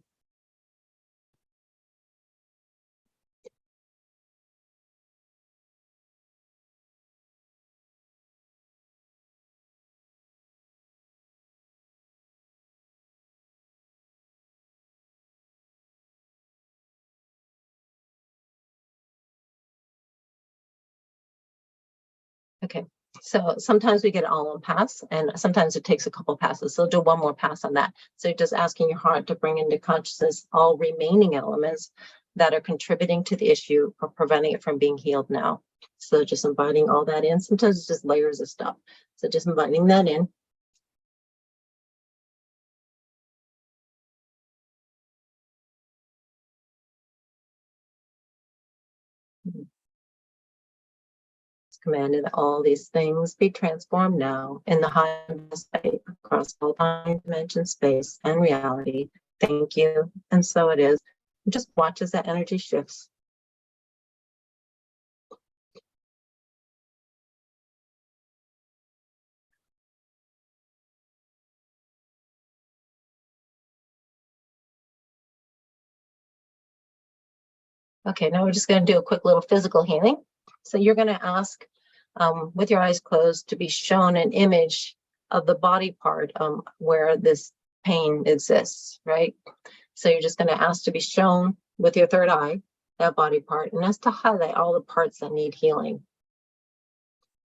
Okay, so sometimes we get it all on pass, and sometimes it takes a couple passes. So do one more pass on that. So just asking your heart to bring into consciousness all remaining elements that are contributing to the issue or preventing it from being healed now. So just inviting all that in. Sometimes it's just layers of stuff. So just inviting that in. Commanded that all these things be transformed now in the highest way across all time, dimension, space, and reality. Thank you. And so it is. Just watch as that energy shifts. Okay, now we're just going to do a quick little physical healing. So you're going to ask, with your eyes closed, to be shown an image of the body part where this pain exists, right? So you're just going to ask to be shown with your third eye, that body part, and that's to highlight all the parts that need healing.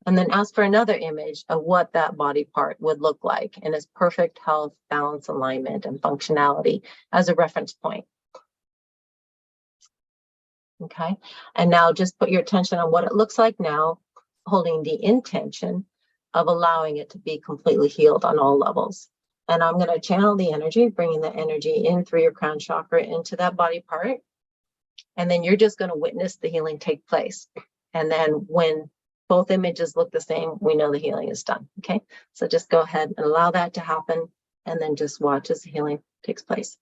And then ask for another image of what that body part would look like in its perfect health, balance, alignment, and functionality as a reference point. Okay, and now just put your attention on what it looks like now, holding the intention of allowing it to be completely healed on all levels. And I'm going to channel the energy, bringing the energy in through your crown chakra into that body part. And then you're just going to witness the healing take place. And then when both images look the same, we know the healing is done. Okay, so just go ahead and allow that to happen, and then just watch as the healing takes place.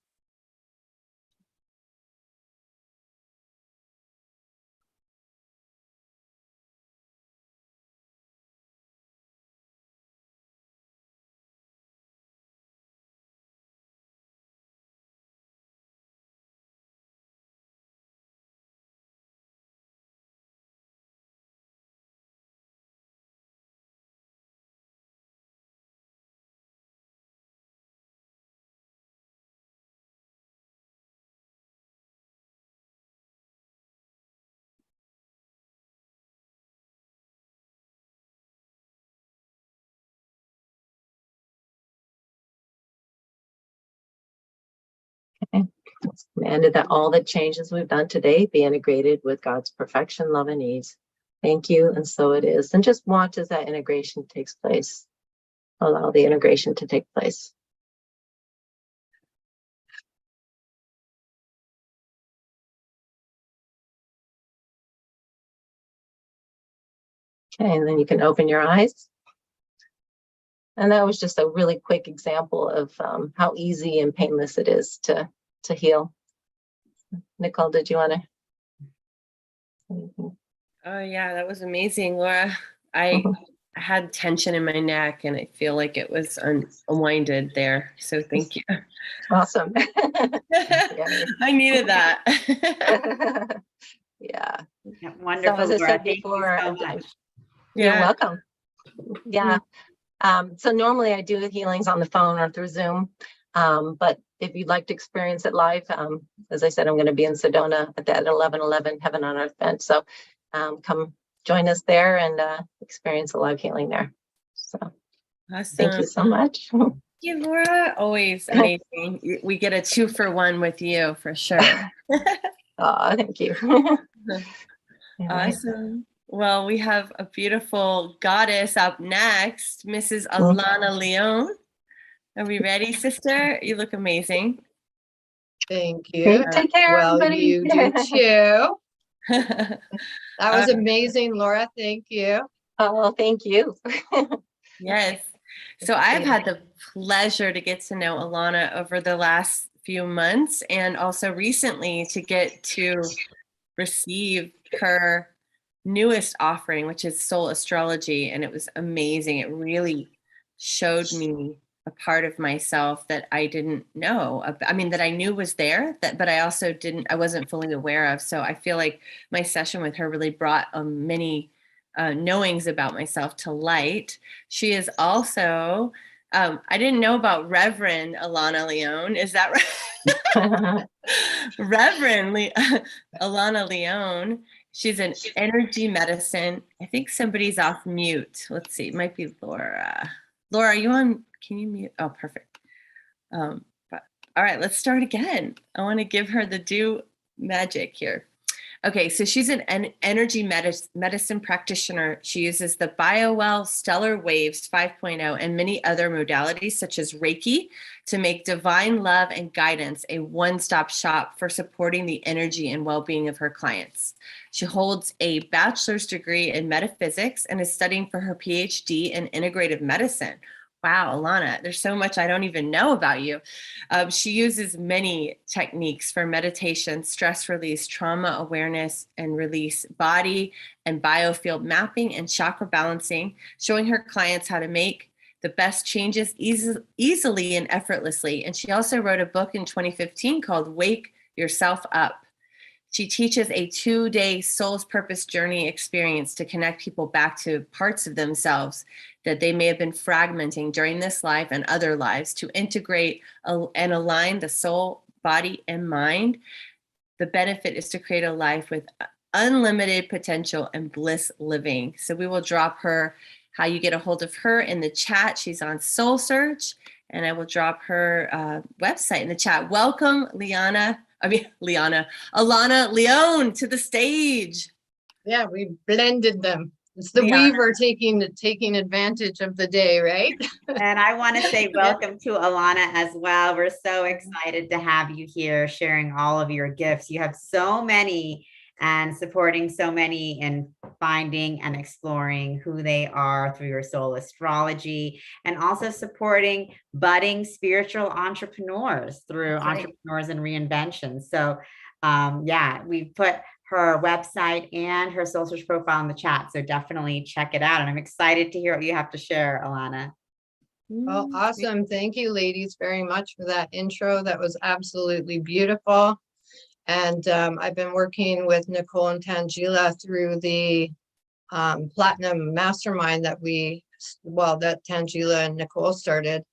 Okay. It's commanded that all the changes we've done today be integrated with God's perfection, love, and ease. Thank you, and so it is. And just watch as that integration takes place. Allow the integration to take place. Okay, and then you can open your eyes. And that was just a really quick example of how easy and painless it is to heal. Nicole, did you want to? Oh yeah, that was amazing, Laura. I had tension in my neck and I feel like it was unwinded there. So thank you. Awesome. I needed that. Yeah. Wonderful. So as I Laura, said thank before, you so much. you're welcome. Yeah. So normally I do healings on the phone or through Zoom. But if you'd like to experience it live, as I said, I'm going to be in Sedona at that 11/11 Heaven on Earth event. So come join us there and experience a live healing there. So awesome. Thank you so much. Thank you, Laura. Always amazing. We get a 2-for-1 with you for sure. Oh, thank you. Awesome. Well, we have a beautiful goddess up next, Mrs. Alana Leon. Are we ready, sister? You look amazing. Thank you. Take care, Well, everybody. you do too. That That was amazing, Laura. Thank you. Oh, thank you. Yes. So I've had the pleasure to get to know Alana over the last few months, and also recently to get to receive her newest offering, which is soul astrology. And it was amazing. It really showed me a part of myself that I didn't know. I mean, that I knew was there, but I also I wasn't fully aware of. So I feel like my session with her really brought many knowings about myself to light. She is also, I didn't know about Reverend Alana Leone. Is that right? Reverend Alana Leone. She's an energy medicine. I think somebody's off mute. Let's see. It might be Laura. Laura, are you on? Can you mute? Oh, perfect. But, all right, let's start again. I want to give her the due magic here. Okay, so she's an energy medicine practitioner. She uses the BioWell Stellar Waves 5.0 and many other modalities such as Reiki to make divine love and guidance a one-stop shop for supporting the energy and well-being of her clients. She holds a bachelor's degree in metaphysics and is studying for her PhD in integrative medicine. Wow, Alana, there's so much I don't even know about you. She uses many techniques for meditation, stress release, trauma awareness and release, body and biofield mapping, and chakra balancing, showing her clients how to make the best changes easily and effortlessly. And she also wrote a book in 2015 called Wake Yourself Up. She teaches a 2-day soul's purpose journey experience to connect people back to parts of themselves that they may have been fragmenting during this life and other lives, to integrate and align the soul, body, and mind. The benefit is to create a life with unlimited potential and bliss living. So we will drop how you get a hold of her in the chat. She's on Soul Search, and I will drop her website in the chat. Welcome, Alana Leone to the stage. Yeah, we blended them. It's the weaver taking advantage of the day, right? And I want to say welcome to Alana as well. We're so excited to have you here sharing all of your gifts. You have so many, and supporting so many in finding and exploring who they are through your soul astrology, and also supporting budding spiritual entrepreneurs through Entrepreneurs in Reinvention. So yeah, we put her website and her Soul Search profile in the chat. So definitely check it out. And I'm excited to hear what you have to share, Alana. Well, awesome. Thank you, ladies, very much for that intro. That was absolutely beautiful. And I've been working with Nicole and Tangela through the Platinum Mastermind that Tangela and Nicole started.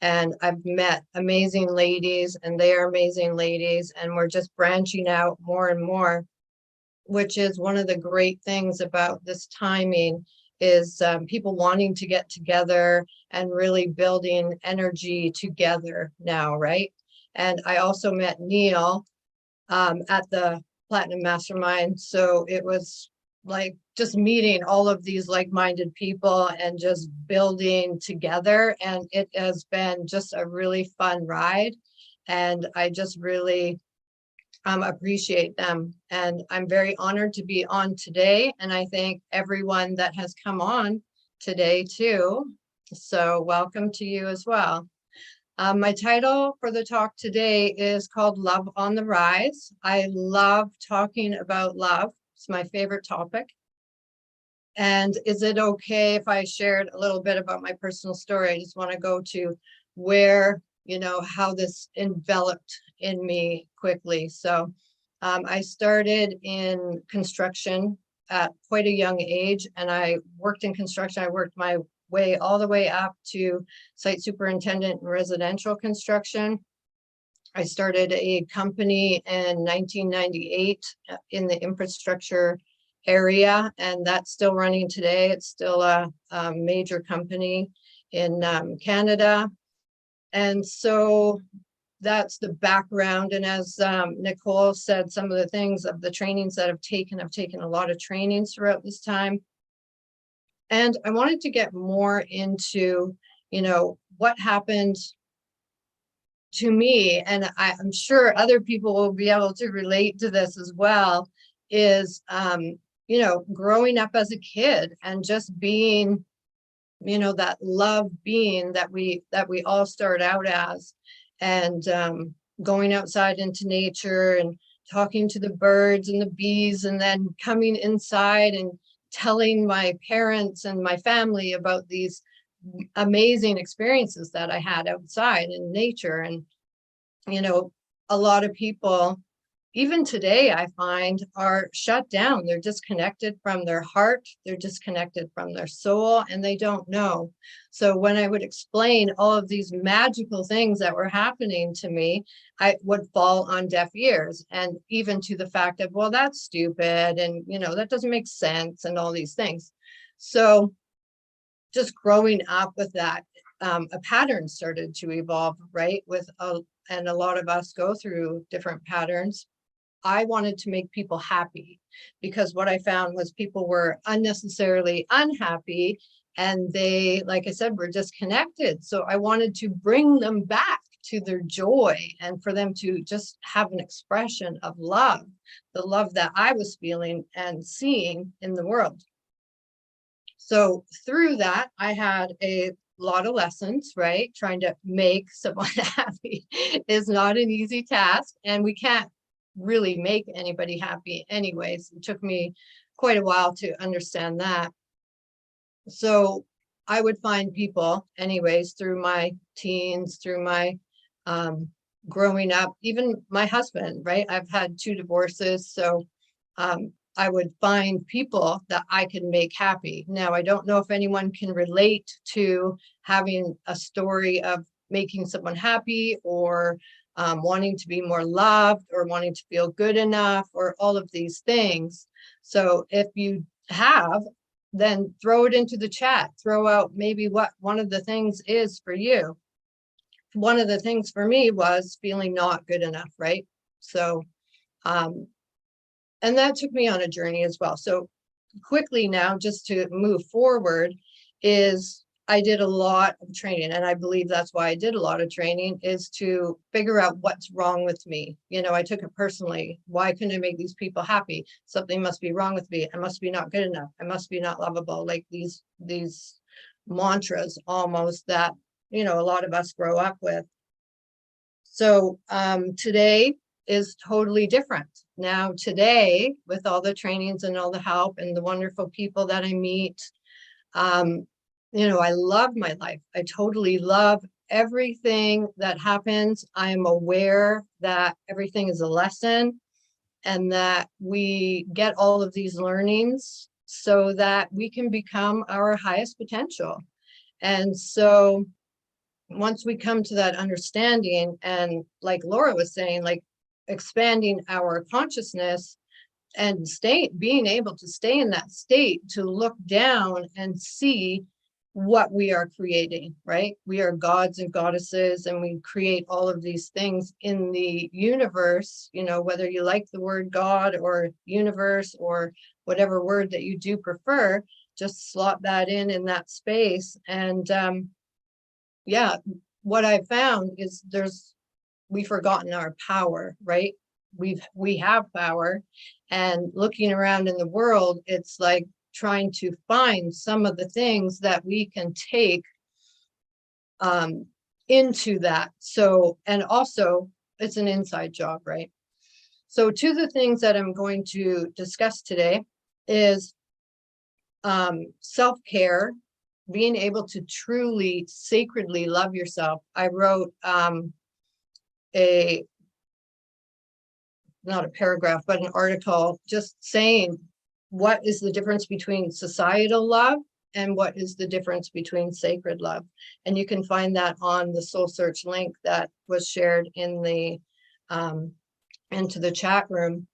And I've met amazing ladies, and they are amazing ladies. And we're just branching out more and more, which is one of the great things about this timing, is people wanting to get together and really building energy together now, right? And I also met Neil at the Platinum Mastermind. So it was like just meeting all of these like-minded people and just building together. And it has been just a really fun ride. And I just really appreciate them. And I'm very honored to be on today. And I thank everyone that has come on today too. So welcome to you as well. My title for the talk today is called Love on the Rise. I love talking about love. It's my favorite topic. And is it okay if I shared a little bit about my personal story? I just want to go to where, how this enveloped in me quickly. So I started in construction at quite a young age, and I worked in construction. I worked my way all the way up to site superintendent in residential construction. I started a company in 1998 in the infrastructure area, and that's still running today. It's still a major company in Canada. And so that's the background. And as Nicole said, some of the things of the trainings that I've taken a lot of trainings throughout this time. And I wanted to get more into, what happened to me, and I'm sure other people will be able to relate to this as well, is, you know, growing up as a kid and just being, you know, that love being that we all start out as, and going outside into nature and talking to the birds and the bees, and then coming inside and telling my parents and my family about these amazing experiences that I had outside in nature. And, you know, a lot of people, even today, I find, are shut down. They're disconnected from their heart, they're disconnected from their soul, and they don't know. So when I would explain all of these magical things that were happening to me, I would fall on deaf ears, and even to the fact of, well, that's stupid, and, you know, that doesn't make sense, and all these things. So just growing up with that, a pattern started to evolve, right? And a lot of us go through different patterns. I wanted to make people happy, because what I found was people were unnecessarily unhappy, and they, like I said, were disconnected. So I wanted to bring them back to their joy, and for them to just have an expression of love, the love that I was feeling and seeing in the world. So through that, I had a lot of lessons, right? Trying to make someone happy is not an easy task, and we can't really make anybody happy anyways. It took me quite a while to understand that. So I would find people anyways through my teens, through my growing up, even my husband, right? I've had 2 divorces. So I would find people that I could make happy. Now, I don't know if anyone can relate to having a story of making someone happy, or wanting to be more loved, or wanting to feel good enough, or all of these things. So if you have, then throw it into the chat, throw out maybe what one of the things is for you. One of the things for me was feeling not good enough, right? So, and that took me on a journey as well. So quickly now, just to move forward, is I did a lot of training, and I believe that's why I did a lot of training, is to figure out what's wrong with me. You know, I took it personally. Why couldn't I make these people happy? Something must be wrong with me. I must be not good enough. I must be not lovable. Like these mantras almost that, you know, a lot of us grow up with. So today is totally different. Now today, with all the trainings and all the help and the wonderful people that I meet, you know, I love my life. I totally love everything that happens. I am aware that everything is a lesson, and that we get all of these learnings so that we can become our highest potential. And so once we come to that understanding, and like Laura was saying, like expanding our consciousness and being able to stay in that state, to look down and see what we are creating, right? We are gods and goddesses, and we create all of these things in the universe, you know, whether you like the word God or universe or whatever word that you do prefer, just slot that in that space. And yeah, what I found is we've forgotten our power, right? We have power, and looking around in the world, it's like trying to find some of the things that we can take into that. So, and also it's an inside job, right? So 2 of the things that I'm going to discuss today is self-care, being able to truly sacredly love yourself. I wrote not a paragraph, but an article just saying what is the difference between societal love and what is the difference between sacred love. And you can find that on the Soul Search link that was shared in the into the chat room.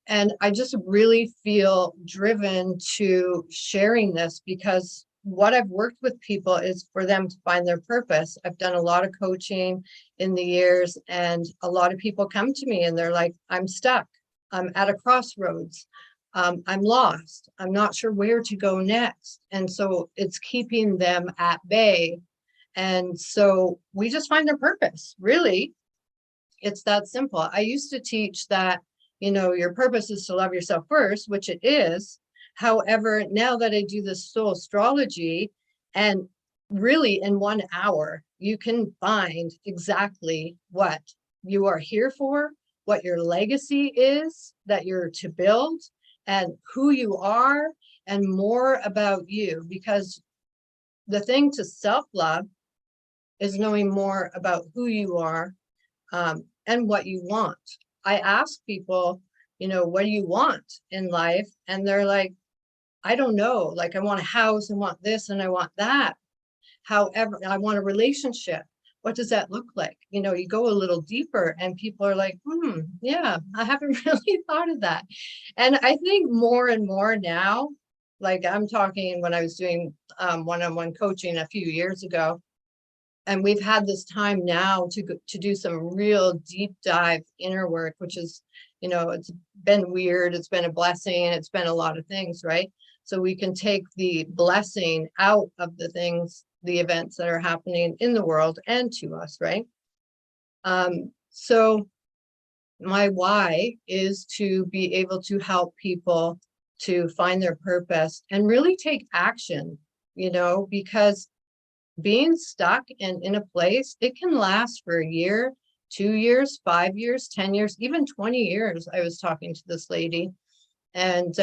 And I just really feel driven to sharing this, because what I've worked with people is for them to find their purpose. I've done a lot of coaching in the years, and a lot of people come to me and they're like, I'm stuck. I'm at a crossroads. I'm lost. I'm not sure where to go next. And so it's keeping them at bay. And so we just find their purpose, really. It's that simple. I used to teach that, you know, your purpose is to love yourself first, which it is. However, now that I do this soul astrology, and really in 1 hour, you can find exactly what you are here for, what your legacy is that you're to build, and who you are, and more about you. Because the thing to self-love is knowing more about who you are, and what you want. I ask people, you know, what do you want in life? And they're like, I don't know. Like, I want a house, I want this, and I want that. However, I want a relationship. What does that look like? You know, you go a little deeper and people are like, yeah, I haven't really thought of that. And I think more and more now, like I'm talking when I was doing one-on-one coaching a few years ago, and we've had this time now to do some real deep dive inner work, which is, you know, it's been weird, it's been a blessing, it's been a lot of things, right? So we can take the blessing out of the things, the events that are happening in the world and to us, right? So my why is to be able to help people to find their purpose and really take action, you know, because being stuck in a place, it can last for a year, 2 years, 5 years, 10 years, even 20 years. I was talking to this lady, and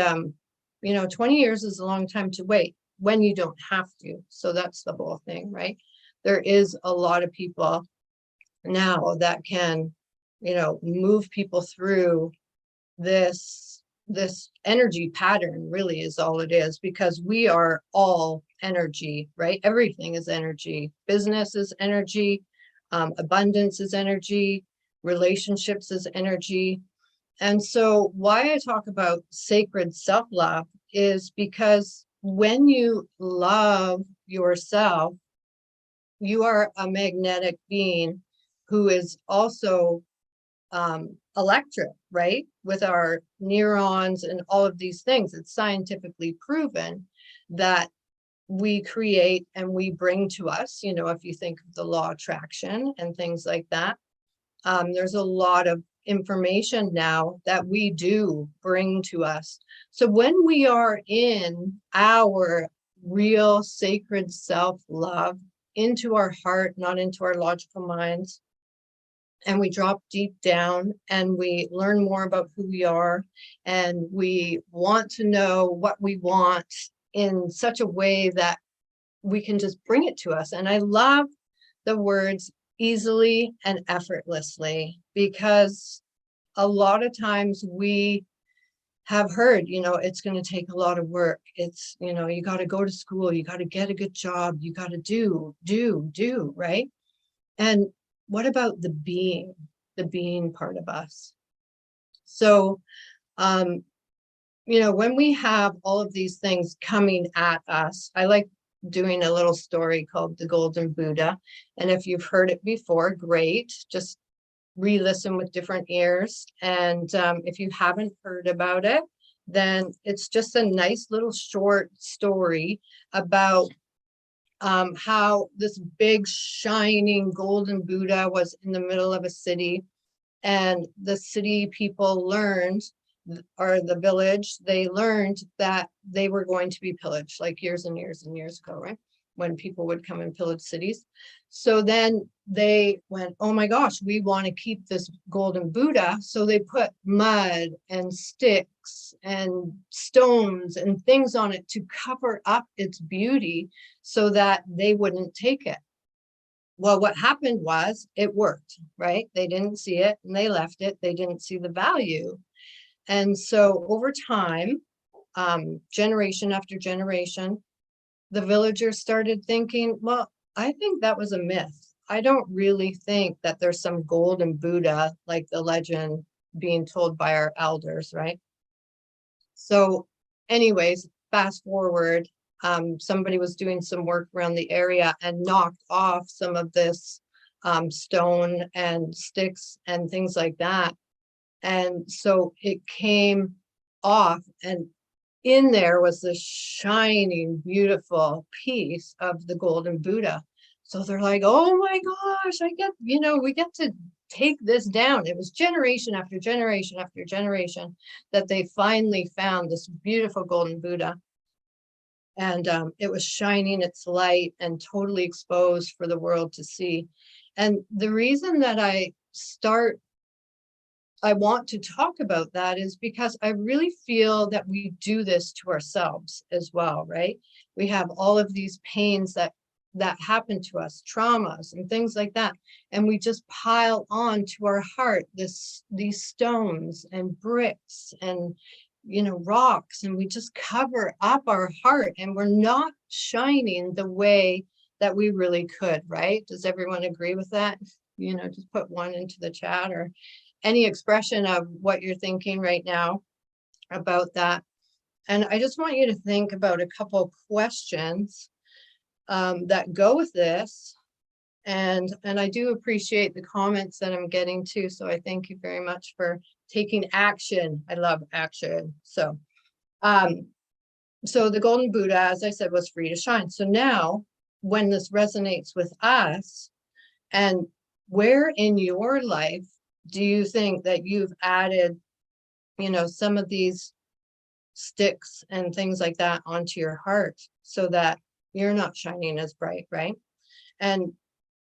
you know, 20 years is a long time to wait when you don't have to. So that's the whole thing, right? There is a lot of people now that can, you know, move people through this energy pattern. Really is all it is, because we are all energy, right? Everything is energy. Business is energy, abundance is energy, relationships is energy. And so why I talk about sacred self-love is because when you love yourself, you are a magnetic being who is also electric, right? With our neurons and all of these things. It's scientifically proven that we create and we bring to us, you know, if you think of the law of attraction and things like that, there's a lot of information now that we do bring to us. So when we are in our real sacred self-love, into our heart, not into our logical minds, and we drop deep down and we learn more about who we are, and we want to know what we want in such a way that we can just bring it to us. And I love the words easily and effortlessly, because a lot of times we have heard, you know, it's going to take a lot of work. It's, you know, you got to go to school, you got to get a good job, you got to do, right? And what about the being part of us? So, you know, when we have all of these things coming at us, I like doing a little story called the Golden Buddha. And if you've heard it before, great, just re-listen with different ears. And if you haven't heard about it, then it's just a nice little short story about how this big shining golden Buddha was in the middle of a city, and the city people learned, or the village, they learned that they were going to be pillaged, like years and years and years ago, right? When people would come and pillage cities. So then they went, oh my gosh, we want to keep this golden Buddha. So they put mud and sticks and stones and things on it to cover up its beauty so that they wouldn't take it. Well, what happened was it worked, right? They didn't see it and they left it. They didn't see the value. And so over time, generation after generation, the villagers started thinking, well, I think that was a myth. I don't really think that there's some golden Buddha like the legend being told by our elders, right? So anyways, fast forward, somebody was doing some work around the area and knocked off some of this stone and sticks and things like that. And so it came off, and in there was this shining, beautiful piece of the golden Buddha. So they're like, oh my gosh, I get, you know, we get to take this down. It was generation after generation after generation that they finally found this beautiful golden Buddha. And it was shining its light and totally exposed for the world to see. And the reason that I want to talk about that is because I really feel that we do this to ourselves as well, right? We have all of these pains that happen to us, traumas and things like that. And we just pile on to our heart these stones and bricks and rocks, and we just cover up our heart, and we're not shining the way that we really could, right? Does everyone agree with that? Just put one into the chat or any expression of what you're thinking right now about that. And I just want you to think about a couple questions that go with this. And I do appreciate the comments that I'm getting too. So I thank you very much for taking action. I love action. So, so the golden Buddha, as I said, was free to shine. So now when this resonates with us, and where in your life do you think that you've added, some of these sticks and things like that onto your heart so that you're not shining as bright, right? And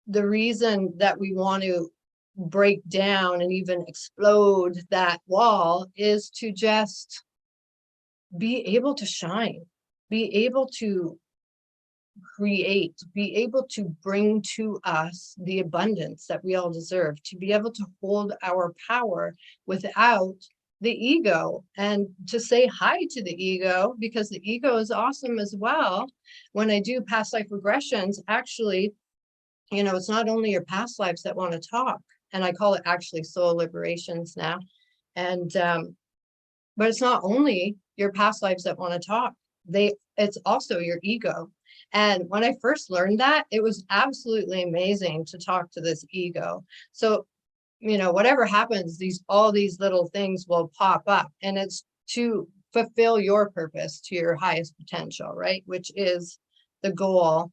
the reason that we want to break down and even explode that wall is to just be able to shine, be able to create, be able to bring to us the abundance that we all deserve, to be able to hold our power without the ego, and to say hi to the ego, because the ego is awesome as well. When I do past life regressions, actually, it's not only your past lives that want to talk, and I call it actually soul liberations now. And, but it's not only your past lives that want to talk, it's also your ego. And when I first learned that, it was absolutely amazing to talk to this ego. So, whatever happens, all these little things will pop up, and it's to fulfill your purpose to your highest potential, right? Which is the goal,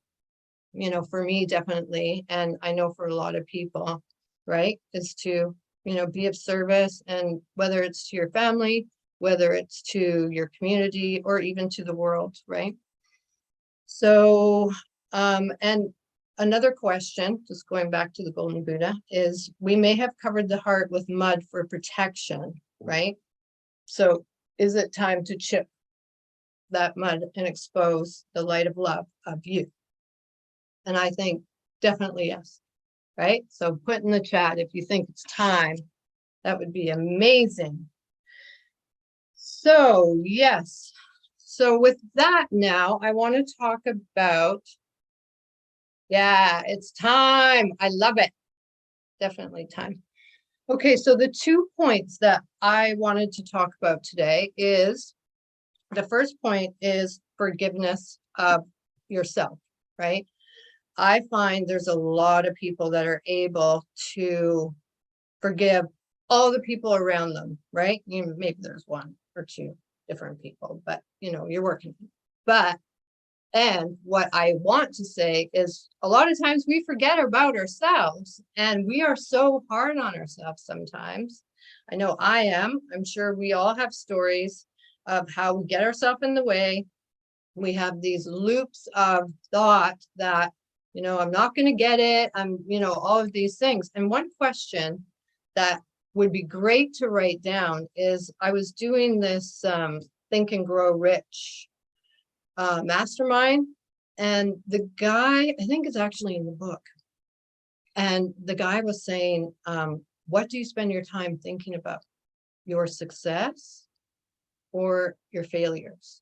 for me, definitely. And I know for a lot of people, right, is to, be of service, and whether it's to your family, whether it's to your community, or even to the world, right? So, and another question, just going back to the golden Buddha, is we may have covered the heart with mud for protection, right? So is it time to chip that mud and expose the light of love of you? And I think definitely yes, right? So put in the chat if you think it's time. That would be amazing. So yes. So with that now, I want to talk about, yeah, it's time. I love it. Definitely time. Okay, so the 2 points that I wanted to talk about today is, the first point is forgiveness of yourself, right? I find there's a lot of people that are able to forgive all the people around them, right? Maybe there's one or two different people, but you're working. And what I want to say is, a lot of times we forget about ourselves, and we are so hard on ourselves sometimes. I know I am. I'm sure we all have stories of how we get ourselves in the way. We have these loops of thought that, I'm not going to get it. I'm, all of these things. And one question that would be great to write down is, I was doing this Think and Grow Rich mastermind, and the guy, I think it's actually in the book, and the guy was saying, what do you spend your time thinking about? Your success or your failures?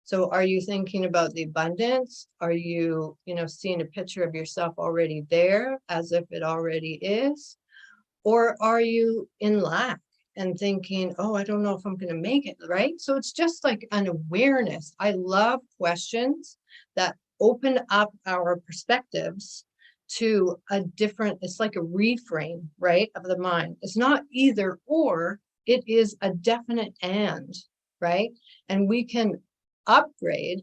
So are you thinking about the abundance? Are you, seeing a picture of yourself already there as if it already is? Or are you in lack and thinking, oh, I don't know if I'm going to make it, right? So it's just like an awareness. I love questions that open up our perspectives to a different, it's like a reframe, right, of the mind. It's not either or, it is a definite and, right? And we can upgrade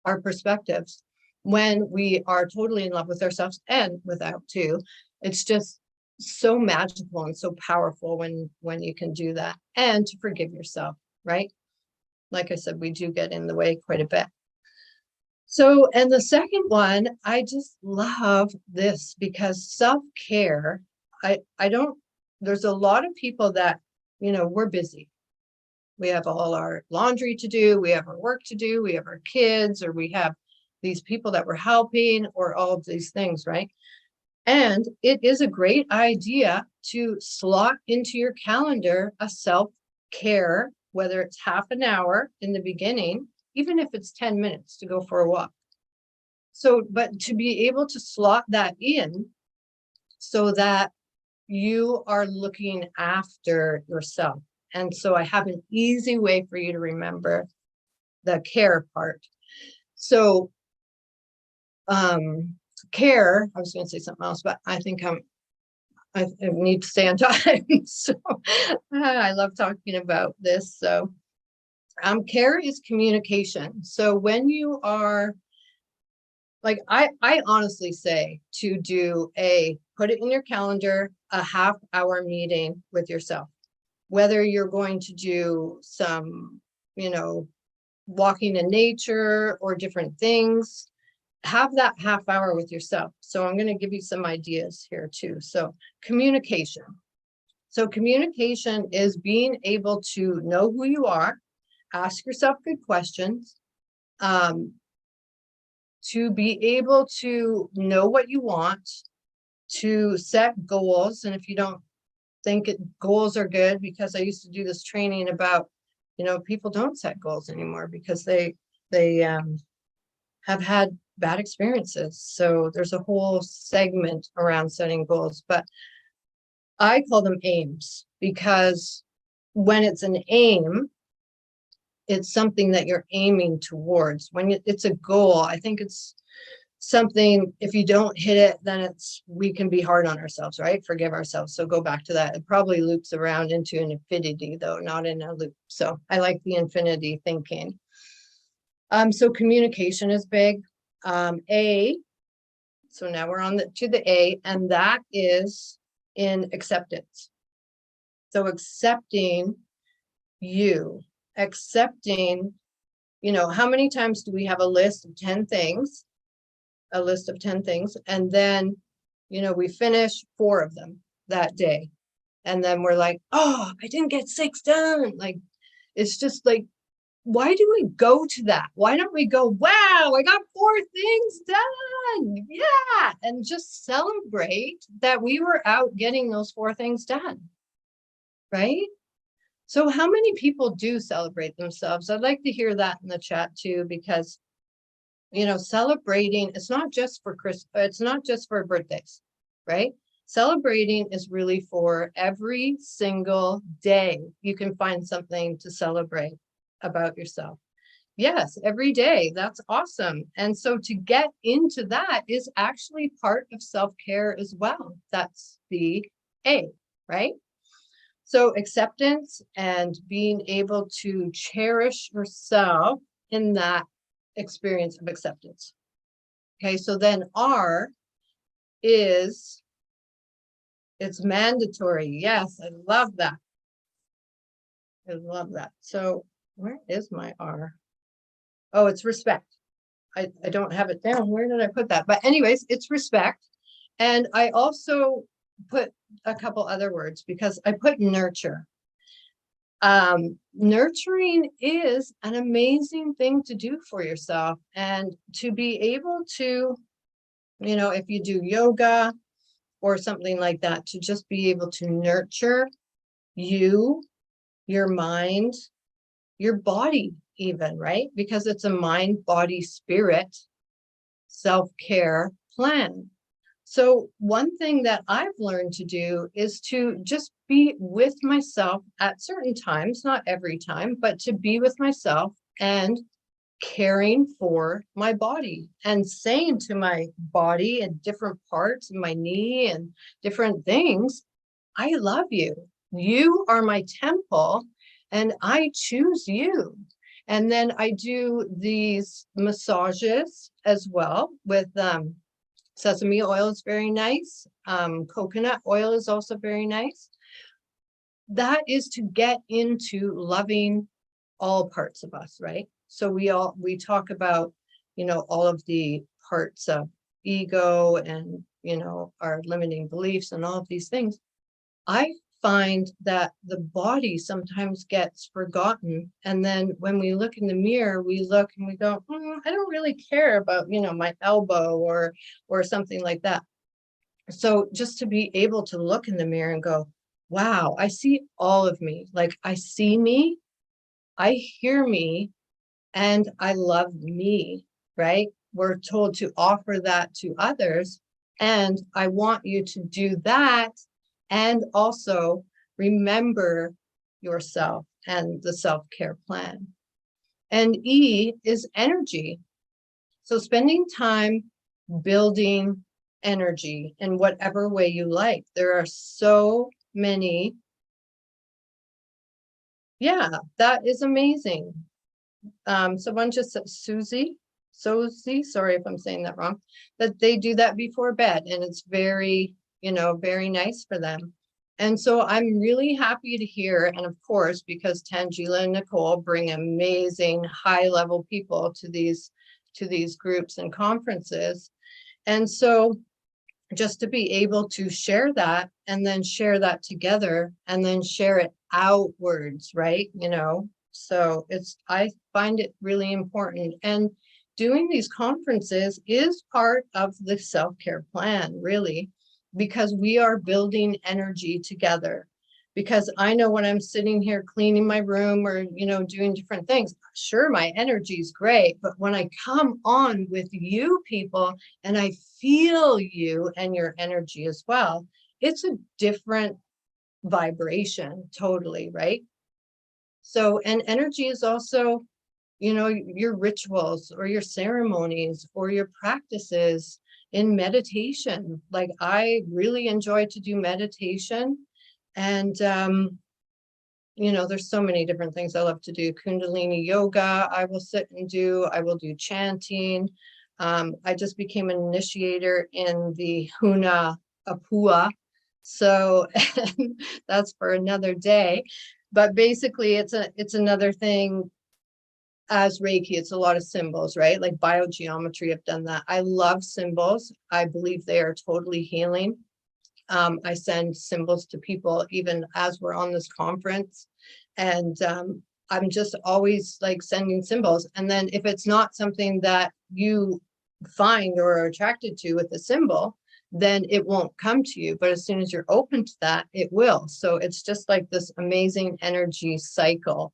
our perspectives when we are totally in love with ourselves, and without too. It's just so magical and so powerful when you can do that, and to forgive yourself, right? Like I said, we do get in the way quite a bit. So, and the second one, I just love this because self-care, I don't, there's a lot of people that, you know, we're busy. We have all our laundry to do, we have our work to do, we have our kids, or we have these people that we're helping, or all of these things, right? And it is a great idea to slot into your calendar a self-care, whether it's half an hour in the beginning, even if it's 10 minutes to go for a walk. So, but to be able to slot that in so that you are looking after yourself. And so I have an easy way for you to remember the care part. So, care, I was going to say something else, but I think I need to stay on time. So I love talking about this. So care is communication. So when you are, like, I honestly say to do put it in your calendar, a half-hour meeting with yourself, whether you're going to do some, you know, walking in nature or different things. Have that half hour with yourself. So I'm going to give you some ideas here too. So communication. So communication is being able to know who you are, ask yourself good questions, to be able to know what you want, to set goals. And if you don't think goals are good, because I used to do this training about, you know, people don't set goals anymore because they have had bad experiences. So there's a whole segment around setting goals, but I call them aims, because when it's an aim, it's something that you're aiming towards. When it's a goal, I think it's something, if you don't hit it, then we can be hard on ourselves, right? Forgive ourselves. So go back to that. It probably loops around into an infinity though, not in a loop. So I like the infinity thinking. So communication is big. So now we're on to the A, and that is in acceptance. So accepting you, you know, how many times do we have a list of 10 things, and then, you know, we finish 4 of them that day. And then we're like, oh, I didn't get 6 done. Like, it's just like, why do we go to that? Why don't we go, wow, I got 4 things done. Yeah. And just celebrate that we were out getting those 4 things done. Right? So how many people do celebrate themselves? I'd like to hear that in the chat too, because, you know, celebrating, it's not just for it's not just for birthdays, right? Celebrating is really for every single day. You can find something to celebrate about yourself. Yes, every day. That's awesome. And so to get into that is actually part of self-care as well. That's the A, right? So acceptance and being able to cherish yourself in that experience of acceptance. Okay, so then R is, it's mandatory. Yes, I love that. I love that. So where is my R? Oh, it's respect. I don't have it down. Where did I put that? But anyways, it's respect. And I also put a couple other words because I put nurture. Nurturing is an amazing thing to do for yourself, and to be able to, you know, if you do yoga or something like that, to just be able to nurture you, your mind, your body even, right? Because it's a mind, body, spirit self-care plan. So one thing that I've learned to do is to just be with myself at certain times, not every time, but to be with myself and caring for my body and saying to my body and different parts of my knee and different things, I love you. You are my temple and I choose you. And then I do these massages as well with Sesame oil is very nice. Coconut oil is also very nice. That is to get into loving all parts of us, right? So we talk about, all of the parts of ego and, our limiting beliefs and all of these things. I find that the body sometimes gets forgotten. And then when we look in the mirror, we look and we go, I don't really care about, my elbow or something like that. So just to be able to look in the mirror and go, wow, I see all of me. Like I see me, I hear me, and I love me, right? We're told to offer that to others. And I want you to do that and also remember yourself and the self-care plan. And E is energy. So spending time building energy in whatever way you like. There are so many. Yeah, that is amazing. Someone just said Susie, sorry if I'm saying that wrong, that they do that before bed, and it's very, very nice for them. And so I'm really happy to hear, and of course, because Tangela and Nicole bring amazing high-level people to these groups and conferences. And so just to be able to share that and then share that together and then share it outwards, right? So I find it really important. And doing these conferences is part of the self-care plan, really, because we are building energy together. Because I know when I'm sitting here cleaning my room or, doing different things, sure, my energy is great. But when I come on with you people and I feel you and your energy as well, it's a different vibration, totally, right? So, and energy is also, your rituals or your ceremonies or your practices in meditation. Like I really enjoy to do meditation. And, there's so many different things I love to do. Kundalini yoga, I will sit and do. I will do chanting. I just became an initiator in the Huna Apua. So that's for another day. But basically, it's another thing. As Reiki, it's a lot of symbols, right? Like biogeometry, I've done that. I love symbols. I believe they are totally healing. I send symbols to people even as we're on this conference. And I'm just always like sending symbols. And then if it's not something that you find or are attracted to with the symbol, then it won't come to you. But as soon as you're open to that, it will. So it's just like this amazing energy cycle.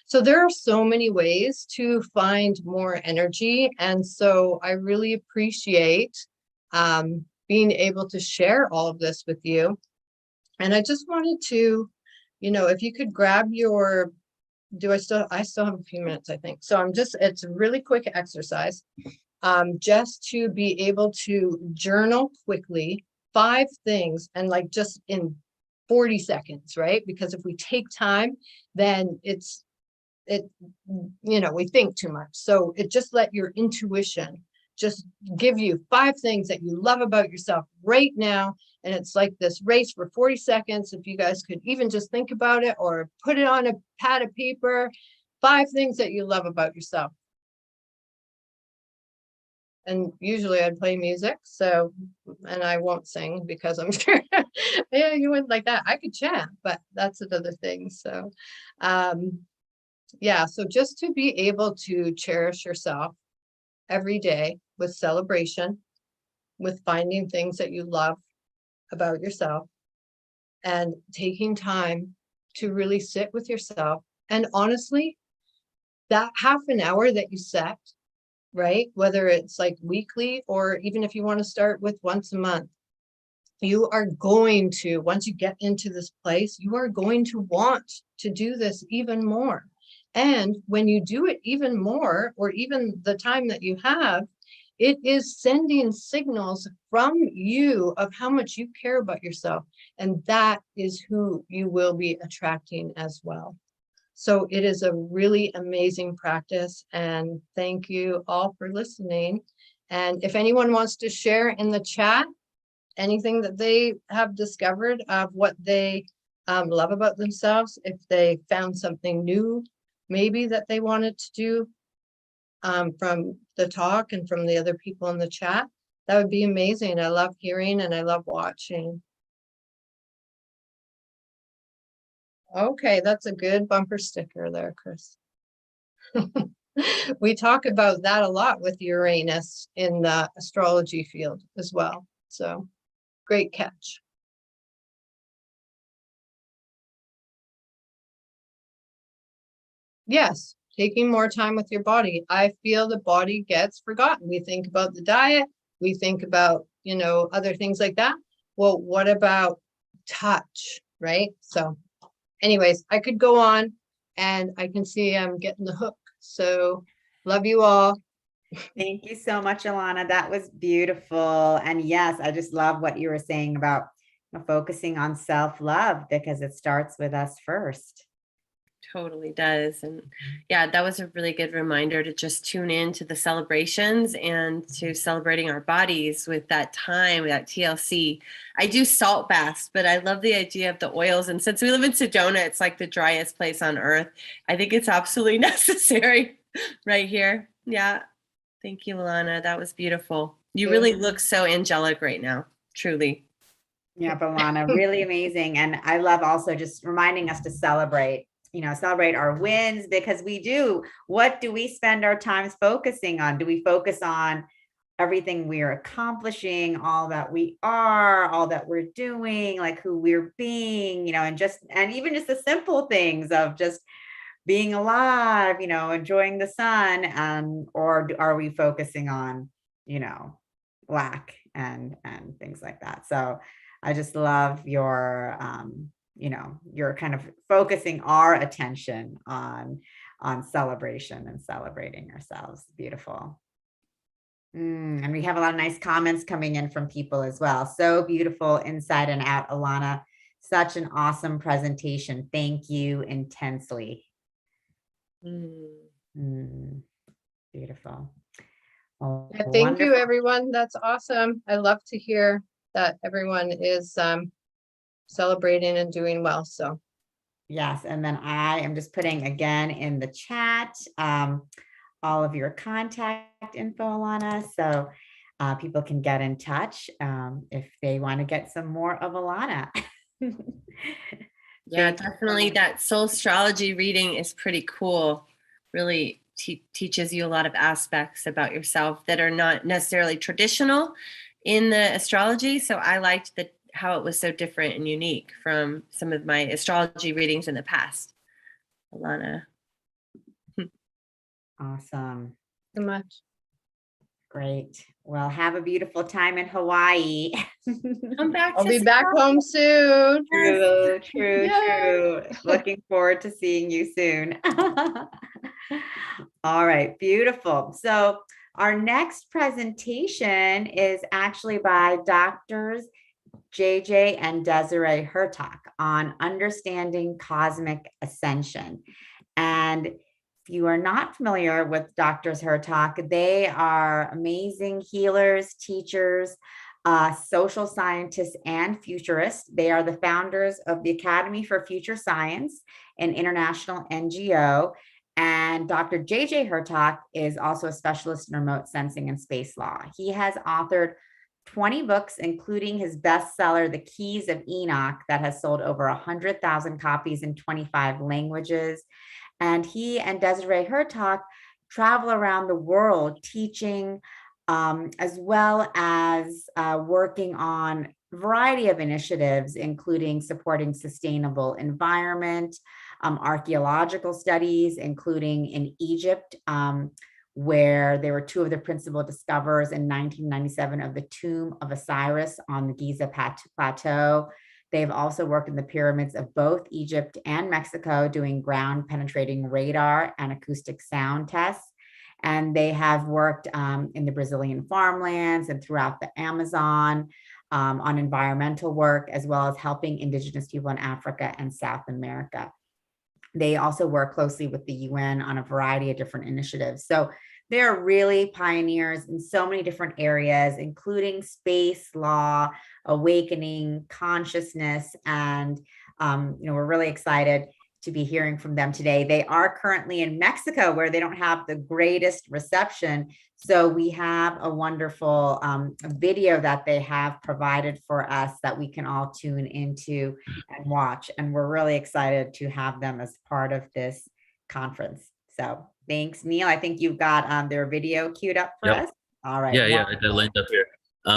So there are so many ways to find more energy. And so I really appreciate being able to share all of this with you. And I just wanted to, if you could grab your, I still have a few minutes, I think. So it's a really quick exercise. Just to be able to journal quickly 5 things and like just in 40 seconds, right? Because if we take time, then we think too much. So it just let your intuition just give you 5 things that you love about yourself right now. And it's like this race for 40 seconds. If you guys could even just think about it or put it on a pad of paper, 5 things that you love about yourself. And usually I'd play music, and I won't sing because I'm sure, yeah, you wouldn't like that. I could chant, but that's another thing. So, yeah, so just to be able to cherish yourself every day with celebration, with finding things that you love about yourself and taking time to really sit with yourself. And honestly, that half an hour that you set, right? Whether it's like weekly or even if you want to start with once a month, you are going to, once you get into this place, you are going to want to do this even more. And when you do it even more, or even the time that you have, it is sending signals from you of how much you care about yourself. And that is who you will be attracting as well. So it is a really amazing practice. And thank you all for listening. And if anyone wants to share in the chat anything that they have discovered of what they love about themselves, if they found something new, maybe that they wanted to do from the talk and from the other people in the chat, that would be amazing. I love hearing and I love watching. Okay, that's a good bumper sticker there, Chris. We talk about that a lot with Uranus in the astrology field as well. So great catch. Yes, taking more time with your body. I feel the body gets forgotten. We think about the diet, we think about, you know, other things like that. Well, what about touch, right? So anyways, I could go on and I can see I'm getting the hook. So love you all. Thank you so much, Alana. That was beautiful. And yes, I just love what you were saying about focusing on self-love, because it starts with us first. Totally does. And yeah, that was a really good reminder to just tune in to the celebrations and to celebrating our bodies with that time, that TLC. I do salt baths, but I love the idea of the oils. And since we live in Sedona, it's like the driest place on earth. I think it's absolutely necessary right here. Yeah. Thank you, Alana. That was beautiful. You really look so angelic right now, truly. Yeah, Alana, really amazing. And I love also just reminding us to celebrate, you know, celebrate our wins, because we do. What do we spend our times focusing on? Do we focus on everything we are accomplishing, all that we are, all that we're doing, like who we're being, you know, and even just the simple things of just being alive, you know, enjoying the sun, or are we focusing on, you know, lack and things like that? So I just love your, you know, you're kind of focusing our attention on celebration and celebrating ourselves. Beautiful. And we have a lot of nice comments coming in from people as well. So beautiful inside and out, Alana. Such an awesome presentation. Thank you intensely. Beautiful. Oh, yeah, thank you, everyone. That's awesome. I love to hear that everyone is celebrating and doing well. So yes, and then I am just putting again in the chat all of your contact info, Alana, so people can get in touch if they want to get some more of Alana. Yeah, definitely. That soul astrology reading is pretty cool. Really teaches you a lot of aspects about yourself that are not necessarily traditional in the astrology. So I liked how it was so different and unique from some of my astrology readings in the past. Alana. Awesome. So much. Great. Well, have a beautiful time in Hawaii. Come back. I'll be back home soon. True. Looking forward to seeing you soon. All right, beautiful. So our next presentation is actually by Doctors JJ and Desiree Hertak on understanding cosmic ascension. And if you are not familiar with Doctors Hertak, they are amazing healers, teachers, social scientists, and futurists. They are the founders of the Academy for Future Science, an international NGO. And Dr. JJ Hertak is also a specialist in remote sensing and space law. He has authored 20 books, including his bestseller, The Keys of Enoch, that has sold over 100,000 copies in 25 languages. And he and Desiree Hertak travel around the world teaching, as well as working on a variety of initiatives, including supporting sustainable environment, archaeological studies, including in Egypt, where there were two of the principal discoverers in 1997 of the tomb of Osiris on the Giza Plateau. They've also worked in the pyramids of both Egypt and Mexico, doing ground penetrating radar and acoustic sound tests. And they have worked in the Brazilian farmlands and throughout the Amazon on environmental work, as well as helping indigenous people in Africa and South America. They also work closely with the UN on a variety of different initiatives. So They're really pioneers in so many different areas, including space, law, awakening, consciousness, and we're really excited to be hearing from them today. They are currently in Mexico, where they don't have the greatest reception. So we have a wonderful video that they have provided for us that we can all tune into and watch. And we're really excited to have them as part of this conference. So thanks, Neil. I think you've got their video queued up for us. All right. Yeah, I got it lined up here.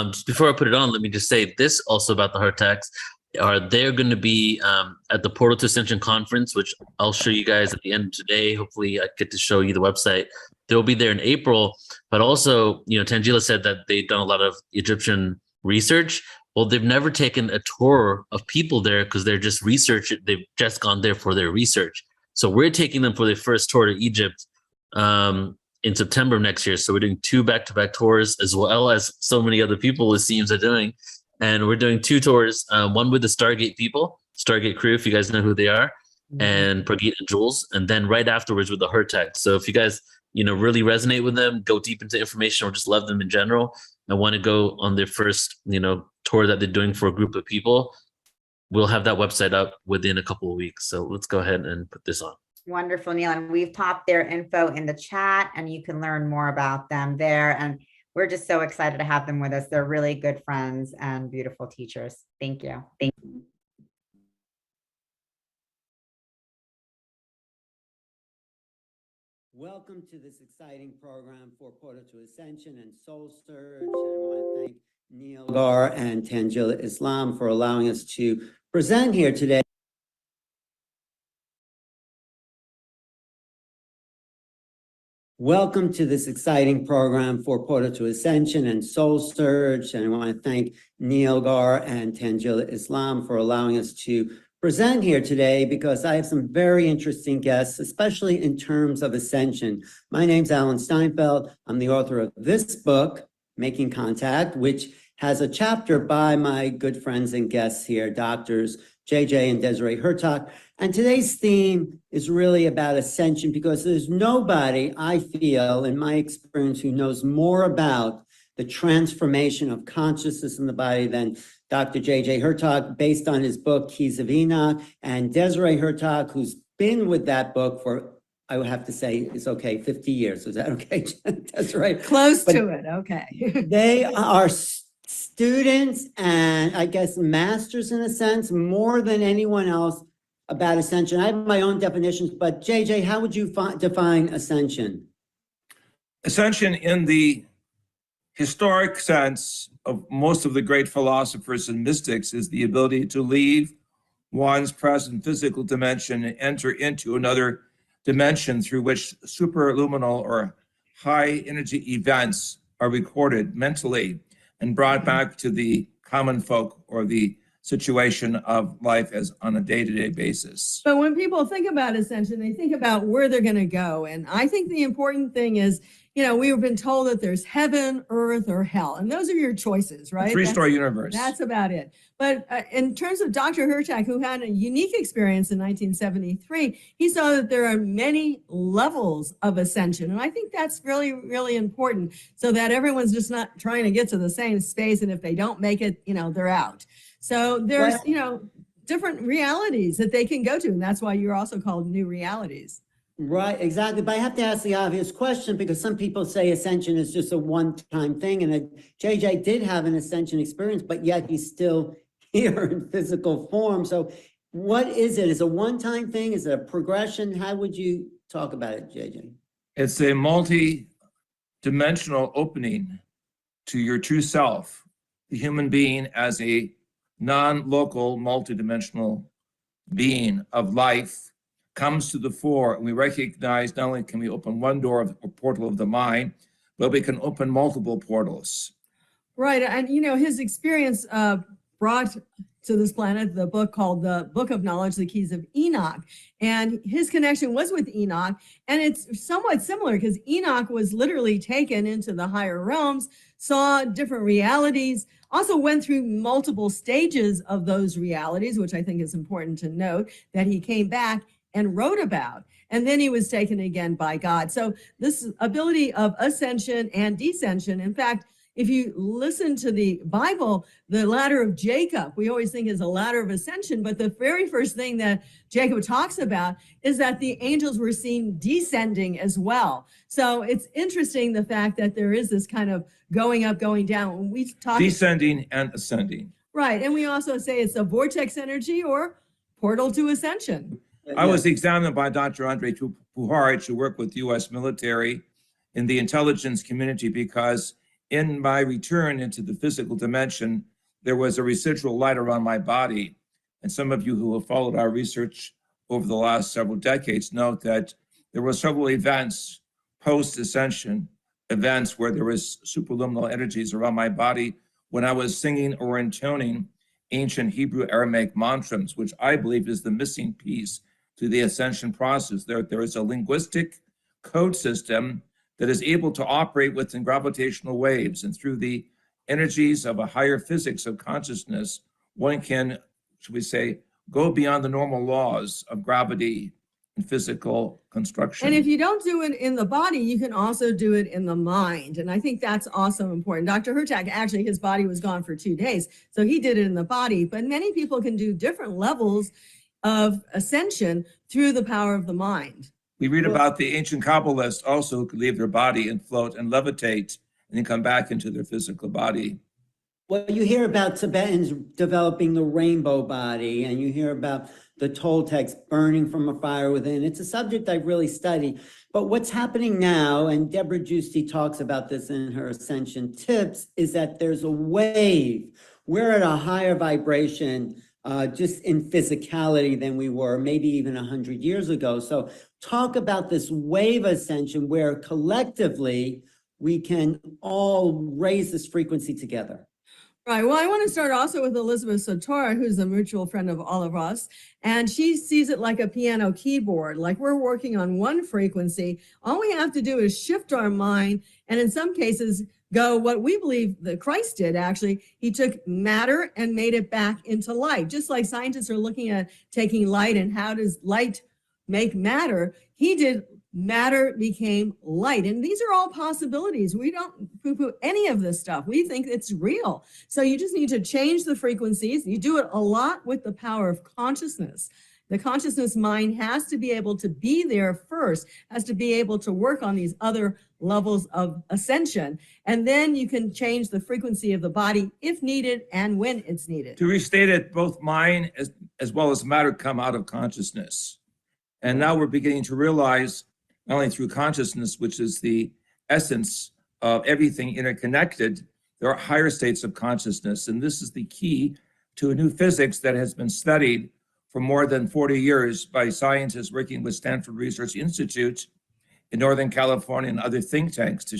Just before I put it on, let me just say this also about the heart attacks. They're going to be at the Portal to Ascension conference, which I'll show you guys at the end of today. Hopefully I get to show you the website. They'll be there in April, but also, Tangela said that they've done a lot of Egyptian research. Well, they've never taken a tour of people there because they're just researching. They've just gone there for their research. So we're taking them for their first tour to Egypt in September of next year. So we're doing 2 back-to-back tours, as well as so many other people it seems are doing. And we're doing 2 tours, one with the Stargate people, Stargate crew, if you guys know who they are, and Prageet and Jules, and then right afterwards with the Hertech. So if you guys, really resonate with them, go deep into information, or just love them in general, and want to go on their first, tour that they're doing for a group of people, we'll have that website up within a couple of weeks. So let's go ahead and put this on. Wonderful, Neil. And we've popped their info in the chat, and you can learn more about them there. And we're just so excited to have them with us. They're really good friends and beautiful teachers. Thank you. Thank you. Welcome to this exciting program for Portal to Ascension and Soul Surge. And I want to thank Neil Gar and Tangela Islam for allowing us to present here today. Welcome to this exciting program for Portal to Ascension and Soul Surge. And I want to thank Neil Gar and Tangela Islam for allowing us to present here today, because I have some very interesting guests, especially in terms of ascension. My name's Alan Steinfeld. I'm the author of this book, Making Contact, which has a chapter by my good friends and guests here, doctors JJ and Desiree Hurtak. And today's theme is really about ascension, because there's nobody, I feel, in my experience, who knows more about the transformation of consciousness in the body than Dr. J.J. Hurtak, based on his book, Keys of Enoch, and Desiree Hurtak, who's been with that book for, I would have to say, it's okay, 50 years. Is that okay, Desiree? Close to it, okay. They are students and I guess masters in a sense, more than anyone else, about ascension. I have my own definitions, but JJ, how would you define ascension? Ascension in the historic sense of most of the great philosophers and mystics is the ability to leave one's present physical dimension and enter into another dimension through which superluminal or high energy events are recorded mentally and brought back to the common folk or the situation of life as on a day-to-day basis. But when people think about ascension, they think about where they're going to go. And I think the important thing is, we've been told that there's heaven, earth, or hell. And those are your choices, right? Three-story universe. That's about it. But in terms of Dr. Hurtak, who had a unique experience in 1973, he saw that there are many levels of ascension. And I think that's really, really important, so that everyone's just not trying to get to the same space. And if they don't make it, they're out. So there's, different realities that they can go to. And that's why you're also called new realities. Right, exactly. But I have to ask the obvious question, because some people say ascension is just a one-time thing. And JJ did have an ascension experience, but yet he's still here in physical form. So what is it? Is it a one-time thing? Is it a progression? How would you talk about it, JJ? It's a multi-dimensional opening to your true self, the human being as a non-local, multidimensional being of life comes to the fore, and we recognize not only can we open one door of a portal of the mind, but we can open multiple portals. Right, and his experience brought to this planet the book called The Book of Knowledge, The Keys of Enoch, and his connection was with Enoch, and it's somewhat similar because Enoch was literally taken into the higher realms, saw different realities, also went through multiple stages of those realities, which I think is important to note, that he came back and wrote about. And then he was taken again by God. So this ability of ascension and descension, in fact, if you listen to the Bible, the ladder of Jacob, we always think is a ladder of ascension, but the very first thing that Jacob talks about is that the angels were seen descending as well. So it's interesting the fact that there is this kind of going up, going down. When we talk descending and ascending. Right. And we also say it's a vortex energy or portal to ascension. I was examined by Dr. Andre Puharich, who worked with U.S. military in the intelligence community, because in my return into the physical dimension, there was a residual light around my body. And some of you who have followed our research over the last several decades note that there were several events post-ascension, events where there was superluminal energies around my body when I was singing or intoning ancient Hebrew Aramaic mantras, which I believe is the missing piece to the ascension process. There is a linguistic code system that is able to operate within gravitational waves, and through the energies of a higher physics of consciousness, one can, should we say, go beyond the normal laws of gravity and physical construction. And if you don't do it in the body, you can also do it in the mind. And I think that's also important. Dr. Hurtak, actually, his body was gone for 2 days, so he did it in the body. But many people can do different levels of ascension through the power of the mind. We read about the ancient Kabbalists also who could leave their body and float and levitate and then come back into their physical body. Well, you hear about Tibetans developing the rainbow body, and you hear about the Toltecs burning from a fire within. It's a subject I've really studied. But what's happening now, and Deborah Giusti talks about this in her Ascension Tips, is that there's a wave. We're at a higher vibration just in physicality than we were maybe even 100 years ago. So talk about this wave ascension where collectively we can all raise this frequency together. Right. Well, I want to start also with Elizabeth Sotora, who's a mutual friend of all of us. And she sees it like a piano keyboard, like we're working on one frequency. All we have to do is shift our mind. And in some cases, go what we believe that Christ did, actually. He took matter and made it back into light. Just like scientists are looking at taking light and how does light make matter, he did matter became light. And these are all possibilities. We don't poo-poo any of this stuff. We think it's real. So you just need to change the frequencies. You do it a lot with the power of consciousness. The consciousness mind has to be able to be there first, has to be able to work on these other levels of ascension. And then you can change the frequency of the body if needed and when it's needed. To restate it, both mind as well as matter come out of consciousness. And now we're beginning to realize, not only through consciousness, which is the essence of everything interconnected, there are higher states of consciousness. And this is the key to a new physics that has been studied for more than 40 years by scientists working with Stanford Research Institute in Northern California and other think tanks to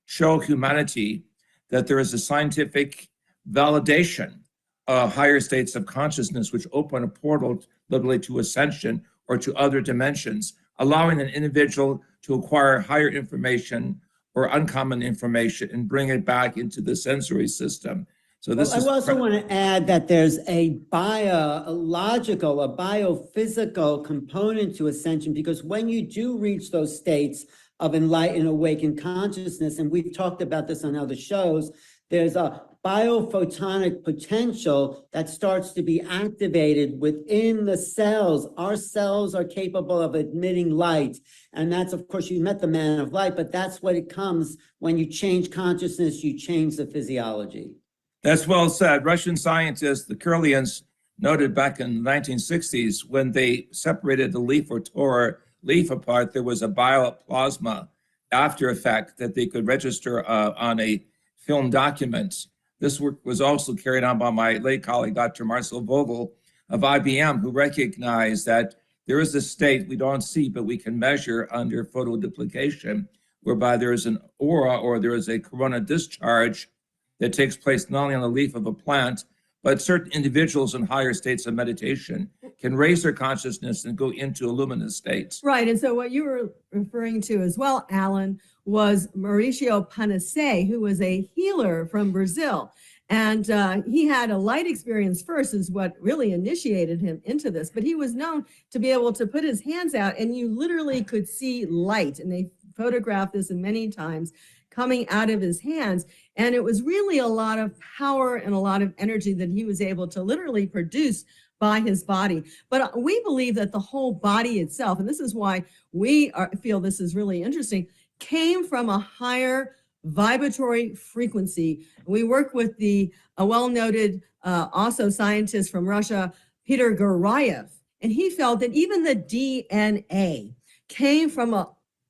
show humanity that there is a scientific validation of higher states of consciousness, which open a portal literally to ascension or to other dimensions, allowing an individual to acquire higher information or uncommon information and bring it back into the sensory system. So this I also want to add that there's a biological, a biophysical component to ascension, because when you do reach those states of enlightened, awakened consciousness, and we've talked about this on other shows, there's a biophotonic potential that starts to be activated within the cells. Our cells are capable of emitting light. And that's, of course, you met the man of light, but that's what it comes when you change consciousness, you change the physiology. That's well said. Russian scientists, the Kurlians, noted back in the 1960s, when they separated the leaf or tore leaf apart, there was a bioplasma after effect that they could register on a film document. This work was also carried on by my late colleague, Dr. Marcel Vogel of IBM, who recognized that there is a state we don't see, but we can measure under photoduplication, whereby there is an aura or there is a corona discharge that takes place not only on the leaf of a plant, but certain individuals in higher states of meditation can raise their consciousness and go into luminous states. Right. And so what you were referring to as well, Alan, was Mauricio Panacea, who was a healer from Brazil. And he had a light experience first, is what really initiated him into this. But he was known to be able to put his hands out, and you literally could see light. And they photographed this many times coming out of his hands. And it was really a lot of power and a lot of energy that he was able to literally produce by his body. But we believe that the whole body itself, and this is why we feel this is really interesting, came from a higher vibratory frequency. We work with the well-noted also scientist from Russia, Peter Gurayev, and he felt that even the DNA came from a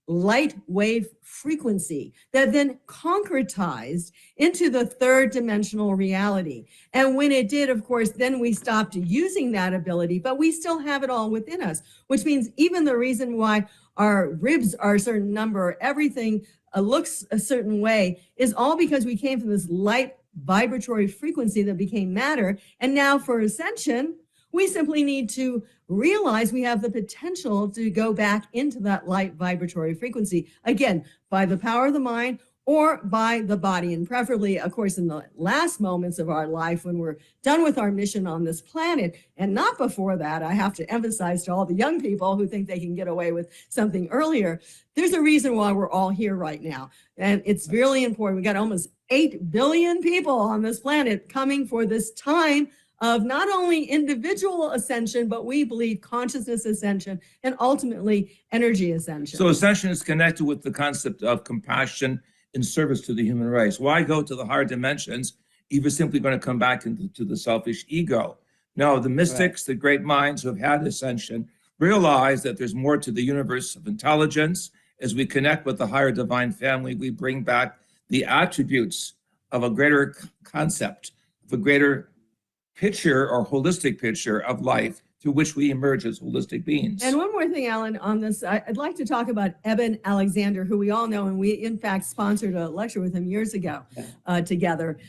light wave frequency that then concretized into the third dimensional reality. And when it did, of course, then we stopped using that ability, but we still have it all within us, which means even the reason why our ribs are a certain number, everything looks a certain way, is all because we came from this light vibratory frequency that became matter. And now for ascension, we simply need to realize we have the potential to go back into that light vibratory frequency, again, by the power of the mind or by the body. And preferably, of course, in the last moments of our life when we're done with our mission on this planet, and not before that. I have to emphasize to all the young people who think they can get away with something earlier, there's a reason why we're all here right now. And it's really important. We got almost 8 billion people on this planet coming for this time of not only individual ascension, but we believe consciousness ascension and ultimately energy ascension. So ascension is connected with the concept of compassion in service to the human race. Why go to the higher dimensions if you're simply going to come back into the selfish ego? No, the mystics, the great minds who have had ascension, realize that there's more to the universe of intelligence. As we connect with the higher divine family, we bring back the attributes of a greater concept, of a greater picture or holistic picture of life through which we emerge as holistic beings. And one more thing, Alan, on this, I'd like to talk about Eben Alexander, who we all know, and we in fact sponsored a lecture with him years ago together.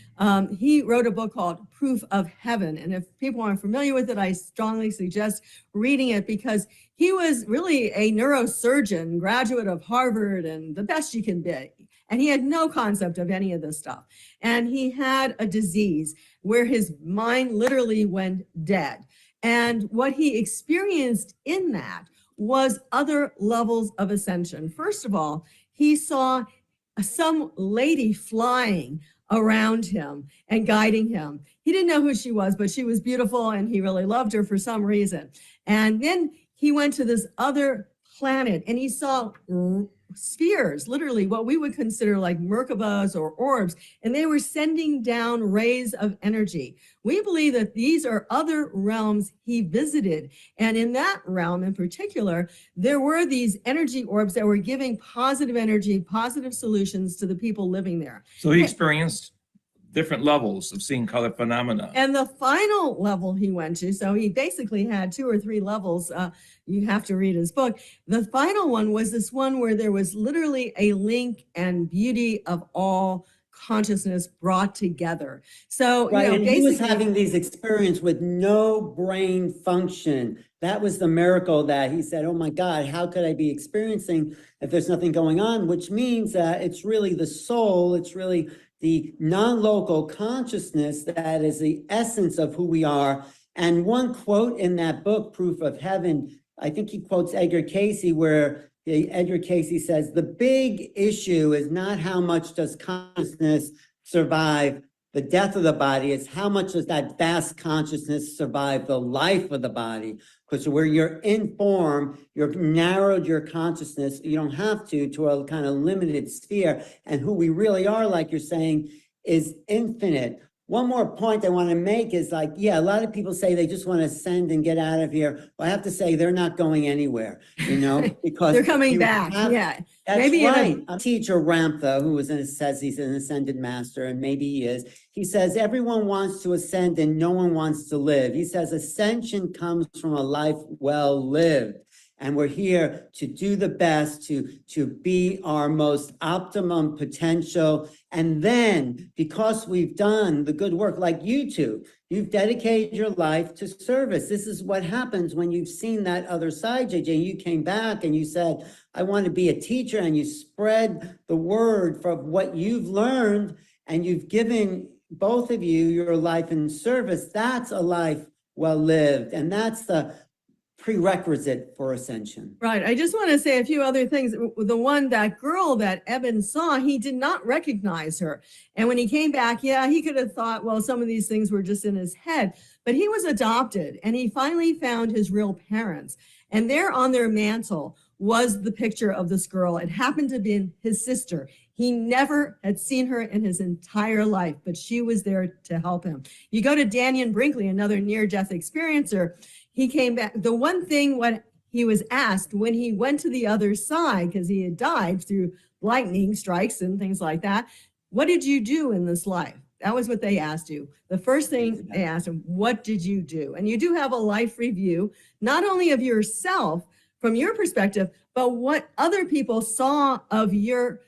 He wrote a book called Proof of Heaven. And if people aren't familiar with it, I strongly suggest reading it, because he was really a neurosurgeon, graduate of Harvard, and the best you can be. And he had no concept of any of this stuff. And he had a disease where his mind literally went dead. And what he experienced in that was other levels of ascension. First of all, he saw some lady flying around him and guiding him. He didn't know who she was, but she was beautiful and he really loved her for some reason. And then he went to this other planet and he saw spheres, literally what we would consider like Merkabahs or orbs, and they were sending down rays of energy. We believe that these are other realms he visited. And in that realm in particular, there were these energy orbs that were giving positive energy, positive solutions to the people living there. So he experienced different levels of seeing color phenomena. And the final level he went to, so he basically had 2 or 3 levels. You have to read his book. The final one was this one where there was literally a link and beauty of all consciousness brought together. So, right, you know, and he was having these experiences with no brain function. That was the miracle that he said, oh my God, how could I be experiencing if there's nothing going on? Which means that it's really the soul, it's really the non-local consciousness that is the essence of who we are. And one quote in that book, Proof of Heaven, I think he quotes Edgar Cayce, where Edgar Cayce says, the big issue is not how much does consciousness survive the death of the body, it's how much does that vast consciousness survive the life of the body. Because where you're in form, you've narrowed your consciousness, you don't have to a kind of limited sphere. And who we really are, like you're saying, is infinite. One more point I want to make is like, yeah, a lot of people say they just want to ascend and get out of here. Well, I have to say they're not going anywhere, you know, because they're coming back. Yeah. That's maybe right. A teacher, Ramtha, who says he's an ascended master, and maybe he is. He says everyone wants to ascend and no one wants to live. He says ascension comes from a life well lived. And we're here to do the best, to be our most optimum potential. And then, because we've done the good work, like you two, you've dedicated your life to service. This is what happens when you've seen that other side, JJ. You came back and you said, I want to be a teacher, and you spread the word for what you've learned, and you've given both of you, your life in service, that's a life well lived. And that's the prerequisite for ascension. Right. I just want to say a few other things. That girl that Eben saw, he did not recognize her. And when he came back, yeah, he could have thought, well, some of these things were just in his head, but he was adopted and he finally found his real parents. And there on their mantle was the picture of this girl. It happened to be his sister. He never had seen her in his entire life, but she was there to help him. You go to Daniel Brinkley, another near-death experiencer. He came back. The one thing what he was asked when he went to the other side, because he had died through lightning strikes and things like that, what did you do in this life? That was what they asked you. The first thing they asked him, what did you do? And you do have a life review, not only of yourself from your perspective, but what other people saw of you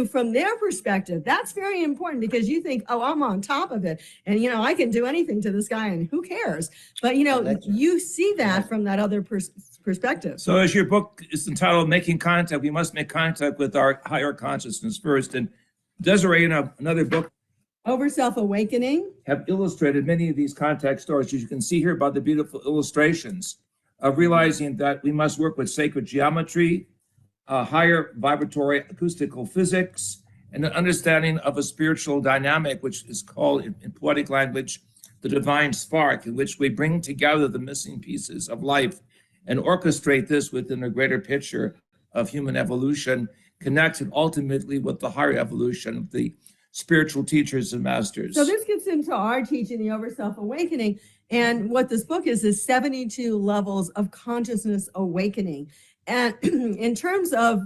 from their perspective. That's very important because you think, oh, I'm on top of it. And, I can do anything to this guy and who cares? But, you see that from that other perspective. So as your book is entitled Making Contact, we must make contact with our higher consciousness first. And Desiree, in another book, Over Self-Awakening, have illustrated many of these contact stories. As you can see here about the beautiful illustrations of realizing that we must work with sacred geometry, higher vibratory acoustical physics, and an understanding of a spiritual dynamic, which is called in poetic language, the divine spark, in which we bring together the missing pieces of life and orchestrate this within a greater picture of human evolution, connected ultimately with the higher evolution of the spiritual teachers and masters. So this gets into our teaching, the Over Self-Awakening. And what this book is 72 levels of consciousness awakening. And in terms of,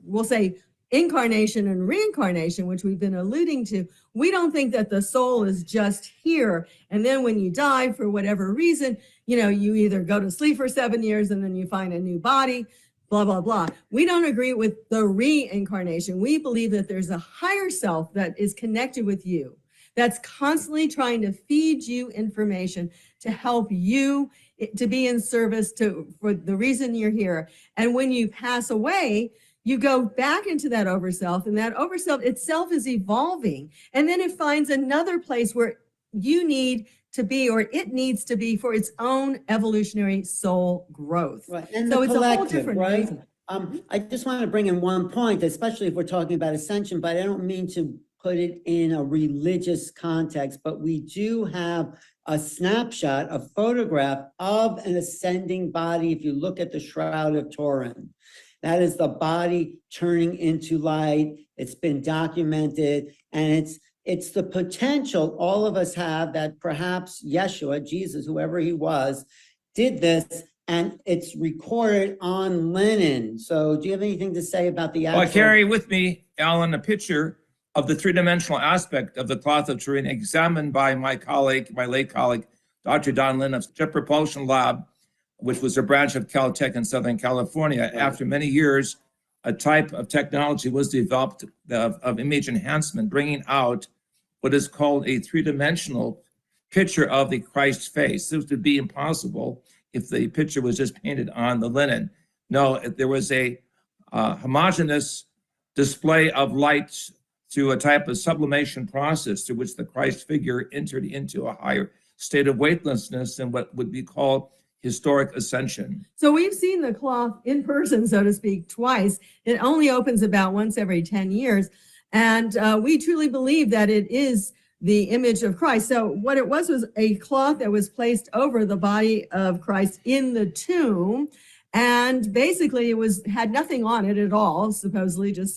we'll say, incarnation and reincarnation, which we've been alluding to, we don't think that the soul is just here. And then when you die, for whatever reason, you either go to sleep for 7 years and then you find a new body, blah, blah, blah. We don't agree with the reincarnation. We believe that there's a higher self that is connected with you, that's constantly trying to feed you information to help you to be in service for the reason you're here. And when you pass away, you go back into that overself, and that overself itself is evolving. And then it finds another place where you need to be, or it needs to be, for its own evolutionary soul growth. Right. And so the it's a whole different right? reason. I just want to bring in one point, especially if we're talking about ascension, but I don't mean to put it in a religious context, but we do have a snapshot, a photograph of an ascending body. If you look at the Shroud of Turin, that is the body turning into light. It's been documented, and it's the potential all of us have that perhaps Yeshua, Jesus, whoever he was, did this, and it's recorded on linen. So do you have anything to say about the actual? Well, I carry with me, Alan, a picture of the three-dimensional aspect of the cloth of Turin, examined by my late colleague, Dr. Don Lynn of Jet Propulsion Lab, which was a branch of Caltech in Southern California. Right. After many years, a type of technology was developed of image enhancement, bringing out what is called a three-dimensional picture of the Christ face. This would be impossible if the picture was just painted on the linen. No, there was a homogeneous display of light through a type of sublimation process through which the Christ figure entered into a higher state of weightlessness and what would be called historic ascension. So we've seen the cloth in person, so to speak, twice. It only opens about once every 10 years. And we truly believe that it is the image of Christ. So what it was a cloth that was placed over the body of Christ in the tomb. And basically it had nothing on it at all, supposedly just,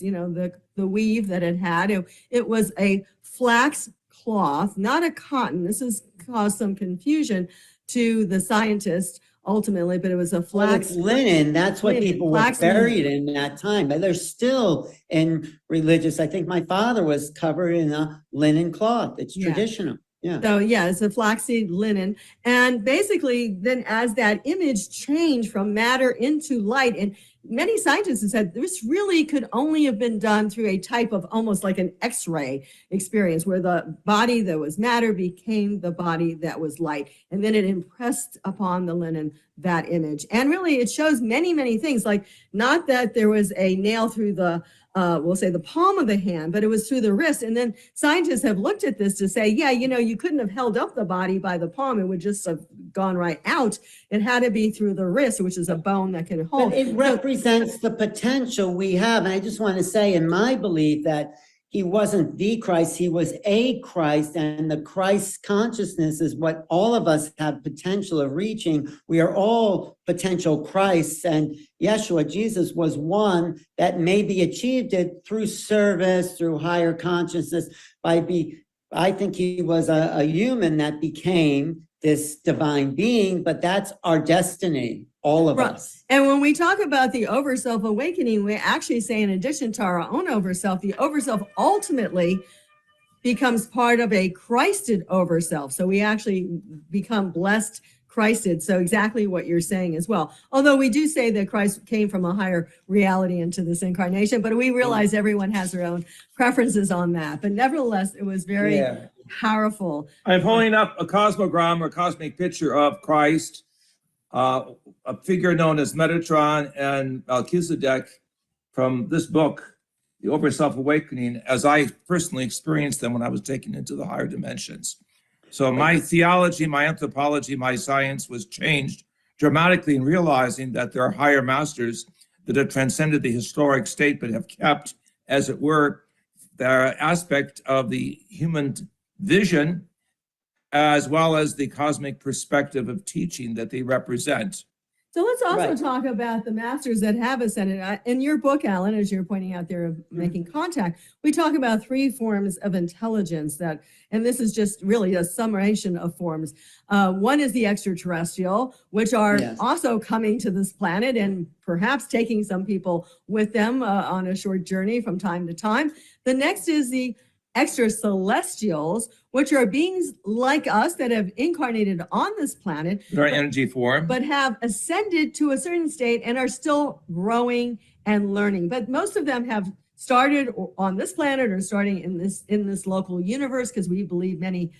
the weave that it had. It was a flax cloth, not a cotton. This has caused some confusion to the scientists ultimately, but it was a flax. Well, it's linen. That's what people were buried in that time. But they're still in religious. I think my father was covered in a linen cloth. It's traditional. Yeah. So it's a flaxseed linen. And basically then as that image changed from matter into light, and many scientists have said this really could only have been done through a type of almost like an X-ray experience where the body that was matter became the body that was light. And then it impressed upon the linen that image. And really it shows many, many things, like not that there was a nail through the we'll say the palm of the hand, but it was through the wrist. And then scientists have looked at this to say, yeah, you couldn't have held up the body by the palm. It would just have gone right out. It had to be through the wrist, which is a bone that can hold. But it represents the potential we have. And I just want to say, in my belief, that he wasn't the Christ, he was a Christ, and the Christ consciousness is what all of us have potential of reaching. We are all potential Christs, and Yeshua, Jesus, was one that maybe achieved it through service, through higher consciousness. I think he was a human that became this divine being, but that's our destiny, all of us. And when we talk about the overself awakening, we actually say, in addition to our own overself, the overself ultimately becomes part of a Christed overself. So we actually become blessed Christed. So exactly what you're saying as well. Although we do say that Christ came from a higher reality into this incarnation, but we realize everyone has their own preferences on that. But nevertheless, it was very powerful. I'm pulling up a cosmogram or cosmic picture of Christ, a figure known as Metatron and Melchizedek from this book, The Overself Awakening, as I personally experienced them when I was taken into the higher dimensions. So my theology, my anthropology, my science was changed dramatically in realizing that there are higher masters that have transcended the historic state, but have kept, as it were, the aspect of the human vision, as well as the cosmic perspective of teaching that they represent. So let's also talk about the masters that have ascended. In your book, Alan, as you're pointing out there, of making contact, we talk about 3 forms of intelligence that, and this is just really a summation of forms. One is the extraterrestrial, which are also coming to this planet and perhaps taking some people with them on a short journey from time to time. The next is the extra celestials, which are beings like us that have incarnated on this planet, Our energy form, but have ascended to a certain state and are still growing and learning. But most of them have started on this planet or starting in this local universe, because we believe many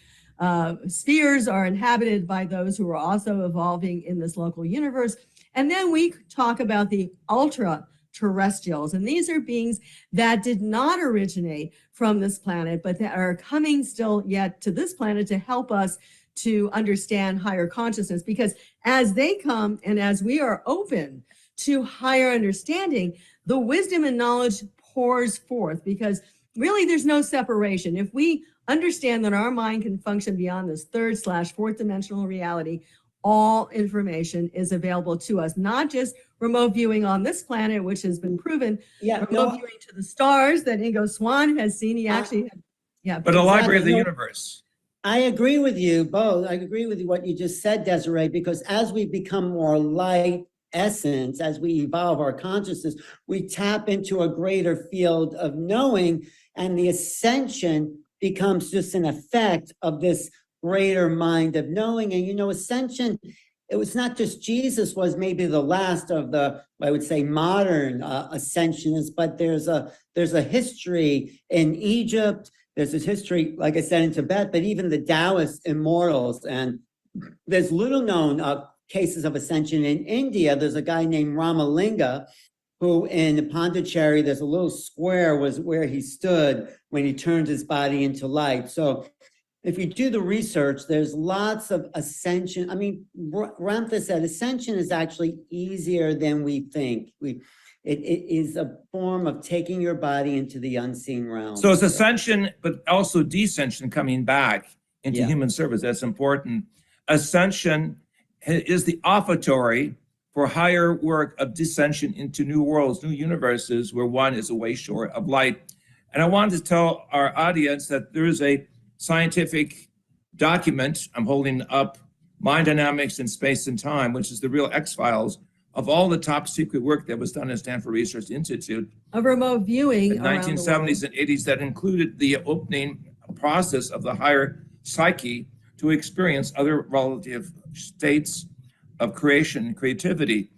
spheres are inhabited by those who are also evolving in this local universe. And then we talk about the ultra terrestrials, and these are beings that did not originate from this planet, but that are coming still yet to this planet to help us to understand higher consciousness. Because as they come and as we are open to higher understanding, the wisdom and knowledge pours forth, because really there's no separation. If we understand that our mind can function beyond this 3rd/4th dimensional reality, all information is available to us, not just remote viewing on this planet, which has been proven, remote viewing to the stars that Ingo Swann has seen. He actually but a library of the universe. I agree with you both. I agree with what you just said, Desiree, because as we become more light essence, as we evolve our consciousness, we tap into a greater field of knowing, and the ascension becomes just an effect of this greater mind of knowing. And ascension, it was not just Jesus was maybe the last of the, I would say, modern ascensionists, but there's a history in Egypt. There's this history, like I said, in Tibet, but even the Taoist immortals. And there's little known cases of ascension in India. There's a guy named Ramalinga, who in Pondicherry, there's a little square was where he stood when he turned his body into light. So if you do the research, there's lots of ascension. I mean, Ramtha said ascension is actually easier than we think. It is a form of taking your body into the unseen realm. So it's ascension, but also descension, coming back into human service. That's important. Ascension is the offertory for higher work of descension into new worlds, new universes, where one is a way short of light. And I wanted to tell our audience that there is a scientific document I'm holding up, Mind Dynamics in Space and Time, which is the real X-Files of all the top secret work that was done at Stanford Research Institute. Of remote viewing in the 1970s and 80s that included the opening process of the higher psyche to experience other relative states of creation and creativity.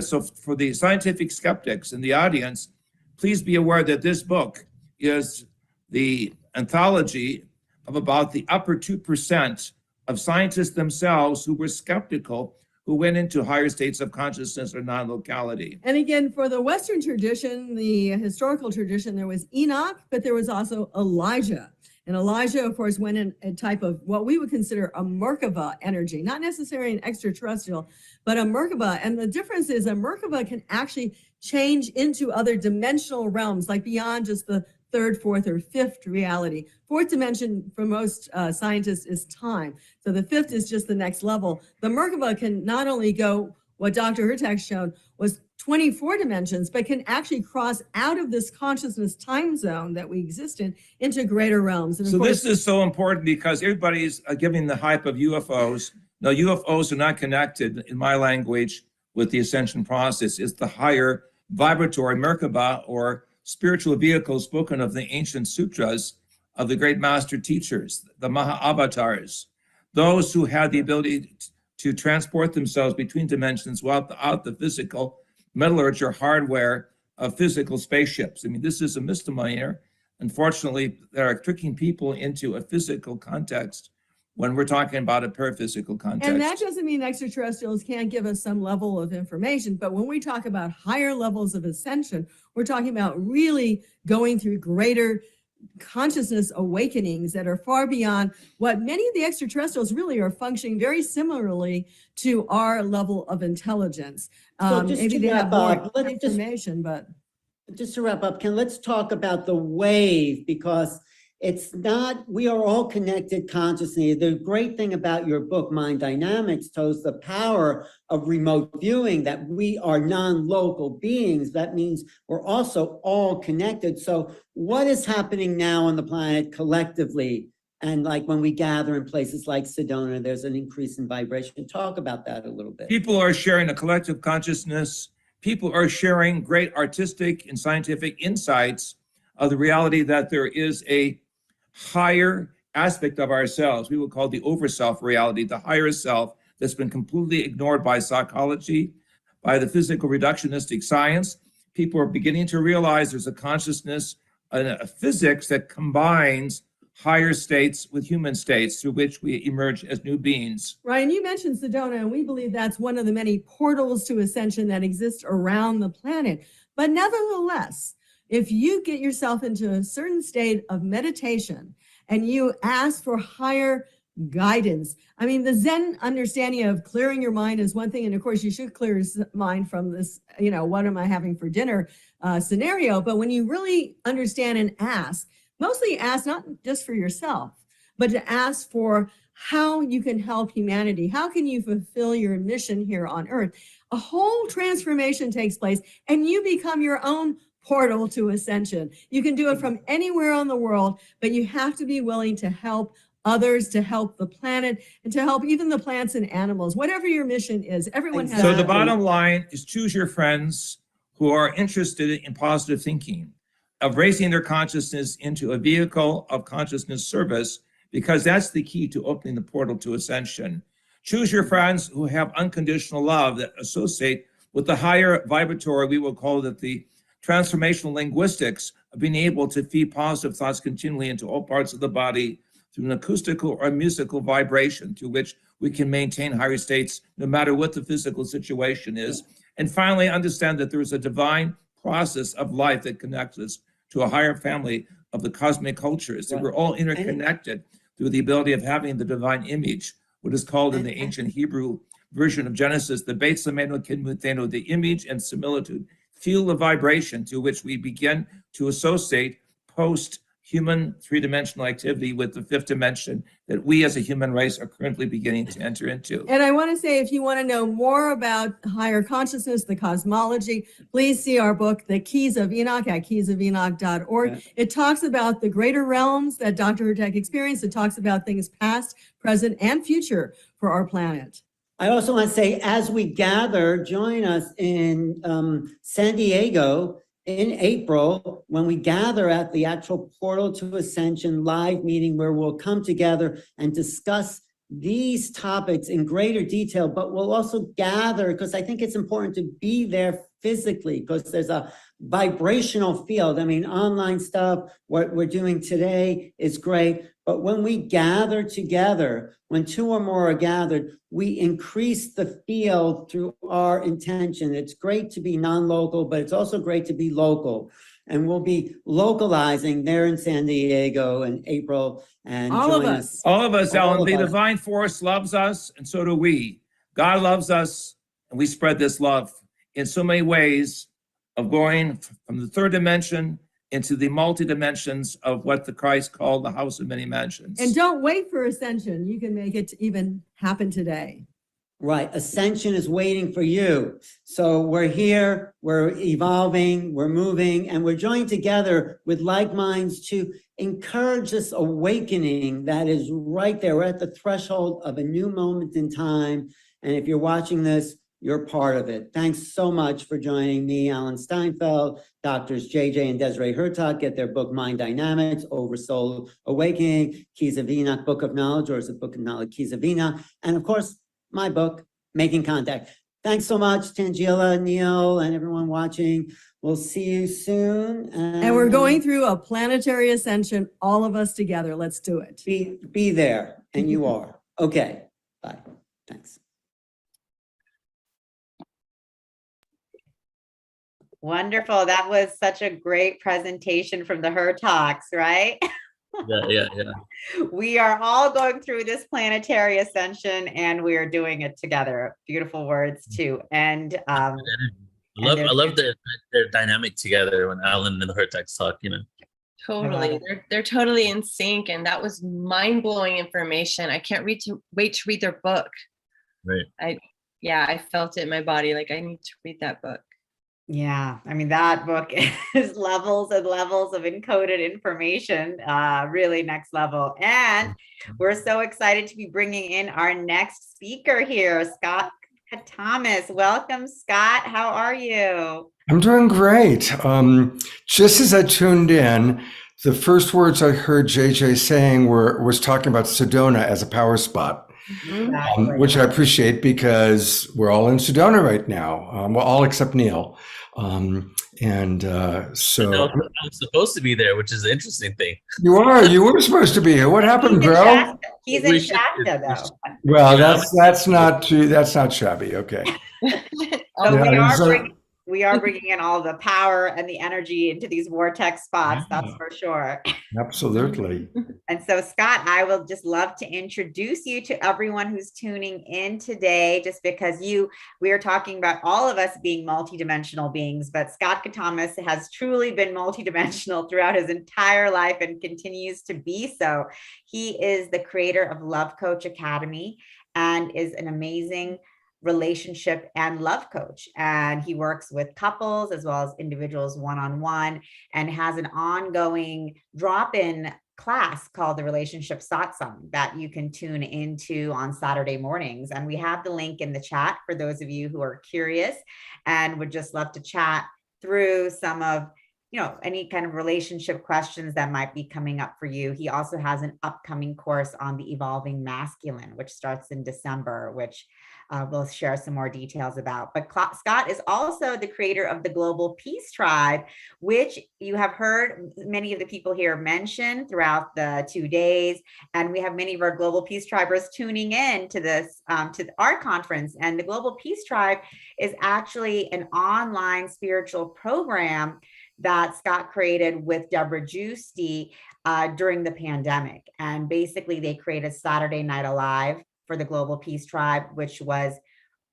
So for the scientific skeptics in the audience, please be aware that this book is the anthology of about the upper 2% of scientists themselves who were skeptical, who went into higher states of consciousness or non-locality. And again, for the Western tradition, the historical tradition, there was Enoch, but there was also Elijah. And Elijah, of course, went in a type of what we would consider a Merkaba energy, not necessarily an extraterrestrial, but a Merkaba. And the difference is a Merkaba can actually change into other dimensional realms, like beyond just the third, fourth, or fifth reality. Fourth dimension for most scientists is time. So the fifth is just the next level. The Merkaba can not only go, what Dr. Hurtak showed was 24 dimensions, but can actually cross out of this consciousness time zone that we exist in into greater realms. And so this is so important because everybody's giving the hype of UFOs. No, UFOs are not connected, in my language, with the ascension process. It's the higher vibratory Merkaba or spiritual vehicles spoken of in the ancient sutras of the great master teachers, the Maha-avatars, those who had the ability to transport themselves between dimensions without the physical metallurgy or hardware of physical spaceships. I mean, this is a misnomer. Unfortunately, they are tricking people into a physical context when we're talking about a paraphysical context. And that doesn't mean extraterrestrials can't give us some level of information, but when we talk about higher levels of ascension, we're talking about really going through greater consciousness awakenings that are far beyond what many of the extraterrestrials really are functioning very similarly to our level of intelligence. So just Maybe to they have wrap more up, let's information, but just to wrap up, let's talk about the wave, because it's not, we are all connected consciously. The great thing about your book, Mind Dynamics, shows the power of remote viewing, that we are non-local beings. That means we're also all connected. So what is happening now on the planet collectively? And like when we gather in places like Sedona, there's an increase in vibration. Talk about that a little bit. People are sharing a collective consciousness. People are sharing great artistic and scientific insights of the reality that there is a higher aspect of ourselves. We would call the overself reality, the higher self that's been completely ignored by psychology, by the physical reductionistic science. People are beginning to realize there's a consciousness, a physics that combines higher states with human states through which we emerge as new beings. Ryan, you mentioned Sedona, and we believe that's one of the many portals to ascension that exist around the planet. But nevertheless, if you get yourself into a certain state of meditation and you ask for higher guidance, I mean, the Zen understanding of clearing your mind is one thing. And of course, you should clear your mind from this, what am I having for dinner scenario. But when you really understand and ask, mostly ask not just for yourself, but to ask for how you can help humanity. How can you fulfill your mission here on Earth? A whole transformation takes place and you become your own portal to ascension. You can do it from anywhere on the world, but you have to be willing to help others, to help the planet, and to help even the plants and animals. Whatever your mission is, everyone has. So the bottom line is choose your friends who are interested in positive thinking, of raising their consciousness into a vehicle of consciousness service, because that's the key to opening the portal to ascension. Choose your friends who have unconditional love that associate with the higher vibratory, we will call it the transformational linguistics of being able to feed positive thoughts continually into all parts of the body through an acoustical or musical vibration through which we can maintain higher states no matter what the physical situation is. And finally, understand that there is a divine process of life that connects us to a higher family of the cosmic cultures, that we're all interconnected through the ability of having the divine image, what is called in the ancient Hebrew version of Genesis, the Beit Sameno Kinmutheno, the image and similitude. Feel the vibration to which we begin to associate post-human three-dimensional activity with the fifth dimension that we as a human race are currently beginning to enter into. And I want to say, if you want to know more about higher consciousness, the cosmology, please see our book, The Keys of Enoch, at keysofenoch.org. Yeah. It talks about the greater realms that Dr. Hurtak experienced. It talks about things past, present, and future for our planet. I also want to say, as we gather, join us in San Diego in April, when we gather at the actual Portal to Ascension live meeting, where we'll come together and discuss these topics in greater detail, but we'll also gather, because I think it's important to be there physically, because there's a vibrational field. I mean, online stuff, what we're doing today is great, but when we gather together, when two or more are gathered, we increase the field through our intention. It's great to be non-local, but it's also great to be local. And we'll be localizing there in San Diego in April. And all of us, Ellen. The divine force loves us, and so do we. God loves us, and we spread this love in so many ways of going from the third dimension into the multi-dimensions of what the Christ called the house of many mansions. And don't wait for Ascension. You can make it even happen today. Right. Ascension is waiting for you. So we're here, we're evolving, we're moving, and we're joined together with like minds to encourage this awakening that is right there. We're at the threshold of a new moment in time. And if you're watching this, you're part of it. Thanks so much for joining me, Alan Steinfeld, Doctors JJ and Desiree Hurtak. Get their book, Mind Dynamics, Over Soul Awakening, Keys of Enoch, Book of Knowledge, or is it Book of Knowledge, Keys of Enoch. And of course, my book, Making Contact. Thanks so much, Tangela, Neil, and everyone watching. We'll see you soon. And we're going through a planetary ascension, all of us together. Let's do it. Be there, and you are. Okay, bye. Thanks. Wonderful. That was such a great presentation from the Hurtaks, right? Yeah. We are all going through this planetary ascension, and we are doing it together. Beautiful words too. And I love their dynamic together when Alan and the Hurtaks talk. Totally, they're totally in sync, and that was mind-blowing information. I can't wait to read their book. Right. I felt it in my body. Like, I need to read that book. Yeah, I mean, that book is levels and levels of encoded information, really next level. And we're so excited to be bringing in our next speaker here, Scott Thomas. Welcome, Scott. How are you? I'm doing great. Just as I tuned in, the first words I heard JJ saying was talking about Sedona as a power spot. Which I appreciate because we're all in Sedona right now. Well, all except Neil. So I'm supposed to be there, which is the interesting thing. You were supposed to be here. What happened, bro? He's in Shasta, though. Well, that's not too. That's not shabby. Okay. So we are bringing in all the power and the energy into these vortex spots. That's for sure. Absolutely. And so, Scott, I will just love to introduce you to everyone who's tuning in today, just because we are talking about all of us being multidimensional beings, but Scott Thomas has truly been multidimensional throughout his entire life and continues to be so. He is the creator of Love Coach Academy and is an amazing relationship and love coach. And he works with couples as well as individuals one-on-one, and has an ongoing drop-in class called the Relationship Satsang that you can tune into on Saturday mornings. And we have the link in the chat for those of you who are curious and would just love to chat through some of any kind of relationship questions that might be coming up for you. He also has an upcoming course on the evolving masculine, which starts in December, which we'll share some more details about. But Scott is also the creator of the Global Peace Tribe, which you have heard many of the people here mention throughout the 2 days. And we have many of our Global Peace Tribers tuning in to this, to our conference. And the Global Peace Tribe is actually an online spiritual program that Scott created with Deborah Giusti during the pandemic. And basically they created Saturday Night Alive for the Global Peace Tribe, which was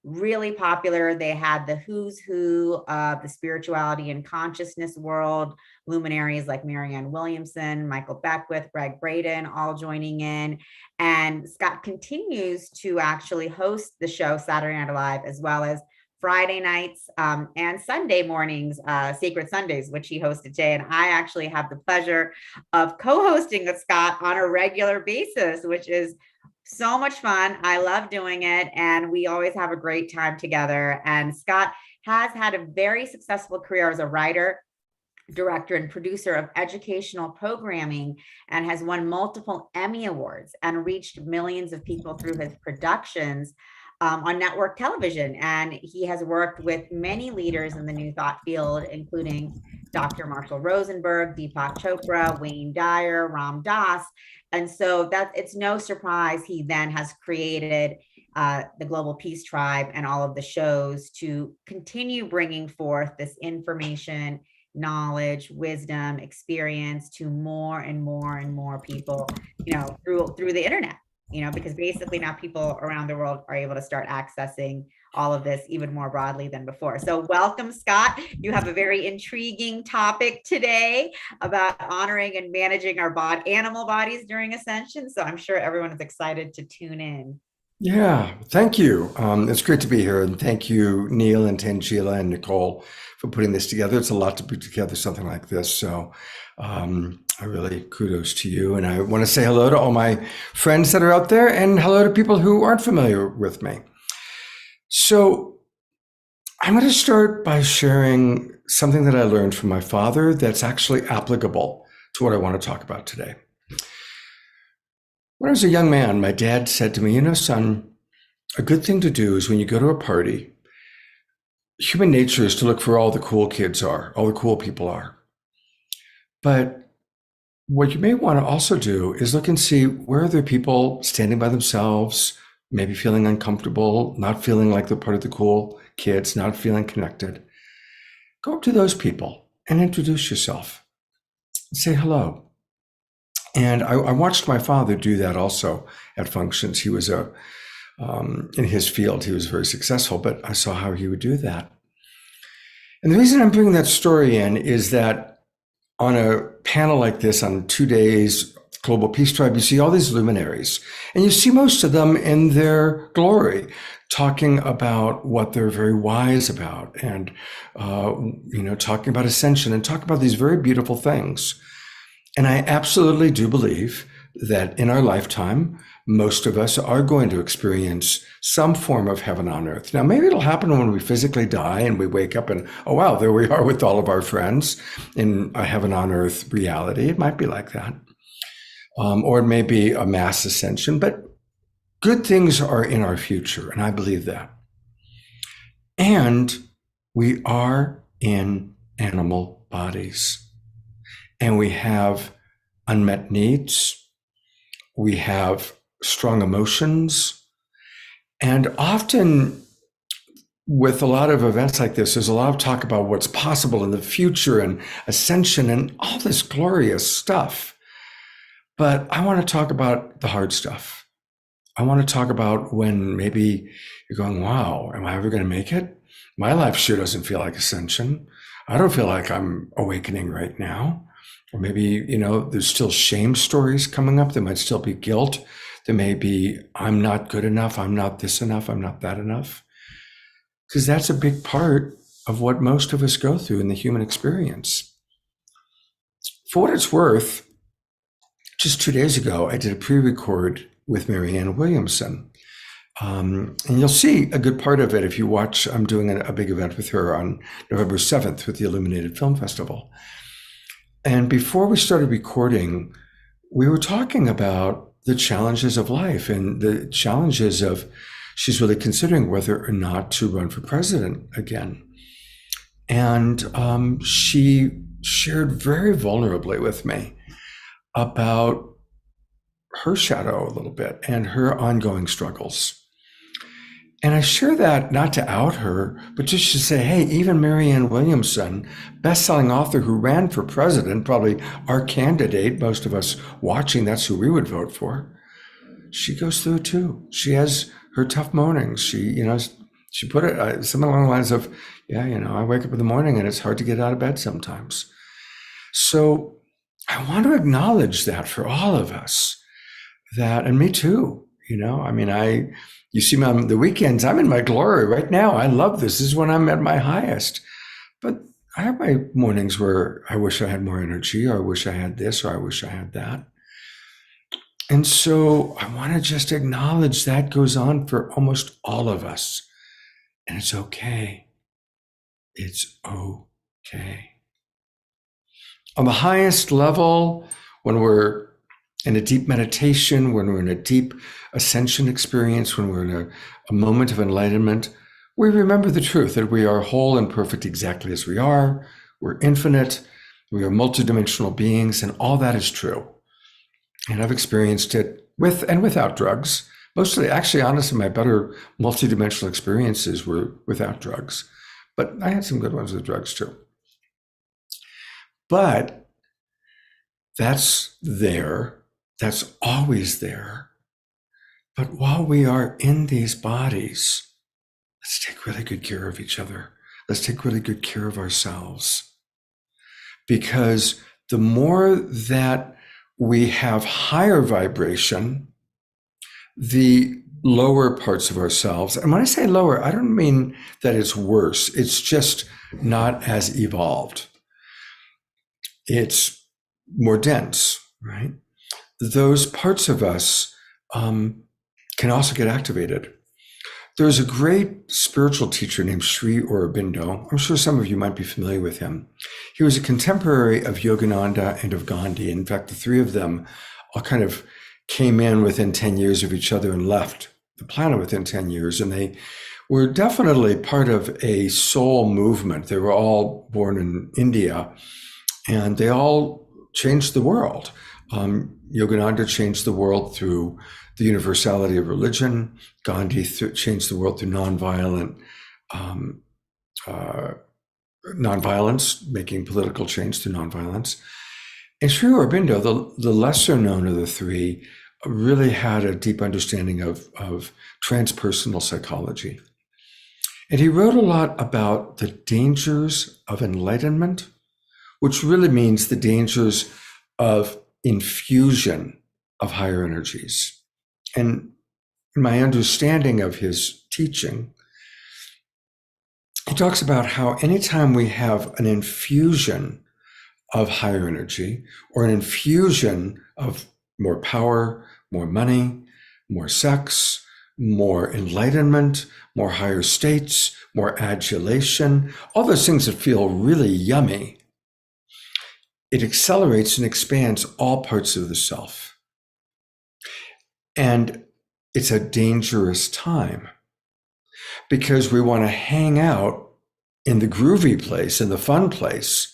really popular. They had the who's who of the spirituality and consciousness world, luminaries like Marianne Williamson, Michael Beckwith, Greg Braden, all joining in. And Scott continues to actually host the show Saturday Night Alive, as well as Friday nights and Sunday mornings, Sacred Sundays, which he hosted today. And I actually have the pleasure of co-hosting with Scott on a regular basis, which is so much fun. I love doing it. And we always have a great time together. And Scott has had a very successful career as a writer director and producer of educational programming, and has won multiple Emmy Awards and reached millions of people through his productions on network television. And he has worked with many leaders in the New Thought field, including Dr. Marshall Rosenberg, Deepak Chopra, Wayne Dyer, Ram Dass. And so it's no surprise he then has created the Global Peace Tribe and all of the shows to continue bringing forth this information, knowledge, wisdom, experience to more and more and more people, through the internet, because basically now people around the world are able to start accessing all of this even more broadly than before. So welcome, Scott. You have a very intriguing topic today about honoring and managing our animal bodies during Ascension. So I'm sure everyone is excited to tune in. Yeah, thank you. It's great to be here. And thank you, Neil and Tangela and Nicole, for putting this together. It's a lot to put together something like this. So I really kudos to you. And I want to say hello to all my friends that are out there and hello to people who aren't familiar with me. So I'm going to start by sharing something that I learned from my father that's actually applicable to what I want to talk about today. When I was a young man, my dad said to me, son, a good thing to do is when you go to a party, human nature is to look for all the cool kids are, all the cool people are. But what you may want to also do is look and see where are there people standing by themselves, maybe feeling uncomfortable, not feeling like they're part of the cool kids, not feeling connected. Go up to those people and introduce yourself. Say hello. And I watched my father do that also at functions. He was in his field, he was very successful, but I saw how he would do that. And the reason I'm bringing that story in is that on a panel like this, on 2 days, Global Peace Tribe, you see all these luminaries, and you see most of them in their glory, talking about what they're very wise about, and talking about ascension and talking about these very beautiful things. And I absolutely do believe that in our lifetime, most of us are going to experience some form of heaven on earth. Now, maybe it'll happen when we physically die and we wake up and, oh, wow, there we are with all of our friends in a heaven on earth reality. It might be like that. Or it may be a mass ascension, but good things are in our future, and I believe that. And we are in animal bodies. And we have unmet needs, we have strong emotions, and often with a lot of events like this, there's a lot of talk about what's possible in the future and ascension and all this glorious stuff. But I want to talk about the hard stuff. I want to talk about when maybe you're going, wow, am I ever going to make it? My life sure doesn't feel like ascension. I don't feel like I'm awakening right now. Or maybe, there's still shame stories coming up. There might still be guilt. There may be, I'm not good enough. I'm not this enough. I'm not that enough. Because that's a big part of what most of us go through in the human experience. For what it's worth, just 2 days ago, I did a pre-record with Marianne Williamson. And you'll see a good part of it if you watch. I'm doing a big event with her on November 7th with the Illuminated Film Festival. And before we started recording, we were talking about the challenges of life and the challenges of, she's really considering whether or not to run for president again. And she shared very vulnerably with me about her shadow a little bit and her ongoing struggles. And I share that not to out her, but just to say, hey, even Marianne Williamson, best-selling author who ran for president, probably our candidate, most of us watching, that's who we would vote for. She goes through it too. She has her tough mornings. She put it something along the lines of, I wake up in the morning and it's hard to get out of bed sometimes. So I want to acknowledge that for all of us, that, and me too, you see me on the weekends, I'm in my glory right now. I love this. This is when I'm at my highest. But I have my mornings where I wish I had more energy, or I wish I had this, or I wish I had that. And so I want to just acknowledge that goes on for almost all of us. And it's okay. It's okay. On the highest level, when we're in a deep meditation, when we're in a deep ascension experience, when we're in a moment of enlightenment, we remember the truth that we are whole and perfect exactly as we are. We're infinite. We are multidimensional beings, and all that is true. And I've experienced it with and without drugs. Mostly, actually, honestly, my better multidimensional experiences were without drugs. But I had some good ones with drugs too. But that's there. That's always there. But while we are in these bodies, let's take really good care of each other. Let's take really good care of ourselves. Because the more that we have higher vibration, the lower parts of ourselves, and when I say lower, I don't mean that it's worse. It's just not as evolved. It's more dense, right? Those parts of us can also get activated. There's a great spiritual teacher named Sri Aurobindo. I'm sure some of you might be familiar with him. He was a contemporary of Yogananda and of Gandhi. In fact, the three of them all kind of came in within 10 years of each other and left the planet within 10 years. And they were definitely part of a soul movement. They were all born in India, and they all changed the world. Yogananda changed the world through the universality of religion. Gandhi changed the world through nonviolence, making political change through nonviolence. And Sri Aurobindo, the lesser known of the three, really had a deep understanding of transpersonal psychology. And he wrote a lot about the dangers of enlightenment, which really means the dangers of infusion of higher energies. And my understanding of his teaching, he talks about how anytime we have an infusion of higher energy or an infusion of more power, more money, more sex, more enlightenment, more higher states, more adulation, all those things that feel really yummy, it accelerates and expands all parts of the self. And it's a dangerous time because we want to hang out in the groovy place, in the fun place.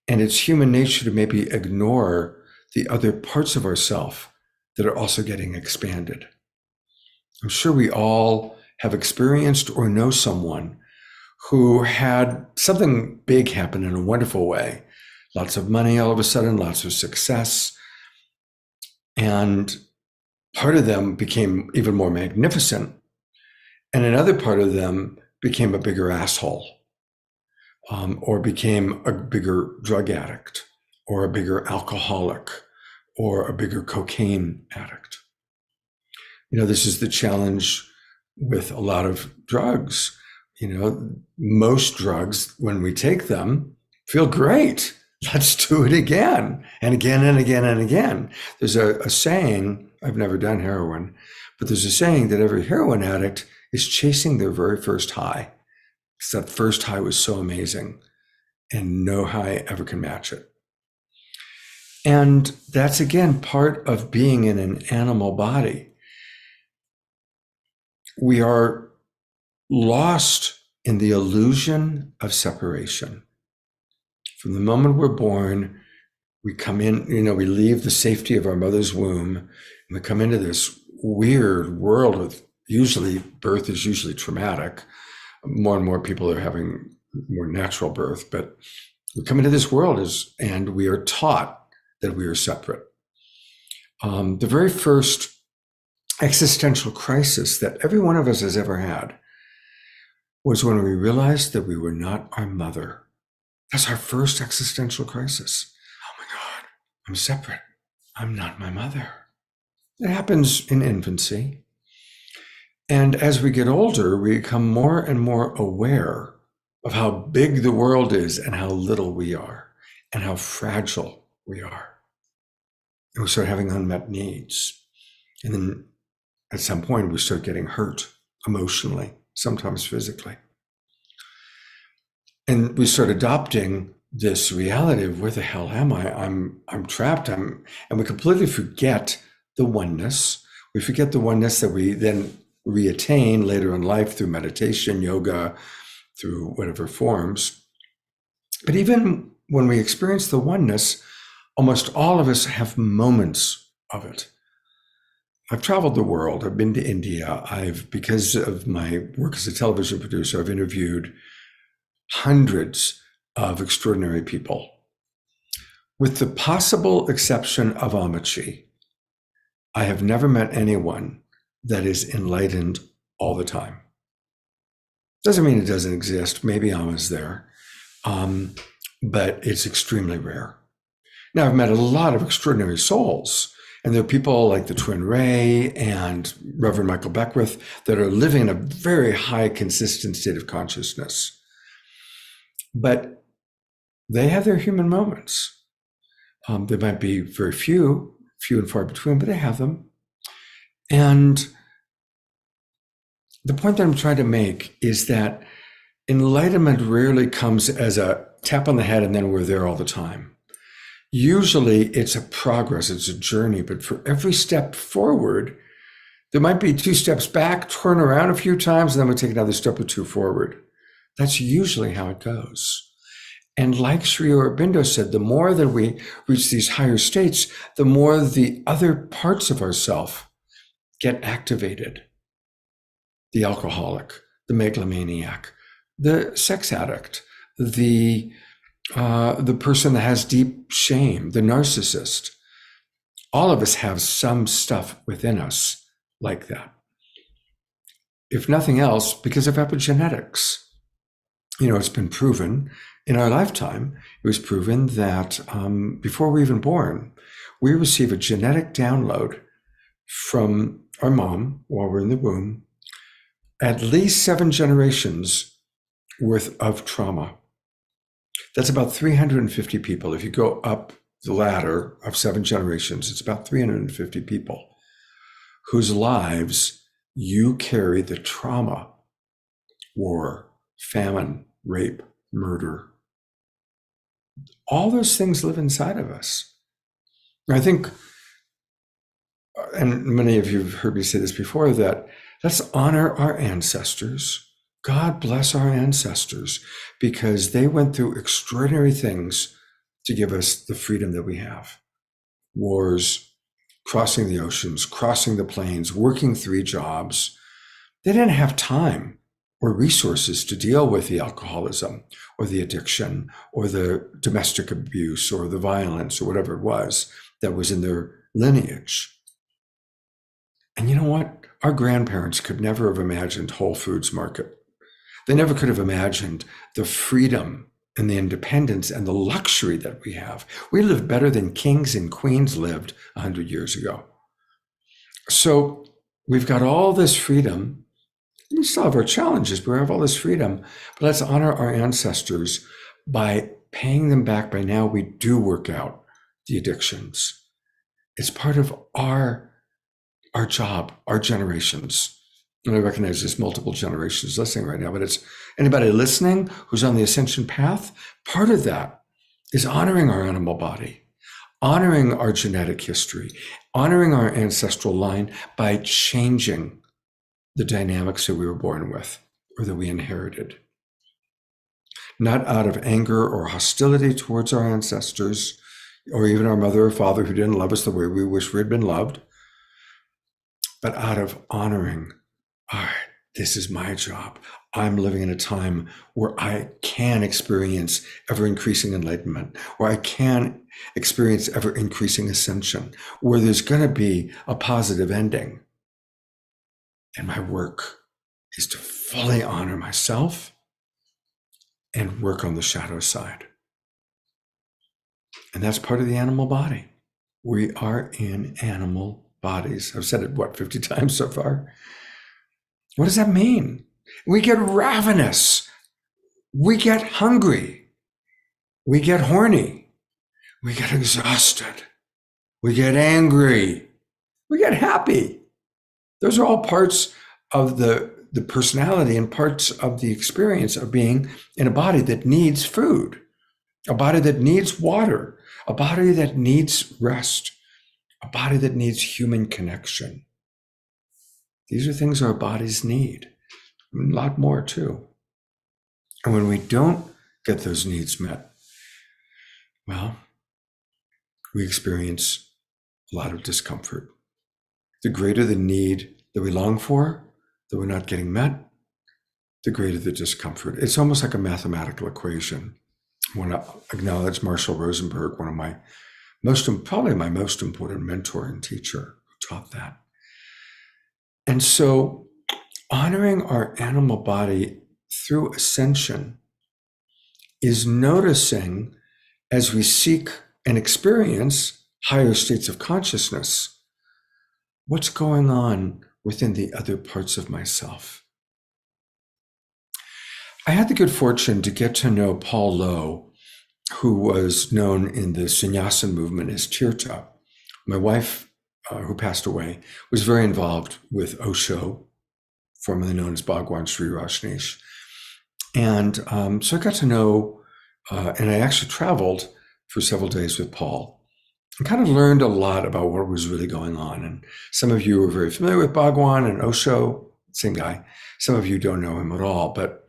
And it's human nature to maybe ignore the other parts of ourself that are also getting expanded. I'm sure we all have experienced or know someone who had something big happen in a wonderful way. Lots of money all of a sudden, lots of success. And part of them became even more magnificent. And another part of them became a bigger asshole, or became a bigger drug addict, or a bigger alcoholic, or a bigger cocaine addict. You know, this is the challenge with a lot of drugs. You know, most drugs, when we take them, feel great. Let's do it again and again and again and again. There's a saying, I've never done heroin, but there's a saying that every heroin addict is chasing their very first high. Because that first high was so amazing and no high ever can match it. And that's again part of being in an animal body. We are lost in the illusion of separation. From the moment we're born, we come in, you know, we leave the safety of our mother's womb, and we come into this weird world of usually birth is usually traumatic. More and more people are having more natural birth, but we come into this world and we are taught that we are separate. The very first existential crisis that every one of us has ever had was when we realized that we were not our mother. That's our first existential crisis. Oh my God, I'm separate. I'm not my mother. It happens in infancy. And as we get older, we become more and more aware of how big the world is and how little we are and how fragile we are. And we start having unmet needs. And then at some point, we start getting hurt emotionally, sometimes physically. And we start adopting this reality of where the hell am I? I'm trapped. And we completely forget the oneness. We forget the oneness that we then reattain later in life through meditation, yoga, through whatever forms. But even when we experience the oneness, almost all of us have moments of it. I've traveled the world. I've been to India. Because of my work as a television producer, I've interviewed hundreds of extraordinary people. With the possible exception of Amachi, I have never met anyone that is enlightened all the time. Doesn't mean it doesn't exist. Maybe Ama's there, but it's extremely rare. Now, I've met a lot of extraordinary souls, and there are people like the Twin Ray and Reverend Michael Beckwith that are living in a very high, consistent state of consciousness. But they have their human moments. There might be very few and far between, but they have them. And the point that I'm trying to make is that enlightenment rarely comes as a tap on the head and then we're there all the time. Usually it's a progress, it's a journey, but for every step forward, there might be 2 steps back, turn around a few times, and then we'll take another step or 2 forward. That's usually how it goes. And like Sri Aurobindo said, the more that we reach these higher states, the more the other parts of ourself get activated. The alcoholic, the megalomaniac, the sex addict, the person that has deep shame, the narcissist. All of us have some stuff within us like that. If nothing else, because of epigenetics. It's been proven in our lifetime, it was proven that before we're even born, we receive a genetic download from our mom while we're in the womb, at least 7 generations worth of trauma. That's about 350 people. If you go up the ladder of 7 generations, it's about 350 people whose lives you carry the trauma, war, famine, rape, murder. All those things live inside of us. I think, and many of you have heard me say this before, that let's honor our ancestors. God bless our ancestors, because they went through extraordinary things to give us the freedom that we have. Wars, crossing the oceans, crossing the plains, working 3 jobs. They didn't have time or resources to deal with the alcoholism or the addiction or the domestic abuse or the violence or whatever it was that was in their lineage. And you know what? Our grandparents could never have imagined Whole Foods Market. They never could have imagined the freedom and the independence and the luxury that we have. We live better than kings and queens lived 100 years ago. So we've got all this freedom. We still have our challenges, but we have all this freedom. But let's honor our ancestors by paying them back. By now, we do work out the addictions. It's part of our job, our generations. And I recognize there's multiple generations listening right now, but it's anybody listening who's on the ascension path. Part of that is honoring our animal body, honoring our genetic history, honoring our ancestral line by changing the dynamics that we were born with or that we inherited. Not out of anger or hostility towards our ancestors or even our mother or father who didn't love us the way we wish we had been loved, but out of honoring, all right, this is my job. I'm living in a time where I can experience ever-increasing enlightenment, where I can experience ever-increasing ascension, where there's going to be a positive ending. And my work is to fully honor myself and work on the shadow side. And that's part of the animal body. We are in animal bodies. I've said it, 50 times so far? What does that mean? We get ravenous. We get hungry. We get horny. We get exhausted. We get angry. We get happy. Those are all parts of the personality and parts of the experience of being in a body that needs food. a body that needs water, a body that needs rest, a body that needs human connection. These are things our bodies need, a lot more too. And when we don't get those needs met, well, we experience a lot of discomfort. The greater the need that we long for, that we're not getting met, the greater the discomfort. It's almost like a mathematical equation. I want to acknowledge Marshall Rosenberg, one of my probably my most important mentor and teacher who taught that. And so honoring our animal body through ascension is noticing as we seek and experience higher states of consciousness, what's going on within the other parts of myself. I had the good fortune to get to know Paul Lowe, who was known in the Sannyasin movement as Tirtha. My wife, who passed away, was very involved with Osho, formerly known as Bhagwan Sri Rajneesh. And so I got to know, and I actually traveled for several days with Paul and kind of learned a lot about what was really going on. And some of you are very familiar with Bhagwan and Osho, same guy. Some of you don't know him at all. But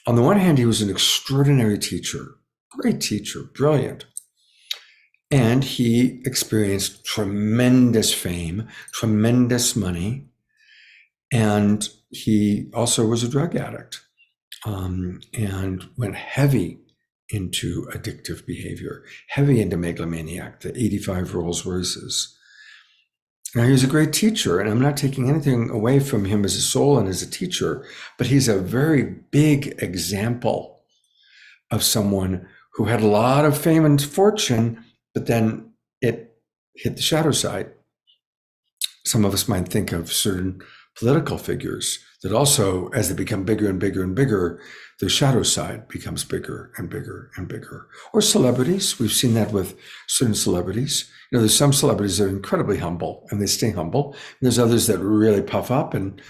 on the one hand, he was an extraordinary teacher, great teacher, brilliant. And he experienced tremendous fame, tremendous money. And he also was a drug addict and went heavy into addictive behavior, heavy into megalomaniac, the 85 Rolls Royces. Now, he was a great teacher, and I'm not taking anything away from him as a soul and as a teacher, but he's a very big example of someone who had a lot of fame and fortune, but then it hit the shadow side. Some of us might think of certain political figures that also, as they become bigger and bigger and bigger, their shadow side becomes bigger and bigger and bigger. Or celebrities, we've seen that with certain celebrities. You know, there's some celebrities that are incredibly humble and they stay humble. And there's others that really puff up. And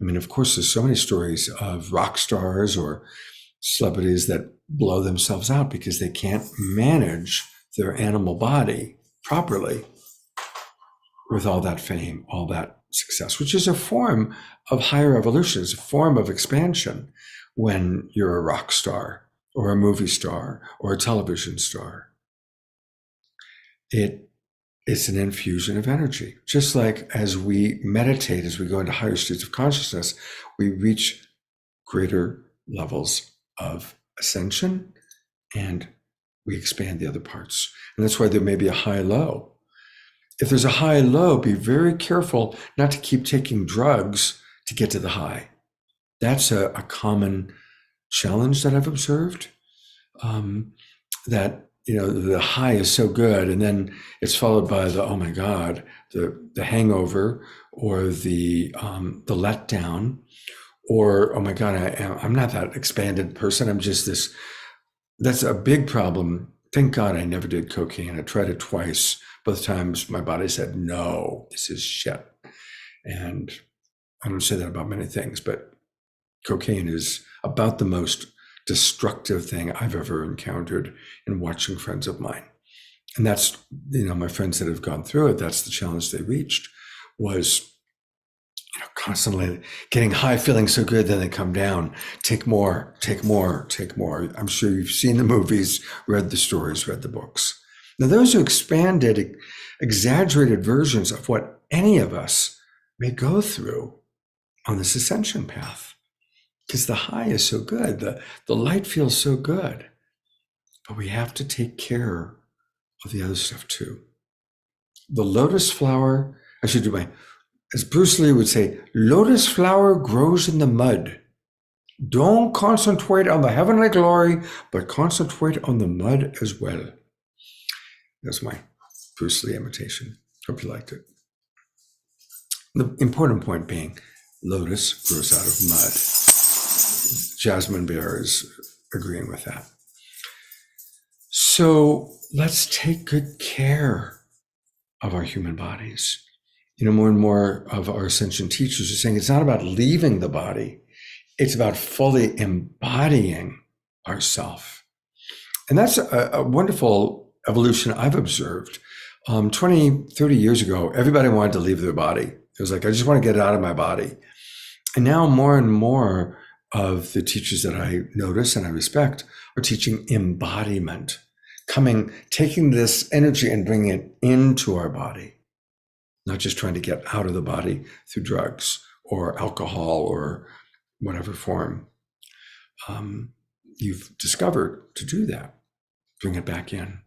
I mean, of course, there's so many stories of rock stars or celebrities that blow themselves out because they can't manage their animal body properly with all that fame, all that success, which is a form of higher evolution, is a form of expansion when you're a rock star or a movie star or a television star. It's an infusion of energy. Just like as we meditate, as we go into higher states of consciousness, we reach greater levels of ascension and we expand the other parts. And that's why there may be a high-low. If there's a high-low, be very careful not to keep taking drugs to get to the high. That's a common challenge that I've observed, that, you know, the high is so good, and then it's followed by the, oh my God, the hangover or the letdown, or, oh my God, I'm not that expanded person. I'm just this. That's a big problem. Thank God I never did cocaine. I tried it twice. Both times my body said, no, this is shit. And I don't say that about many things, but cocaine is about the most destructive thing I've ever encountered in watching friends of mine. And that's, you know, my friends that have gone through it, that's the challenge they reached, was, you know, constantly getting high, feeling so good, then they come down, take more, take more, take more. I'm sure you've seen the movies, read the stories, read the books. Now, those are expanded, exaggerated versions of what any of us may go through on this ascension path, because the high is so good, the light feels so good, but we have to take care of the other stuff too. The lotus flower, I should do my, as Bruce Lee would say, lotus flower grows in the mud. Don't concentrate on the heavenly glory, but concentrate on the mud as well. That's my Bruce Lee imitation. Hope you liked it. The important point being, lotus grows out of mud. Jasmine Bear is agreeing with that. So let's take good care of our human bodies. You know, more and more of our ascension teachers are saying it's not about leaving the body, it's about fully embodying ourself. And that's a wonderful evolution I've observed. 20, 30 years ago, everybody wanted to leave their body. It was like, I just want to get out of my body. And now more and more of the teachers that I notice and I respect are teaching embodiment, taking this energy and bringing it into our body, not just trying to get out of the body through drugs or alcohol or whatever form. You've discovered to do that. Bring it back in,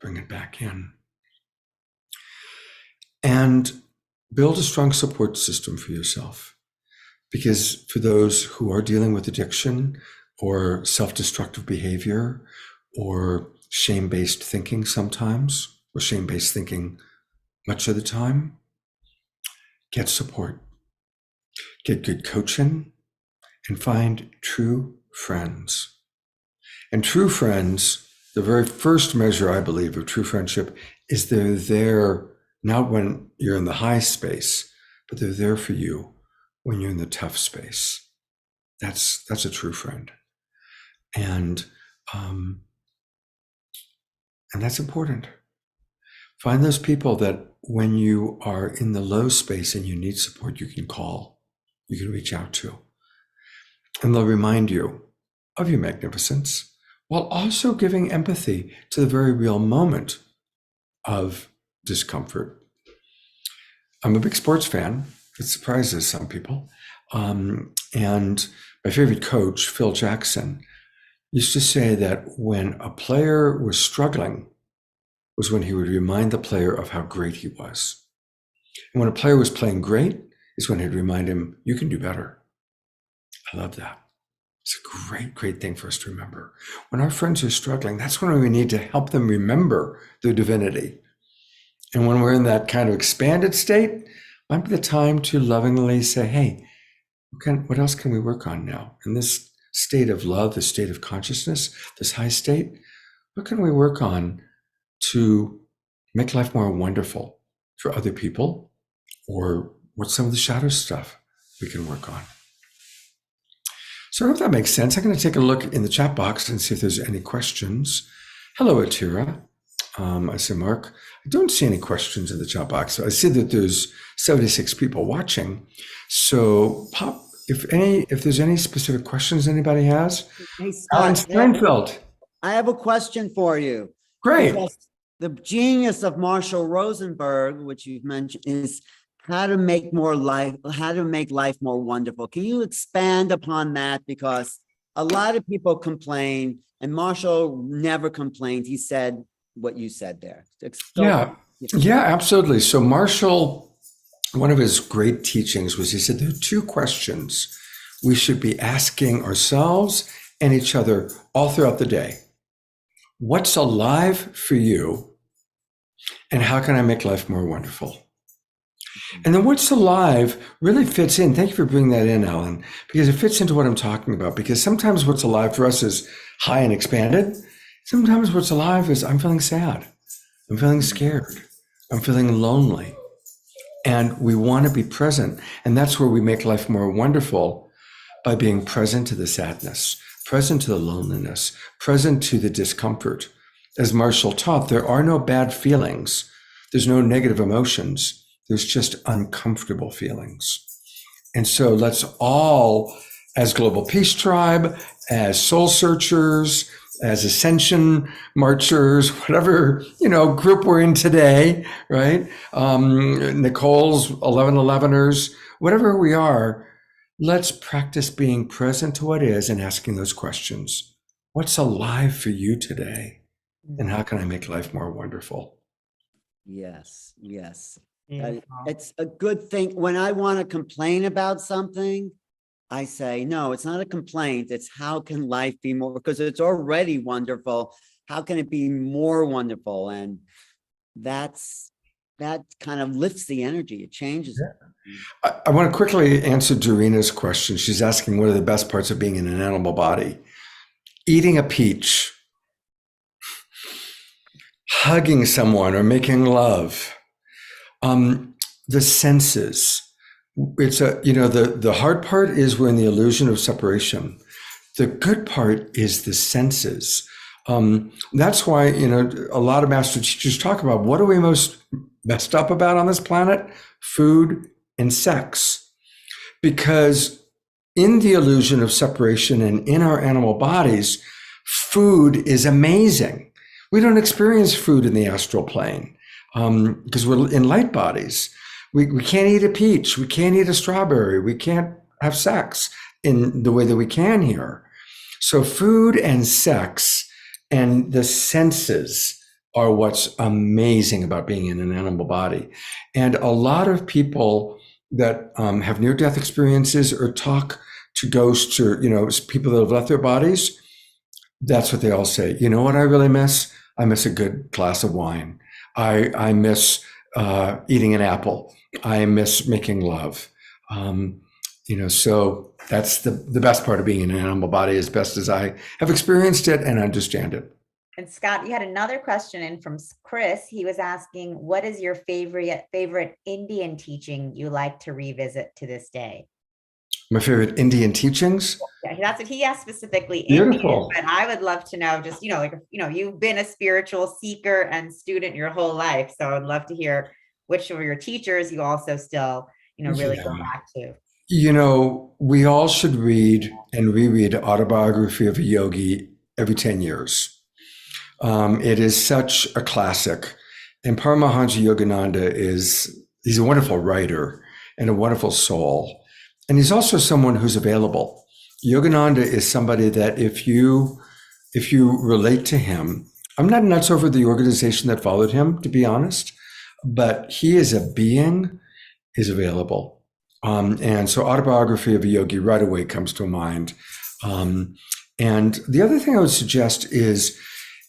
bring it back in. And build a strong support system for yourself. Because for those who are dealing with addiction or self-destructive behavior or shame-based thinking sometimes, or shame-based thinking much of the time, get support. Get good coaching and find true friends. And true friends, the very first measure, I believe, of true friendship is they're there not when you're in the high space, but they're there for you when you're in the tough space. That's a true friend. And that's important. Find those people that when you are in the low space and you need support, you can call, you can reach out to. And they'll remind you of your magnificence, while also giving empathy to the very real moment of discomfort. I'm a big sports fan. It surprises some people. And my favorite coach, Phil Jackson, used to say that when a player was struggling was when he would remind the player of how great he was. And when a player was playing great is when he'd remind him, you can do better. I love that. It's a great, great thing for us to remember. When our friends are struggling, that's when we need to help them remember their divinity. And when we're in that kind of expanded state, might be the time to lovingly say, hey, what else can we work on now? In this state of love, this state of consciousness, this high state, what can we work on to make life more wonderful for other people? Or what's some of the shadow stuff we can work on? So I hope that makes sense. I'm going to take a look in the chat box and see if there's any questions. Hello, Atira. I see Mark. I don't see any questions in the chat box. I see that there's 76 people watching. So pop, if there's any specific questions anybody has. Hey, Alan Scott, Steinfeld. I have a question for you. Great. Because the genius of Marshall Rosenberg, which you've mentioned, is how to make life more wonderful. Can you expand upon that? Because a lot of people complain, and Marshall never complained. He said what you said there. Yeah, absolutely. So Marshall, one of his great teachings was he said there are two questions we should be asking ourselves and each other all throughout the day. What's alive for you? And how can I make life more wonderful? And then what's alive really fits in. Thank you for bringing that in, Alan, because it fits into what I'm talking about. Because sometimes what's alive for us is high and expanded. Sometimes what's alive is I'm feeling sad. I'm feeling scared. I'm feeling lonely. And we want to be present. And that's where we make life more wonderful, by being present to the sadness, present to the loneliness, present to the discomfort. As Marshall taught, there are no bad feelings. There's no negative emotions. There's just uncomfortable feelings. And so let's all, as Global Peace Tribe, as soul searchers, as Ascension marchers, whatever, group we're in today, right? Nicole's 1111ers, whatever we are, let's practice being present to what is and asking those questions. What's alive for you today? And how can I make life more wonderful? Yes. It's a good thing. When I want to complain about something, I say, no, it's not a complaint. It's how can life be more, because it's already wonderful. How can it be more wonderful? And that kind of lifts the energy. It changes it. I want to quickly answer Doreena's question. She's asking, what are the best parts of being in an animal body? Eating a peach, hugging someone, or making love. The senses. It's the hard part is we're in the illusion of separation. The good part is the senses. That's why, a lot of master teachers talk about what are we most messed up about on this planet? Food and sex. Because in the illusion of separation and in our animal bodies, food is amazing. We don't experience food in the astral plane because we're in light bodies. We can't eat a peach. We can't eat a strawberry. We can't have sex in the way that we can here. So food and sex and the senses are what's amazing about being in an animal body. And a lot of people that have near-death experiences or talk to ghosts or, people that have left their bodies, that's what they all say. You know what I really miss? I miss a good glass of wine. I miss eating an apple. I miss making love. So that's the best part of being in an animal body, as best as I have experienced it and understand it. And Scott, you had another question in from Chris. He was asking, what is your favorite Indian teaching you like to revisit to this day? My favorite Indian teachings? Yeah, that's what he asked specifically. Beautiful. Indian, but I would love to know just, you've been a spiritual seeker and student your whole life. So I'd love to hear which of your teachers you also still, really go back to. We all should read and reread Autobiography of a Yogi every 10 years. It is such a classic. And Paramahansa Yogananda he's a wonderful writer and a wonderful soul. And he's also someone who's available. Yogananda is somebody that if you relate to him, I'm not nuts over the organization that followed him, to be honest, but he is a being, is available. And so Autobiography of a Yogi right away comes to mind. And the other thing I would suggest is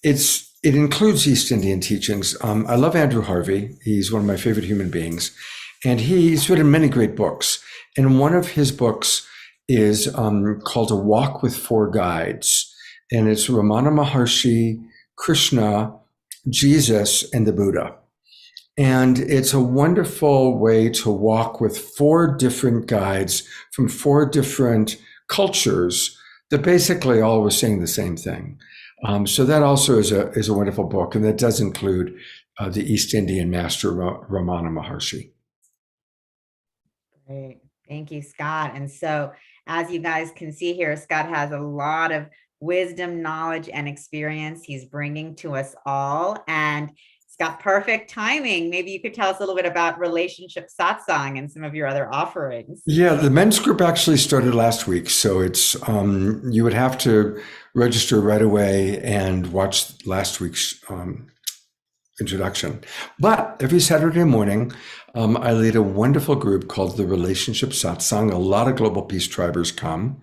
it includes East Indian teachings. I love Andrew Harvey. He's one of my favorite human beings. And he's written many great books. And one of his books is called A Walk with Four Guides. And it's Ramana Maharshi, Krishna, Jesus, and the Buddha. And it's a wonderful way to walk with four different guides from four different cultures that basically all were saying the same thing. So that also is a wonderful book. And that does include the East Indian master, Ramana Maharshi. Great. Thank you, Scott. And so as you guys can see here, Scott has a lot of wisdom, knowledge, and experience he's bringing to us all. And it's got perfect timing. Maybe you could tell us a little bit about Relationship Satsang and some of your other offerings. Yeah, the men's group actually started last week. So it's, you would have to register right away and watch last week's introduction. But every Saturday morning, I lead a wonderful group called the Relationship Satsang. A lot of Global Peace Tribers come.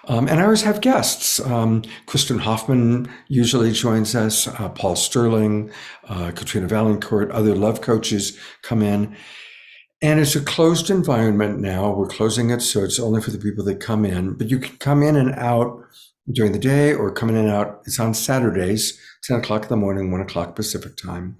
And I always have guests. Kristen Hoffman usually joins us, Paul Sterling, Katrina Valancourt, other love coaches come in. And it's a closed environment now. We're closing it, so it's only for the people that come in. But you can come in and out during the day or come in and out. It's on Saturdays, 10 o'clock in the morning, 1 o'clock Pacific time.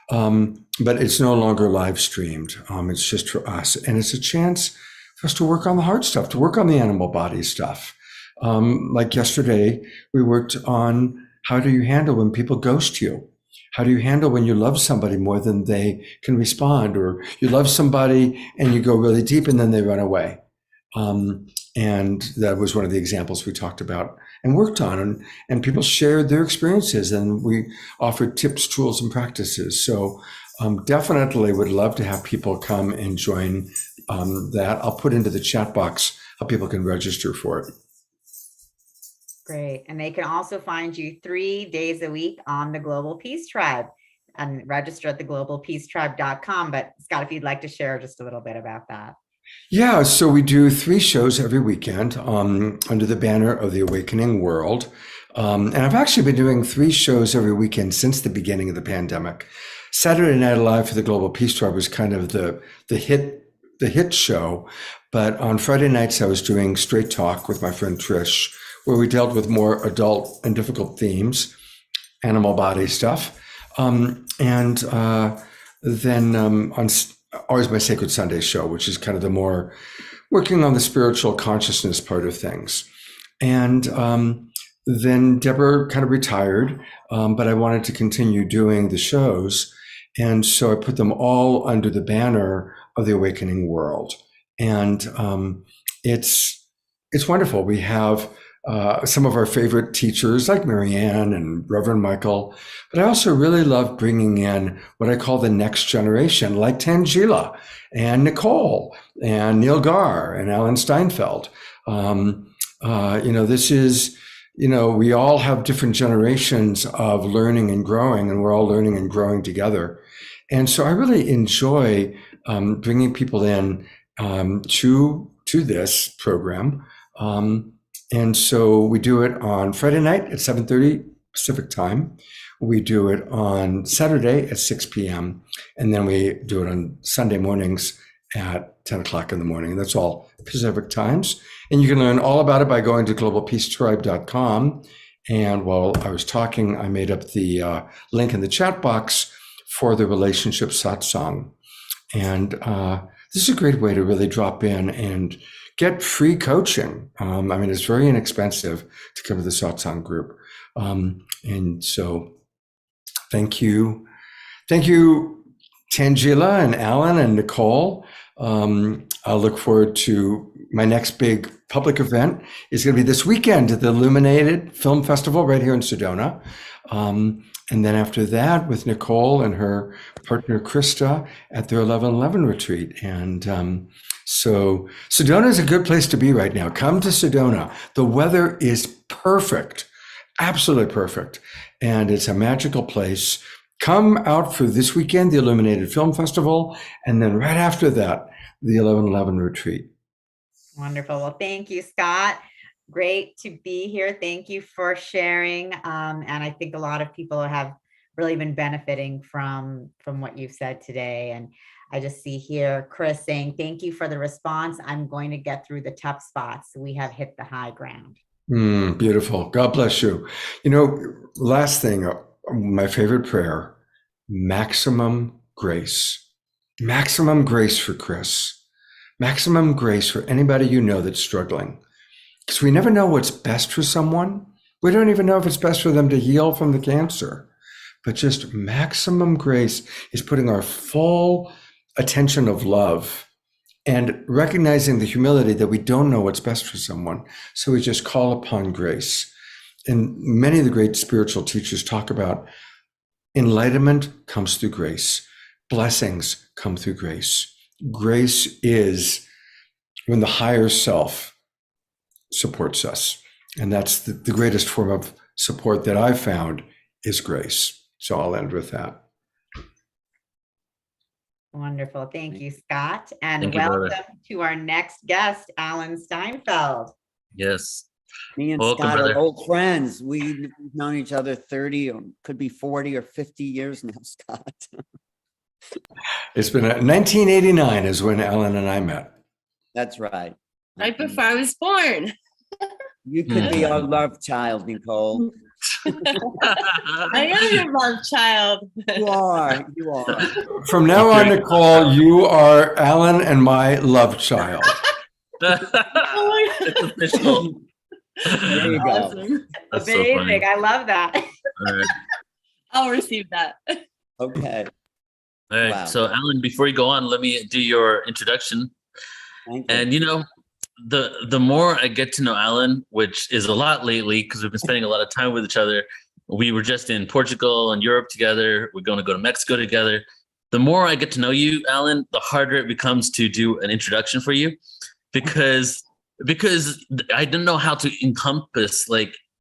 But it's no longer live streamed. It's just for us. And it's a chance for us to work on the hard stuff, to work on the animal body stuff. Like yesterday, we worked on how do you handle when people ghost you? How do you handle when you love somebody more than they can respond? Or you love somebody and you go really deep and then they run away. And that was one of the examples we talked about and worked on, and people shared their experiences and we offered tips, tools, and practices. So definitely would love to have people come and join that. I'll put into the chat box how people can register for it. Great. And they can also find you 3 days a week on the Global Peace Tribe and register at theglobalpeacetribe.com. But Scott, if you'd like to share just a little bit about that. Yeah, so we do 3 shows every weekend under the banner of the Awakening World. And I've actually been doing 3 shows every weekend since the beginning of the pandemic. Saturday Night Live for the Global Peace Tribe was kind of the hit show. But on Friday nights, I was doing Straight Talk with my friend Trish, where we dealt with more adult and difficult themes, animal body stuff. And then on always my Sacred Sunday show, which is kind of the more working on the spiritual consciousness part of things. And then Deborah kind of retired, but I wanted to continue doing the shows. And so I put them all under the banner of the Awakening World. And it's wonderful. We have some of our favorite teachers like Marianne and Reverend Michael, but I also really love bringing in what I call the next generation, like Tangela and Nicole and Neil Gar and Alan Steinfeld. This is, we all have different generations of learning and growing, and we're all learning and growing together. And so I really enjoy bringing people in to this program. And so we do it on Friday night at 7:30 Pacific time. We do it on Saturday at 6 p.m. And then we do it on Sunday mornings at 10 o'clock in the morning. That's all Pacific times. And you can learn all about it by going to globalpeacetribe.com. And while I was talking, I made up the link in the chat box for the relationship satsang. And this is a great way to really drop in and get free coaching. It's very inexpensive to come to the satsang group. And so thank you. Thank you, Tangela and Alan and Nicole. I'll look forward to my next big public event. Is going to be this weekend at the Illuminated Film Festival right here in Sedona. And then after that with Nicole and her partner Krista at their 11/11 retreat. And so Sedona is a good place to be right now. Come to Sedona. The weather is perfect, absolutely perfect. And it's a magical place. Come out for this weekend, the Illuminated Film Festival, and then right after that, the 11/11 retreat. Wonderful. Well, thank you, Scott. Great to be here. Thank you for sharing. And I think a lot of people have really been benefiting from what you've said today. And I just see here Chris saying, thank you for the response. I'm going to get through the tough spots. We have hit the high ground. Beautiful. God bless you. Last thing, my favorite prayer, maximum grace. Maximum grace for Chris. Maximum grace for anybody that's struggling. Because we never know what's best for someone. We don't even know if it's best for them to heal from the cancer. But just maximum grace is putting our full attention of love and recognizing the humility that we don't know what's best for someone. So we just call upon grace. And many of the great spiritual teachers talk about enlightenment comes through grace. Blessings come through grace. Grace is when the higher self supports us. And that's the greatest form of support that I've found is grace. So I'll end with that. Wonderful. Thank you, Scott. And Thank you, welcome brother. to our next guest, Alan Steinfeld. Yes. Me and Welcome, Scott brother. are old friends. We've known each other 30 or could be 40 or 50 years now, Scott. It's been 1989 is when Alan and I met. That's right. Right before I was born. You could be our love child, Nicole. I am your love child. You are. You are. From now on, Nicole, you are Alan and my love child. It's official. There you go. Awesome. That's so Amazing. funny. I love that. All right. I'll receive that. Okay. All right. Wow. So, Alan, before you go on, let me do your introduction. Thank you. And the more I get to know Alan, which is a lot lately because we've been spending a lot of time with each other. We were just in Portugal and Europe together. We're going to go to Mexico together. The more I get to know you, Alan, the harder it becomes to do an introduction for you, because I didn't know how to encompass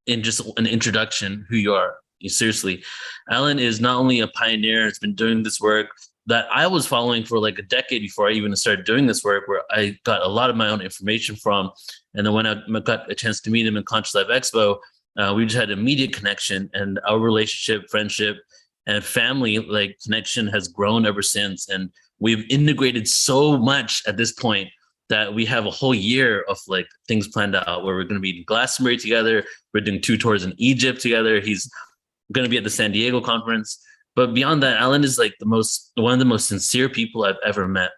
in just an introduction who you are. Seriously, Alan is not only a pioneer, has been doing this work that I was following for a decade before I even started doing this work, where I got a lot of my own information from. And then when I got a chance to meet him in Conscious Life Expo, we just had immediate connection, and our relationship, friendship, and family connection has grown ever since. And we've integrated so much at this point that we have a whole year of things planned out where we're going to be in Glastonbury together. We're doing 2 tours in Egypt together. He's going to be at the San Diego conference. But beyond that, Alan is one of the most sincere people I've ever met.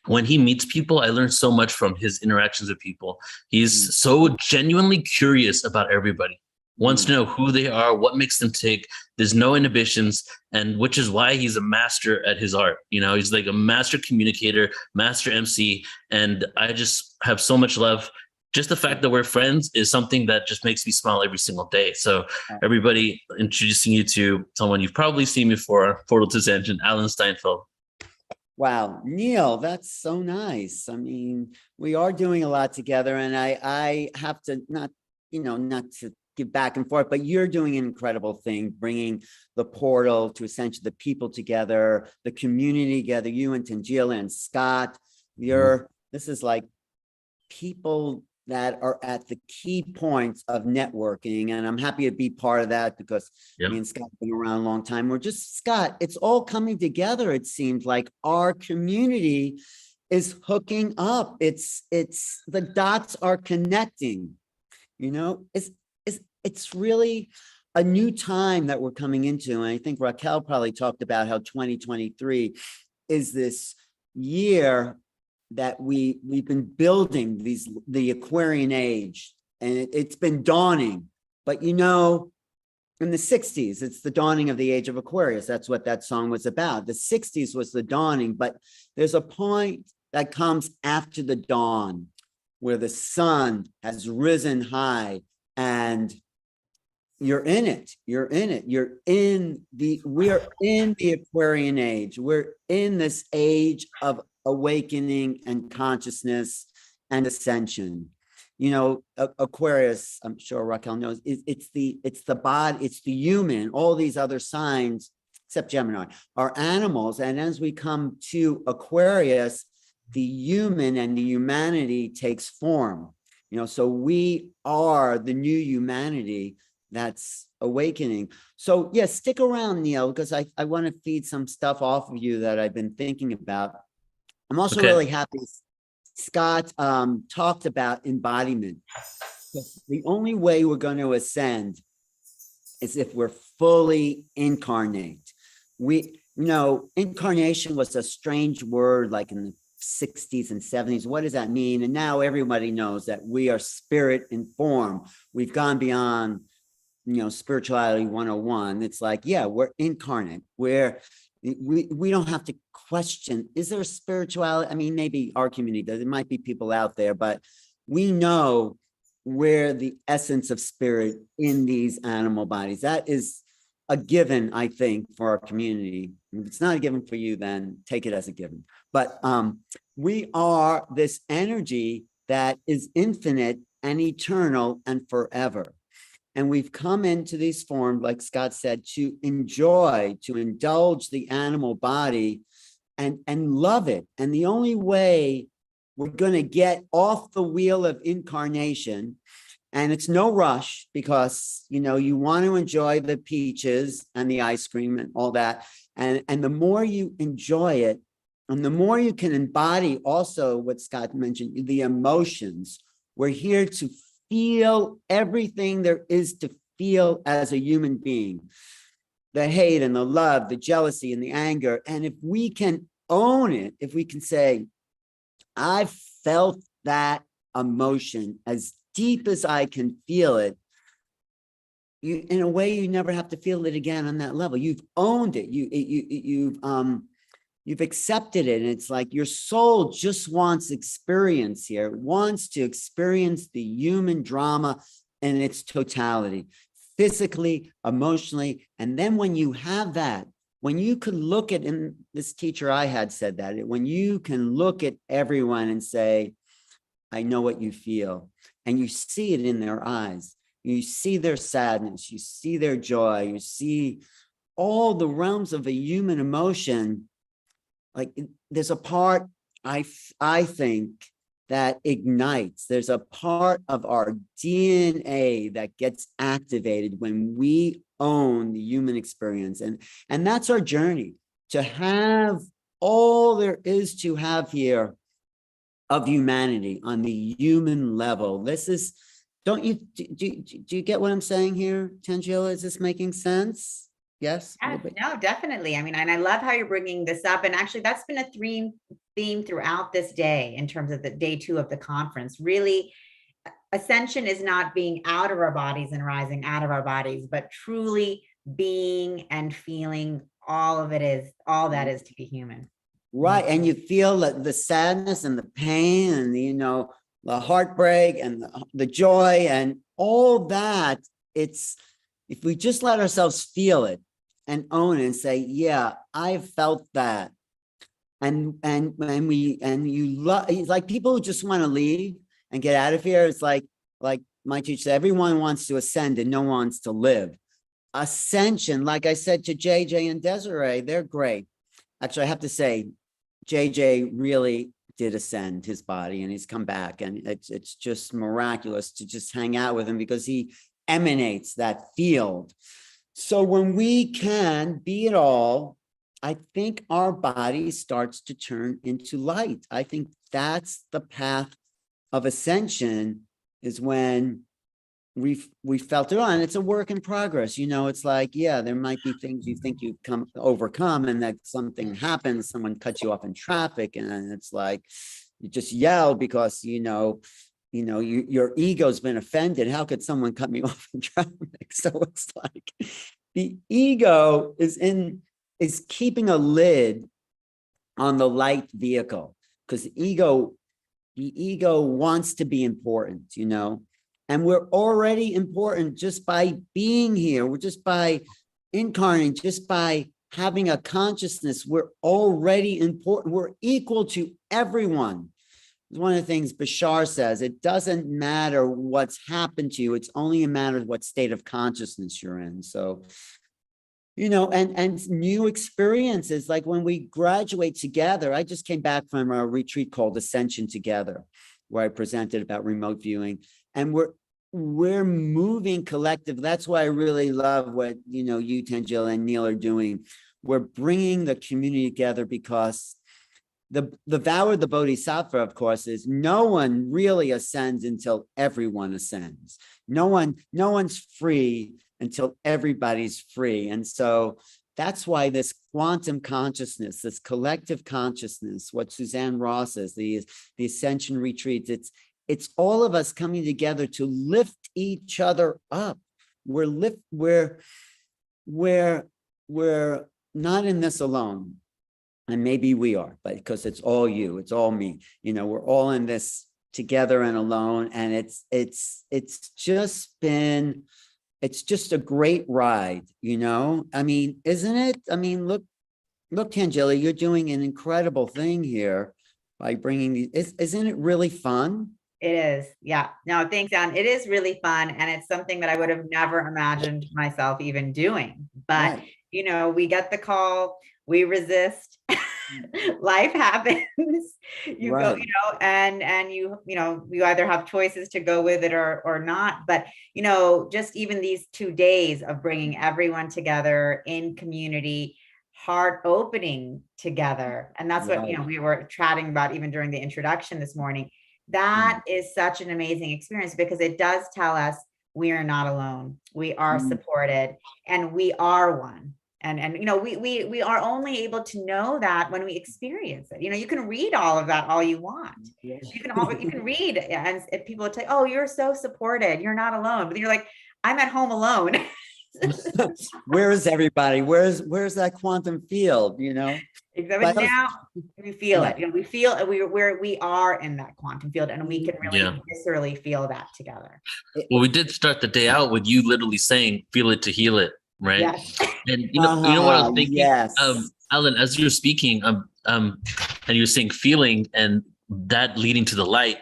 When he meets people, I learn so much from his interactions with people. He's so genuinely curious about everybody. wants to know who they are, what makes them tick. There's no inhibitions, and which is why he's a master at his art. You know, he's like a master communicator, master MC, and I just have so much love. Just the fact that we're friends is something that just makes me smile every single day. So everybody, introducing you to someone you've probably seen before, Portal to Ascension, Alan Steinfeld. Wow, Neil, that's so nice. I mean, we are doing a lot together, and I have to not to give back and forth, but you're doing an incredible thing, bringing the portal to Ascension, the people together, the community together, you and Tangela and Scott. This is like people that are at the key points of networking. And I'm happy to be part of that because me and Scott have been around a long time. We're just, Scott, it's all coming together. It seems like our community is hooking up. It's the dots are connecting, you know, it's really a new time that we're coming into. And I think Raquel probably talked about how 2023 is this year that we've been building the Aquarian age, and it's been dawning. But you know, in the 60s, it's the dawning of the age of Aquarius. That's what that song was about. The 60s was the dawning, but there's a point that comes after the dawn where the sun has risen high and you're in it. We're in the Aquarian age. We're in this age of awakening and consciousness and ascension. You know, Aquarius, I'm sure Raquel knows, it's the body, it's the human. All these other signs, except Gemini, are animals. And as we come to Aquarius, the human and the humanity takes form. You know, so we are the new humanity that's awakening. So yeah, stick around, Neil, because I want to feed some stuff off of you that I've been thinking about. I'm also really happy Scott talked about embodiment. The only way we're going to ascend is if we're fully incarnate. Incarnation was a strange word like in the 60s and 70s. What does that mean? And now everybody knows that we are spirit in form. We've gone beyond, spirituality 101. It's like, yeah, we're incarnate. We don't have to question, is there a spirituality? I mean, maybe our community does. There might be people out there, but we know we're the essence of spirit in these animal bodies. That is a given, I think, for our community. If it's not a given for you, then take it as a given. But we are this energy that is infinite and eternal and forever. And we've come into these forms, like Scott said, to enjoy, to indulge the animal body and love it. And the only way we're going to get off the wheel of incarnation, and it's no rush because, you want to enjoy the peaches and the ice cream and all that. And the more you enjoy it, and the more you can embody also what Scott mentioned, the emotions. We're here to feel everything there is to feel as a human being. The hate and the love, the jealousy and the anger. And if we can own it, if we can say, I felt that emotion as deep as I can feel it, in a way, you never have to feel it again on that level. You've owned it. You've accepted it. And it's like your soul just wants experience here. It wants to experience the human drama in its totality, physically, emotionally. And then when you have that, when you can look at, and this teacher I had said that, when you can look at everyone and say, I know what you feel, and you see it in their eyes, you see their sadness, you see their joy, you see all the realms of a human emotion. Like there's a part I think that ignites. There's a part of our DNA that gets activated when we own the human experience. And that's our journey, to have all there is to have here of humanity on the human level. This is, do you get what I'm saying here, Tangela? Is this making sense? Yes. No, definitely. I mean, and I love how you're bringing this up. And actually, that's been a theme throughout this day in terms of the day 2 of the conference. Really, ascension is not being out of our bodies and rising out of our bodies, but truly being and feeling all of it is, all that is to be human. Right. And you feel the sadness and the pain and, the heartbreak and the joy and all that. It's, if we just let ourselves feel it and own it and say, yeah, I've felt that. And you love, like people who just want to leave and get out of here. It's like my teacher said, everyone wants to ascend and no one wants to live. Ascension, like I said to JJ and Desiree, they're great. Actually, I have to say, JJ really did ascend his body and he's come back, and it's just miraculous to just hang out with him because he emanates that field. So when we can be it all, I think our body starts to turn into light. I think that's the path of ascension, is when we felt it on. And it's a work in progress. It's like, yeah, there might be things you think you overcome, and that something happens, someone cuts you off in traffic, and it's like you just yell because your ego's been offended. How could someone cut me off in traffic? So it's like the ego is keeping a lid on the light vehicle, because the ego wants to be important, and we're already important just by being here. We're just by incarnating, just by having a consciousness. We're already important. We're equal to everyone. It's one of the things Bashar says, it doesn't matter what's happened to you. It's only a matter of what state of consciousness you're in. So, and new experiences, like when we graduate together. I just came back from a retreat called Ascension Together, where I presented about remote viewing, and we're moving collective. That's why I really love what, you, Tangela, and Neil are doing. We're bringing the community together, because the vow of the Bodhisattva, of course, is no one really ascends until everyone ascends. No one's free until everybody's free. And so that's why this quantum consciousness, this collective consciousness, what Suzanne Ross says, the Ascension retreats, it's all of us coming together to lift each other up. We're not in this alone. And maybe we are, but because it's all you, it's all me. We're all in this together and alone. And it's just a great ride, I mean, isn't it? I mean, look, Tangela, you're doing an incredible thing here by bringing these. Isn't it really fun? It is. Yeah. No, thanks, Anne. It is really fun. And it's something that I would have never imagined myself even doing. But, Right. We get the call, we resist. Life happens. You go, Right. and you either have choices to go with it or not. But, just even these 2 days of bringing everyone together in community, heart opening together. And that's what, Right. we were chatting about even during the introduction this morning. That is such an amazing experience, because it does tell us we are not alone. We are supported, and we are one. And we are only able to know that when we experience it. You can read all of that all you want. You can read, and if people will tell you, oh, you're so supported, you're not alone. But you're like, I'm at home alone. Where is everybody? Where's that quantum field? Exactly. But Now we feel Yeah. it. We feel it. We are in that quantum field, and we can really Yeah. viscerally feel that together. Well, we did start the day out with you literally saying, "Feel it to heal it," right? Yes. And you know what I was thinking, Yes. Alan, as you were speaking, and you were saying feeling and that leading to the light,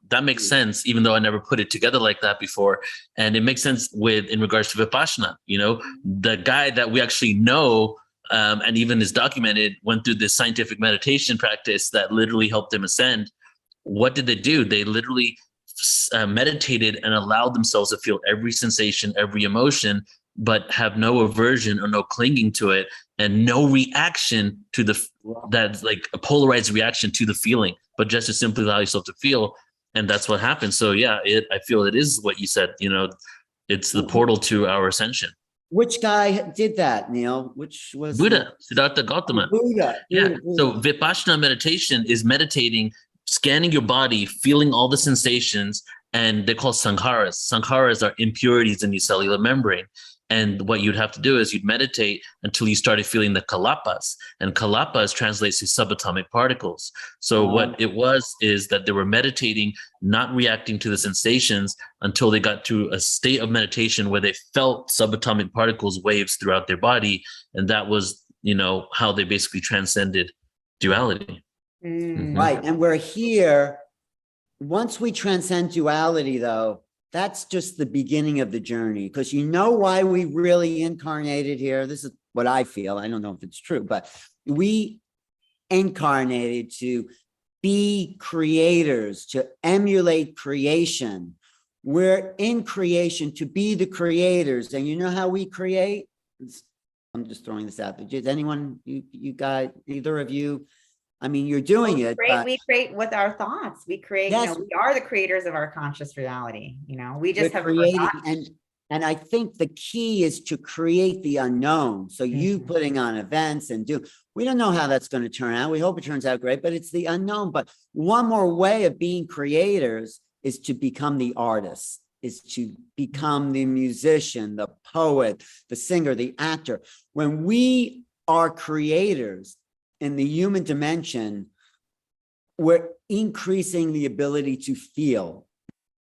that makes sense, even though I never put it together like that before. And it makes sense in regards to Vipassana. The guy that we actually know, and even is documented, went through this scientific meditation practice that literally helped him ascend. What did they do? They literally meditated and allowed themselves to feel every sensation, every emotion, but have no aversion or no clinging to it, and no reaction to that's like a polarized reaction to the feeling, but just to simply allow yourself to feel. And that's what happens. So yeah, I feel it is what you said, it's the portal to our ascension. Which guy did that, Neil? Which was Buddha, Siddhartha Gautama. Buddha. Yeah. So Vipassana meditation is meditating, scanning your body, feeling all the sensations, and they're called sankharas. Sankharas are impurities in the cellular membrane. And what you'd have to do is you'd meditate until you started feeling the kalapas. And kalapas translates to subatomic particles. So what it was is that they were meditating, not reacting to the sensations until they got to a state of meditation where they felt subatomic particles waves throughout their body. And that was, how they basically transcended duality. Right. And we're here. Once we transcend duality, though, that's just the beginning of the journey, because you know why we really incarnated here. This is what I feel. I don't know if it's true, but we incarnated to be creators, to emulate creation. We're in creation to be the creators. And you know how we create? I'm just throwing this out there. Does anyone, you guys, either of you, I mean, you're doing it. We create with our thoughts. We create, Yes. we are the creators of our conscious reality. We just have creating, forgotten. and I think the key is to create the unknown. So you putting on events and we don't know how that's going to turn out. We hope it turns out great, but it's the unknown. But one more way of being creators is to become the artist, is to become the musician, the poet, the singer, the actor. When we are creators in the human dimension, we're increasing the ability to feel.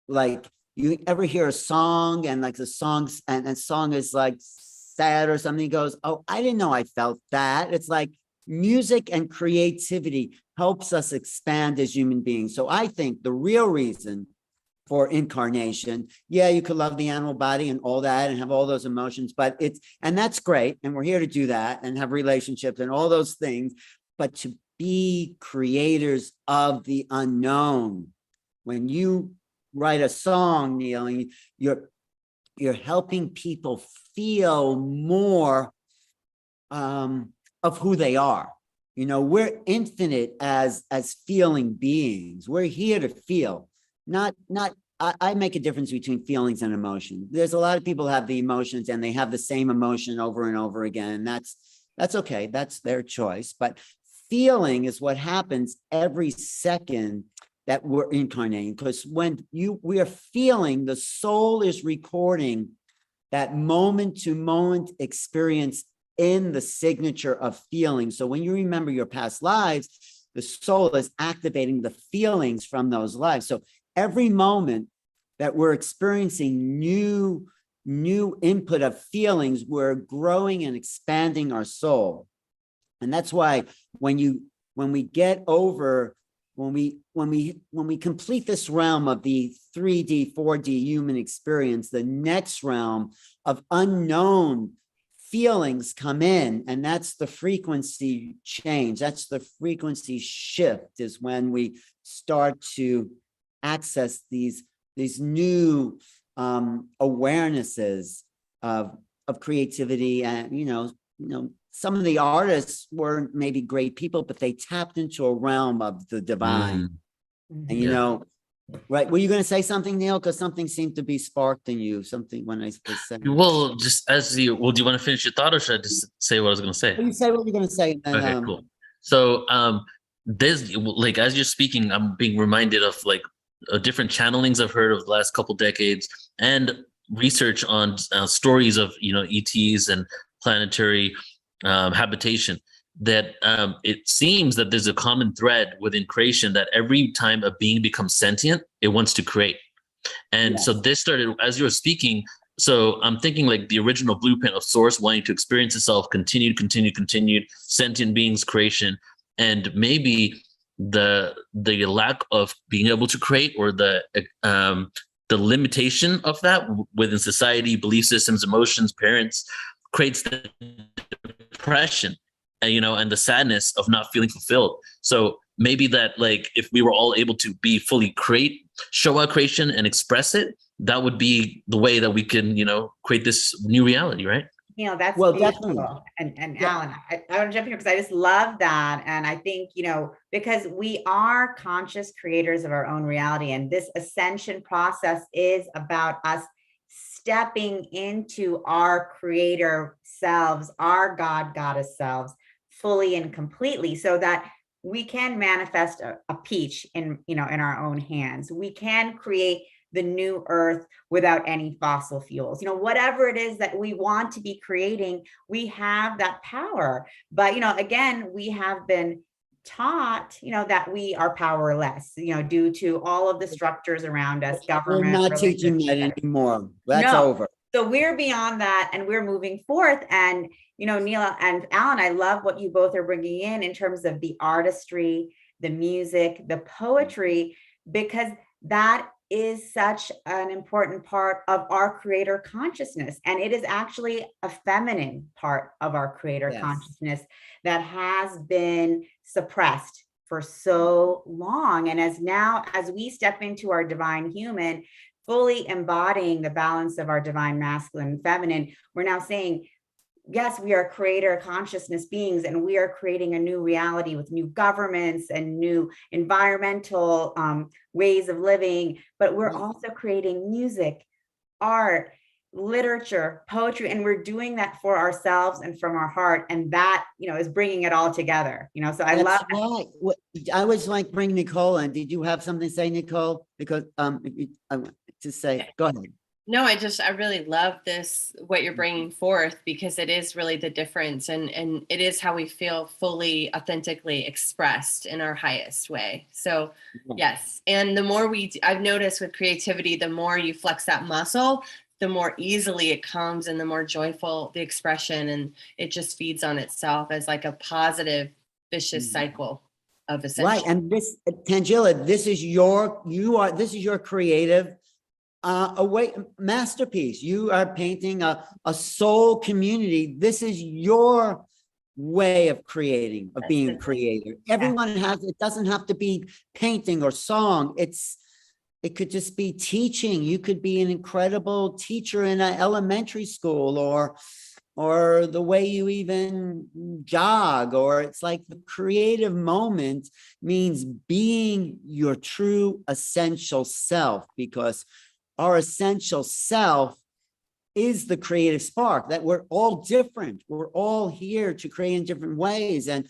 Like, you ever hear a song and like the songs and song is like sad or something, goes, oh, I didn't know I felt that. It's like music and creativity helps us expand as human beings. So I think the real reason for incarnation, yeah, you could love the animal body and all that and have all those emotions, but and that's great. And we're here to do that and have relationships and all those things, but to be creators of the unknown. When you write a song, Neil, and you're helping people feel more of who they are. We're infinite as feeling beings. We're here to feel. I make a difference between feelings and emotion. There's a lot of people who have the emotions and they have the same emotion over and over again. That's okay. That's their choice. But feeling is what happens every second that we're incarnating, because when we are feeling, the soul is recording that moment to moment experience in the signature of feeling. So when you remember your past lives, the soul is activating the feelings from those lives. So every moment that we're experiencing new input of feelings, we're growing and expanding our soul. And that's why when we complete this realm of the 3D, 4D human experience, the next realm of unknown feelings come in, and that's the frequency change. That's the frequency shift, is when we start to access these new awarenesses of creativity. And some of the artists weren't maybe great people, but they tapped into a realm of the divine. And right, were you going to say something, Neil? Because something seemed to be sparked in you, something when I was saying. Well, just do you want to finish your thought, or should I just say what I was going to say? You say what you're going to say. And then, okay, cool. So there's, like, as you're speaking, I'm being reminded of like different channelings I've heard of the last couple decades, and research on stories of ETs and planetary habitation, that it seems that there's a common thread within creation, that every time a being becomes sentient, it wants to create. And so this started as you were speaking. So I'm thinking like the original blueprint of source wanting to experience itself, continued, sentient beings, creation, and maybe the lack of being able to create, or the limitation of that within society, belief systems, emotions, parents, creates the depression, and the sadness of not feeling fulfilled. So maybe that, like, if we were all able to be fully show our creation and express it, that would be the way that we can, create this new reality, right? That's well, beautiful. definitely. And Alan, I want to jump here because I just love that. And I think, because we are conscious creators of our own reality, and this ascension process is about us stepping into our creator selves, our God, goddess selves, fully and completely, so that we can manifest a peach in our own hands. We can create the new earth without any fossil fuels. Whatever it is that we want to be creating, we have that power. But, again, we have been taught, that we are powerless, due to all of the structures around us, We're government. not teaching that anymore. That's No. over. So we're beyond that and we're moving forth. And, Neil and Alan, I love what you both are bringing in terms of the artistry, the music, the poetry, because that is such an important part of our creator consciousness. And it is actually a feminine part of our creator consciousness that has been suppressed for so long. And as we step into our divine human, fully embodying the balance of our divine masculine and feminine, we're now saying, yes, we are creator consciousness beings, and we are creating a new reality with new governments and new environmental ways of living, but we're also creating music, art, literature, poetry, and we're doing that for ourselves and from our heart, and that is bringing it all together. So I love right. I was like, bring Nicole in. Did you have something to say, Nicole? Because I want to say, go ahead. No, I really love this, what you're bringing forth, because it is really the difference, and it is how we feel fully, authentically expressed in our highest way. So yes. And the more I've noticed with creativity, the more you flex that muscle, the more easily it comes and the more joyful the expression, and it just feeds on itself as like a positive, vicious cycle of Ascension. Right. And this, Tangela, this is your creative masterpiece. You are painting a soul community. This is your way of creating, of being a creator. Everyone has, it doesn't have to be painting or song. It could just be teaching. You could be an incredible teacher in an elementary school, or the way you even jog, or it's like the creative moment means being your true essential self, because our essential self is the creative spark, that we're all different. We're all here to create in different ways. And,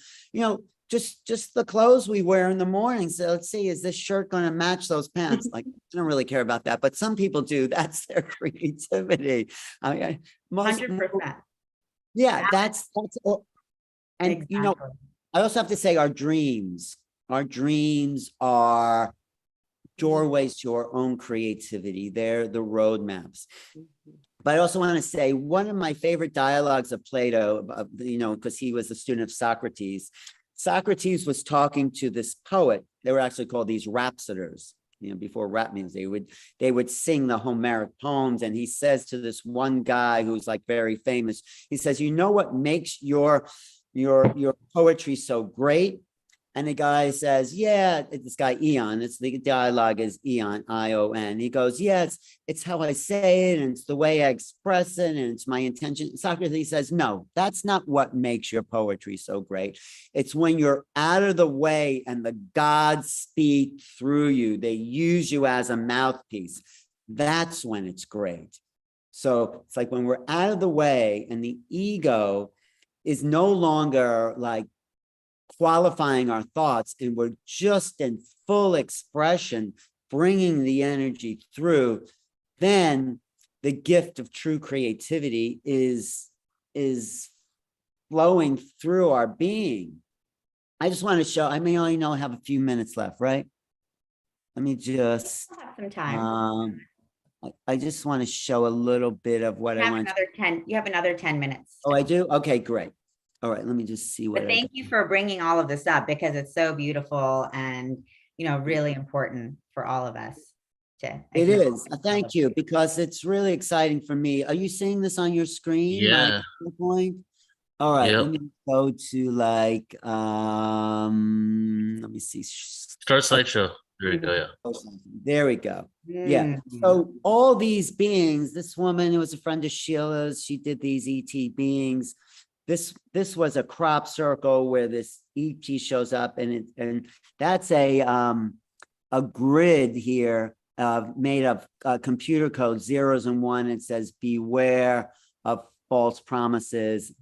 just the clothes we wear in the morning. So let's see, is this shirt going to match those pants? Like, I don't really care about that, but some people do. That's their creativity. I mean, 100%. Yeah, that's all. And, exactly. I also have to say our dreams are doorways to our own creativity. They're the roadmaps. But I also want to say one of my favorite dialogues of Plato, because he was a student of Socrates. Socrates was talking to this poet. They were actually called these rhapsoders. Before rap music, they would sing the Homeric poems. And he says to this one guy who's like very famous, he says, what makes your poetry so great? And the guy says, this guy Ion, the dialogue is Ion, I-O-N. He goes, it's how I say it, and it's the way I express it, and it's my intention. Socrates says, no, that's not what makes your poetry so great. It's when you're out of the way and the gods speak through you. They use you as a mouthpiece. That's when it's great. So it's like when we're out of the way and the ego is no longer like qualifying our thoughts, and we're just in full expression, bringing the energy through, then the gift of true creativity is flowing through our being. I just want to show, I only have a few minutes left, right? Let me just have some time. I just want to show a little bit of what I want. You have another 10 minutes. Oh, I do? Okay, great. All right, let me just see what. But thank you for bringing all of this up, because it's so beautiful and, really important for all of us to. It is. Thank you, because it's really exciting for me. Are you seeing this on your screen? Yeah. All right, Yep. let me go to let me see. Start slideshow. There you go. Yeah. There we go. Yeah. So all these beings, this woman who was a friend of Sheila's, she did these ET beings. This was a crop circle where this ET shows up, and that's a grid here made of computer code, zeros and one. It says beware of false promises.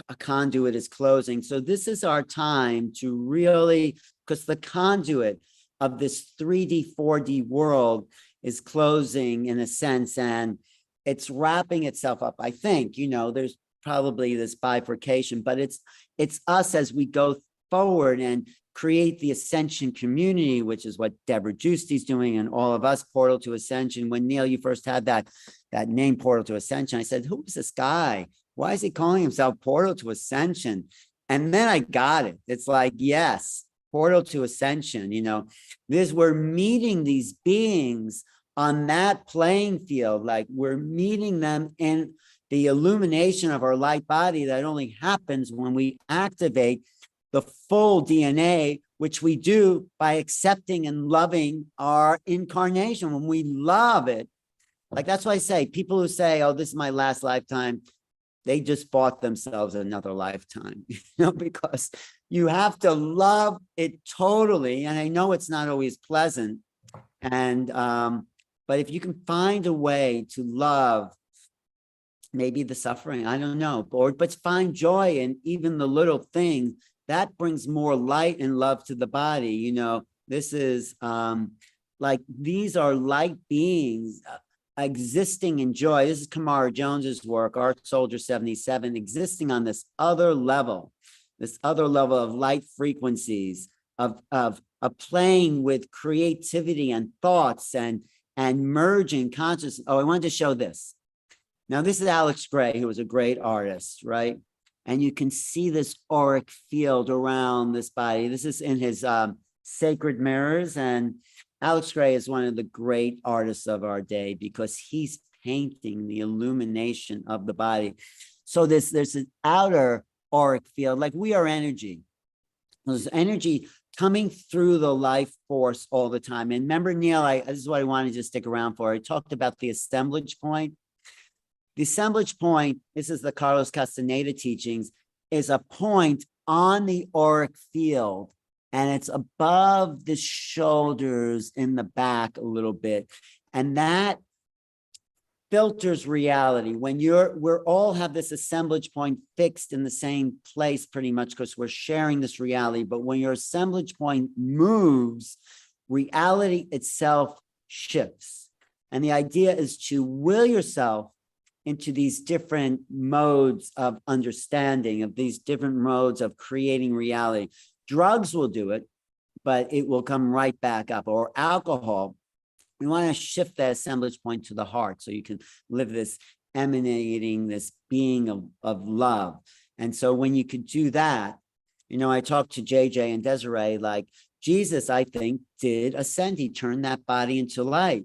A conduit is closing. So this is our time to really, because the conduit of this 3D, 4D world is closing in a sense, and it's wrapping itself up. I think, there's probably this bifurcation, but it's us as we go forward and create the Ascension community, which is what Deborah Justy's doing, and all of us, Portal to Ascension. When Neil, you first had that name, Portal to Ascension, I said, who is this guy? Why is he calling himself Portal to Ascension? And then I got it. It's like, yes, Portal to Ascension, we're meeting these beings on that playing field. Like, we're meeting them in the illumination of our light body that only happens when we activate the full DNA, which we do by accepting and loving our incarnation. When we love it, like, that's why I say, people who say, oh, this is my last lifetime, they just bought themselves another lifetime, because you have to love it totally. And I know it's not always pleasant. And, but if you can find a way to love maybe the suffering, I don't know, but find joy in even the little things, that brings more light and love to the body. This is like, these are light beings existing in joy. This is Kamara Jones's work, Art Soldier 77, existing on this other level of light frequencies, of playing with creativity and thoughts and merging consciousness. Oh, I wanted to show this. Now, this is Alex Gray, who was a great artist, right? And you can see this auric field around this body. This is in his Sacred Mirrors. And Alex Gray is one of the great artists of our day because he's painting the illumination of the body. So there's an outer auric field, like we are energy. There's energy coming through the life force all the time. And remember, Neil, this is what I wanted to stick around for. I talked about the assemblage point. The assemblage point, this is the Carlos Castaneda teachings, is a point on the auric field, and it's above the shoulders in the back a little bit. And that filters reality. When we're all have this assemblage point fixed in the same place pretty much because we're sharing this reality. But when your assemblage point moves, reality itself shifts. And the idea is to will yourself into these different modes of understanding, of these different modes of creating reality. Drugs will do it, but it will come right back up. Or alcohol. We want to shift that assemblage point to the heart so you can live this emanating, this being of love. And so when you could do that, I talked to JJ and Desiree, like Jesus, I think, did ascend. He turned that body into light.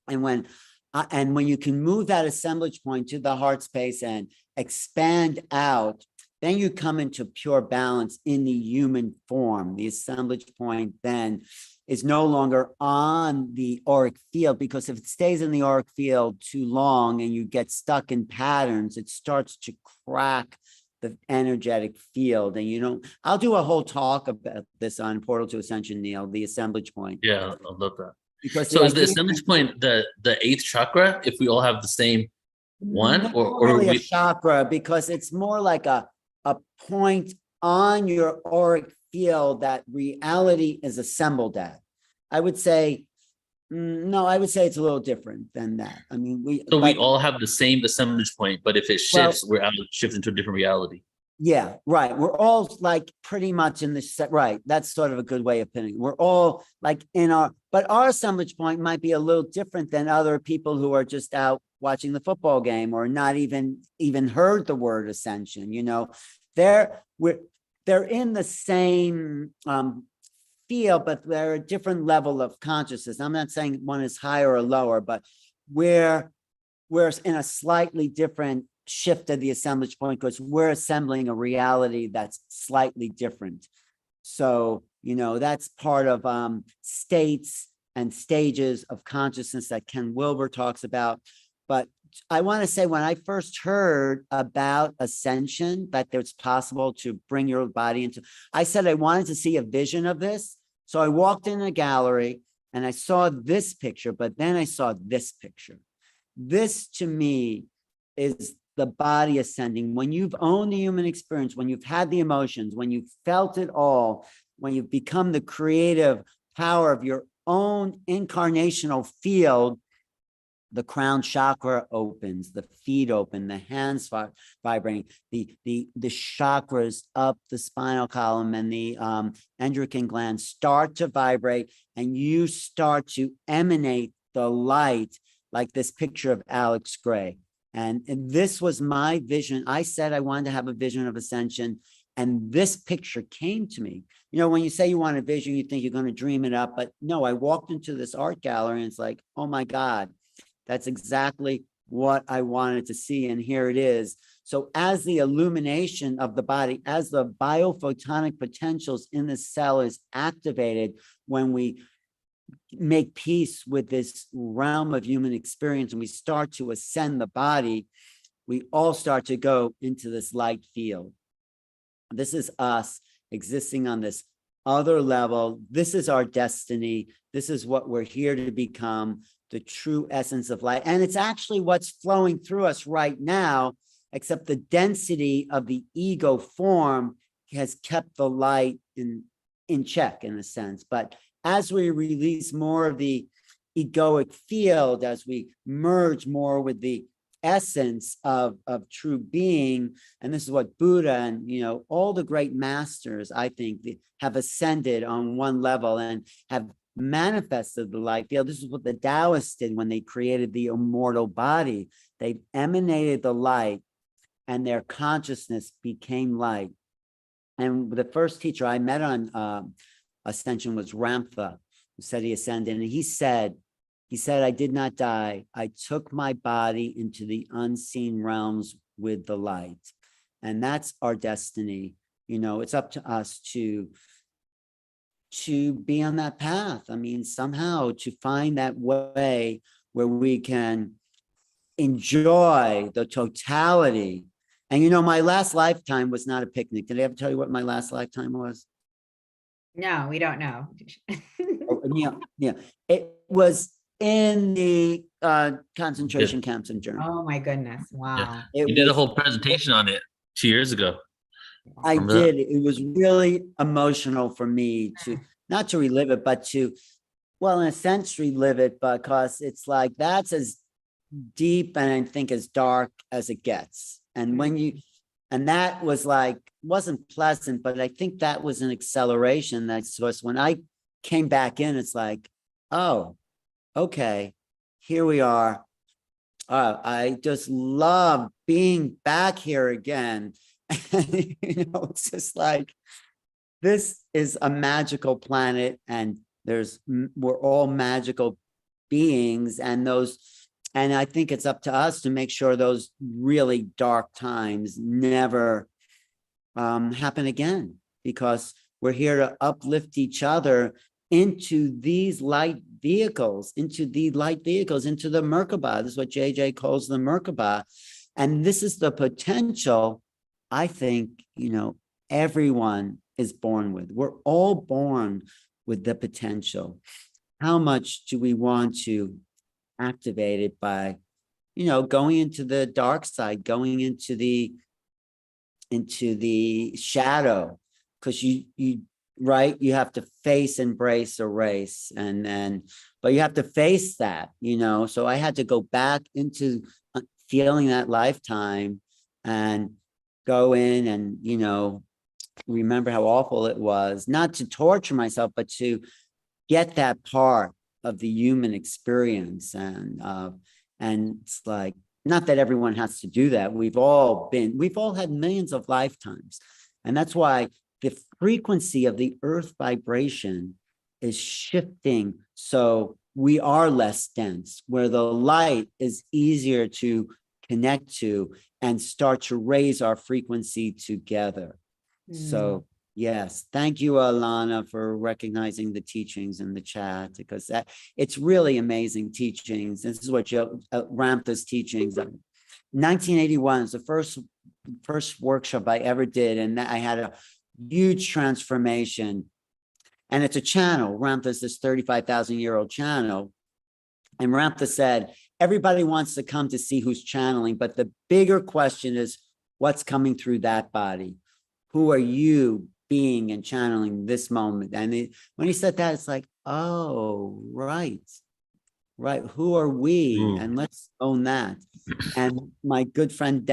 And when you can move that assemblage point to the heart space and expand out, then you come into pure balance in the human form. The assemblage point then is no longer on the auric field, because if it stays in the auric field too long and you get stuck in patterns, it starts to crack the energetic field. And I'll do a whole talk about this on Portal to Ascension, Neil, the assemblage point. Yeah, I love that. Because so is the assemblage point the eighth chakra if we all have the same one, or really a chakra, because it's more like a point on your auric field that reality is assembled at? I would say no. I would say it's a little different than that. I mean, we all have the same assemblage point, but if it shifts, we're out of shift into a different reality. Yeah, right. We're all like pretty much in the set. Right. That's sort of a good way of putting it. We're all like but our assemblage point might be a little different than other people who are just out watching the football game or not even heard the word ascension. They're in the same field, but they're a different level of consciousness. I'm not saying one is higher or lower, but we're in a slightly different shift of the assemblage point because we're assembling a reality that's slightly different. So, that's part of states and stages of consciousness that Ken Wilber talks about. But I want to say, when I first heard about ascension, that it's possible to bring your body into, I said I wanted to see a vision of this. So I walked in a gallery and I saw this picture, but then I saw this picture. This to me is the body ascending. When you've owned the human experience, when you've had the emotions, when you've felt it all, when you've become the creative power of your own incarnational field, the crown chakra opens, the feet open, the hands vibrating, the chakras up the spinal column and the endocrine glands start to vibrate, and you start to emanate the light, like this picture of Alex Gray. And this was my vision. I said I wanted to have a vision of ascension, and this picture came to me. You know, when you say you want a vision, you think you're going to dream it up, but no, I walked into this art gallery and it's like, oh my God, that's exactly what I wanted to see. And here it is. So as the illumination of the body, as the biophotonic potentials in the cell is activated, when we make peace with this realm of human experience and we start to ascend the body, we all start to go into this light field. This is us existing on this other level. This is our destiny. This is what we're here to become, the true essence of light. And it's actually what's flowing through us right now, except the density of the ego form has kept the light in check, in a sense. But as we release more of the egoic field, as we merge more with the essence of true being, and this is what Buddha and, you know, all the great masters, I think, have ascended on one level and have manifested the light field. This is what the Taoists did when they created the immortal body. They emanated the light and their consciousness became light. And the first teacher I met on Ascension was Ramtha, who said he ascended, and he said, I did not die. I took my body into the unseen realms with the light. And that's our destiny. You know, it's up to us to be on that path. I mean, somehow to find that way where we can enjoy the totality. And, you know, my last lifetime was not a picnic. Did I ever tell you what my last lifetime was? No, we don't know. Yeah. It was in the concentration camps in Germany. Oh my goodness. Wow. Yeah. You did a whole presentation on it 2 years ago. I did. It was really emotional for me to not to relive it, but to, well, in a sense, relive it, because it's like that's as deep and I think as dark as it gets. And when you, and that was like, wasn't pleasant, but I think that was an acceleration. That's when I came back in, it's like, oh, okay, here we are. I just love being back here again. And, you know, it's just like, this is a magical planet, and we're all magical beings, and I think it's up to us to make sure those really dark times never happen again, because we're here to uplift each other into these light vehicles, into the Merkaba. This is what JJ calls the Merkaba. And this is the potential, I think, you know, everyone is born with. We're all born with the potential. How much do we want to activate it by, you know, going into the dark side, going into the shadow? Because you right, you have to face, embrace, erase, and then, but you have to face that, you know. So I had to go back into feeling that lifetime and go in and, you know, remember how awful it was, not to torture myself, but to get that part of the human experience. And it's like, not that everyone has to do that. We've all had millions of lifetimes. And that's why the frequency of the earth vibration is shifting. So we are less dense, where the light is easier to connect to and start to raise our frequency together. So yes, thank you, Alana, for recognizing the teachings in the chat, because it's really amazing teachings. This is what Ramtha's teachings. 1981 is the first workshop I ever did, and I had a huge transformation. And it's a channel. Ramtha's this 35,000-year-old channel. And Ramtha said, everybody wants to come to see who's channeling, but the bigger question is, what's coming through that body? Who are you being and channeling this moment? And when he said that, it's like, oh, right. Right. Who are we? And let's own that. And my good friend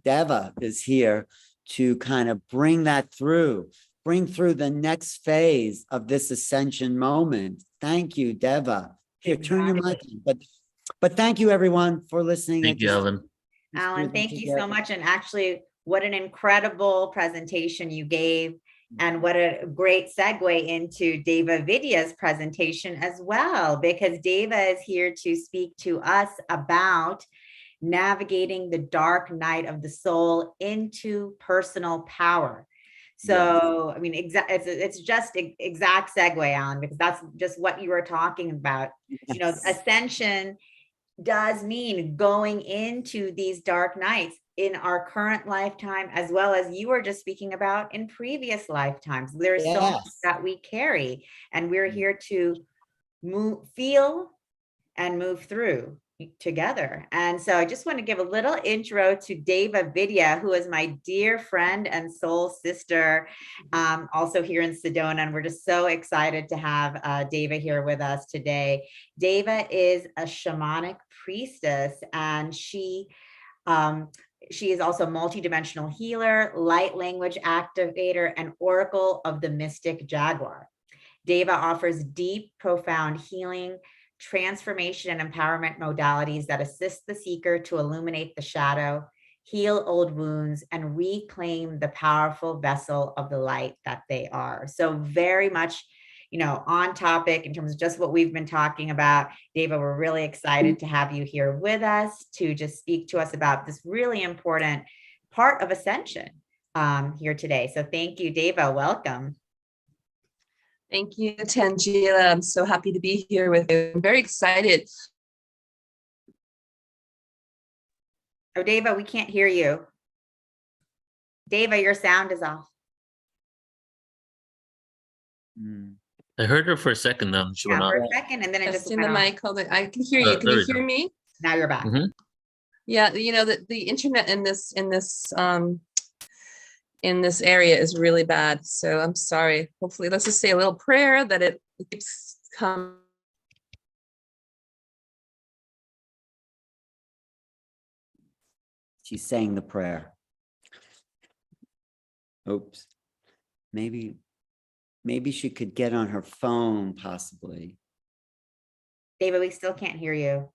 Deva is here to kind of bring that through, bring through the next phase of this ascension moment. Thank you, Deva. Here, turn your mic on. But thank you everyone for listening. Thank you, Alvin. Alan, thank you so much. And actually, what an incredible presentation you gave. And what a great segue into Deva Vidya's presentation as well, because Deva is here to speak to us about navigating the dark night of the soul into personal power. So, I mean, it's just exact segue, Alan, because that's just what you were talking about. You know, ascension does mean going into these dark nights in our current lifetime, as well as you were just speaking about in previous lifetimes. There's so much that we carry, and we're here to feel and move through together. And so I just want to give a little intro to Deva Vidya, who is my dear friend and soul sister, also here in Sedona. And we're just so excited to have Deva here with us today. Deva is a shamanic priestess, and she is also a multidimensional healer, light language activator, and oracle of the mystic jaguar. Deva offers deep, profound healing, transformation, and empowerment modalities that assist the seeker to illuminate the shadow, heal old wounds, and reclaim the powerful vessel of the light that they are. So very much, you know, on topic in terms of just what we've been talking about. Deva, we're really excited to have you here with us to just speak to us about this really important part of ascension here today. So thank you, Deva. Welcome. Thank you, Tangela. I'm so happy to be here with you. I'm very excited. Oh, Deva, we can't hear you. Deva, your sound is off. I heard her for a second, though. She went off. For a second, and then it just in the mic. Hold on. I can hear you. Can you hear me? Now you're back. Yeah, you know, the internet in this area is really bad. So I'm sorry. Hopefully, let's just say a little prayer that it keeps coming. She's saying the prayer. Oops. Maybe she could get on her phone, possibly. David, we still can't hear you.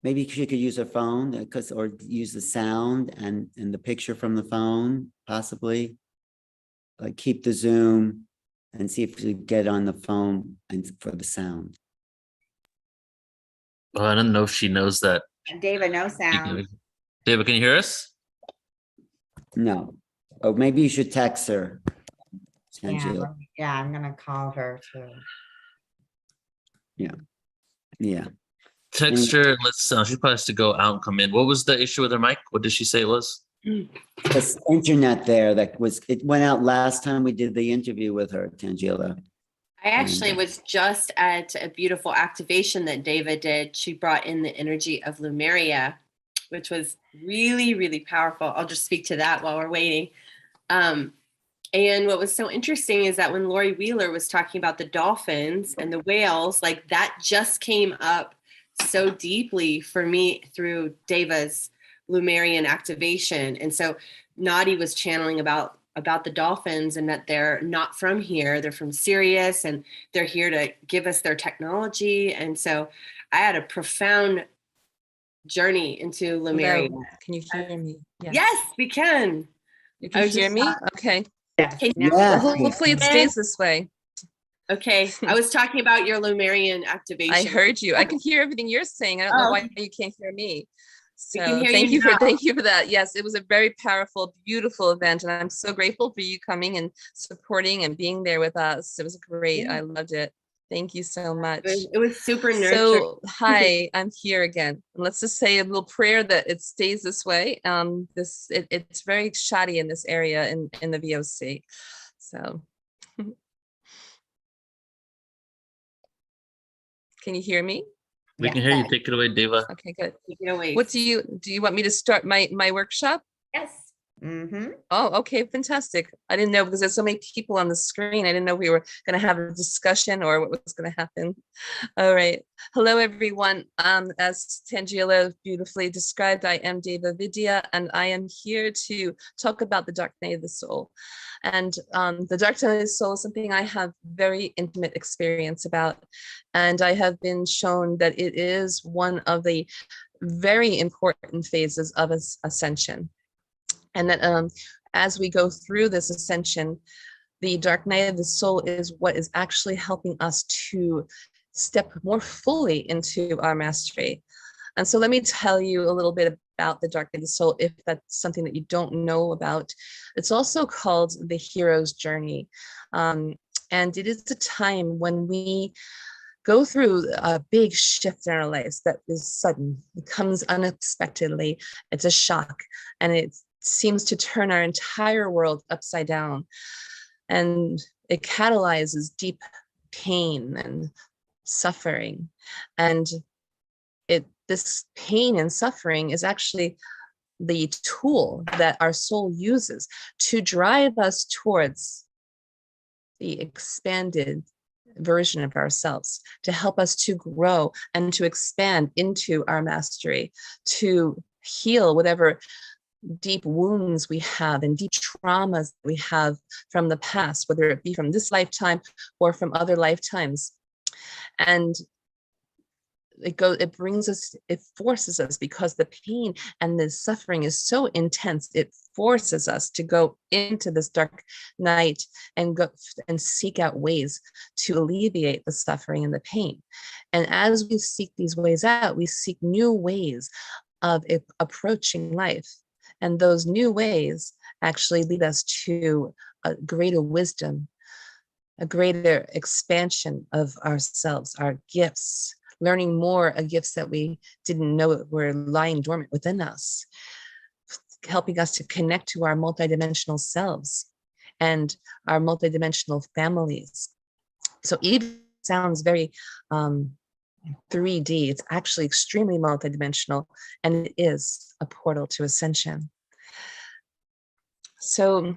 Maybe she could use her phone or use the sound and the picture from the phone, possibly. Like keep the Zoom and see if we get on the phone and for the sound. Oh, I don't know if she knows that. David, no sound. David, can you hear us? No. Oh, maybe you should text her. Yeah, I'm gonna call her too. Yeah. Text her. Let's. She probably has to go out and come in. What was the issue with her mic? What did she say it was? This internet there it went out last time we did the interview with her, Tangela. I actually was just at a beautiful activation that Deva did. She brought in the energy of Lumeria, which was really, really powerful. I'll just speak to that while we're waiting. And what was so interesting is that when Lori Wheeler was talking about the dolphins and the whales, like that just came up so deeply for me through Deva's Lumerian activation. And so Nadi was channeling about the dolphins and that they're not from here. They're from Sirius and they're here to give us their technology. And so I had a profound journey into Lemuria. Hello. Can you hear me? Yes, we can. You can hear me? Okay. Yeah. Hopefully it stays this way. Okay. I was talking about your Lumerian activation. I heard you. I can hear everything you're saying. I don't know why you can't hear me. So thank you for that. Yes, it was a very powerful, beautiful event. And I'm so grateful for you coming and supporting and being there with us. It was great. I loved it. Thank you so much. It was super nurturing. So, hi, I'm here again. Let's just say a little prayer that it stays this way. It's very shoddy in this area in the VOC. So, can you hear me? We can hear you. Take it away, Deva. Okay, good. Take it away. What do you want me to start my workshop? Yes. Oh, okay, fantastic. I didn't know because there's so many people on the screen. I didn't know we were going to have a discussion or what was going to happen. All right. Hello, everyone. As Tangela beautifully described, I am Deva Vidya, and I am here to talk about the dark night of the soul. And the dark night of the soul is something I have very intimate experience about. And I have been shown that it is one of the very important phases of ascension. And that as we go through this ascension, the dark night of the soul is what is actually helping us to step more fully into our mastery. And so let me tell you a little bit about the dark night of the soul, if that's something that you don't know about. It's also called the hero's journey. And it is a time when we go through a big shift in our lives that is sudden. It comes unexpectedly. It's a shock, and it seems to turn our entire world upside down. And it catalyzes deep pain and suffering. And this pain and suffering is actually the tool that our soul uses to drive us towards the expanded version of ourselves, to help us to grow and to expand into our mastery, to heal whatever deep wounds we have and deep traumas we have from the past, whether it be from this lifetime or from other lifetimes. And it brings us, it forces us, because the pain and the suffering is so intense, it forces us to go into this dark night and go and seek out ways to alleviate the suffering and the pain. And as we seek these ways out, we seek new ways of approaching life. And those new ways actually lead us to a greater wisdom, a greater expansion of ourselves, our gifts, learning more of gifts that we didn't know were lying dormant within us, helping us to connect to our multidimensional selves and our multidimensional families. So even sounds very 3D, it's actually extremely multidimensional, and it is a portal to ascension. So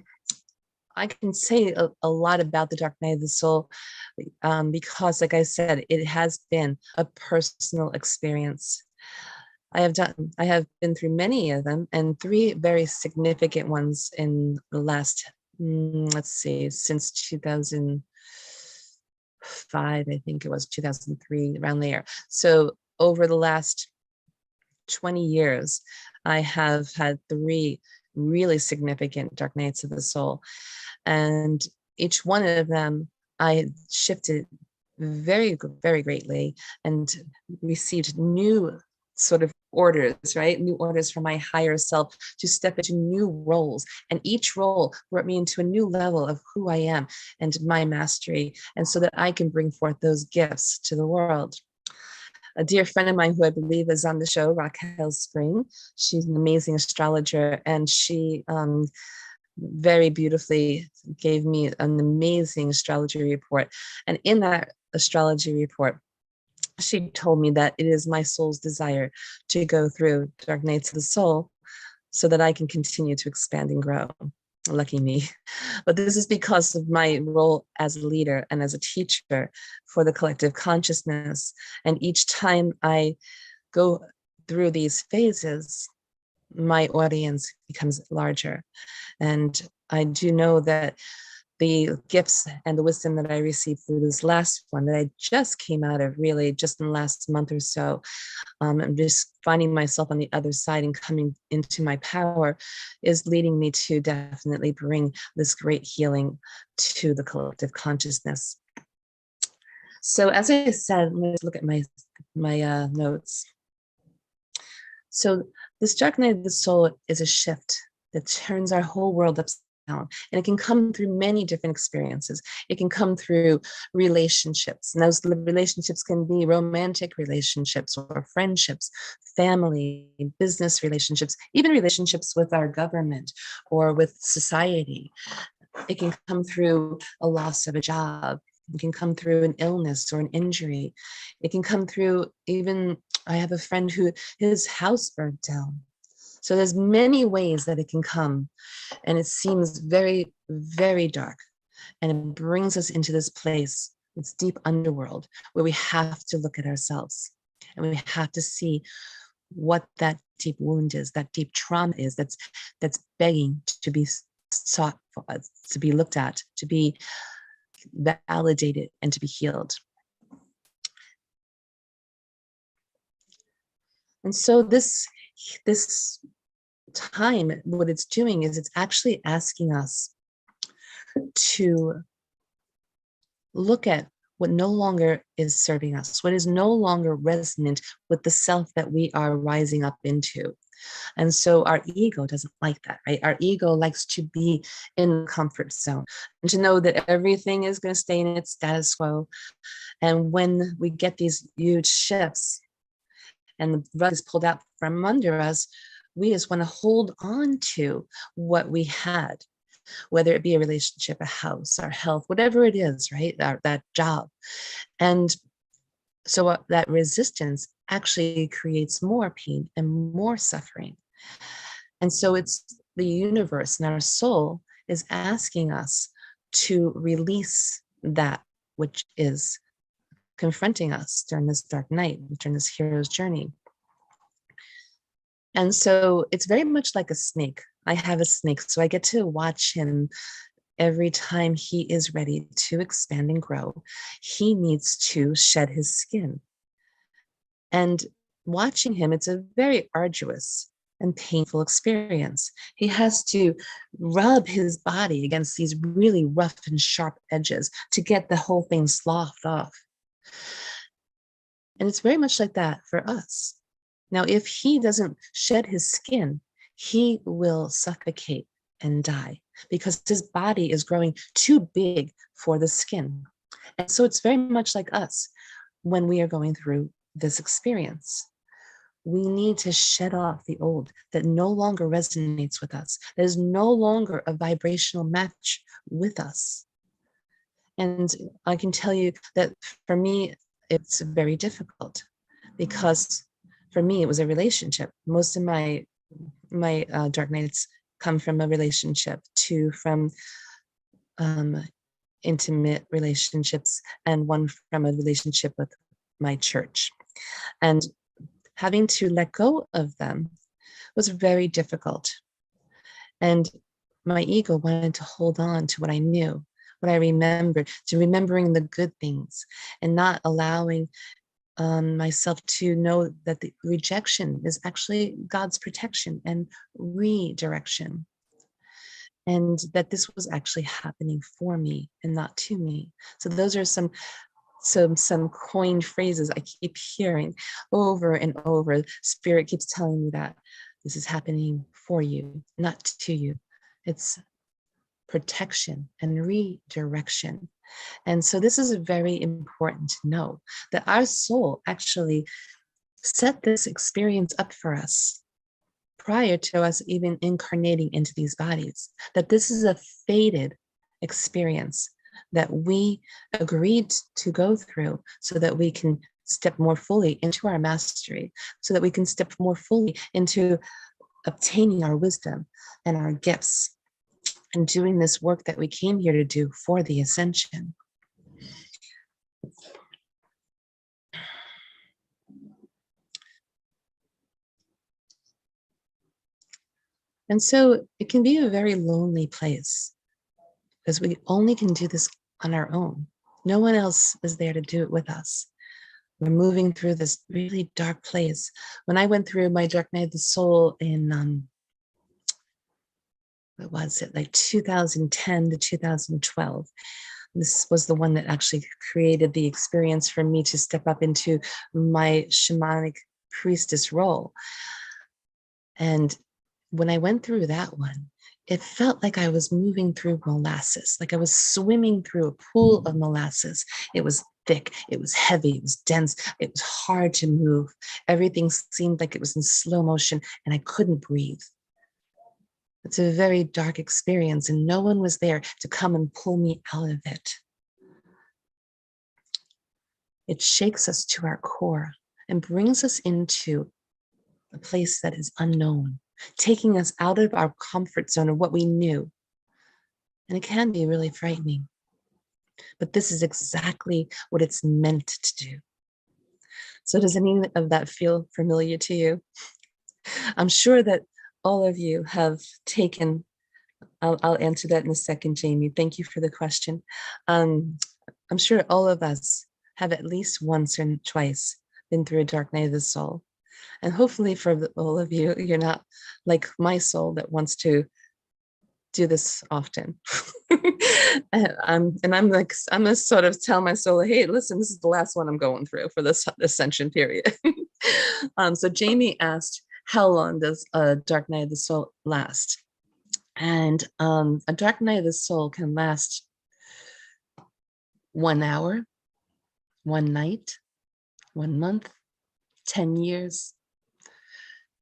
I can say a lot about the dark night of the soul because, like I said, it has been a personal experience. I have been through many of them, and 3 very significant ones in the last, let's see, since 2005, I think it was 2003, around there. So over the last 20 years, I have had 3 really significant dark nights of the soul. And each one of them, I shifted very, very greatly and received new sort of orders, right? New orders from my higher self to step into new roles. And each role brought me into a new level of who I am and my mastery, and so that I can bring forth those gifts to the world. A dear friend of mine who I believe is on the show, Raquel Spring, she's an amazing astrologer, and she very beautifully gave me an amazing astrology report. And in that astrology report, she told me that it is my soul's desire to go through dark nights of the soul so that I can continue to expand and grow. Lucky me. But this is because of my role as a leader and as a teacher for the collective consciousness. And each time I go through these phases, my audience becomes larger. And I do know that the gifts and the wisdom that I received through this last one that I just came out of, really just in the last month or so, I'm just finding myself on the other side and coming into my power, is leading me to definitely bring this great healing to the collective consciousness. So as I said, let's look at my notes. So this dark night of the soul is a shift that turns our whole world upside down. And it can come through many different experiences. It can come through relationships. And those relationships can be romantic relationships or friendships, family, business relationships, even relationships with our government or with society. It can come through a loss of a job. It can come through an illness or an injury. It can come through even, I have a friend who his house burnt down. So there's many ways that it can come, and it seems very, very dark. And it brings us into this place, this deep underworld, where we have to look at ourselves and we have to see what that deep wound is, that deep trauma is, that's begging to be sought for, to be looked at, to be validated, and to be healed. And so this time, what it's doing is it's actually asking us to look at what no longer is serving us, what is no longer resonant with the self that we are rising up into. And so our ego doesn't like that, right? Our ego likes to be in the comfort zone and to know that everything is going to stay in its status quo. And when we get these huge shifts and the rug is pulled out from under us, we just want to hold on to what we had, whether it be a relationship, a house, our health, whatever it is, right? That job. And so that resistance actually creates more pain and more suffering. And so it's the universe and our soul is asking us to release that which is confronting us during this dark night, during this hero's journey. And so it's very much like a snake. I have a snake, so I get to watch him every time he is ready to expand and grow. He needs to shed his skin. And watching him, it's a very arduous and painful experience. He has to rub his body against these really rough and sharp edges to get the whole thing sloughed off. And it's very much like that for us. Now, if he doesn't shed his skin, he will suffocate and die because his body is growing too big for the skin. And so it's very much like us when we are going through this experience. We need to shed off the old that no longer resonates with us, that is no longer a vibrational match with us. And I can tell you that for me, it's very difficult because for me, it was a relationship. Most of my dark nights come from a relationship from intimate relationships and one from a relationship with my church. And having to let go of them was very difficult. And my ego wanted to hold on to what I knew, what I remembered, to remembering the good things and not allowing myself to know that the rejection is actually God's protection and redirection. And that this was actually happening for me and not to me. So those are some coined phrases I keep hearing over and over. Spirit keeps telling me that this is happening for you, not to you. It's protection and redirection. And so this is very important to know that our soul actually set this experience up for us prior to us even incarnating into these bodies, that this is a fated experience that we agreed to go through so that we can step more fully into our mastery, so that we can step more fully into obtaining our wisdom and our gifts and doing this work that we came here to do for the ascension. And so it can be a very lonely place because we only can do this on our own. No one else is there to do it with us. We're moving through this really dark place. When I went through my dark night of the soul in, what was it, like 2010 to 2012, this was the one that actually created the experience for me to step up into my shamanic priestess role. And when I went through that one, it felt like I was moving through molasses, like I was swimming through a pool of molasses. It was thick, it was heavy, it was dense, it was hard to move. Everything seemed like it was in slow motion and I couldn't breathe. It's a very dark experience and no one was there to come and pull me out of it. It shakes us to our core and brings us into a place that is unknown, taking us out of our comfort zone of what we knew. And it can be really frightening. But this is exactly what it's meant to do. So does any of that feel familiar to you? I'm sure that all of you have taken, I'll answer that in a second, Jamie. Thank you for the question. I'm sure all of us have at least once or twice been through a dark night of the soul. And hopefully for all of you, you're not like my soul that wants to do this often. and I'm gonna sort of tell my soul, hey, listen, this is the last one I'm going through for this ascension period. So Jamie asked, how long does a dark night of the soul last? And a dark night of the soul can last 1 hour, 1 night, 1 month, 10 years.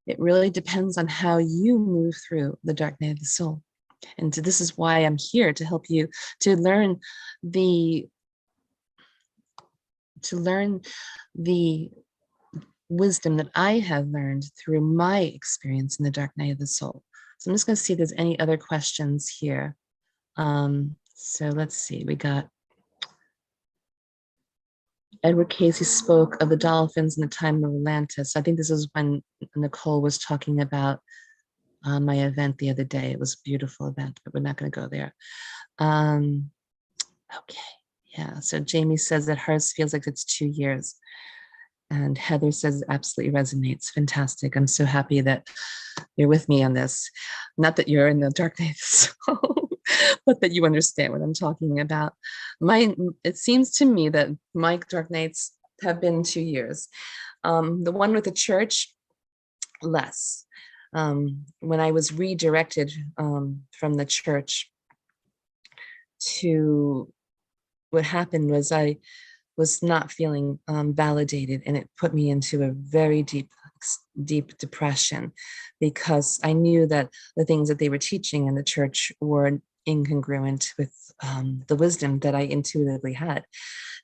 It really depends on how you move through the dark night of the soul. And this is why I'm here, to help you to learn the wisdom that I have learned through my experience in the dark night of the soul. So I'm just going to see if there's any other questions here. So let's see, we got Edward Casey spoke of the dolphins in the time of Atlantis. I think this is when Nicole was talking about my event the other day. It was a beautiful event, but we're not going to go there. Okay, yeah. So Jamie says that hers feels like it's 2 years. And Heather says it absolutely resonates. Fantastic. I'm so happy that you're with me on this. Not that you're in the dark night of the soul, but that you understand what I'm talking about. It seems to me that my dark nights have been 2 years. The one with the church, less. When I was redirected from the church to, what happened was I was not feeling validated, and it put me into a very deep depression, because I knew that the things that they were teaching in the church were incongruent with the wisdom that I intuitively had,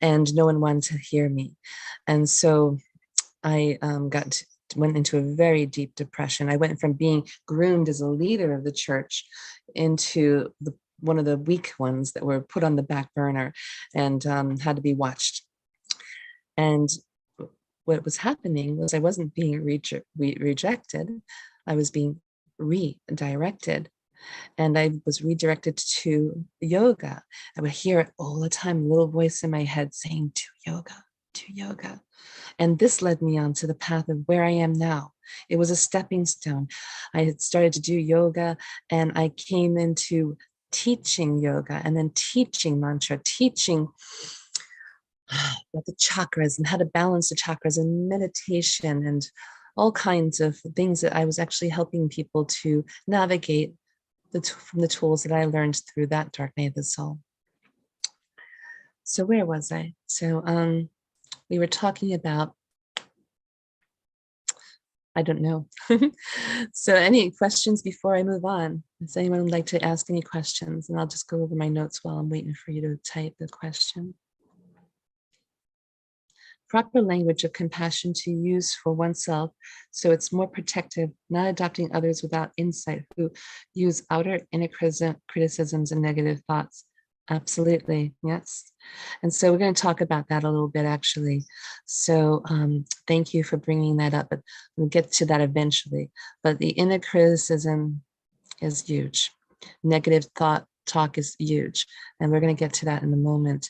and no one wanted to hear me. And so I went into a very deep depression. I went from being groomed as a leader of the church into one of the weak ones that were put on the back burner and had to be watched. And what was happening was I wasn't being rejected. I was being redirected. And I was redirected to yoga. I would hear it all the time, a little voice in my head saying, "Do yoga, do yoga." And this led me on to the path of where I am now. It was a stepping stone. I had started to do yoga, and I came into teaching yoga, and then teaching mantra, teaching about the chakras and how to balance the chakras, and meditation, and all kinds of things that I was actually helping people to navigate from the tools that I learned through that dark night of the soul. So where was I? So we were talking about, I don't know. So any questions before I move on? Does anyone like to ask any questions? And I'll just go over my notes while I'm waiting for you to type the question. Proper language of compassion to use for oneself, so it's more protective, not adopting others without insight who use outer inner criticisms and negative thoughts. Absolutely, yes. And so we're going to talk about that a little bit, actually. So thank you for bringing that up, but we'll get to that eventually. But the inner criticism is huge. Negative talk is huge. And we're going to get to that in a moment.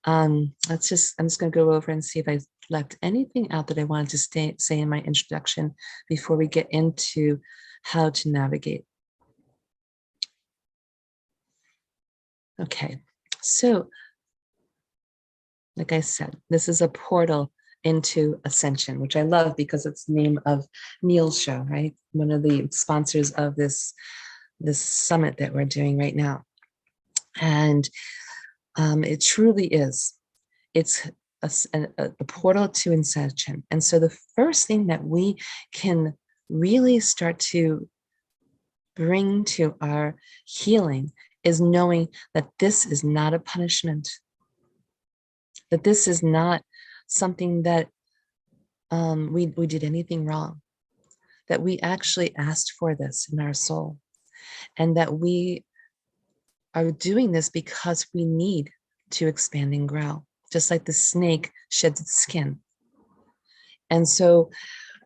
I'm just going to go over and see if I left anything out that I wanted to say in my introduction before we get into how to navigate. Okay, so like I said, this is a portal into Ascension, which I love because it's the name of Neil's show, right? One of the sponsors of this summit that we're doing right now. And it truly is. It's a portal to Ascension. And so the first thing that we can really start to bring to our healing is knowing that this is not a punishment, that this is not something that we did anything wrong. that we actually asked for this in our soul, and that we are doing this because we need to expand and grow, just like the snake sheds its skin. And so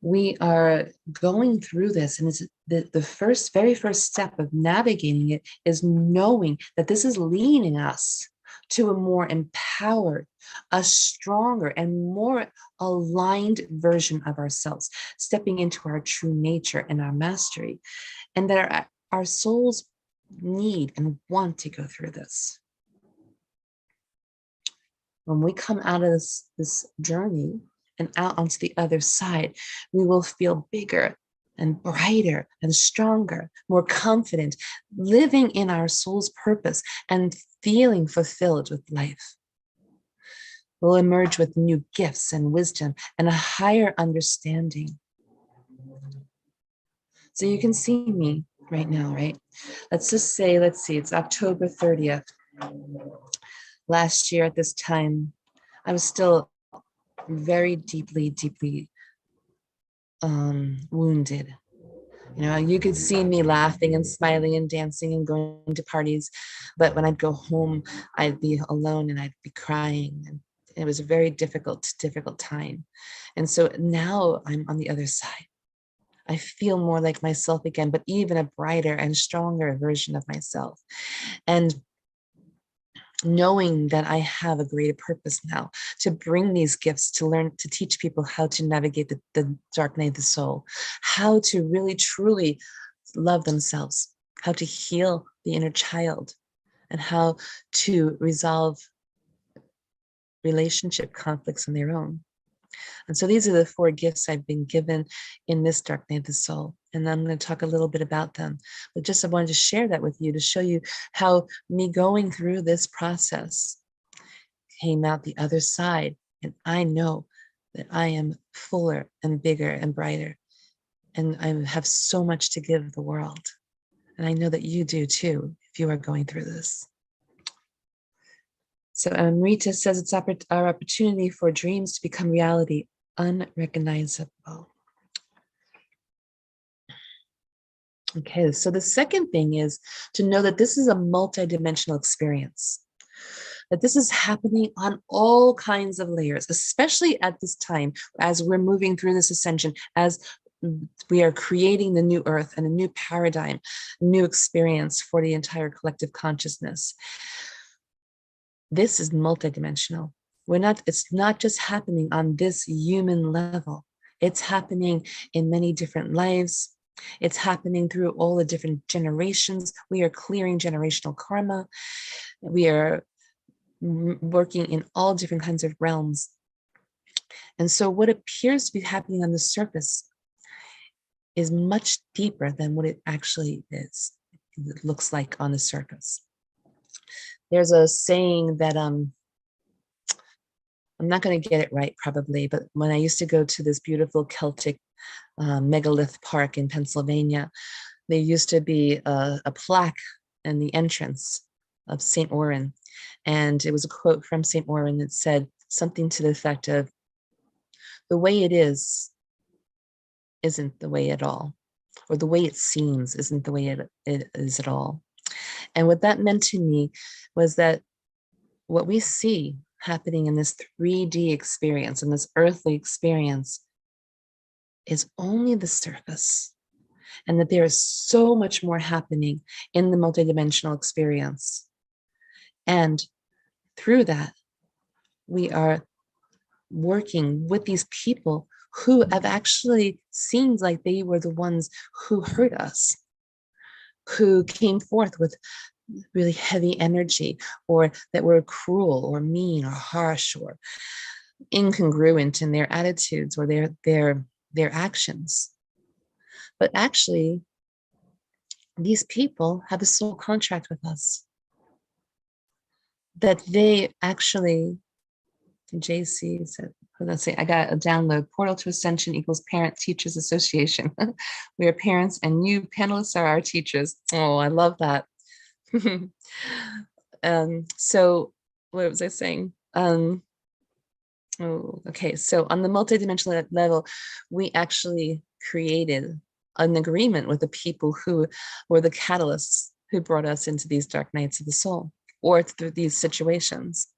we are going through this, and it's the very first step of navigating it is knowing that this is leading us to a more empowered, a stronger, and more aligned version of ourselves, stepping into our true nature and our mastery, and that our souls need and want to go through this. When we come out of this journey and out onto the other side, we will feel bigger and brighter and stronger, more confident, living in our soul's purpose and feeling fulfilled with life. We'll emerge with new gifts and wisdom and a higher understanding. So you can see me right now, right? Let's just say, let's see, it's October 30th. Last year at this time, I was still very deeply wounded. You know, you could see me laughing and smiling and dancing and going to parties, but when I'd go home, I'd be alone and I'd be crying. And it was a very difficult time. And so now I'm on the other side. I feel more like myself again, but even a brighter and stronger version of myself. And knowing that I have a greater purpose now to bring these gifts, to learn, to teach people how to navigate the dark night of the soul, how to really, truly love themselves, how to heal the inner child, and how to resolve relationship conflicts on their own. And so these are the 4 gifts I've been given in this dark night of the soul. And I'm going to talk a little bit about them. But just I wanted to share that with you to show you how me going through this process came out the other side. And I know that I am fuller and bigger and brighter. And I have so much to give the world. And I know that you do too, if you are going through this. So Rita says it's our opportunity for dreams to become reality, unrecognizable. Okay, so the second thing is to know that this is a multidimensional experience, that this is happening on all kinds of layers, especially at this time as we're moving through this ascension, as we are creating the new earth and a new paradigm, new experience for the entire collective consciousness. This is multidimensional. It's not just happening on this human level. It's happening in many different lives. It's happening through all the different generations. We are clearing generational karma. We are working in all different kinds of realms. And so what appears to be happening on the surface is much deeper than what it actually is. It looks like on the surface. There's a saying that I'm not going to get it right probably, but when I used to go to this beautiful Celtic megalith park in Pennsylvania, there used to be a plaque in the entrance of St. Oran. And it was a quote from St. Oran that said something to the effect of, the way it is isn't the way at all, or the way it seems isn't the way it is at all. And what that meant to me was that what we see happening in this 3D experience, in this earthly experience, is only the surface, and that there is so much more happening in the multidimensional experience. And through that, we are working with these people who have actually seemed like they were the ones who hurt us, who came forth with really heavy energy, or that were cruel or mean or harsh or incongruent in their attitudes or their actions. But actually, these people have a soul contract with us, that they actually, JC said, let's see, I got a download. Portal to Ascension equals Parent Teachers Association. We are parents and you panelists are our teachers. Oh, I love that. So what was I saying? Oh, okay. So on the multidimensional level, we actually created in agreement with the people who were the catalysts who brought us into these dark nights of the soul or through these situations,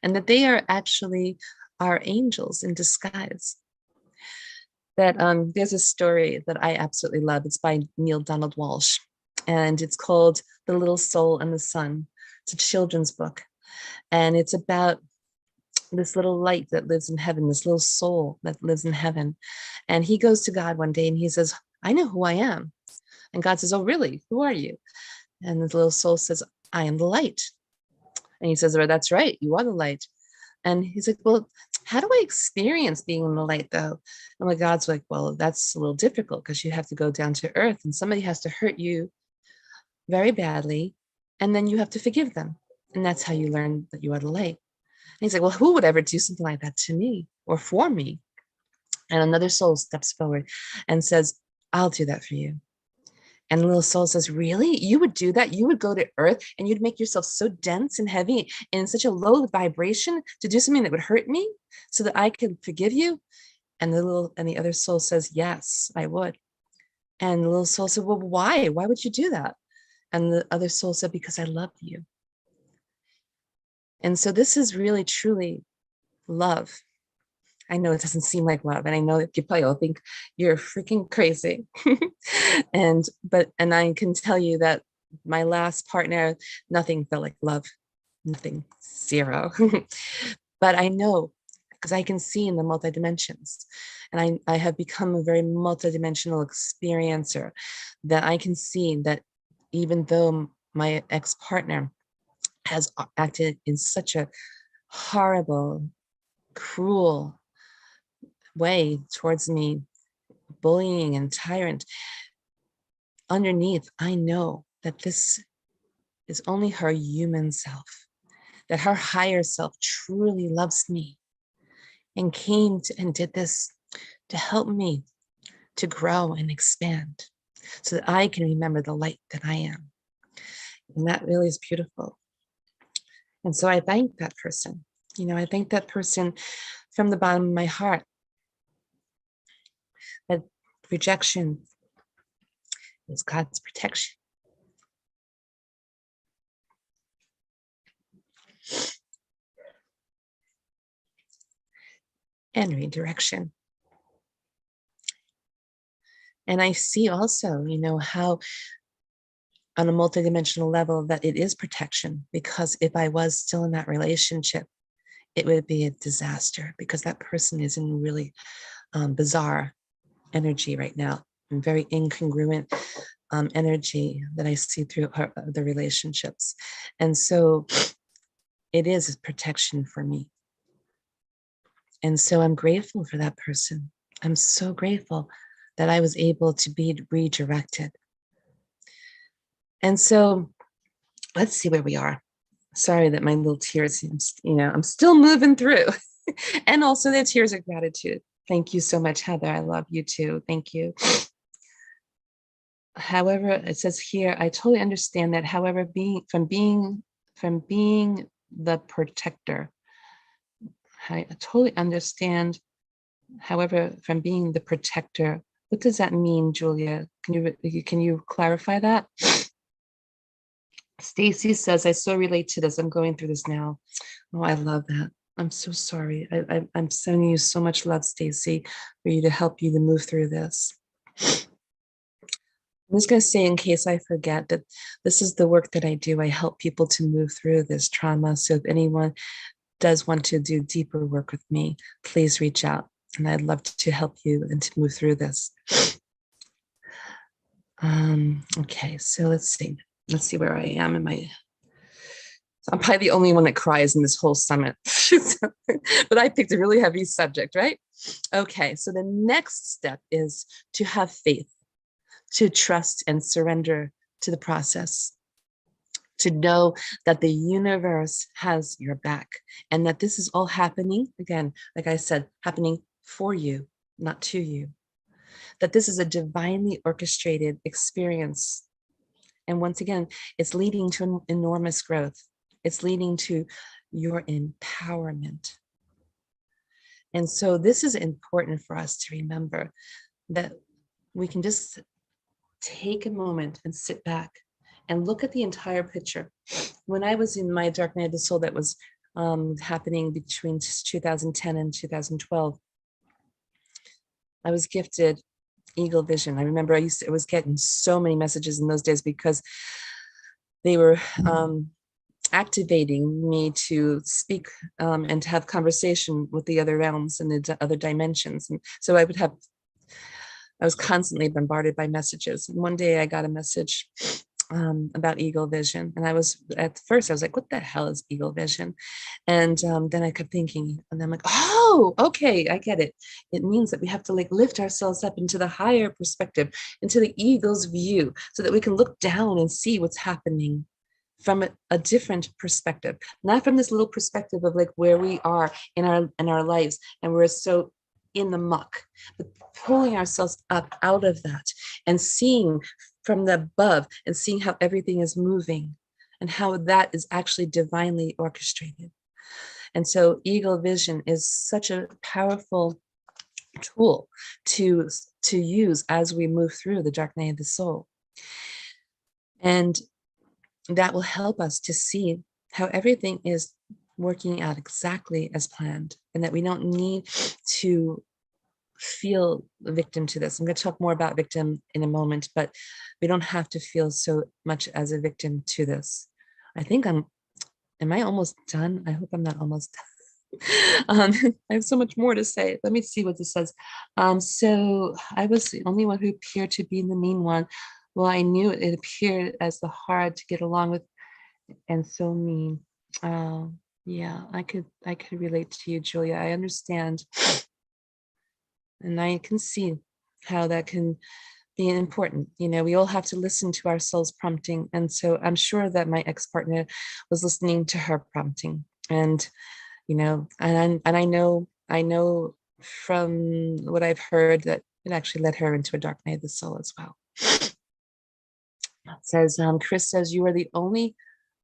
and that they are actually our angels in disguise. That there's a story that I absolutely love. It's by Neil Donald Walsh, and it's called The Little Soul and the Sun. It's a children's book, and it's about this little light that lives in heaven, this little soul that lives in heaven. And he goes to God one day and he says, I know who I am. And God says, oh, really? Who are you? And the little soul says, I am the light. And he says, well, that's right. You are the light. And he's like, well, how do I experience being in the light though? And like God's like, well, that's a little difficult because you have to go down to earth and somebody has to hurt you very badly. And then you have to forgive them. And that's how you learn that you are the light. And he's like, well, who would ever do something like that to me or for me? And another soul steps forward and says, I'll do that for you. And the little soul says, really? You would do that? You would go to earth and you'd make yourself so dense and heavy and in such a low vibration to do something that would hurt me so that I could forgive you? And the other soul says, yes, I would. And the little soul said, well, why? Why would you do that? And the other soul said, because I love you. And so this is really, truly love. I know it doesn't seem like love. And I know that you probably all think you're freaking crazy. And I can tell you that my last partner, nothing felt like love, nothing, zero. But I know, because I can see in the multi-dimensions. And I have become a very multi-dimensional experiencer, that I can see that even though my ex-partner has acted in such a horrible, cruel way towards me, bullying and tyrant, underneath, I know that this is only her human self, that her higher self truly loves me and came to, and did this to help me to grow and expand so that I can remember the light that I am. And that really is beautiful. And so I thank that person. You know, I thank that person from the bottom of my heart. That rejection is God's protection. And redirection. And I see also, you know, how on a multidimensional level that it is protection, because if I was still in that relationship, it would be a disaster because that person is in really bizarre energy right now and very incongruent energy that I see through the relationships. And so it is protection for me. And so I'm grateful for that person. I'm so grateful that I was able to be redirected. And so let's see where we are. Sorry that my little tears, you know, I'm still moving through. And also the tears of gratitude. Thank you so much, Heather. I love you too. Thank you. However, it says here, I totally understand that. However, being the protector, I totally understand. However, from being the protector, what does that mean, Julia? Can you clarify that? Stacy says, I so relate to this. I'm going through this now. Oh, I love that. I'm so sorry. I'm sending you so much love, Stacy, for you to help you to move through this. I'm just going to say, in case I forget, that this is the work that I do. I help people to move through this trauma. So if anyone does want to do deeper work with me, please reach out. And I'd love to help you and to move through this. Okay, so let's see. Let's see where I am in my... I'm probably the only one that cries in this whole summit. But I picked a really heavy subject, right? Okay, so the next step is to have faith, to trust and surrender to the process, to know that the universe has your back and that this is all happening, again, like I said, happening for you, not to you. That this is a divinely orchestrated experience. And once again, it's leading to enormous growth. It's leading to your empowerment. And so this is important for us to remember, that we can just take a moment and sit back and look at the entire picture. When I was in my dark night of the soul that was happening between 2010 and 2012, I was gifted eagle vision. I remember I was getting so many messages in those days because they were activating me to speak and to have conversation with the other realms and the other dimensions. And so I was constantly bombarded by messages. And one day I got a message about eagle vision. And at first I was like, what the hell is eagle vision? And then I kept thinking, and I'm like, oh, okay, I get it. It means that we have to like lift ourselves up into the higher perspective, into the eagle's view, so that we can look down and see what's happening from a different perspective, not from this little perspective of like where we are in our lives and we're so in the muck, but pulling ourselves up out of that and seeing from the above and seeing how everything is moving and how that is actually divinely orchestrated. And so eagle vision is such a powerful tool to use as we move through the dark night of the soul. And that will help us to see how everything is working out exactly as planned, and that we don't need to feel a victim to this. I'm going to talk more about victim in a moment, but we don't have to feel so much as a victim to this. I think am I almost done? I hope I'm not almost done. I have so much more to say. Let me see what this says. So I was the only one who appeared to be the mean one. Well, I knew it appeared as the hard to get along with and so mean. Yeah, I could relate to you, Julia. I understand. And I can see how that can be important. You know, we all have to listen to our soul's prompting. And so I'm sure that my ex-partner was listening to her prompting. And, you know, and I know from what I've heard that it actually led her into a dark night of the soul as well. It says, Chris says, you are the only,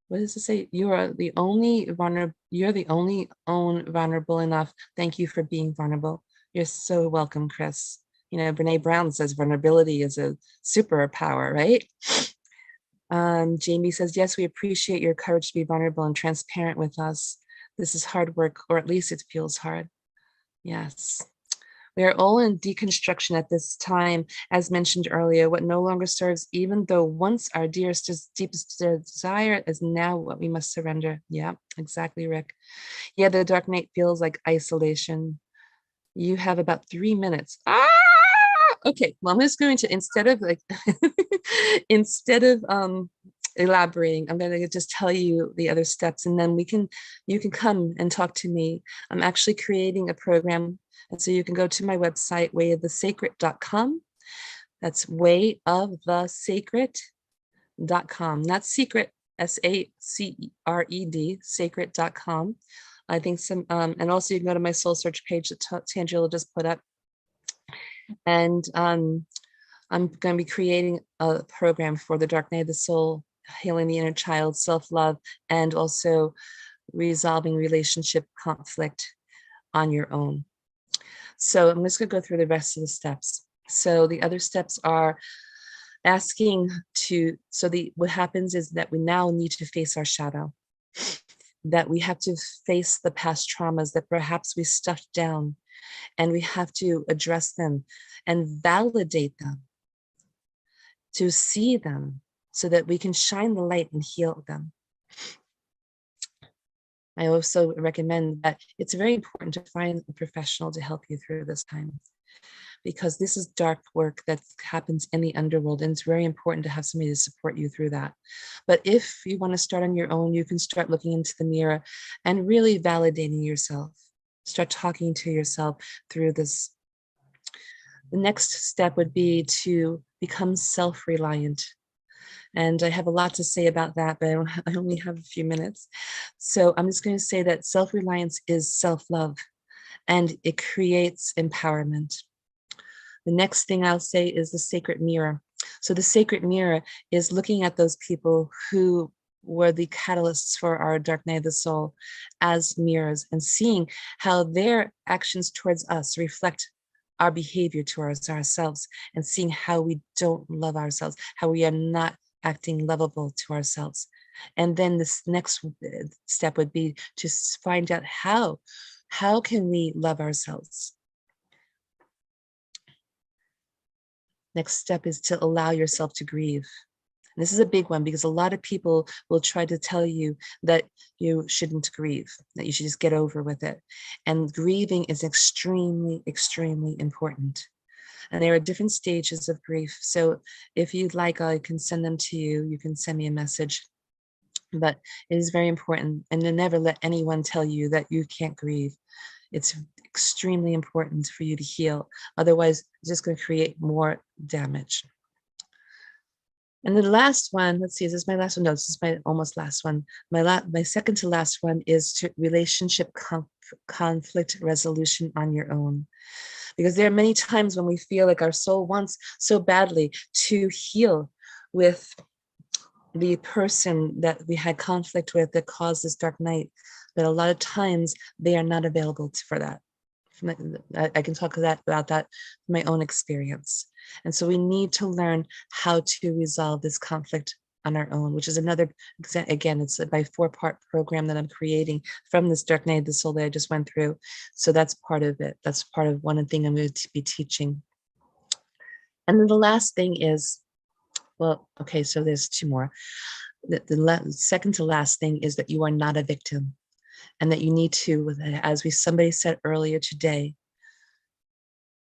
what does it say? You are the only vulnerable, you're the only own vulnerable enough. Thank you for being vulnerable. You're so welcome, Chris. You know, Brene Brown says vulnerability is a superpower, right? Jamie says, yes, we appreciate your courage to be vulnerable and transparent with us. This is hard work, or at least it feels hard. Yes. We are all in deconstruction at this time, as mentioned earlier. What no longer serves, even though once our deepest desire, is now what we must surrender. Yeah, exactly, Rick. Yeah, the dark night feels like isolation. You have about 3 minutes. Okay, well, I'm just going to, instead of elaborating, I'm going to just tell you the other steps, and then you can come and talk to me. I'm actually creating a program. And so you can go to my website, wayofthesacred.com. That's wayofthesacred.com, not secret, SACRED, sacred.com. I think and also you can go to my soul search page that Tangela just put up. And I'm going to be creating a program for the dark night of the soul, healing the inner child, self-love, and also resolving relationship conflict on your own. So I'm just going to go through the rest of the steps. So the other steps are asking what happens is that we now need to face our shadow, that we have to face the past traumas that perhaps we stuffed down, and we have to address them and validate them, to see them so that we can shine the light and heal them. I also recommend that it's very important to find a professional to help you through this time, because this is dark work that happens in the underworld, and it's very important to have somebody to support you through that. But if you want to start on your own, you can start looking into the mirror and really validating yourself. Start talking to yourself through this. The next step would be to become self-reliant. And I have a lot to say about that, but I only have a few minutes. So I'm just going to say that self-reliance is self-love, and it creates empowerment. The next thing I'll say is the sacred mirror. So the sacred mirror is looking at those people who were the catalysts for our dark night of the soul as mirrors, and seeing how their actions towards us reflect our behavior towards ourselves and seeing how we don't love ourselves, how we are not acting lovable to ourselves. And then this next step would be to find out how can we love ourselves? Next step is to allow yourself to grieve. And this is a big one because a lot of people will try to tell you that you shouldn't grieve, that you should just get over with it. And grieving is extremely, extremely important. And there are different stages of grief. So if you'd like, I can send them to you. You can send me a message. But it is very important. And to never let anyone tell you that you can't grieve. It's extremely important for you to heal. Otherwise, it's just going to create more damage. And the last one, let's see, is this my last one? No, this is my almost last one. My second to last one is to relationship conflict resolution on your own. Because there are many times when we feel like our soul wants so badly to heal with the person that we had conflict with that caused this dark night. But a lot of times they are not available for that. I can talk about that from my own experience. And so we need to learn how to resolve this conflict on our own, which is another, again, it's by 4-part program that I'm creating from this dark night of the soul that I just went through. So that's part of it. That's part of one thing I'm going to be teaching. And then the last thing is, well, okay, so there's 2 more. The second to last thing is that you are not a victim. And that you need to, as somebody said earlier today,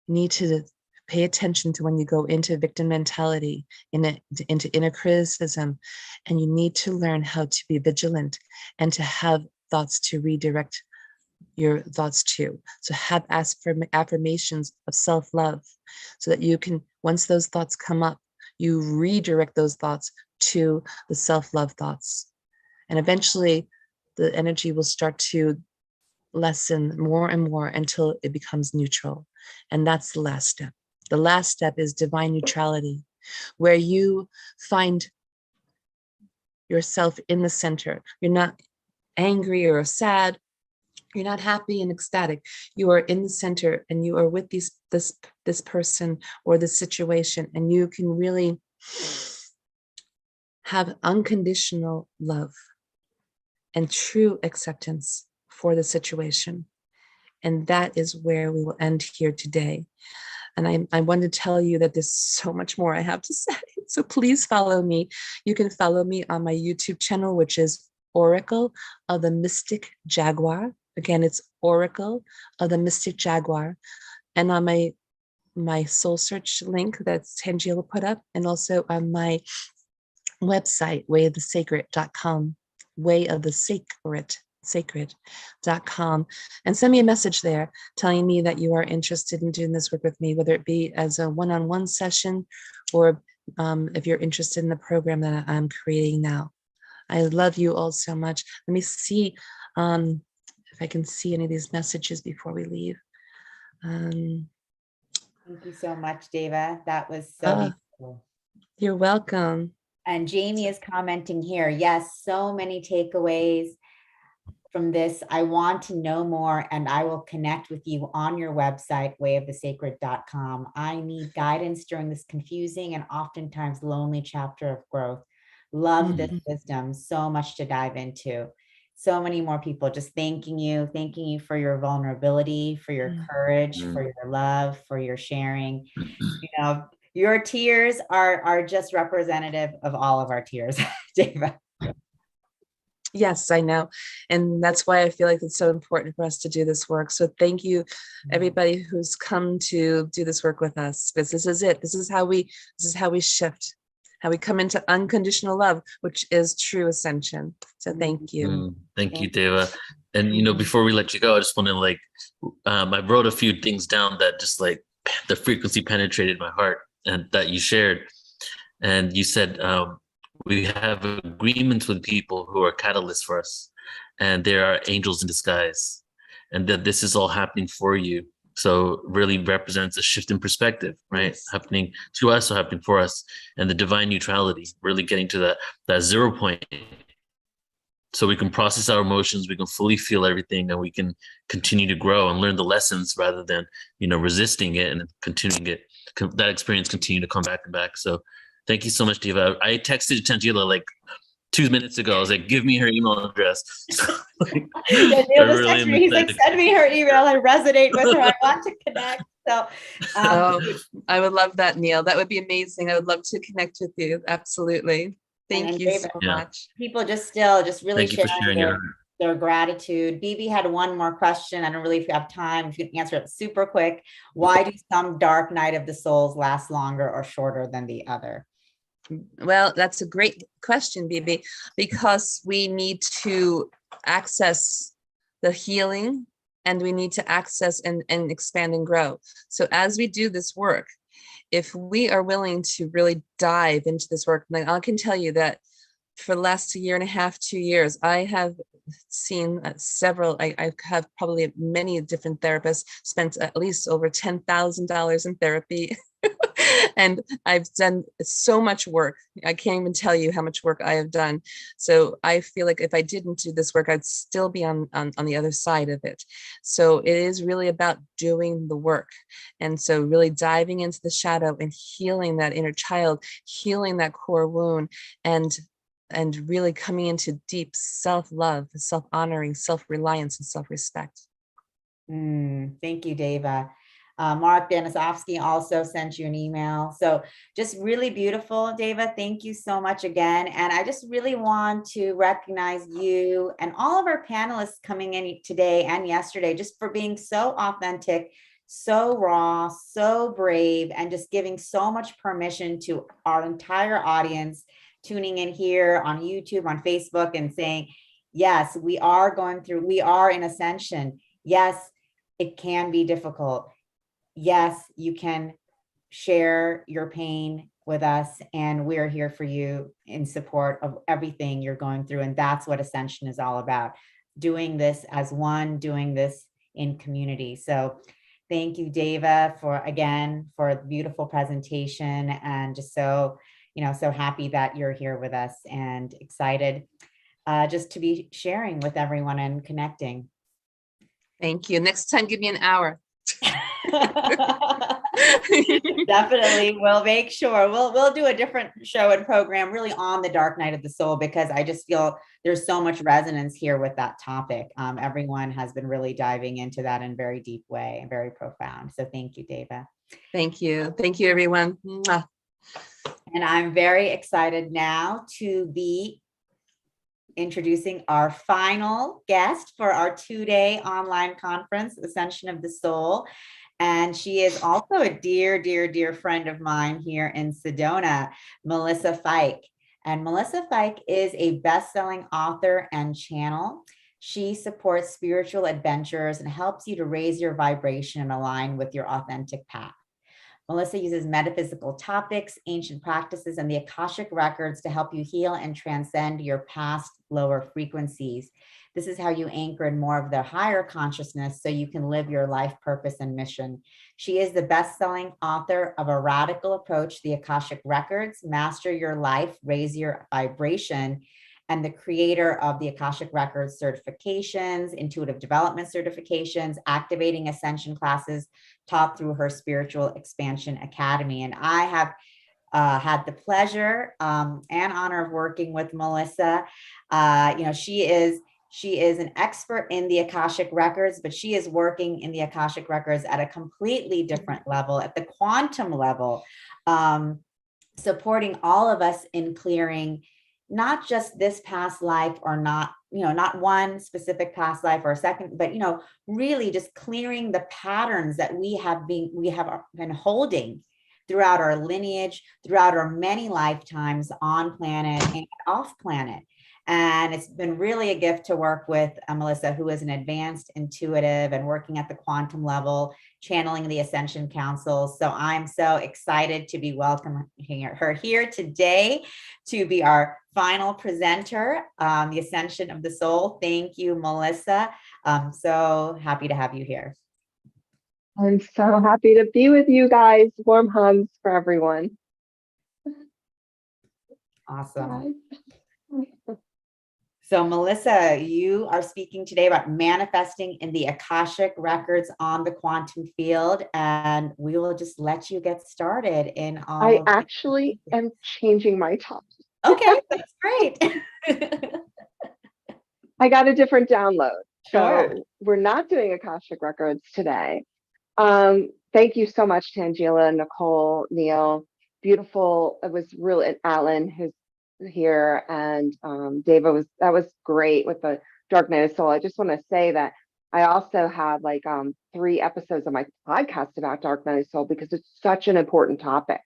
you need to pay attention to when you go into victim mentality, into inner criticism, and you need to learn how to be vigilant and to have thoughts to redirect your thoughts to. So have affirmations of self-love so that you can, once those thoughts come up, you redirect those thoughts to the self-love thoughts. And eventually, the energy will start to lessen more and more until it becomes neutral. And that's the last step. The last step is divine neutrality, where you find yourself in the center. You're not angry or sad. You're not happy and ecstatic. You are in the center and you are with this person or this situation, and you can really have unconditional love and true acceptance for the situation. And that is where we will end here today. And I want to tell you that there's so much more I have to say. So please follow me. You can follow me on my YouTube channel, which is Oracle of the Mystic Jaguar. Again, it's Oracle of the Mystic Jaguar. And on my soul search link that's Tangela put up, and also on my website, wayofthesacred.com. wayofthesacred.com, and send me a message there telling me that you are interested in doing this work with me, whether it be as a one-on-one session or if you're interested in the program that I'm creating now. I love you all so much. Let me see if I can see any of these messages before we leave. Thank you so much, Deva. That was so beautiful. You're welcome. And Jamie is commenting here. Yes, so many takeaways from this. I want to know more, and I will connect with you on your website, wayofthesacred.com. I need guidance during this confusing and oftentimes lonely chapter of growth. Love this wisdom. So much to dive into. So many more people just thanking you for your vulnerability, for your courage, for your love, for your sharing. You know, your tears are just representative of all of our tears, Deva. Yes, I know. And that's why I feel like it's so important for us to do this work. So thank you, everybody who's come to do this work with us, because this is it. This is how we shift, how we come into unconditional love, which is true ascension. So thank you. Thank you, Deva. And, before we let you go, I just want to I wrote a few things down that just the frequency penetrated my heart and that you shared. And you said, we have agreements with people who are catalysts for us, and there are angels in disguise, and that this is all happening for you. So really represents a shift in perspective, right? Yes. Happening to us or happening for us. And the divine neutrality, really getting to that 0 point so we can process our emotions, we can fully feel everything, and we can continue to grow and learn the lessons rather than, resisting it and continuing it. That experience continue to come back and back. So thank you so much, Diva. I texted Tangela like 2 minutes ago. I was like, give me her email address. Yeah, Neil just texted me. He's like, send me her email. I resonate with her. I want to connect. So I would love that, Neil. That would be amazing. I would love to connect with you. Absolutely. Thank you so much. People just really Thank you for sharing their gratitude. BB had one more question. I don't really have time. If you can answer it super quick. Why do some dark night of the souls last longer or shorter than the other? Well, that's a great question, BB, because we need to access the healing, and we need to access and expand and grow. So as we do this work, if we are willing to really dive into this work, like I can tell you that for the last 1.5 2 years, I have seen several, I have probably many different therapists, spent at least over $10,000 in therapy. And I've done so much work. I can't even tell you how much work I have done. So I feel like if I didn't do this work, I'd still be on the other side of it. So it is really about doing the work. And so really diving into the shadow and healing that inner child, healing that core wound, and really coming into deep self-love, self-honoring, self-reliance, and self-respect. Thank you, Deva. Mark Danisovsky also sent you an email. So just really beautiful, Deva. Thank you so much again. And I just really want to recognize you and all of our panelists coming in today and yesterday, just for being so authentic, so raw, so brave, and just giving so much permission to our entire audience tuning in here on YouTube, on Facebook, and saying, yes, we are in ascension. Yes, it can be difficult. Yes, you can share your pain with us, and we're here for you in support of everything you're going through. And that's what Ascension is all about. Doing this as one, doing this in community. So thank you, Deva, for the beautiful presentation, and just so happy that you're here with us and excited just to be sharing with everyone and connecting. Thank you. Next time, give me an hour. Definitely. We'll make sure we'll do a different show and program really on the dark night of the soul, because I just feel there's so much resonance here with that topic. Everyone has been really diving into that in a very deep way and very profound. So thank you, Deva. Thank you. Thank you, everyone. Mwah. And I'm very excited now to be introducing our final guest for our 2-day online conference, Ascension of the Soul. And she is also a dear, dear, dear friend of mine here in Sedona, Melissa Fike. And Melissa Fike is a best-selling author and channel. She supports spiritual adventures and helps you to raise your vibration and align with your authentic path. Melissa uses metaphysical topics, ancient practices, and the Akashic records to help you heal and transcend your past lower frequencies. This is how you anchor in more of the higher consciousness so you can live your life purpose and mission. She is the best-selling author of A Radical Approach to the Akashic Records, Master Your Life, Raise Your Vibration, and the creator of the Akashic Records certifications, intuitive development certifications, activating ascension classes taught through her Spiritual Expansion Academy. And I have had the pleasure and honor of working with Melissa. She is an expert in the Akashic Records, but she is working in the Akashic Records at a completely different level, at the quantum level, supporting all of us in clearing not just this past life, or not one specific past life or a second, but really just clearing the patterns that we have been holding throughout our lineage, throughout our many lifetimes on planet and off planet. And it's been really a gift to work with Melissa, who is an advanced intuitive and working at the quantum level, channeling the Ascension Council. So I'm so excited to be welcoming her here today to be our final presenter, the Ascension of the Soul. Thank you, Melissa. I'm so happy to have you here. I'm so happy to be with you guys. Warm hugs for everyone. Awesome. So, Melissa, you are speaking today about manifesting in the Akashic records on the quantum field, and we will just let you get started in all. I actually am changing my topic. Okay, that's great. I got a different download. Sure. So we're not doing Akashic records today. Thank you so much, Tangela, Nicole, Neil. Beautiful. It was really, and Alan, who's here, and Dava that was great with the Dark Night of Soul. I just want to say that I also have like 3 episodes of my podcast about Dark Night of Soul because it's such an important topic.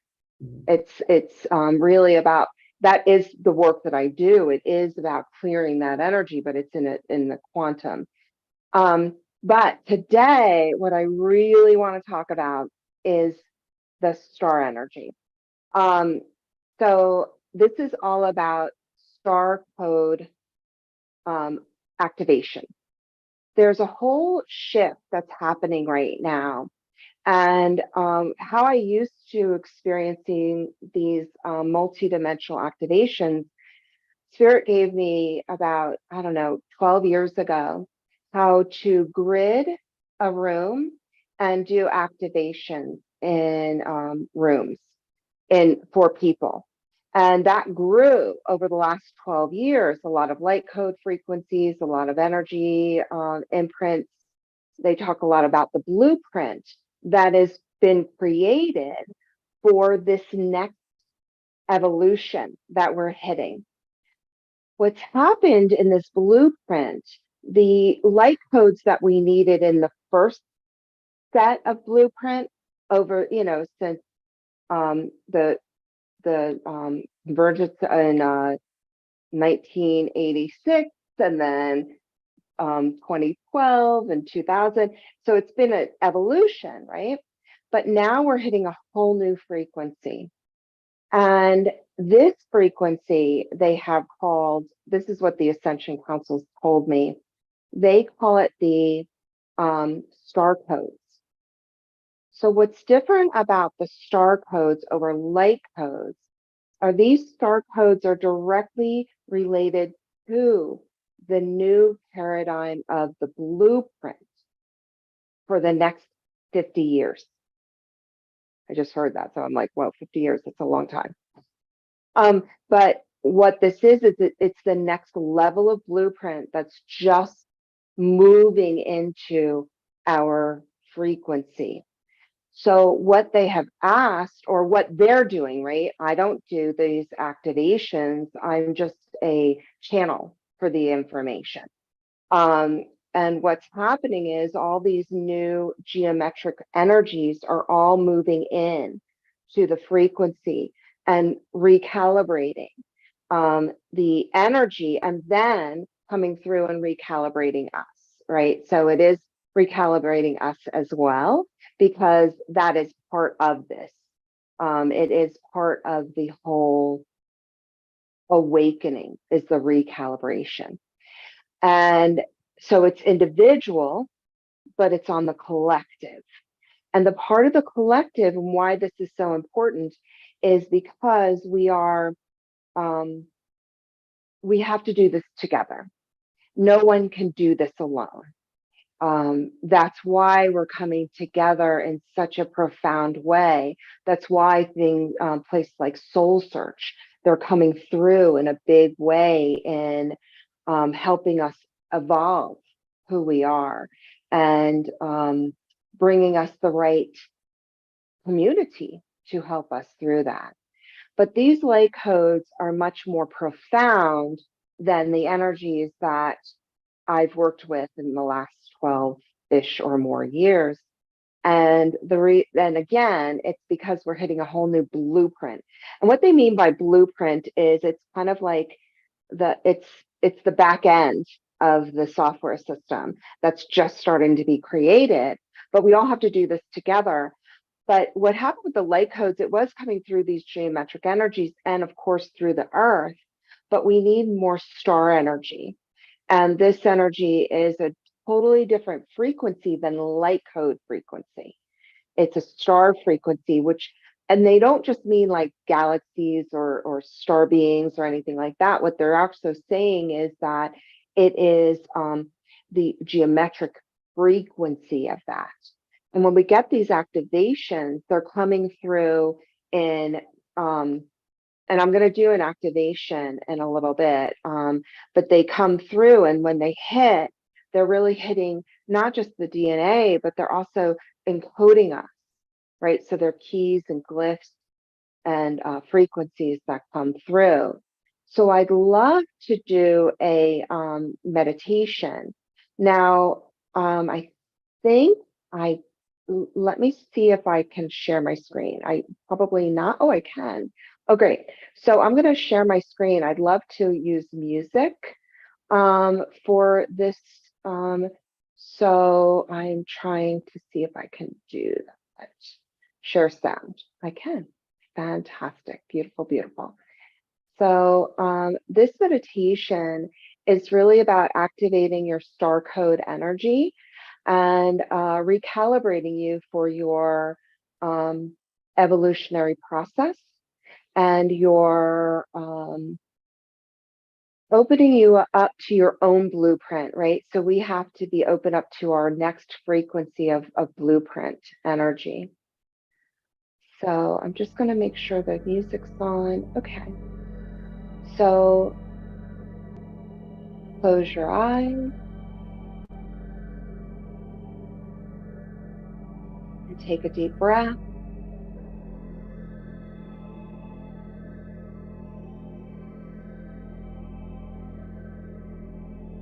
It's really about, that is the work that I do. It is about clearing that energy, but it's in the quantum. But today, what I really want to talk about is the star energy. So this is all about star code activation. There's a whole shift that's happening right now. And how I used to experiencing these multidimensional activations, Spirit gave me about, I don't know, 12 years ago, how to grid a room and do activations in rooms for people. And that grew over the last 12 years, a lot of light code frequencies, a lot of energy imprints. They talk a lot about the blueprint that has been created for this next evolution that we're hitting. What's happened in this blueprint, the light codes that we needed in the first set of blueprint over, since the convergence in 1986 and then 2012 and 2000. So it's been an evolution, right? But now we're hitting a whole new frequency. And this frequency they have called, this is what the Ascension Councils told me, they call it the star codes. So what's different about the star codes over light codes are these star codes are directly related to the new paradigm of the blueprint for the next 50 years. I just heard that. So I'm like, well, 50 years, that's a long time. But what this is it's the next level of blueprint that's just moving into our frequency. So what they have asked, or what they're doing, right? I don't do these activations. I'm just a channel for the information. And what's happening is all these new geometric energies are all moving in to the frequency and recalibrating the energy, and then coming through and recalibrating us, right? So it is recalibrating us as well, because that is part of this. It is part of the whole awakening, is the recalibration. And so it's individual, but it's on the collective. And the part of the collective, and why this is so important, is because we have to do this together. No one can do this alone. That's why we're coming together in such a profound way. That's why places like Soul Search, they're coming through in a big way in helping us evolve who we are, and bringing us the right community to help us through that. But these light codes are much more profound than the energies that I've worked with in the last 12-ish or more years. And again, it's because we're hitting a whole new blueprint. And what they mean by blueprint is it's kind of like it's the back end of the software system that's just starting to be created, but we all have to do this together. But what happened with the light codes, it was coming through these geometric energies and of course through the earth, but we need more star energy. And this energy is a totally different frequency than light code frequency. It's a star frequency, And they don't just mean like galaxies or star beings or anything like that. What they're also saying is that it is the geometric frequency of that. And when we get these activations, they're coming through in, and I'm going to do an activation in a little bit, but they come through, and when they hit, they're really hitting not just the DNA, but they're also encoding us, right? So they're keys and glyphs and frequencies that come through. So I'd love to do a meditation. Now, I think let me see if I can share my screen. I probably not. Oh, I can. Oh, great. So I'm going to share my screen. I'd love to use music for this. So I'm trying to see if I can do that. Share sound. I can. Fantastic. Beautiful, beautiful. So this meditation is really about activating your star code energy and recalibrating you for your evolutionary process and your opening you up to your own blueprint, right? So we have to be open up to our next frequency of blueprint energy. So I'm just going to make sure the music's on. Okay. So close your eyes and take a deep breath.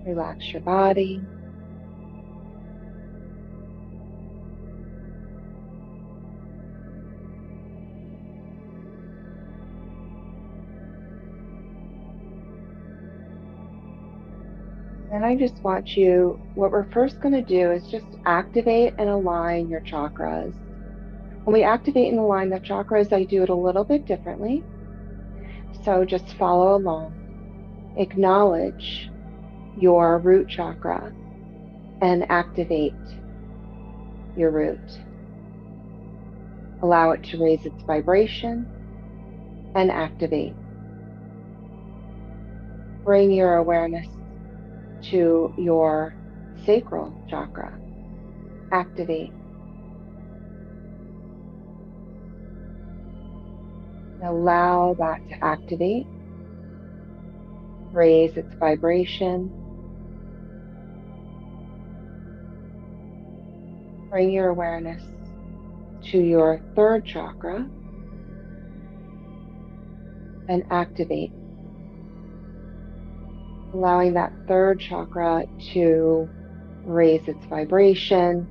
Relax your body. And I just want you, what we're first going to do is just activate and align your chakras. When we activate and align the chakras, I do it a little bit differently. So just follow along. Acknowledge your root chakra and activate your root. Allow it to raise its vibration and activate. Bring your awareness to your sacral chakra. Activate. Allow that to activate. Raise its vibration. Bring your awareness to your third chakra and activate. Allowing that third chakra to raise its vibration.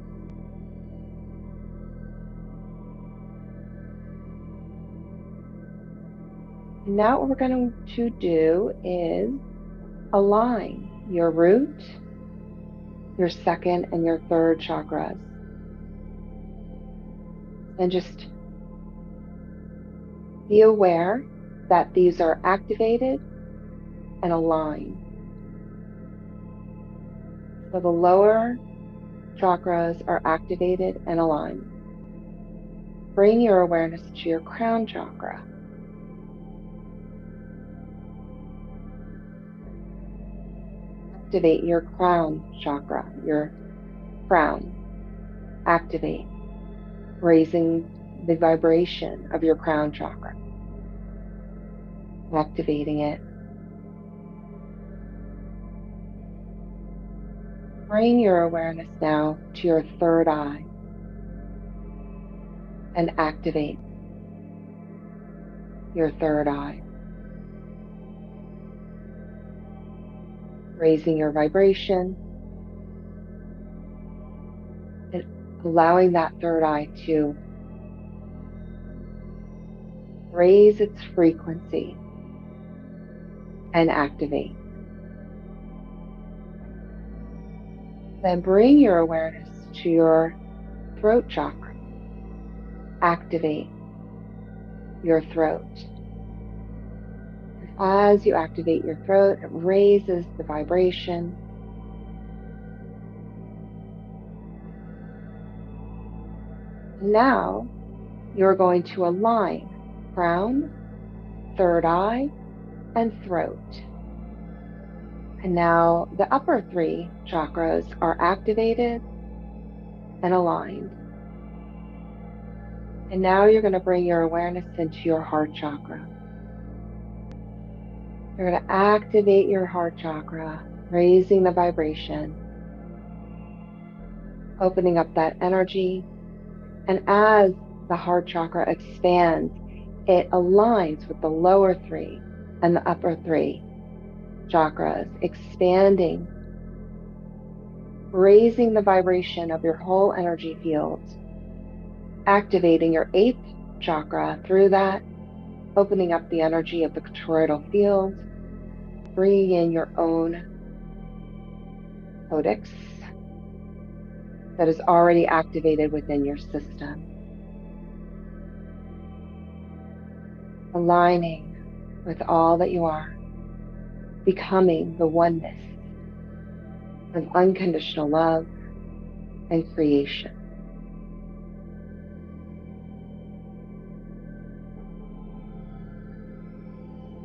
And now what we're going to do is align your root, your second and your third chakras. And just be aware that these are activated and aligned. So the lower chakras are activated and aligned. Bring your awareness to your crown chakra. Activate your crown chakra, your crown. Activate, raising the vibration of your crown chakra. Activating it. Bring your awareness now to your third eye and activate your third eye. Raising your vibration and allowing that third eye to raise its frequency and activate. Then bring your awareness to your throat chakra. Activate your throat. As you activate your throat, it raises the vibration. Now you're going to align crown, third eye, and throat. And now the upper three chakras are activated and aligned. And now you're going to bring your awareness into your heart chakra. You're going to activate your heart chakra, raising the vibration, opening up that energy. And as the heart chakra expands, it aligns with the lower three and the upper three chakras, expanding, raising the vibration of your whole energy field, activating your eighth chakra through that, opening up the energy of the toroidal field, bringing in your own codex that is already activated within your system. Aligning with all that you are, becoming the oneness of unconditional love and creation.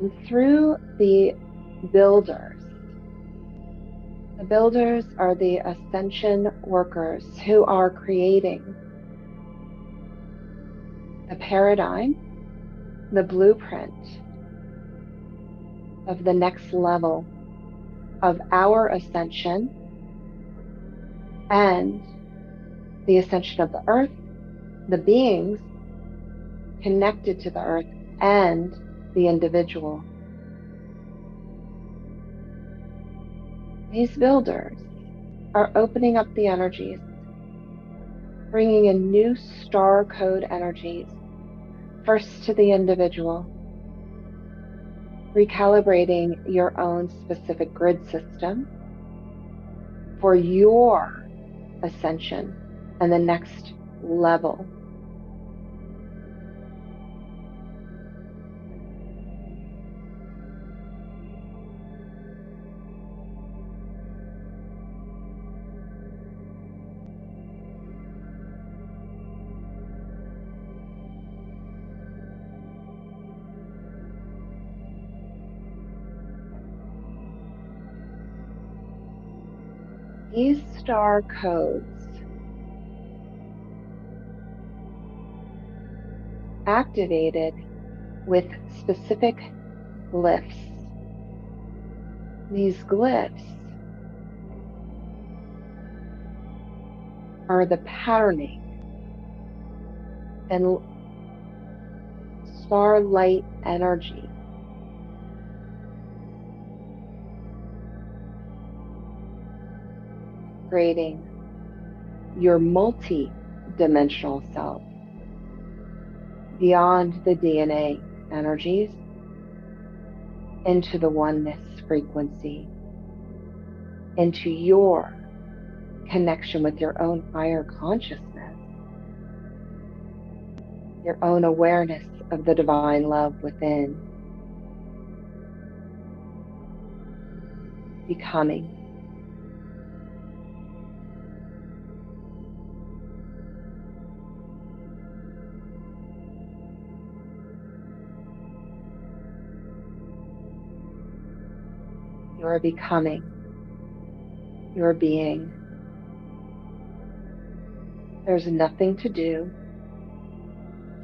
And through the builders are the ascension workers who are creating the paradigm, the blueprint of the next level of our ascension and the ascension of the earth, the beings connected to the earth, and the individual. These builders are opening up the energies, bringing in new star code energies, first to the individual, recalibrating your own specific grid system for your ascension and the next level. These star codes activated with specific glyphs. These glyphs are the patterning and starlight energy creating your multi-dimensional self beyond the DNA energies into the oneness frequency, into your connection with your own higher consciousness, your own awareness of the divine love within, becoming. You're becoming, you're being. There's nothing to do.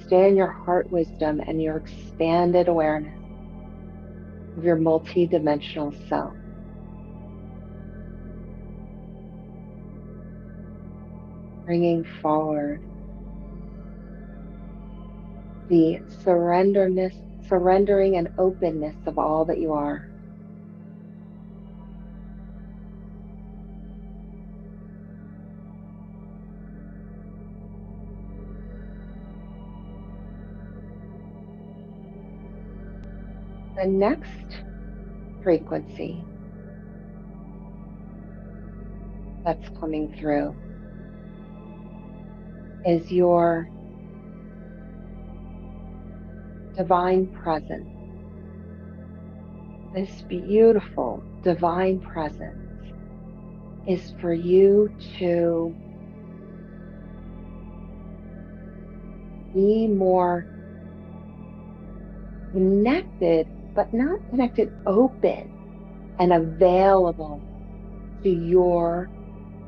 Stay in your heart wisdom and your expanded awareness of your multi-dimensional self. Bringing forward the surrendering and openness of all that you are. The next frequency that's coming through is your divine presence. This beautiful divine presence is for you to be more connected, but not connected, open and available to your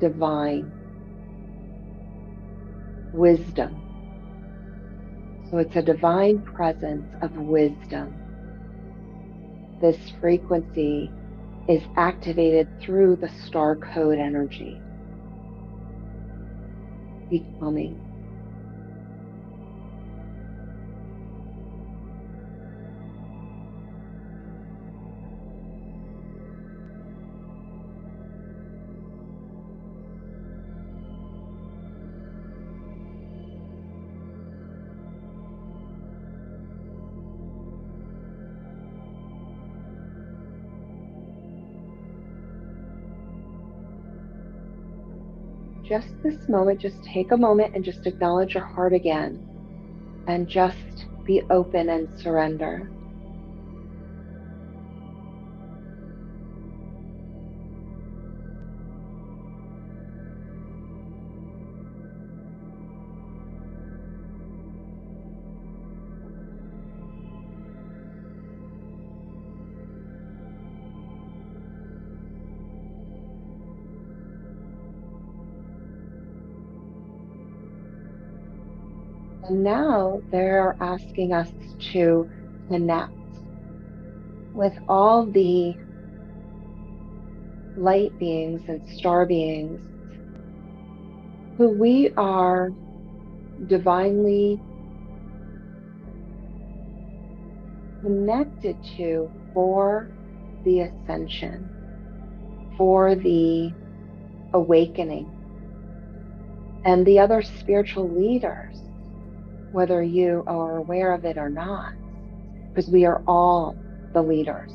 divine wisdom. So it's a divine presence of wisdom. This frequency is activated through the star code energy. Becoming. Just this moment, just take a moment and just acknowledge your heart again and just be open and surrender. And now they're asking us to connect with all the light beings and star beings who we are divinely connected to for the ascension, for the awakening, and the other spiritual leaders, whether you are aware of it or not, because we are all the leaders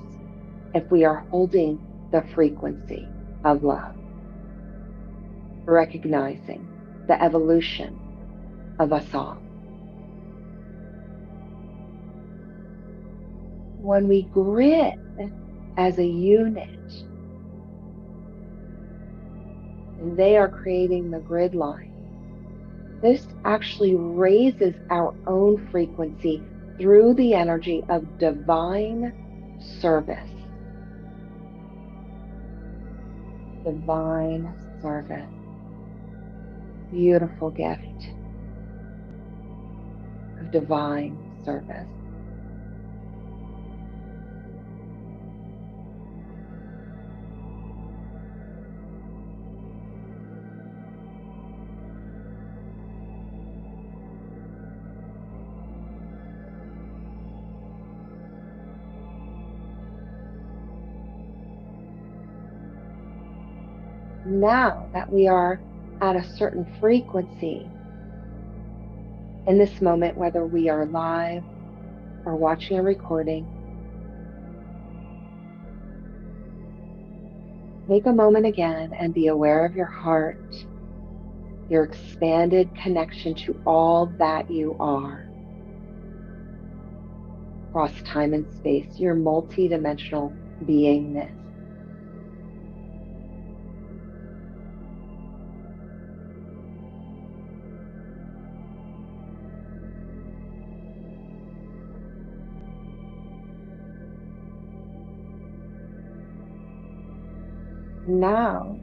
if we are holding the frequency of love, recognizing the evolution of us all. When we grid as a unit, and they are creating the grid line, this actually raises our own frequency through the energy of divine service. Divine service. Beautiful gift of divine service. Now that we are at a certain frequency in this moment, whether we are live or watching a recording, take a moment again and be aware of your heart, your expanded connection to all that you are across time and space, your multidimensional beingness. Now,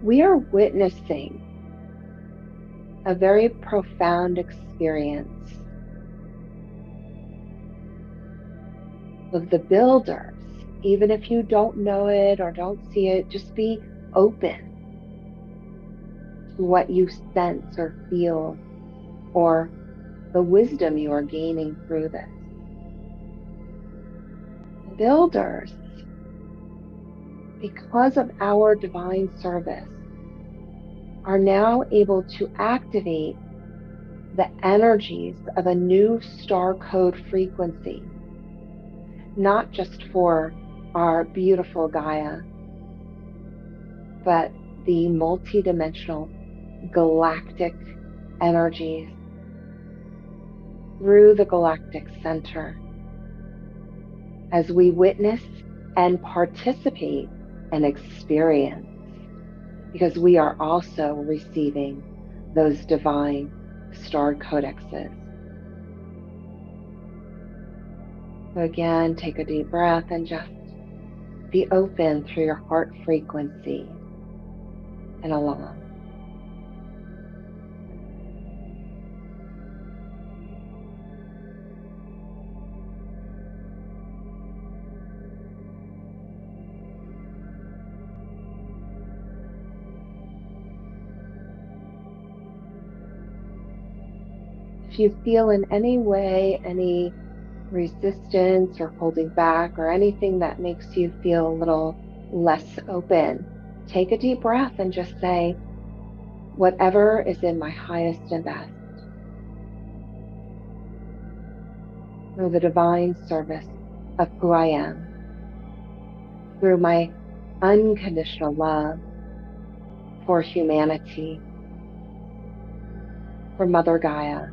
we are witnessing a very profound experience of the builders. Even if you don't know it or don't see it, just be open to what you sense or feel or the wisdom you are gaining through this. Builders, because of our divine service, are now able to activate the energies of a new star code frequency, not just for our beautiful Gaia, but the multidimensional galactic energies through the galactic center as we witness and participate and experience, because we are also receiving those divine star codexes. So again, take a deep breath and just be open through your heart frequency and allow. If you feel in any way any resistance or holding back or anything that makes you feel a little less open, take a deep breath and just say, whatever is in my highest and best, through the divine service of who I am, through my unconditional love for humanity, for Mother Gaia,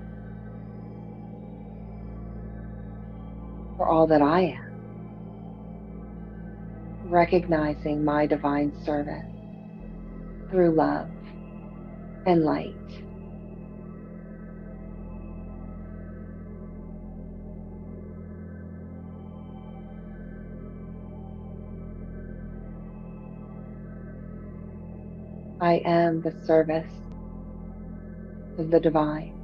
for all that I am, recognizing my divine service through love and light. I am the service of the divine.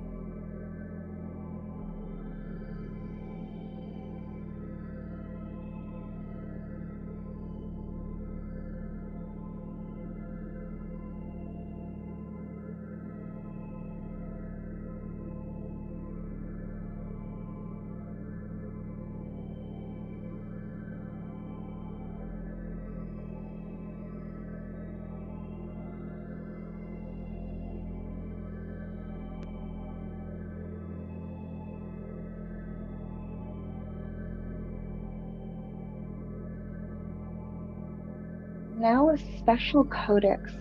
Now a special codex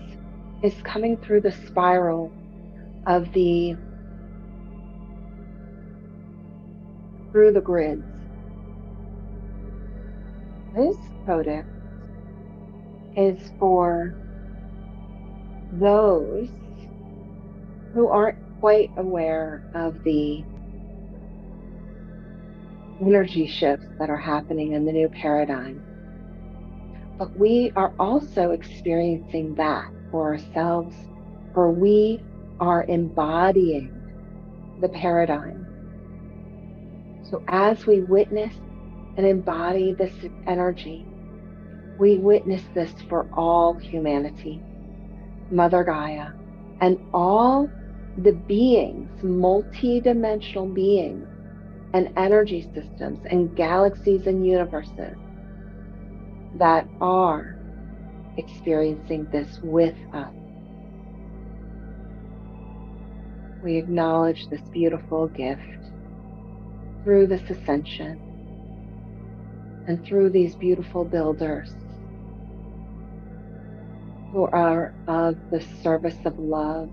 is coming through the spiral of through the grids. This codex is for those who aren't quite aware of the energy shifts that are happening in the new paradigm. But we are also experiencing that for ourselves, for we are embodying the paradigm. So as we witness and embody this energy, we witness this for all humanity, Mother Gaia, and all the beings, multi-dimensional beings and energy systems and galaxies and universes that are experiencing this with us. We acknowledge this beautiful gift through this ascension and through these beautiful builders who are of the service of love.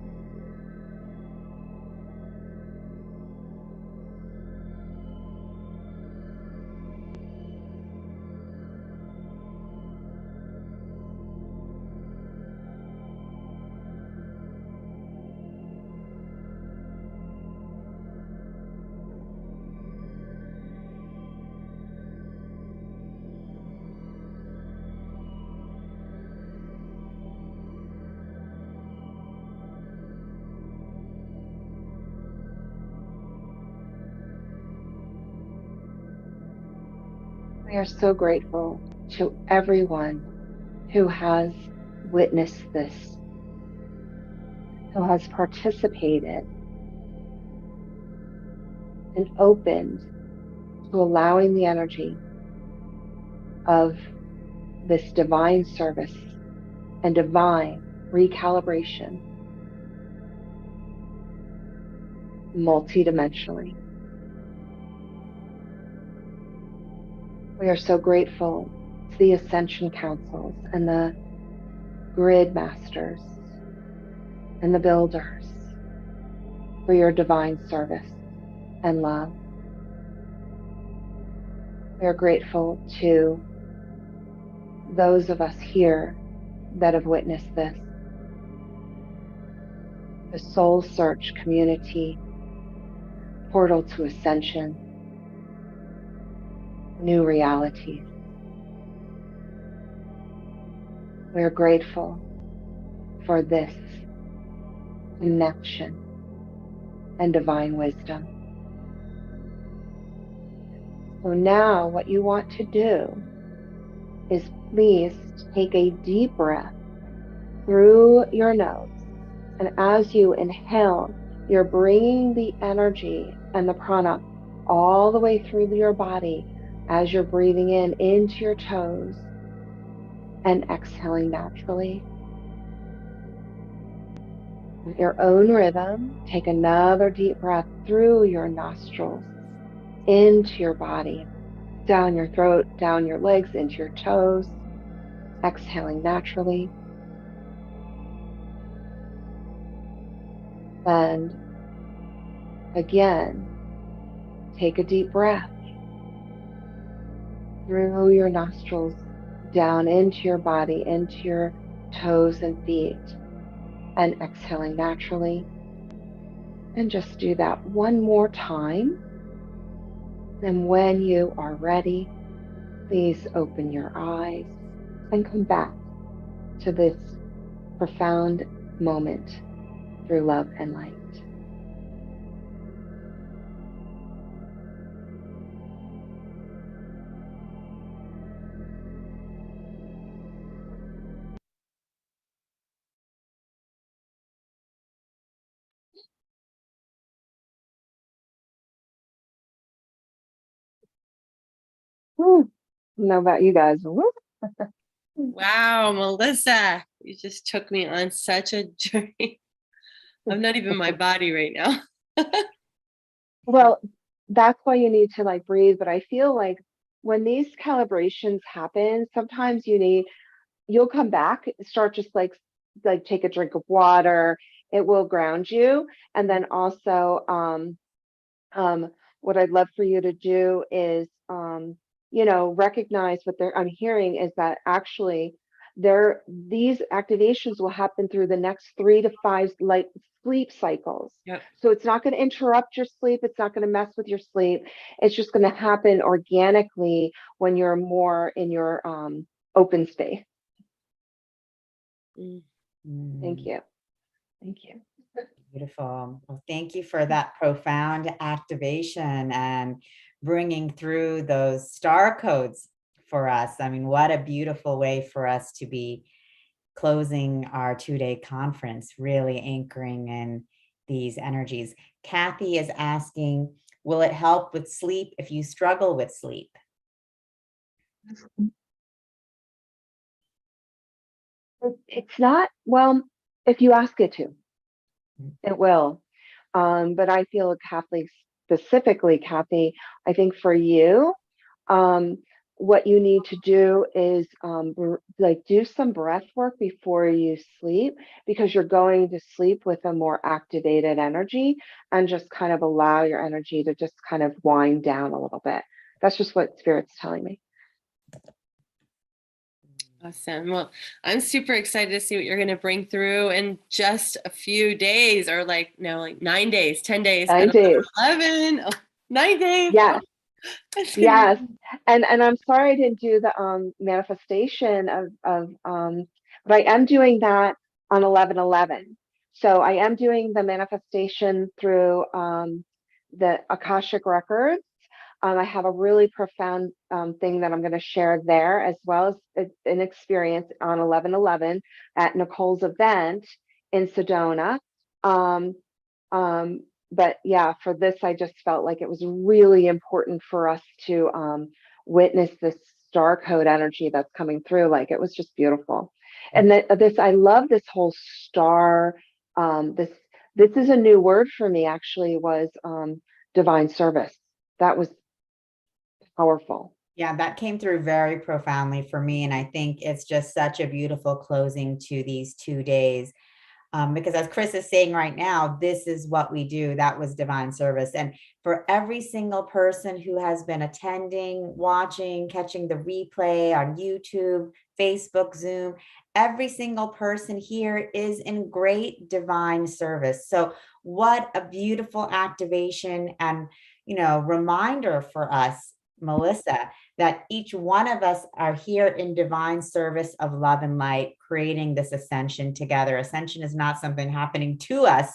We are so grateful to everyone who has witnessed this, who has participated and opened to allowing the energy of this divine service and divine recalibration multidimensionally. We are so grateful to the Ascension Councils and the Grid Masters and the Builders for your divine service and love. We are grateful to those of us here that have witnessed this, the Soul Search Community Portal to Ascension, new realities. We're grateful for this connection and divine wisdom. So now what you want to do is please take a deep breath through your nose. And as you inhale, you're bringing the energy and the prana all the way through your body as you're breathing in into your toes and exhaling naturally. With your own rhythm, take another deep breath through your nostrils into your body, down your throat, down your legs, into your toes, exhaling naturally. And again, take a deep breath through your nostrils, down into your body, into your toes and feet, and exhaling naturally. And just do that one more time. And when you are ready, please open your eyes and come back to this profound moment through love and light. Whew. I don't know about you guys. Woo. Wow, Melissa, you just took me on such a journey. I'm not even my body right now. Well, that's why you need to like breathe. But I feel like when these calibrations happen, sometimes you'll come back, start just like take a drink of water. It will ground you. And then also, what I'd love for you to do is, recognize what I'm hearing is that actually these activations will happen through the next 3 to 5 like sleep cycles. Yep. So it's not going to interrupt your sleep. It's not going to mess with your sleep. It's just going to happen organically when you're more in your open space. Thank you. Thank you. Beautiful. Well, thank you for that profound activation and bringing through those star codes for us. I mean, what a beautiful way for us to be closing our 2-day conference, really anchoring in these energies. Kathy is asking, will it help with sleep if you struggle with sleep? It's not, well, if you ask it to, it will. But I feel specifically, Kathy, I think for you, what you need to do is do some breath work before you sleep, because you're going to sleep with a more activated energy, and just kind of allow your energy to just kind of wind down a little bit. That's just what Spirit's telling me. Awesome. Well, I'm super excited to see what you're going to bring through in just a few days, or like 9 days, 10 days, 9 days. 11, 9 days. Yes. Yes. And I'm sorry I didn't do the manifestation of but I am doing that on 11/11. So I am doing the manifestation through the Akashic records. I have a really profound thing that I'm going to share there, as well as an experience on 11/11 at Nicole's event in Sedona. But yeah, for this, I just felt like it was really important for us to witness this star code energy that's coming through. Like, it was just beautiful. And I love this whole star. This is a new word for me, actually, was divine service. That was powerful. Yeah, that came through very profoundly for me. And I think it's just such a beautiful closing to these 2 days. Because as Chris is saying right now, this is what we do. That was divine service. And for every single person who has been attending, watching, catching the replay on YouTube, Facebook, Zoom, every single person here is in great divine service. So what a beautiful activation and, reminder for us Melissa, that each one of us are here in divine service of love and light, creating this ascension together. Ascension is not something happening to us.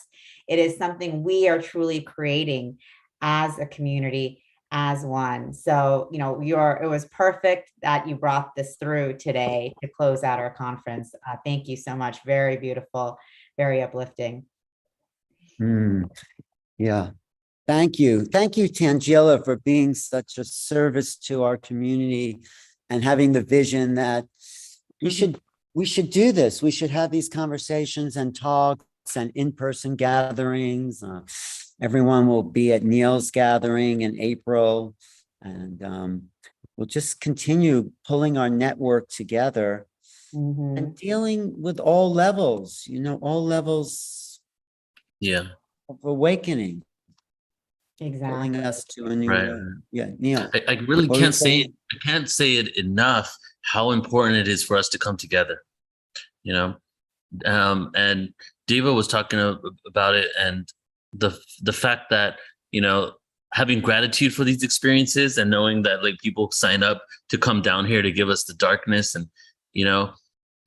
It is something we are truly creating as a community, as one. So, it was perfect that you brought this through today to close out our conference. Thank you so much. Very beautiful, very uplifting. Yeah. Thank you. Thank you, Tangela, for being such a service to our community and having the vision that we should do this. We should have these conversations and talks and in-person gatherings. Everyone will be at Neil's gathering in April, and we'll just continue pulling our network together and dealing with all levels, all levels of awakening. Exactly. Pulling us to a new Right. Yeah, Neil. I really can't say it. I can't say it enough how important it is for us to come together. And Diva was talking about it, and the fact that having gratitude for these experiences and knowing that like people sign up to come down here to give us the darkness, and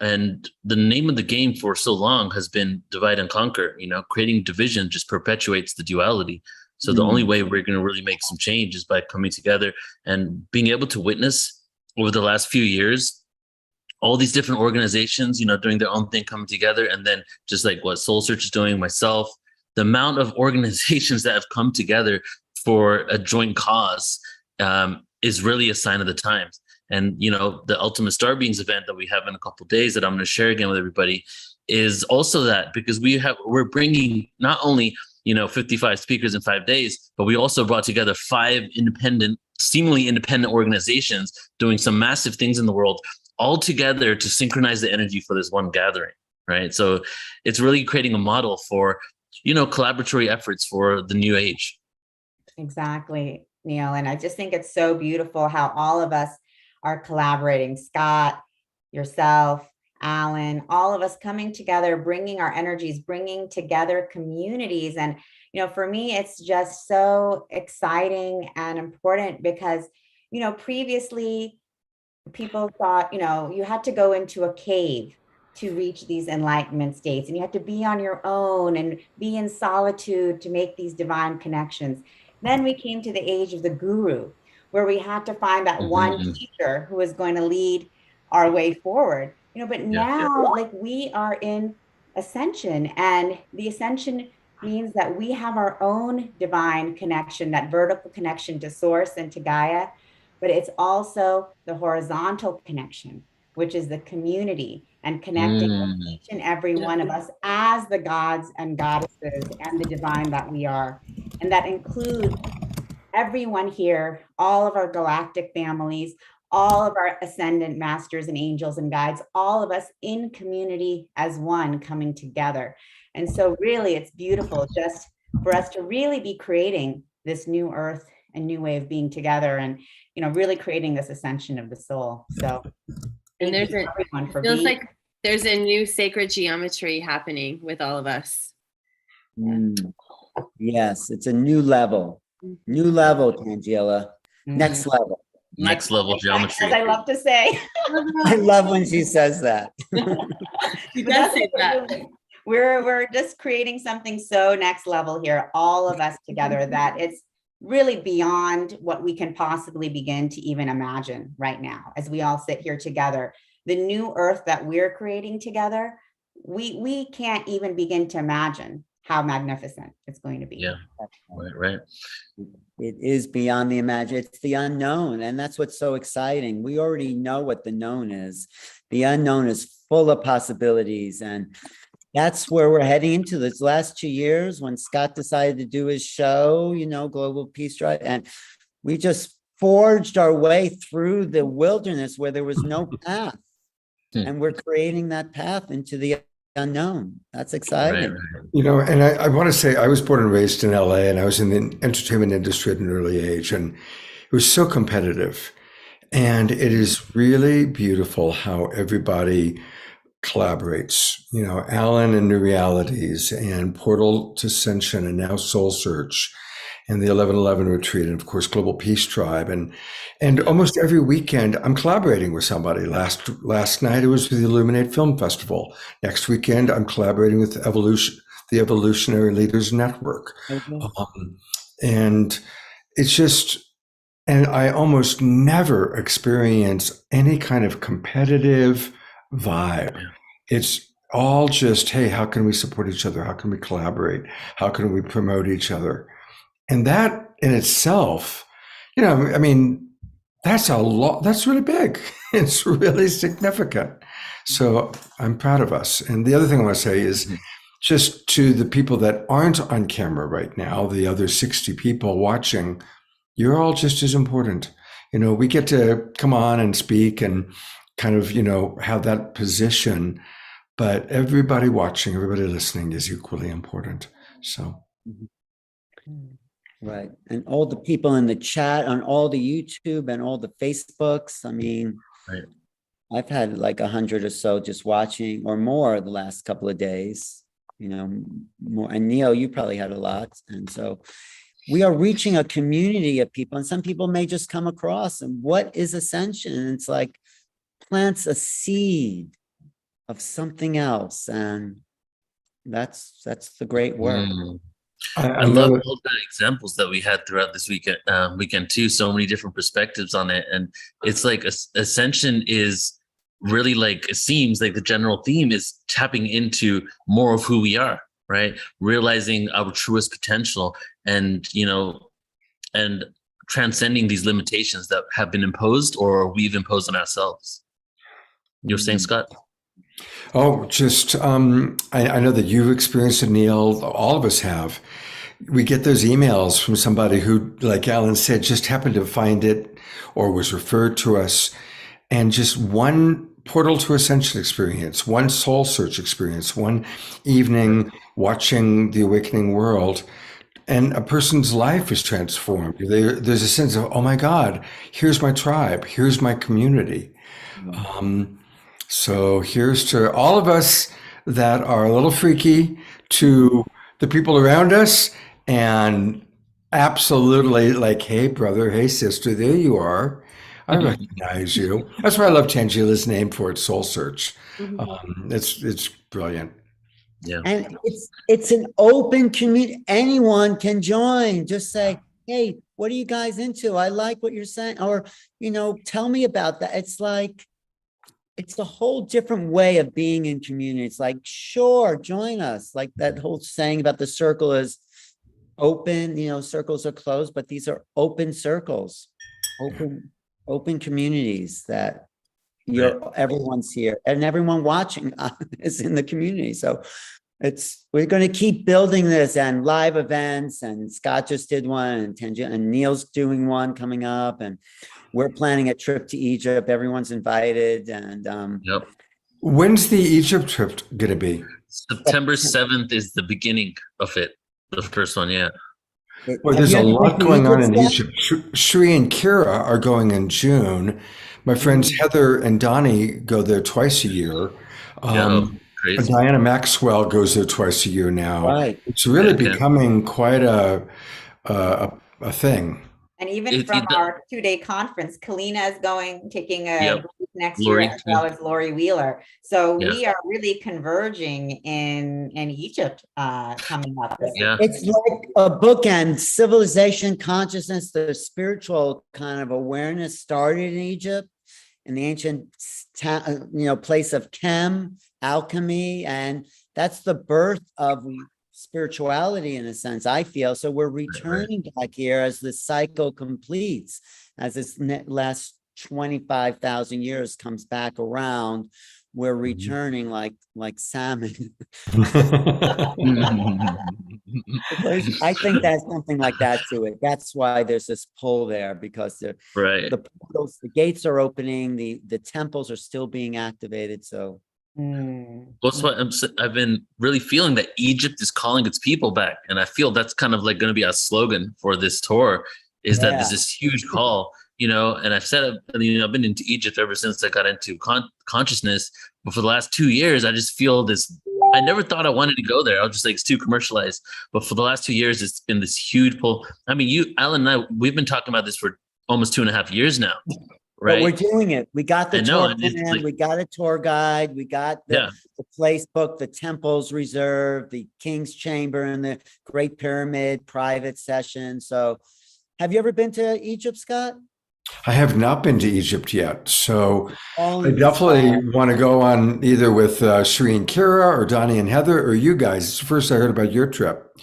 and the name of the game for so long has been divide and conquer. Creating division just perpetuates the duality. So the only way we're going to really make some change is by coming together and being able to witness over the last few years, all these different organizations, doing their own thing, coming together. And then just like what Soul Search is doing, myself, the amount of organizations that have come together for a joint cause is really a sign of the times. And, the Ultimate Star Beings event that we have in a couple of days that I'm going to share again with everybody is also that, because we're bringing not only 55 speakers in 5 days, but we also brought together 5 seemingly independent organizations doing some massive things in the world, all together to synchronize the energy for this one gathering, right? So it's really creating a model for, collaboratory efforts for the new age. Exactly, Neil. And I just think it's so beautiful how all of us are collaborating. Scott, yourself, Alan, all of us coming together, bringing our energies, bringing together communities. And, for me, it's just so exciting and important because, previously people thought, you had to go into a cave to reach these enlightenment states, and you had to be on your own and be in solitude to make these divine connections. Then we came to the age of the guru, where we had to find that one teacher who was going to lead our way forward. But now, like, we are in ascension, and the ascension means that we have our own divine connection, that vertical connection to source and to Gaia, but it's also the horizontal connection, which is the community and connecting with each and every one of us as the gods and goddesses and the divine that we are. And that includes everyone here, all of our galactic families, all of our ascendant masters and angels and guides, all of us in community as one coming together. And so really it's beautiful just for us to really be creating this new earth and new way of being together, and really creating this ascension of the soul. So and feels like there's a new sacred geometry happening with all of us. Yes, it's a new level. New level, Tangela. Next level. Next level geometry. As I love to say. I love when she says that. You does say that. We're just creating something so next level here, all of us together, that it's really beyond what we can possibly begin to even imagine right now as we all sit here together. The new earth that we're creating together, we can't even begin to imagine how magnificent it's going to be. Yeah, right. It is beyond the imagination. It's the unknown. And that's what's so exciting. We already know what the known is. The unknown is full of possibilities. And that's where we're heading into this last 2 years when Scott decided to do his show, Global Peace Drive. And we just forged our way through the wilderness where there was no path. And we're creating that path into the unknown. That's exciting. Right. And I want to say I was born and raised in LA, and I was in the entertainment industry at an early age, and it was so competitive. And it is really beautiful how everybody collaborates. Alan and New Realities and Portal to Ascension and now Soul Search. and the 11/11 retreat, and of course Global Peace Tribe, and almost every weekend I'm collaborating with somebody. Last night it was with the Illuminate Film Festival. Next weekend I'm collaborating with the Evolutionary Leaders Network, and it's just, and I almost never experience any kind of competitive vibe. It's all just, hey, how can we support each other? How can we collaborate? How can we promote each other? And that in itself, you know, I mean, that's a lot. That's really big. It's really significant. So I'm proud of us. And the other thing I want to say is just to the people that aren't on camera right now, the other 60 people watching, you're all just as important. You know, we get to come on and speak and kind of, you know, have that position, but everybody watching, everybody listening is equally important. So. Right. And all the people in the chat on all the YouTube and all the Facebooks. I mean, right. I've had like 100 or so just watching or more the last couple of days, you know, more. And Neil, you probably had a lot. And so we are reaching a community of people, and some people may just come across and what is Ascension? And it's like plants a seed of something else. And that's the great work. I love all the examples that we had throughout this weekend too. So many different perspectives on it, and it's like Ascension is really, like, it seems like the general theme is tapping into more of who we are, right? Realizing our truest potential, and you know, and transcending these limitations that have been imposed or we've imposed on ourselves. You were saying, Scott? Oh, just I know that you've experienced it, Neil. All of us have. We get those emails from somebody who, like Alan said, just happened to find it or was referred to us, and just one portal to Ascension experience, one soul search experience, one evening watching the awakening world, and a person's life is transformed. There's a sense of, oh my God, here's my tribe, here's my community. So here's to all of us that are a little freaky, to the people around us, and absolutely like, hey, brother, hey, sister, there you are. I recognize you. That's why I love Tangila's name for it, Soul Search. It's brilliant. Yeah. And it's an open community. Anyone can join. Just say, hey, what are you guys into? I like what you're saying. Or, you know, tell me about that. It's like, it's a whole different way of being in community. It's like, sure, join us. Like that whole saying about the circle is open, you know, circles are closed, but these are open circles, open communities that everyone's here, and everyone watching is in the community. So we're going to keep building this, and live events, and Scott just did one, and Neil's doing one coming up, and we're planning a trip to Egypt. Everyone's invited. And when's the Egypt trip going to be? September 7th is the beginning of it. The first one, yeah. Well, there's a lot going on in Egypt. Shri and Kira are going in June. My friends Heather and Donnie go there twice a year. Crazy. Diana Maxwell goes there twice a year now. Right. It's really becoming quite a thing. And even from our 2-day conference, Kalina is taking a group next year, as well as Lori Wheeler. So we are really converging in Egypt coming up. It's like a bookend. Civilization, consciousness, the spiritual kind of awareness started in Egypt, in the ancient place of chem, alchemy, and that's the birth of spirituality in a sense, I feel. So we're returning back here as the cycle completes, as this last 25,000 years comes back around. We're returning like salmon. I think there's something like that to it. That's why there's this pull there, because the portals, the gates are opening, the temples are still being activated. So that's why I've been really feeling that Egypt is calling its people back, and I feel that's kind of like going to be our slogan for this tour. Is that there's this huge call, you know? And I've said, you know, I've been into Egypt ever since I got into consciousness, but for the last 2 years, I just feel this I never thought I wanted to go there. I was just like, it's too commercialized. But for the last 2 years, it's been this huge pull. I mean, you, Alan and I, we've been talking about this for almost 2.5 years now, right? But we're doing it. We got the I know, tour and it's plan, like, we got a tour guide, we got yeah. the place book, the temples reserved, the King's Chamber and the Great Pyramid private session. So have you ever been to Egypt, Scott? I have not been to Egypt yet, so Oh, I definitely want to go on either with Sheree and Kira or Donnie and Heather or you guys. It's the first I heard about your trip.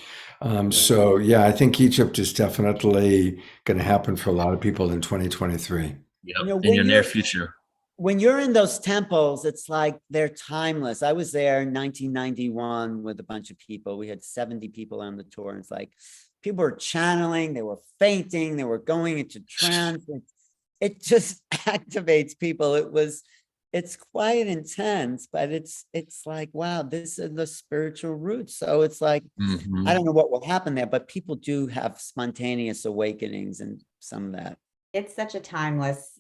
So yeah, I think Egypt is definitely going to happen for a lot of people in 2023. Yep, You know, in your near future. When you're in those temples, it's like they're timeless. I was there in 1991 with a bunch of people. We had 70 people on the tour. And it's like people were channeling, they were fainting, they were going into trance. It just activates people. It's quite intense, but it's like, wow, this is the spiritual roots. So it's like, I don't know what will happen there, but people do have spontaneous awakenings and some of that. It's such a timeless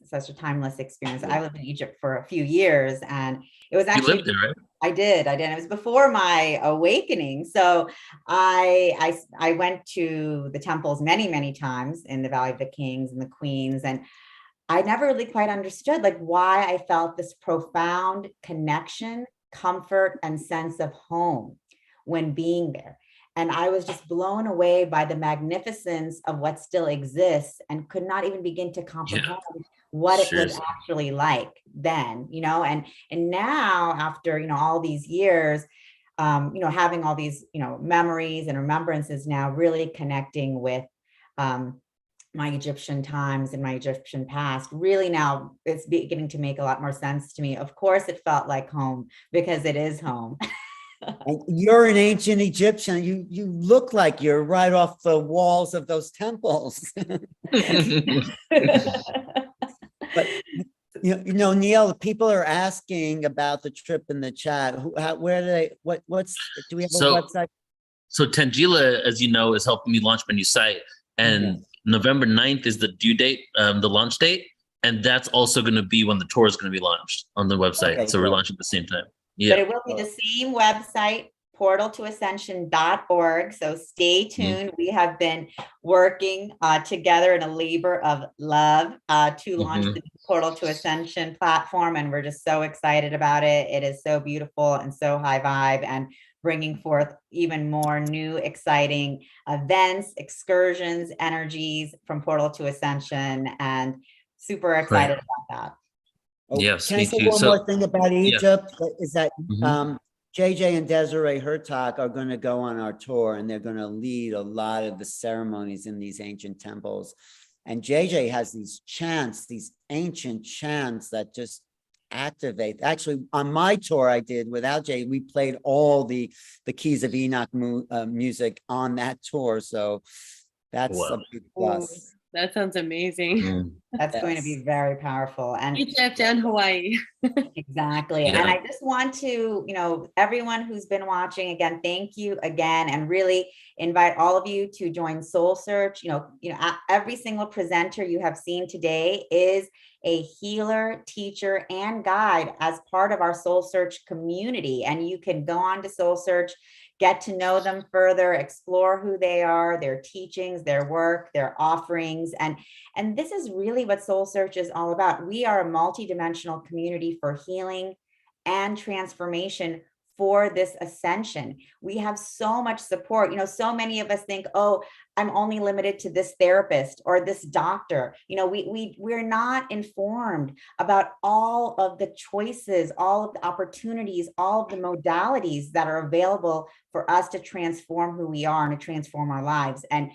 experience. I lived in Egypt for a few years, and it was actually, you lived there, right? I did. It was before my awakening. So I went to the temples many times in the Valley of the Kings and the Queens, and I never really quite understood like why I felt this profound connection, comfort, and sense of home when being there. And I was just blown away by the magnificence of what still exists and could not even begin to comprehend what it was actually like then, and now after, all these years, having all these, memories and remembrances now really connecting with, my Egyptian times and my Egyptian past, really now it's beginning to make a lot more sense to me. Of course, it felt like home because it is home. And you're an ancient Egyptian. You look like you're right off the walls of those temples. But Neil, people are asking about the trip in the chat. Where do they? Do we have a website? So Tangela, as you know, is helping me launch my new site, and November 9th is the due date, the launch date, and that's also going to be when the tour is going to be launched on the website. Okay, so we're launching at the same time. Yeah. But it will be the same website, portaltoascension.org. So stay tuned. We have been working together in a labor of love to launch the Portal to Ascension platform. And we're just so excited about it. It is so beautiful and so high vibe, and bringing forth even more new, exciting events, excursions, energies from Portal to Ascension, and super excited about that. Yes, Can I say one more thing about Egypt? Is that JJ and Desiree Hertog are going to go on our tour, and they're going to lead a lot of the ceremonies in these ancient temples. And JJ has these chants, these ancient chants that just activate. Actually, on my tour I did without Jay, we played all the Keys of Enoch music on that tour. So that's a big plus. That sounds amazing. That's going to be very powerful. And Egypt and Hawaii. Exactly. Yeah. And I just want to, everyone who's been watching, again, thank you again, and really invite all of you to join Soul Search. Every single presenter you have seen today is a healer, teacher, and guide as part of our Soul Search community. And you can go on to Soul Search, get to know them further, explore who they are, their teachings, their work, their offerings. And this is really what Soul Search is all about. We are a multidimensional community for healing and transformation for this ascension. We have so much support. So many of us think, oh, I'm only limited to this therapist or this doctor. We're not informed about all of the choices, all of the opportunities, all of the modalities that are available for us to transform who we are and to transform our lives. And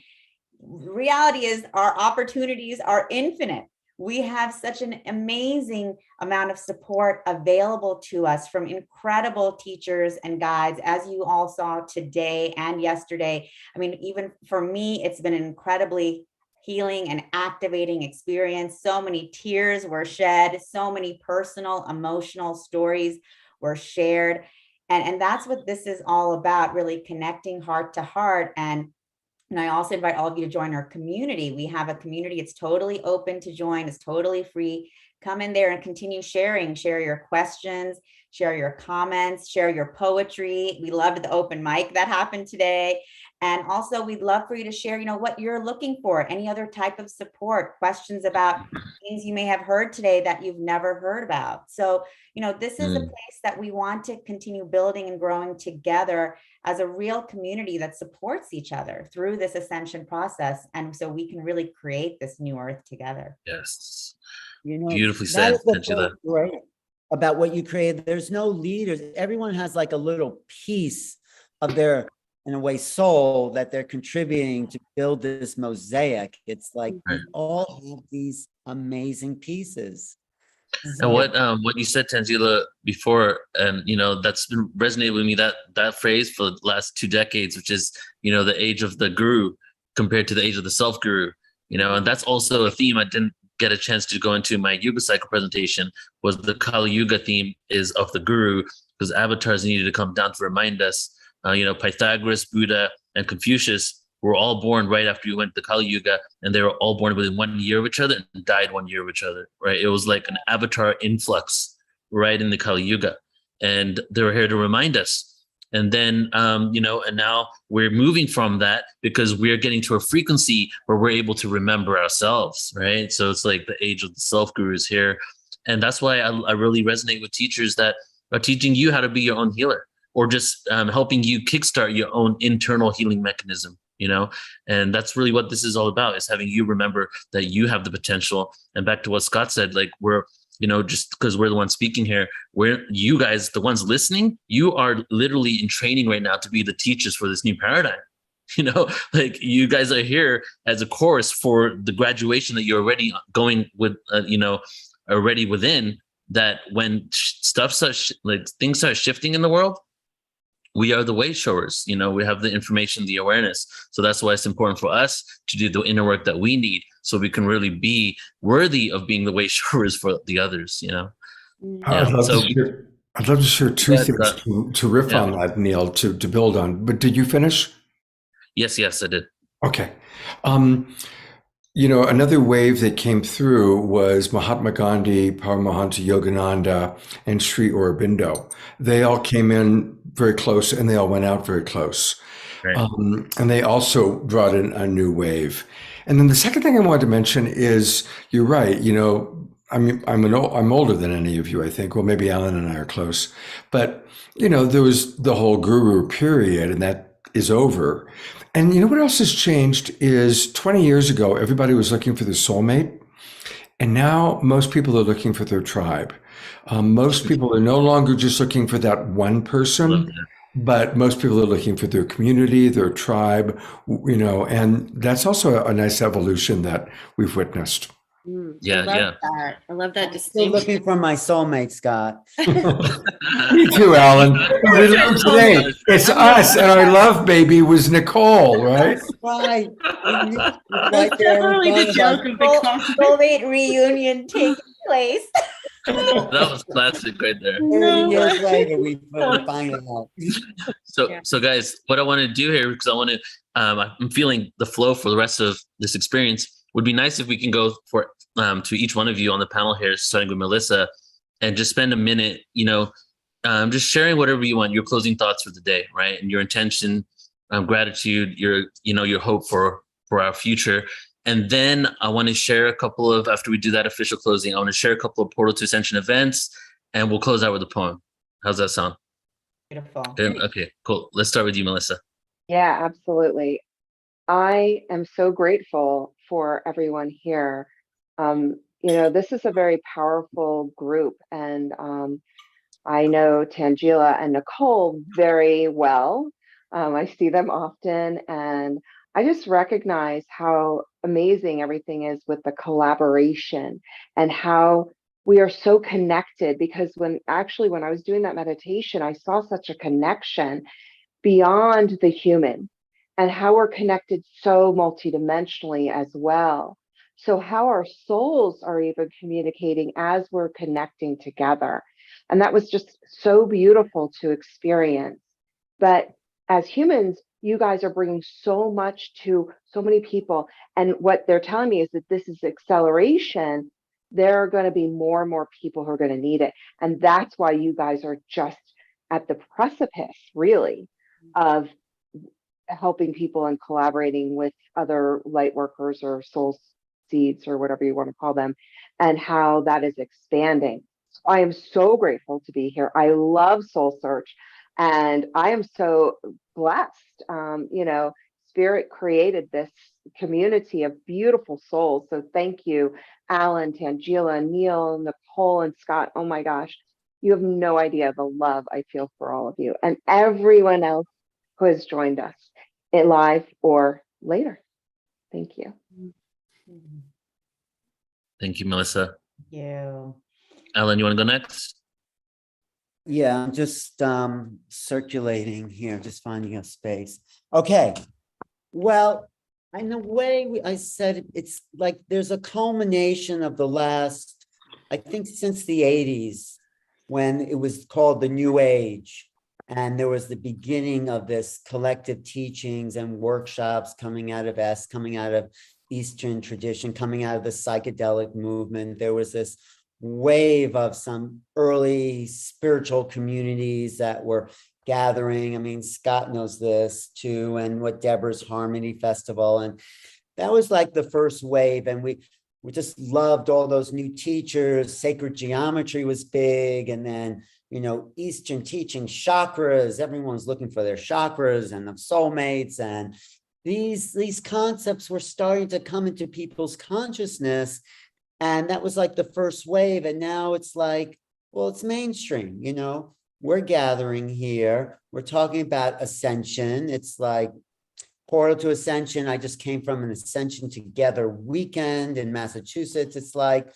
the reality is our opportunities are infinite. We have such an amazing amount of support available to us from incredible teachers and guides, as you all saw today and yesterday. I mean, even for me, it's been an incredibly healing and activating experience. So many tears were shed, so many personal, emotional stories were shared. And that's what this is all about, really connecting heart to heart and And I also invite all of you to join our community. We have a community. It's totally open to join. It's totally free. Come in there and continue sharing. Share your questions, share your comments, share your poetry. We loved the open mic that happened today. And also we'd love for you to share, what you're looking for, any other type of support, questions about things you may have heard today that you've never heard about. So, this is a place that we want to continue building and growing together as a real community that supports each other through this ascension process. And so we can really create this new earth together. Yes. Beautifully said, great about what you created. There's no leaders. Everyone has like a little piece of their, in a way, soul that they're contributing to build this mosaic. It's like we all have these amazing pieces. And what you said, Tangela, before, and that's been resonated with me, that phrase for the last 2 decades, which is the age of the guru compared to the age of the self guru, and that's also a theme I didn't get a chance to go into my Yuga cycle presentation. Was the Kali Yuga theme is of the guru, because avatars needed to come down to remind us. Pythagoras, Buddha, and Confucius were all born right after we went to Kali Yuga, and they were all born within 1 year of each other and died 1 year of each other, right? It was like an avatar influx right in the Kali Yuga, and they were here to remind us. And then, and now we're moving from that because we're getting to a frequency where we're able to remember ourselves, right? So it's like the age of the self-guru is here. And that's why I really resonate with teachers that are teaching you how to be your own healer, or just helping you kickstart your own internal healing mechanism, and that's really what this is all about, is having you remember that you have the potential. And back to what Scott said, like we're, just because we're the ones speaking here, we're, you guys, the ones listening, you are literally in training right now to be the teachers for this new paradigm. Like you guys are here as a course for the graduation that you're already going with, already within, that when stuff starts, like things start shifting in the world, we are the way showers. We have the information, the awareness. So that's why it's important for us to do the inner work that we need, so we can really be worthy of being the way showers for the others. I'd love to share 2 things to riff on that, Neil, to build on. But did you finish? Yes, I did. Okay. Another wave that came through was Mahatma Gandhi, Paramahansa Yogananda, and Sri Aurobindo. They all came in very close, and they all went out very close. Right. And they also brought in a new wave. And then the second thing I wanted to mention is, you're right. I'm older than any of you, I think. Well, maybe Alan and I are close. But, there was the whole guru period, and that is over. And what else has changed is 20 years ago, everybody was looking for their soulmate. And now most people are looking for their tribe. Most people are no longer just looking for that one person, but most people are looking for their community, their tribe, and that's also a nice evolution that we've witnessed. I love that. I'm still looking for my soulmate, Scott. Me too, Alan. Today, it's us, and our love baby was Nicole, right? Right. That's definitely the joke of the soulmate reunion taking place. That was classic right there. 30 years later, we find out. So guys, what I want to do here, because I want to, I'm feeling the flow for the rest of this experience. Would be nice if we can go for to each one of you on the panel here, starting with Melissa, and just spend a minute, just sharing whatever you want, your closing thoughts for the day, right? And your intention, gratitude, your hope for our future. And then I want to share a couple of, after we do that official closing, I want to share a couple of Portal to Ascension events, and we'll close out with a poem. How's that sound? Beautiful. Okay, cool. Let's start with you, Melissa. Yeah, absolutely. I am so grateful for everyone here. This is a very powerful group, and I know Tangela and Nicole very well. I see them often, and I just recognize how amazing everything is with the collaboration and how we are so connected, because when I was doing that meditation, I saw such a connection beyond the human, and how we're connected so multidimensionally as well. So how our souls are even communicating as we're connecting together. And that was just so beautiful to experience. But as humans, you guys are bringing so much to so many people. And what they're telling me is that this is acceleration. There are going to be more and more people who are going to need it. And that's why you guys are just at the precipice, really, of helping people and collaborating with other light workers or soul seeds or whatever you want to call them, and how that is expanding. I am so grateful to be here. I love Soul Search, and I am so blessed. Spirit created this community of beautiful souls. So thank you, Alan, Tangela, Neil, Nicole, and Scott. Oh my gosh, you have no idea the love I feel for all of you and everyone else who has joined us in live or later. Thank you. Thank you, Melissa. Thank you. Alan, you want to go next? Yeah, I'm just circulating here, just finding a space. Okay. Well, in a way, I said it's like there's a culmination of the last, I think since the 80s, when it was called the New Age. And there was the beginning of this collective teachings and workshops coming out of Eastern tradition, coming out of the psychedelic movement. There was this wave of some early spiritual communities that were gathering. I mean, Scott knows this too, and what Deborah's Harmony Festival. And that was like the first wave. And we just loved all those new teachers. Sacred geometry was big. And then, Eastern teaching, chakras, everyone's looking for their chakras and the soulmates. And these concepts were starting to come into people's consciousness. And that was like the first wave. And now it's like, well, it's mainstream, we're gathering here. We're talking about Ascension. It's like Portal to Ascension. I just came from an Ascension Together weekend in Massachusetts. It's like,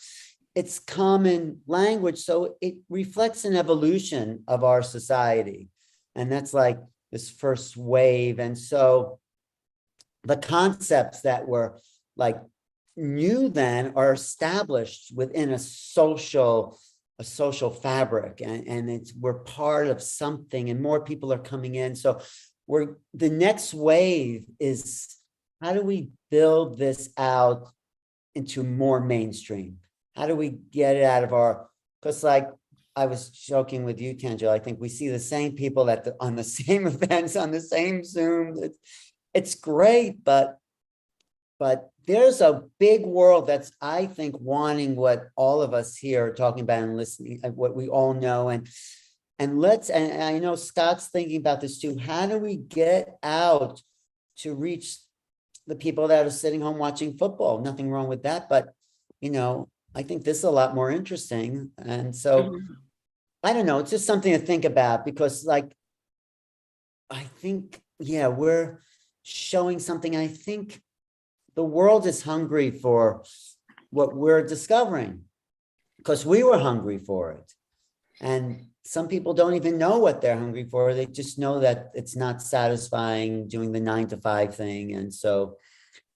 it's common language. So it reflects an evolution of our society. And that's like this first wave. And so the concepts that were like new then are established within a social fabric, and we're part of something, and more people are coming in. So the next wave is, how do we build this out into more mainstream? How do we get it out of because like I was joking with you, Tangela, I think we see the same people on the same events, on the same Zoom. It's great, but there's a big world that's, I think, wanting what all of us here are talking about and listening, what we all know. And I know Scott's thinking about this too. How do we get out to reach the people that are sitting home watching football? Nothing wrong with that. But, I think this is a lot more interesting. And so, I don't know, it's just something to think about, because like, I think, we're showing something. I think the world is hungry for what we're discovering, because we were hungry for it. And some people don't even know what they're hungry for. They just know that it's not satisfying doing the 9-to-5 thing. And so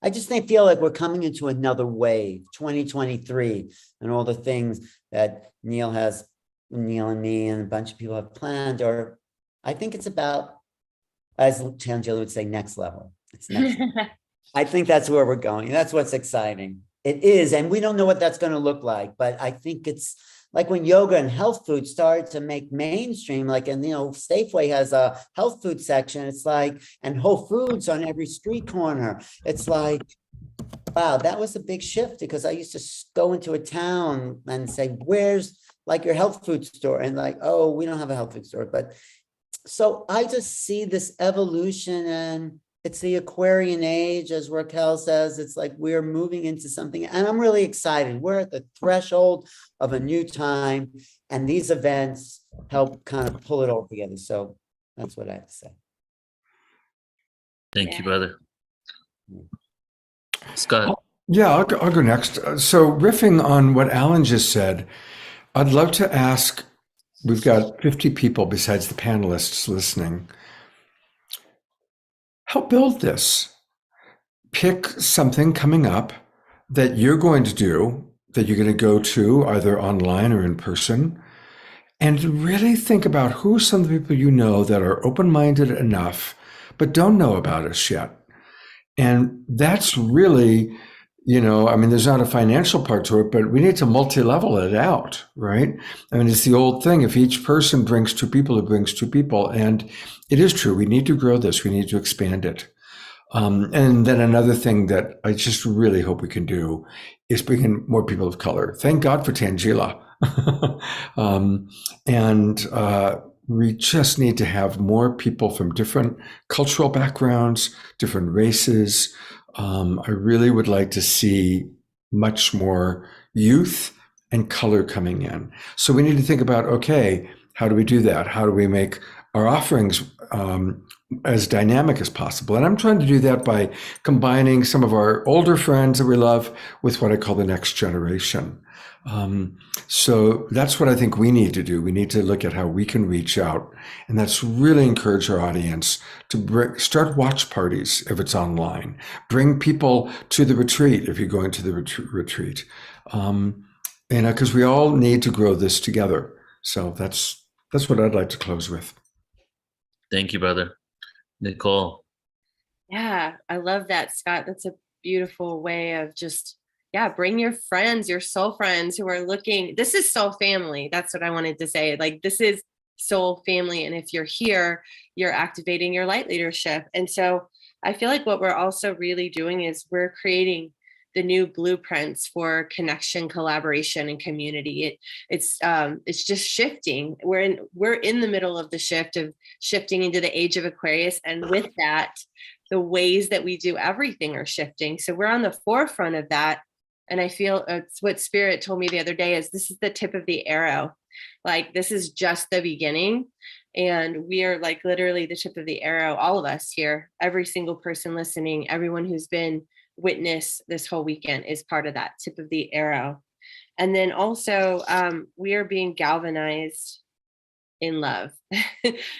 I feel like we're coming into another wave, 2023, and all the things that Neil and me and a bunch of people have planned, or I think it's about, as Tangela would say, next level. It's next level. I think that's where we're going. That's what's exciting. It is. And we don't know what that's going to look like, but I think it's like when yoga and health food started to make mainstream, like, and, Safeway has a health food section. It's like, and Whole Foods on every street corner. It's like, wow, that was a big shift, because I used to go into a town and say, where's like your health food store? And like, oh, we don't have a health food store. But so I just see this evolution, and it's the Aquarian age, as Raquel says. It's like we're moving into something, and I'm really excited. We're at the threshold of a new time, and these events help kind of pull it all together. So that's what I have to say. Thank you, brother. Scott. Yeah, I'll go next. So riffing on what Alan just said, I'd love to ask, we've got 50 people besides the panelists listening. Help build this. Pick something coming up that you're going to do, that you're going to go to either online or in person, and really think about who some of the people you know that are open-minded enough, but don't know about us yet. And that's really, I mean, there's not a financial part to it, but we need to multi-level it out, right? I mean, it's the old thing. If each person brings two people, it brings two people. And it is true. We need to grow this. We need to expand it. And then another thing that I just really hope we can do is bring in more people of color. Thank God for Tangela. We just need to have more people from different cultural backgrounds, different races. I really would like to see much more youth and color coming in. So we need to think about, okay, how do we do that? How do we make our offerings as dynamic as possible? And I'm trying to do that by combining some of our older friends that we love with what I call the next generation. So that's what I think we need to do. We need to look at how we can reach out, and that's really encourage our audience to start watch parties if it's online. Bring people to the retreat if you're going to the retreat, because we all need to grow this together. So that's what I'd like to close with. Thank you, brother. Nicole. Yeah, I love that, Scott. That's a beautiful way of just, bring your friends, your soul friends who are looking. This is soul family. That's what I wanted to say. Like, this is soul family. And if you're here, you're activating your light leadership. And so I feel like what we're also really doing is we're creating the new blueprints for connection, collaboration, and community. It's just shifting. We're in the middle of the shift of shifting into the age of Aquarius, and with that, the ways that we do everything are shifting. So we're on the forefront of that, and I feel it's what Spirit told me the other day is this is the tip of the arrow. Like, this is just the beginning, and we are like literally the tip of the arrow. All of us here, every single person listening, everyone who's been witness this whole weekend is part of that tip of the arrow. And then also we are being galvanized in love.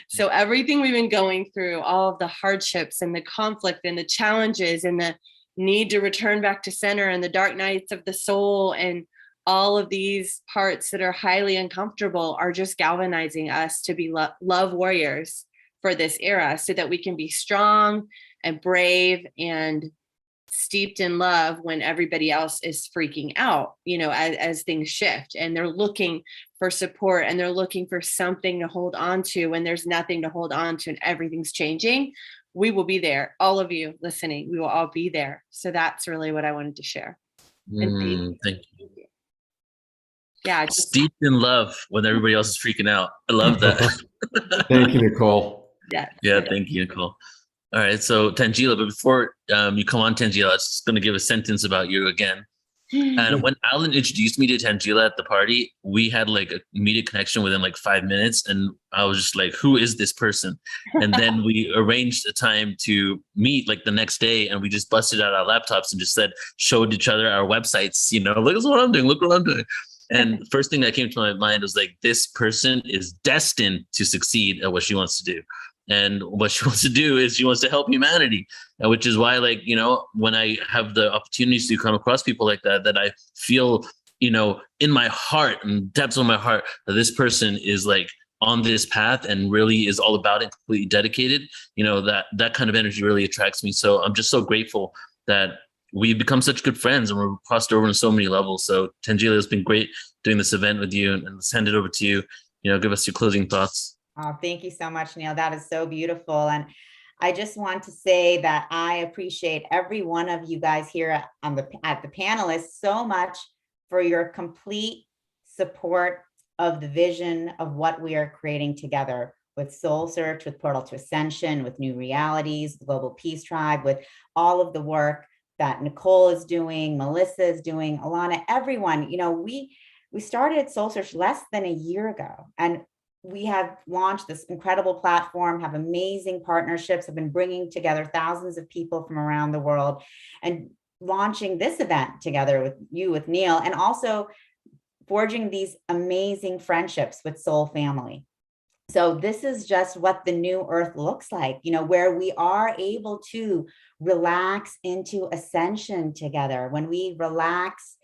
So everything we've been going through, all of the hardships and the conflict and the challenges and the need to return back to center and the dark nights of the soul and all of these parts that are highly uncomfortable are just galvanizing us to be love warriors for this era, so that we can be strong and brave and steeped in love when everybody else is freaking out, as things shift, and they're looking for support and they're looking for something to hold on to when there's nothing to hold on to and everything's changing. We will be there. All of you listening, we will all be there. So that's really what I wanted to share. Thank you. Yeah. Steeped in love when everybody else is freaking out. I love that. Thank you, Nicole. Yeah, thank you, Nicole. All right, so Tangela, but before you come on, Tangela, I was just going to give a sentence about you again. And when Alan introduced me to Tangela at the party, we had like a immediate connection within like 5 minutes. And I was just like, who is this person? And then we arranged a time to meet like the next day. And we just busted out our laptops and just showed each other our websites, look at what I'm doing, look what I'm doing. And the first thing that came to my mind was like, this person is destined to succeed at what she wants to do. And what she wants to do is she wants to help humanity, which is why, like, when I have the opportunities to come across people like that I feel, in my heart and depths of my heart, that this person is like on this path and really is all about it, completely dedicated, that kind of energy really attracts me. So I'm just so grateful that we've become such good friends and we're crossed over on so many levels. So Tangela, it's been great doing this event with you, and let's hand it over to you. Give us your closing thoughts. Oh, thank you so much, Neil. That is so beautiful. And I just want to say that I appreciate every one of you guys here at the panelists so much for your complete support of the vision of what we are creating together with Soul Search, with Portal to Ascension, with New Realities, the Global Peace Tribe, with all of the work that Nicole is doing, Melissa is doing, Alana, everyone. We started Soul Search less than a year ago, and we have launched this incredible platform, have amazing partnerships, have been bringing together thousands of people from around the world and launching this event together with you, with Neil, and also forging these amazing friendships with Soul Family. So this is just what the new earth looks like, where we are able to relax into ascension together. When we relax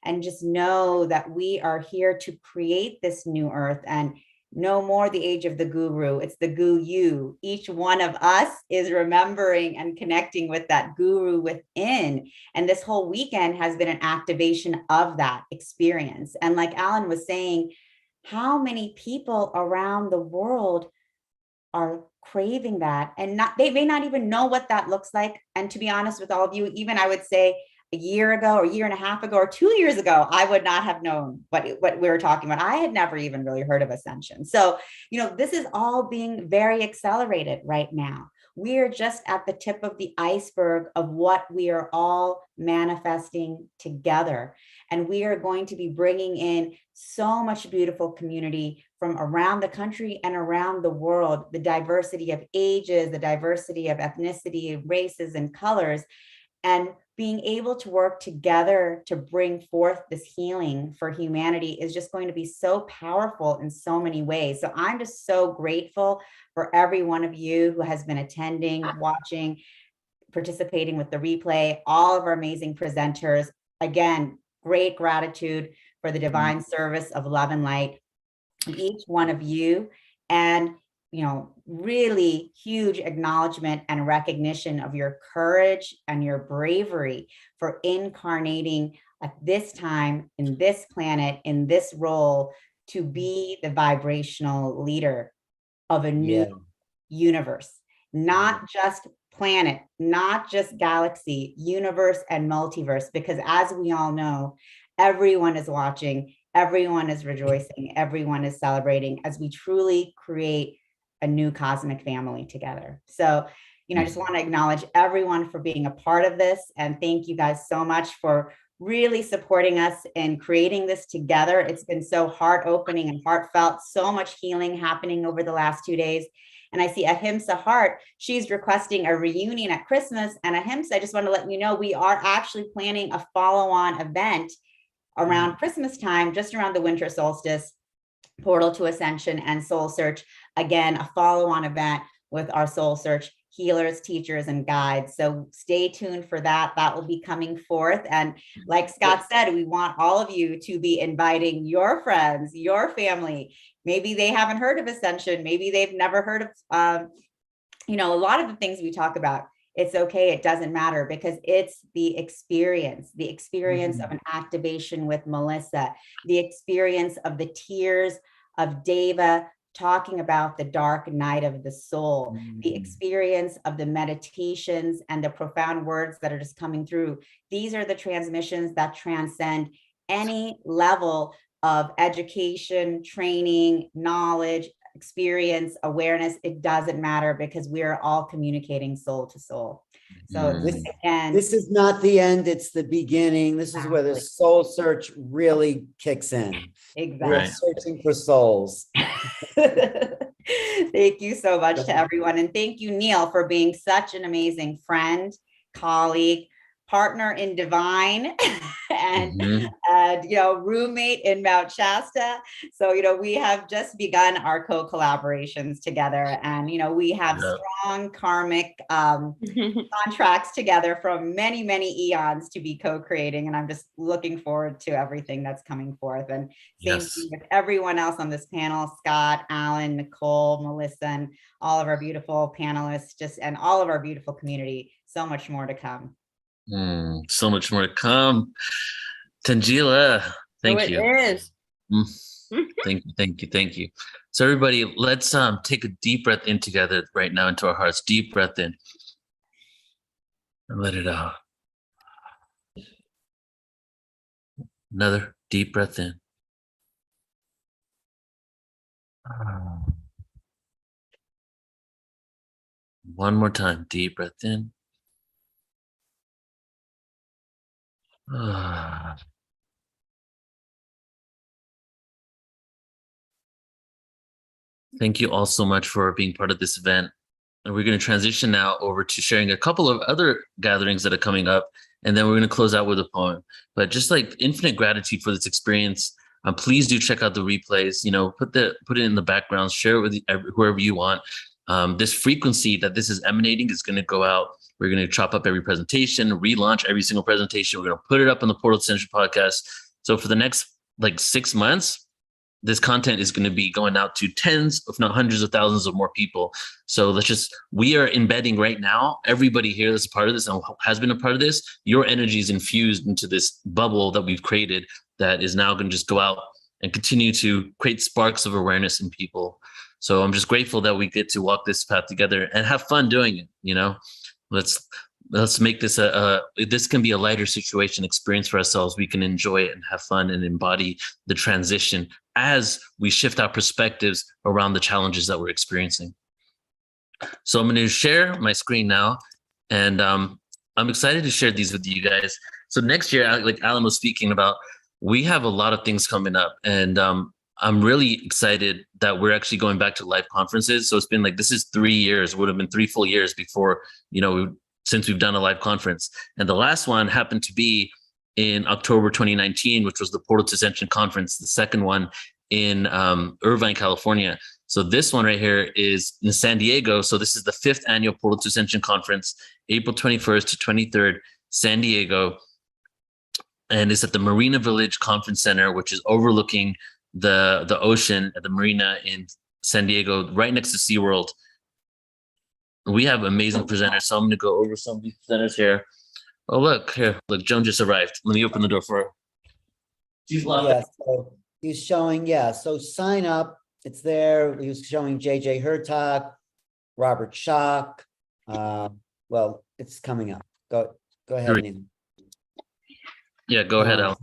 and just know that we are here to create this new earth and No more the age of the guru. It's the guru. Each one of us is remembering and connecting with that guru within. And this whole weekend has been an activation of that experience. And like Alan was saying, how many people around the world are craving that, and they may not even know what that looks like. And to be honest with all of you, even I would say a year ago or a year and a half ago or 2 years ago, I would not have known what we were talking about. I had never even really heard of Ascension. So, this is all being very accelerated right now. We are just at the tip of the iceberg of what we are all manifesting together. And we are going to be bringing in so much beautiful community from around the country and around the world, the diversity of ages, the diversity of ethnicity, races, and colors, and being able to work together to bring forth this healing for humanity is just going to be so powerful in so many ways. So I'm just so grateful for every one of you who has been attending, watching, participating with the replay, all of our amazing presenters. Again, great gratitude for the divine service of love and light, each one of you. And really huge acknowledgement and recognition of your courage and your bravery for incarnating at this time, in this planet, in this role, to be the vibrational leader of a new universe, not just planet, not just galaxy, universe and multiverse, because as we all know, everyone is watching, everyone is rejoicing, everyone is celebrating as we truly create a new cosmic family together. So, I just want to acknowledge everyone for being a part of this. And thank you guys so much for really supporting us in creating this together. It's been so heart-opening and heartfelt, so much healing happening over the last 2 days. And I see Ahimsa Hart, she's requesting a reunion at Christmas. And Ahimsa, I just want to let you know, we are actually planning a follow-on event around Christmas time, just around the winter solstice, Portal to Ascension and Soul Search. Again, a follow-on event with our Soul Search healers, teachers, and guides. So stay tuned for that. That will be coming forth. And like Scott said, we want all of you to be inviting your friends, your family. Maybe they haven't heard of Ascension. Maybe they've never heard of, a lot of the things we talk about. It's okay. It doesn't matter, because it's the experience of an activation with Melissa, the experience of the tears of Deva talking about the dark night of the soul, the experience of the meditations and the profound words that are just coming through. These are the transmissions that transcend any level of education, training, knowledge, experience, awareness. It doesn't matter, because we're all communicating soul to soul. So this is not the end, it's the beginning. This is where the soul search really kicks in. Exactly. We're searching for souls. Thank you so much to everyone. And thank you, Neil, for being such an amazing friend, colleague, partner in divine, and roommate in Mount Shasta. So we have just begun our co-collaborations together, and we have strong karmic contracts together from many, many eons to be co-creating, and I'm just looking forward to everything that's coming forth. And same thing with everyone else on this panel: Scott, Alan, Nicole, Melissa, and all of our beautiful panelists, and all of our beautiful community. So much more to come. So much more to come. Tangela, thank you. It is. Thank you. So everybody, let's take a deep breath in together right now into our hearts. Deep breath in and let it out. Another deep breath in. One more time, deep breath in. Thank you all so much for being part of this event. And we're going to transition now over to sharing a couple of other gatherings that are coming up. And then we're going to close out with a poem. But just like infinite gratitude for this experience, please do check out the replays, put it in the background, share it with whoever you want. This frequency that this is emanating is going to go out. We're going to chop up every presentation, relaunch every single presentation. We're going to put it up on the Portal Ascension podcast. So for the next 6 months, this content is going to be going out to tens, if not hundreds of thousands of more people. So we are embedding right now, everybody here that's a part of this and has been a part of this, your energy is infused into this bubble that we've created that is now going to just go out and continue to create sparks of awareness in people. So I'm just grateful that we get to walk this path together and have fun doing it. You know, let's make this this can be a lighter situation experience for ourselves. We can enjoy it and have fun and embody the transition as we shift our perspectives around the challenges that we're experiencing. So I'm going to share my screen now, and I'm excited to share these with you guys. So next year, like Alan was speaking about, we have a lot of things coming up, and I'm really excited that we're actually going back to live conferences. So it's been like, this is 3 years, would have been 3 full years before, since we've done a live conference. And the last one happened to be in October 2019, which was the Portal to Ascension conference, the second one in Irvine, California. So this one right here is in San Diego. So this is the 5th annual Portal to Ascension conference, April 21st to 23rd, San Diego. And it's at the Marina Village Conference Center, which is overlooking the ocean at the marina in San Diego, right next to SeaWorld. We have amazing presenters, so I'm going to go over some of these presenters here. Oh, look, Joan just arrived. Let me open the door for her. She's locked. Yeah, so he's showing, so sign up. It's there. He was showing JJ Hertog, Robert Schock. Well, it's coming up. Go ahead, Neil. Yeah, go ahead, Al.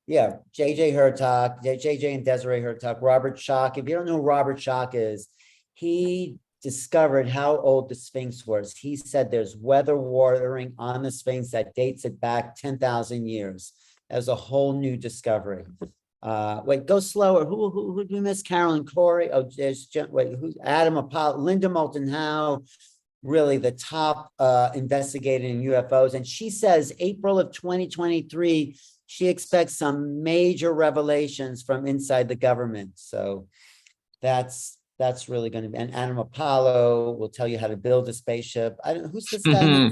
Yeah, JJ Hertog, JJ and Desiree Hertog, Robert Schock. If you don't know who Robert Schock is, he discovered how old the Sphinx was. He said there's weather watering on the Sphinx that dates it back 10,000 years. That was a whole new discovery. Wait, go slower. Who did we miss? Carolyn Corey. Oh, there's who's Adam Apollo, Linda Moulton Howe, really the top investigator in UFOs. And she says April of 2023, she expects some major revelations from inside the government. So that's really going to be, and Adam Apollo will tell you how to build a spaceship. I don't know, who's this guy?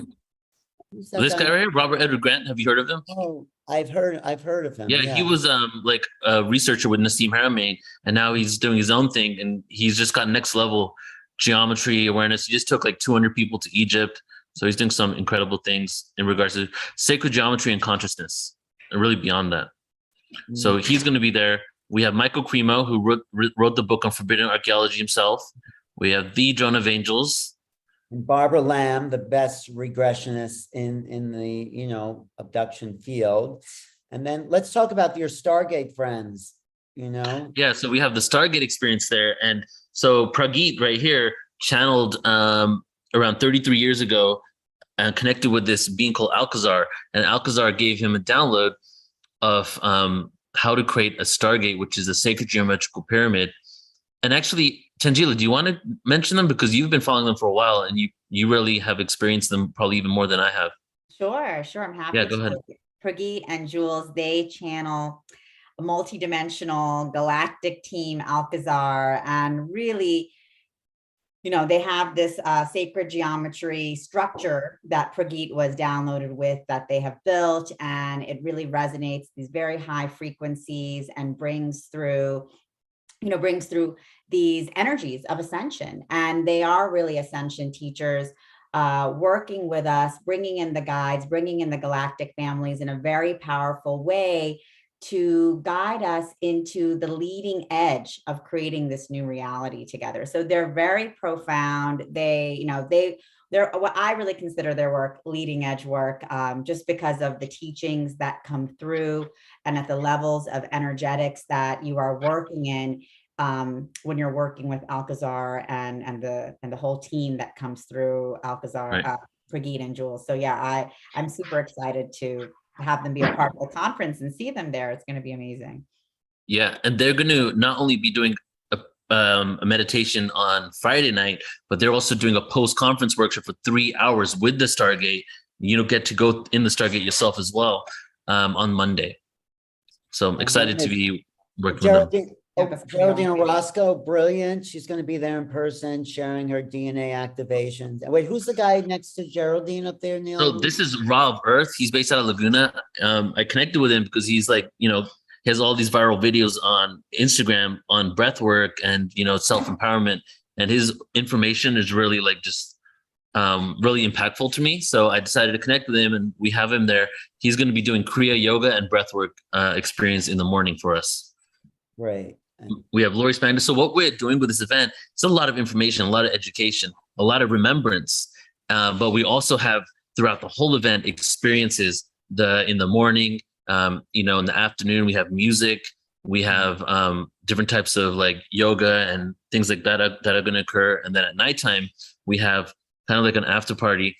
Who's this guy right here, Robert Edward Grant. Have you heard of him? Oh, I've heard of him. Yeah, he was like a researcher with Nassim Haramein, and now he's doing his own thing, and he's just got next level geometry awareness. He just took like 200 people to Egypt, so he's doing some incredible things in regards to sacred geometry and consciousness, and really beyond that. So he's going to be there. We have Michael Cremo, who wrote the book on forbidden archaeology himself. We have the Drone of Angels. And Barbara Lamb, the best regressionist in the abduction field. And then let's talk about your Stargate friends. Yeah, so we have the Stargate experience there, and so Prageet right here channeled around 33 years ago and connected with this being called Alcazar, and Alcazar gave him a download of how to create a Stargate, which is a sacred geometrical pyramid. And actually, Tangela, do you want to mention them? Because you've been following them for a while, and you really have experienced them probably even more than I have. Sure. I'm happy. Yeah, go ahead. Prageet and Jules, they channel a multidimensional galactic team, Alcazar, and really, they have this sacred geometry structure that Prageet was downloaded with that they have built, and it really resonates these very high frequencies and brings through these energies of ascension. And they are really ascension teachers, working with us, bringing in the guides, bringing in the galactic families in a very powerful way to guide us into the leading edge of creating this new reality together. So they're very profound. They're what I really consider their work leading edge work, just because of the teachings that come through and at the levels of energetics that you are working in when you're working with Alcazar and the whole team that comes through Alcazar, right. Prageet and Jules. So yeah, I'm super excited to have them be a part of the conference and see them there. It's going to be amazing. Yeah, and they're going to not only be doing a meditation on Friday night, but they're also doing a post-conference workshop for 3 hours with the Stargate. You get to go in the Stargate yourself as well on Monday. So I'm excited to be working with them. Geraldine Orozco, brilliant. She's going to be there in person, sharing her DNA activations. And wait, who's the guy next to Geraldine up there, Neil? So this is Raw of Earth. He's based out of Laguna. I connected with him because he's like, he has all these viral videos on Instagram on breath work and, you know, self-empowerment. And his information is really like just really impactful to me. So I decided to connect with him, and we have him there. He's going to be doing Kriya Yoga and breathwork experience in the morning for us. Right. We have Lori Spangler. So what we're doing with this event, it's a lot of information, a lot of education, a lot of remembrance. But we also have throughout the whole event experiences. In the morning, you know, in the afternoon, we have music. We have different types of like yoga and things like that that are going to occur. And then at nighttime, we have kind of like an after party.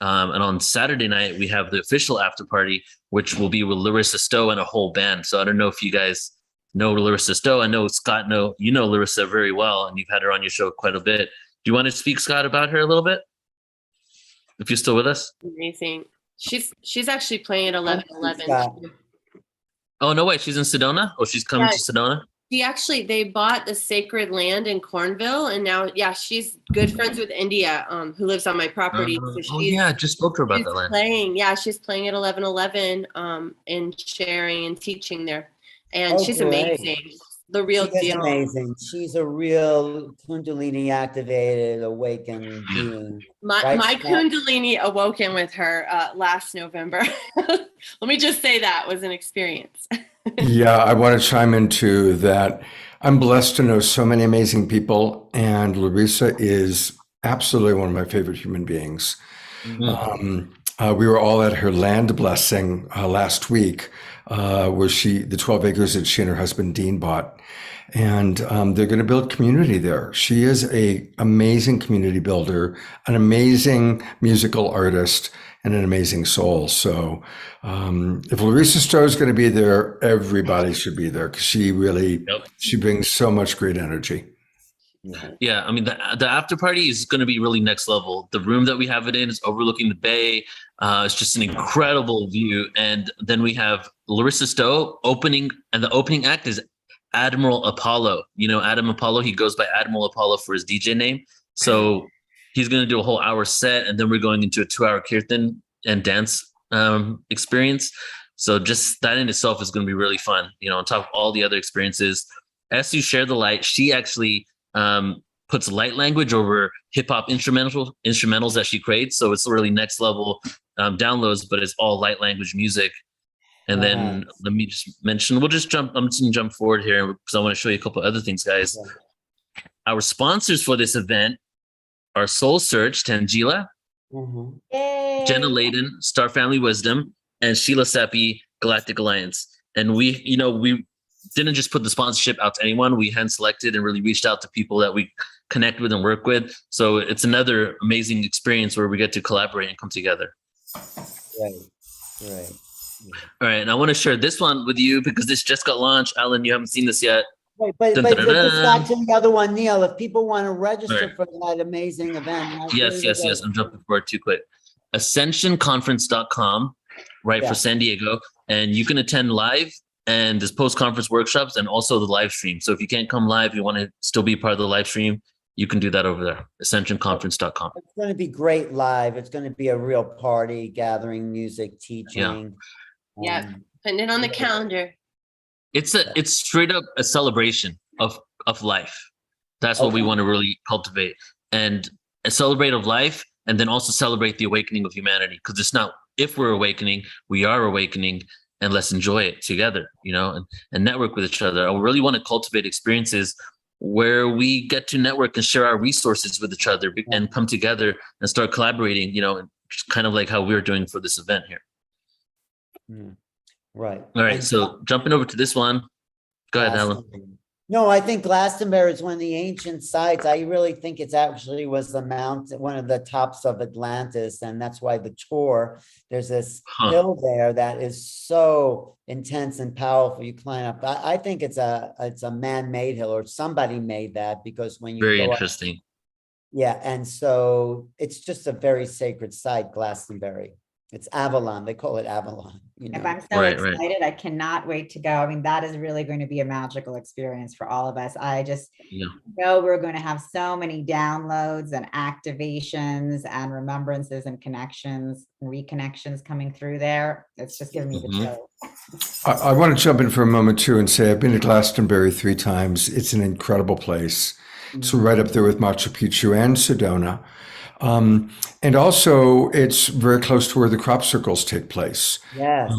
And on Saturday night, we have the official after party, which will be with Larissa Stowe and a whole band. So I don't know if you guys know Larissa Stowe. I know Scott, you know Larissa very well, and you've had her on your show quite a bit. Do you want to speak, Scott, about her a little bit? If you're still with us. Amazing. She's actually playing at 11:11. Oh, no way. She's in Sedona? Oh, she's coming to Sedona? They bought the sacred land in Cornville, and now, she's good friends with India, who lives on my property. So I just spoke to her about that land. She's playing at 11:11, and sharing and teaching there. And she's great. amazing. The real deal. Amazing. She's a real Kundalini activated, awakened being. My Kundalini awoken with her last November. Let me just say that was an experience. Yeah, I want to chime into that. I'm blessed to know so many amazing people, and Larissa is absolutely one of my favorite human beings. Mm-hmm. We were all at her land blessing last week, where the 12 acres that she and her husband Dean bought. And they're going to build community there. She is an amazing community builder, an amazing musical artist, and an amazing soul. So if Larissa Stowe is going to be there, everybody should be there, because she brings so much great energy. Yeah, I mean, the after party is going to be really next level. The room that we have it in is overlooking the bay. It's just an incredible view. And then we have Larissa Stowe opening, and the opening act is Admiral Apollo. You know, Adam Apollo, he goes by Admiral Apollo for his DJ name. So he's going to do a whole hour set, and then we're going into a 2-hour kirtan and dance experience. So just that in itself is going to be really fun, you know, on top of all the other experiences. As you share the light, she actually puts light language over hip hop instrumentals that she creates. So it's really next level downloads, but it's all light language music. And then let me just mention, I'm just going to jump forward here because I want to show you a couple other things, guys. Yeah. Our sponsors for this event are Soul Search, Tangela, Jenna Layden, Star Family Wisdom, and Sheila Seppi, Galactic Alliance. And we didn't just put the sponsorship out to anyone. We hand selected and really reached out to people that we connect with and work with. So it's another amazing experience where we get to collaborate and come together. Right. All right, and I want to share this one with you because this just got launched. Alan, you haven't seen this yet. Right, but let's back to the other one, Neil. If people want to register for that amazing event. Yes. I'm jumping forward too quick. Ascensionconference.com, for San Diego. And you can attend live, and there's post-conference workshops and also the live stream. So if you can't come live, you want to still be part of the live stream, you can do that over there. Ascensionconference.com. It's going to be great live. It's going to be a real party, gathering, music, teaching. Yeah, putting it on the calendar. It's straight up a celebration of life. That's what we want to really cultivate, and a celebrate of life, and then also celebrate the awakening of humanity. Because it's not if we're awakening, we are awakening, and let's enjoy it together, you know, and network with each other. I really want to cultivate experiences where we get to network and share our resources with each other and come together and start collaborating, you know, kind of like how we're doing for this event here. Right. All right. So jumping over to this one. Go ahead, Alan. No, I think Glastonbury is one of the ancient sites. I really think it's actually was one of the tops of Atlantis. And that's why the tour, there's this hill there that is so intense and powerful. You climb up. I think it's a man-made hill, or somebody made that, because when you very go interesting. Up, and so it's just a very sacred site, Glastonbury. It's Avalon. They call it Avalon. You If know. I'm so excited, I cannot wait to go. I mean, that is really going to be a magical experience for all of us. I just know we're going to have so many downloads and activations and remembrances and connections and reconnections coming through there. It's just giving me the chills. I want to jump in for a moment too and say I've been to Glastonbury 3 times. It's an incredible place. It's right up there with Machu Picchu and Sedona. And also it's very close to where the crop circles take place. Yes.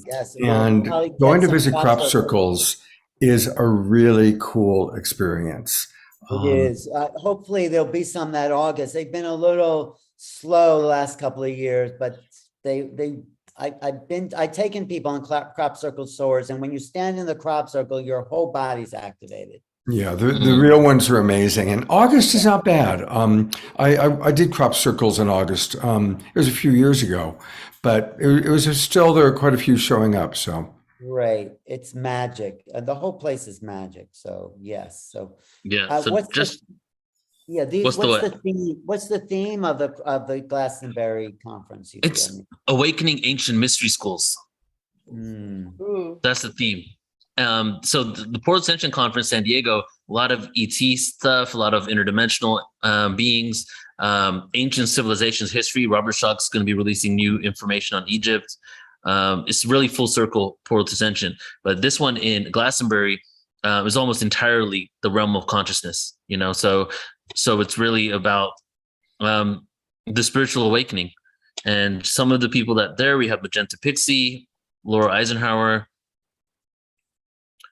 Yes. And We'll going to visit crop circles is a really cool experience. It is. Hopefully there'll be some that August. They've been a little slow the last couple of years, but I've taken people on crop circle tours, and when you stand in the crop circle, your whole body's activated. Yeah, the real ones are amazing, and August is not bad. I did crop circles in August. It was a few years ago, but it was still, there are quite a few showing up. So right, it's magic. The whole place is magic. So yes. So yeah. So what's just what's the theme? What's the theme of the Glastonbury conference? It's Awakening Ancient Mystery Schools. That's the theme. So the Portal Ascension Conference, San Diego, a lot of ET stuff, a lot of interdimensional beings, ancient civilizations history. Robert Schoch's going to be releasing new information on Egypt. It's really full circle Portal to Ascension. But this one in Glastonbury is almost entirely the realm of consciousness, you know. So it's really about the spiritual awakening. And some of the people that there, we have Magenta Pixie, Laura Eisenhower,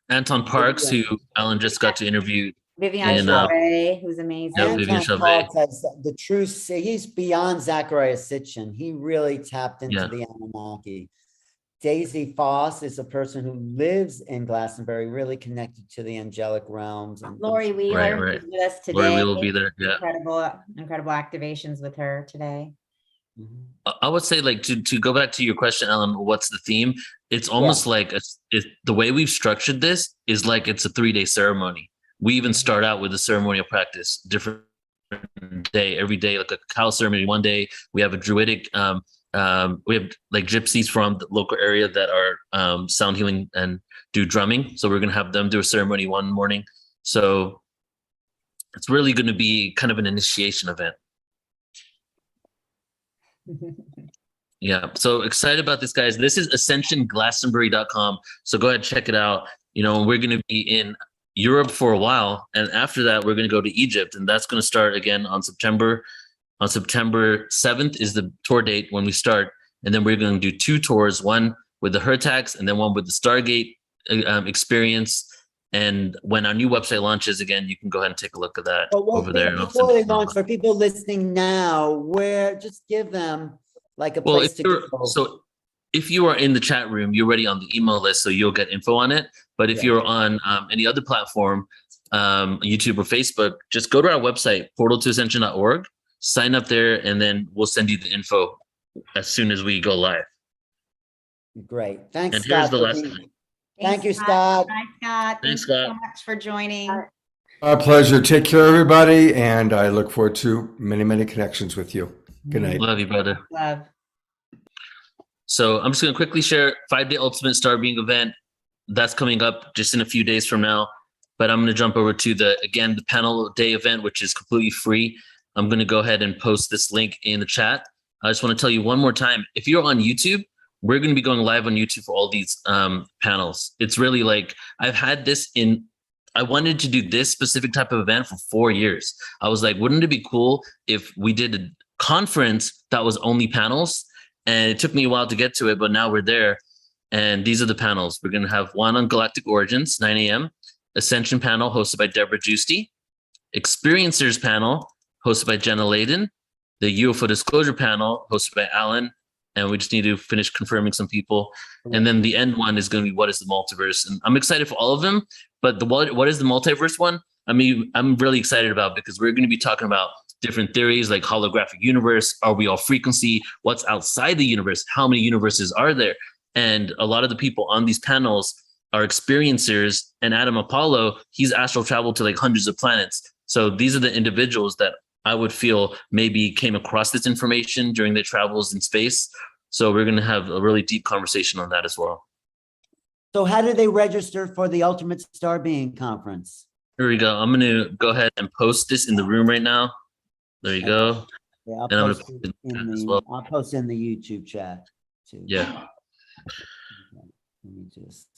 Anton Parks, who Alan just got to interview. Vivian Chauvet, who's amazing. Yeah, Vivian Anton Chauvet. Parks has the truth. He's beyond Zachariah Sitchin. He really tapped into the Anunnaki. Daisy Foss is a person who lives in Glastonbury, really connected to the angelic realms. And Lori Wheeler is with us today. Lori Wheeler will be there. Yeah. Incredible activations with her today. I would say, like, to go back to your question, Ellen, what's the theme? It's almost like the way we've structured this is like it's a 3-day ceremony. We even start out with a ceremonial practice, different day, every day, like a cacao ceremony. One day we have a druidic, we have like gypsies from the local area that are sound healing and do drumming. So we're going to have them do a ceremony one morning. So it's really going to be kind of an initiation event. Yeah, so excited about this, guys. This is ascensionglastonbury.com. So go ahead, check it out. You know, we're going to be in Europe for a while, and after that, we're going to go to Egypt, and that's going to start again on September 7th is the tour date when we start, and then we're going to do 2 tours, one with the Hertax and then one with the Stargate experience. And when our new website launches again, you can go ahead and take a look at that over there. Before they launch, for people listening now, just give them like a place to go. So if you are in the chat room, you're already on the email list, so you'll get info on it. But if you're on any other platform, YouTube or Facebook, just go to our website, portaltoascension.org, sign up there, and then we'll send you the info as soon as we go live. Great. Thanks, and Scott. Here's the last thing. Thank you, Scott. Bye, Scott. Thanks, Scott. Scott. So much for joining. My pleasure. Take care, everybody. And I look forward to many, many connections with you. Good night. Love you, brother. Love. So I'm just going to quickly share 5-day Ultimate Star Being event. That's coming up just in a few days from now. But I'm going to jump over to the panel day event, which is completely free. I'm going to go ahead and post this link in the chat. I just want to tell you one more time, if you're on YouTube, we're going to be going live on YouTube for all these panels. It's really like, I wanted to do this specific type of event for 4 years. I was like, wouldn't it be cool if we did a conference that was only panels? And it took me a while to get to it, but now we're there. And these are the panels. We're going to have one on Galactic Origins, 9 a.m. Ascension panel hosted by Deborah Giusti. Experiencers panel hosted by Jenna Layden. The UFO Disclosure panel hosted by Alan. And we just need to finish confirming some people. And then the end one is going to be What is the Multiverse? And I'm excited for all of them. But the What is the Multiverse one, I mean, I'm really excited about, because we're going to be talking about different theories like holographic universe. Are we all frequency? What's outside the universe? How many universes are there? And a lot of the people on these panels are experiencers. And Adam Apollo, he's astral traveled to like hundreds of planets. So these are the individuals that I would feel maybe came across this information during their travels in space, So we're going to have a really deep conversation on that as well. So how do they register for the Ultimate Star Being Conference? Here we go. I'm going to go ahead and post this in the room right now. There you go. Yeah, I'll And I'm post going it to in as the, well. I'll post in the YouTube chat too. Yeah. Let me just,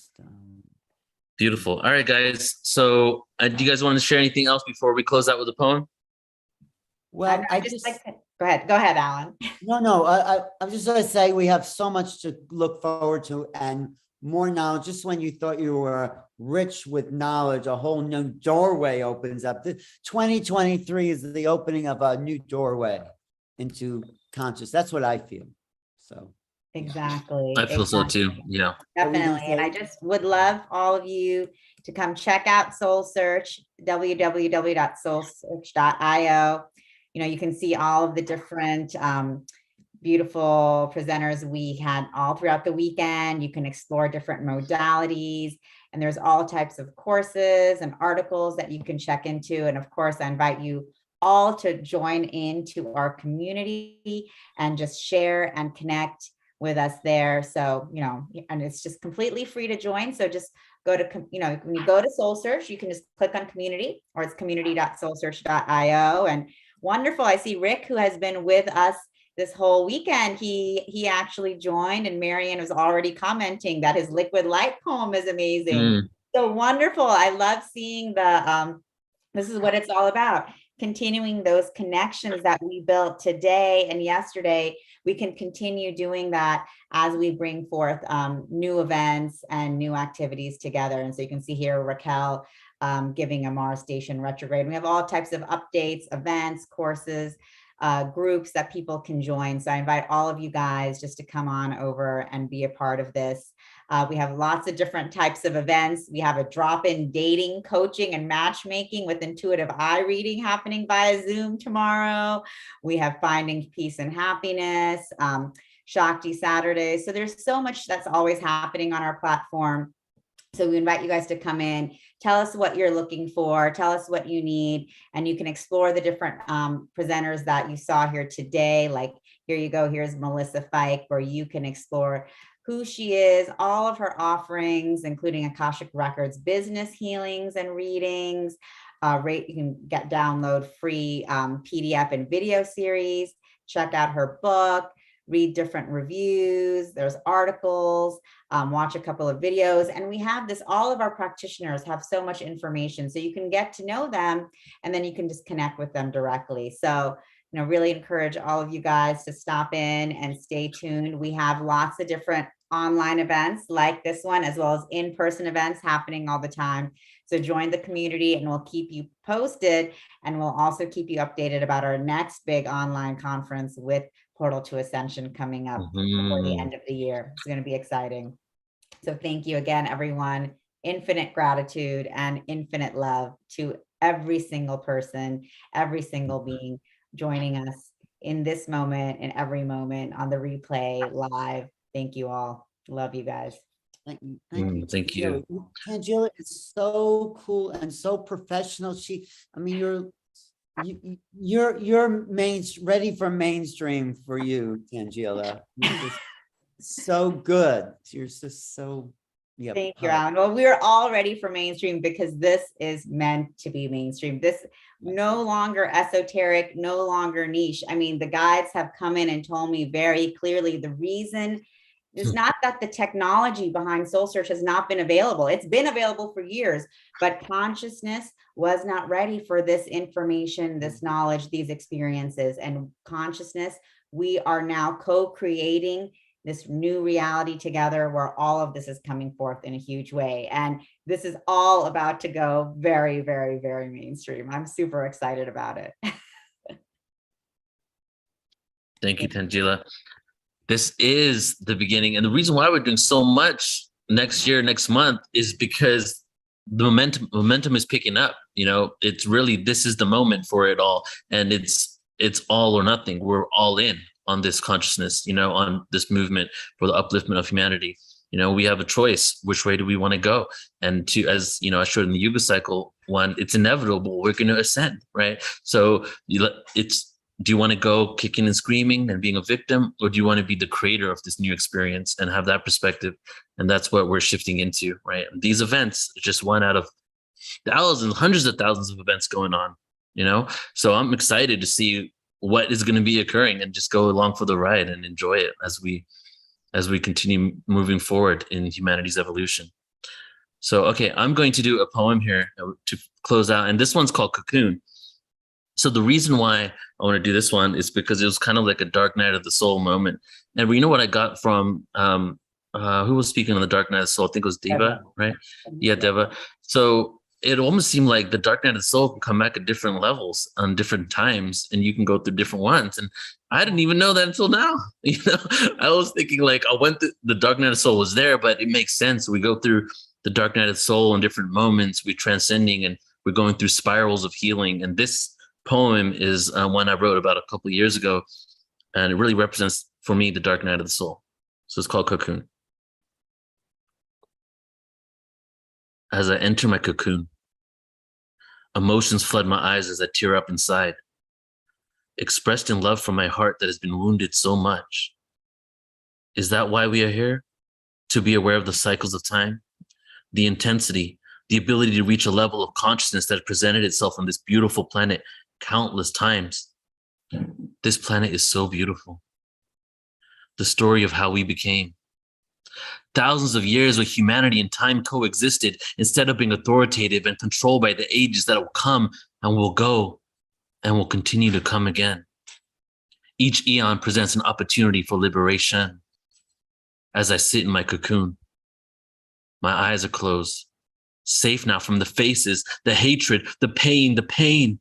Beautiful. All right, guys. So do you guys want to share anything else before we close out with a poem? well, I just just, like go ahead, Alan. no, I'm just gonna say we have so much to look forward to and more knowledge. Just when you thought you were rich with knowledge, a whole new doorway opens up. 2023 is the opening of a new doorway into conscious. That's what I feel. So Exactly. I feel so too. Yeah. Definitely. And I just would love all of you to come check out Soul Search, www.soulsearch.io. You know, you can see all of the different beautiful presenters we had all throughout the weekend. You can explore different modalities, and there's all types of courses and articles that you can check into. And of course, I invite you all to join into our community and just share and connect with us there. So, you know, and it's just completely free to join. So just go to, you know, when you go to Soul Search, you can just click on community, or it's community.soulsearch.io. And wonderful. I see Rick, who has been with us this whole weekend. He actually joined, and Marianne was already commenting that his liquid light poem is amazing. So wonderful. I love seeing the, this is what it's all about. Continuing those connections that we built today and yesterday. We can continue doing that as we bring forth new events and new activities together. And so you can see here, Raquel giving a Mars station retrograde. We have all types of updates, events, courses, groups that people can join. So I invite all of you guys just to come on over and be a part of this. We have lots of different types of events. We have a drop-in dating, coaching, and matchmaking with intuitive eye reading happening via Zoom tomorrow. We have Finding Peace and Happiness, Shakti Saturdays. So there's so much that's always happening on our platform. So we invite you guys to come in, tell us what you're looking for, tell us what you need, and you can explore the different presenters that you saw here today. Like, here you go, here's Melissa Fike, where you can explore who she is, all of her offerings, including Akashic Records, business healings and readings. You can download free PDF and video series, check out her book, read different reviews, there's articles, watch a couple of videos. And we have this, all of our practitioners have so much information, so you can get to know them, and then you can just connect with them directly. So, you know, really encourage all of you guys to stop in and stay tuned. We have lots of different online events like this one, as well as in-person events happening all the time. So join the community and we'll keep you posted, and we'll also keep you updated about our next big online conference with Portal to Ascension coming up before the end of the year. It's going to be exciting. So thank you again, everyone. Infinite gratitude and infinite love to every single person, every single being joining us in this moment, in every moment, on the replay, live. Thank you all. Love you guys. Thank you. Thank you. Thank you. Tangela is so cool and so professional. I mean, you're ready for mainstream for you, Tangela. You're just so good. You're just so, yeah. Thank you, Alan. Well, we're all ready for mainstream because this is meant to be mainstream. This no longer esoteric, no longer niche. I mean, the guides have come in and told me very clearly the reason is not that the technology behind Soul Search has not been available. It's been available for years, but consciousness was not ready for this information, this knowledge, these experiences. And consciousness, we are now co-creating this new reality together where all of this is coming forth in a huge way. And this is all about to go very, very, very mainstream. I'm super excited about it. Thank you, Tangela. This is the beginning. And the reason why we're doing so much next year, next month, is because the momentum is picking up. You know, it's really, this is the moment for it all. And it's all or nothing. We're all in on this consciousness, you know, on this movement for the upliftment of humanity. You know, we have a choice. Which way do we want to go? And as you know, I showed in the Yuga cycle one, it's inevitable. We're going to ascend, right? So Do you want to go kicking and screaming and being a victim, or do you want to be the creator of this new experience and have that perspective? And that's what we're shifting into, right? These events are just one out of thousands, hundreds of thousands of events going on, you know? So I'm excited to see what is going to be occurring and just go along for the ride and enjoy it as we continue moving forward in humanity's evolution. So, okay, I'm going to do a poem here to close out, and this one's called Cocoon. So the reason why I want to do this one is because it was kind of like a dark night of the soul moment. And you know what I got from who was speaking on the dark night of the soul? I think it was Deva, right? Yeah, Deva. So it almost seemed like the dark night of the soul can come back at different levels on different times, and you can go through different ones. And I didn't even know that until now. You know, I was thinking like the dark night of the soul was there, but it makes sense. We go through the dark night of the soul in different moments. We're transcending and we're going through spirals of healing. And this poem is one I wrote about a couple of years ago, and it really represents for me the dark night of the soul. So it's called Cocoon. As I enter my cocoon, emotions flood my eyes as I tear up inside, expressed in love from my heart that has been wounded so much. Is that why we are here? To be aware of the cycles of time, the intensity, the ability to reach a level of consciousness that presented itself on this beautiful planet countless times. This planet is so beautiful. The story of how we became. Thousands of years where humanity and time coexisted instead of being authoritative and controlled by the ages that will come and will go and will continue to come again. Each eon presents an opportunity for liberation. As I sit in my cocoon, my eyes are closed, safe now from the faces, the hatred, the pain.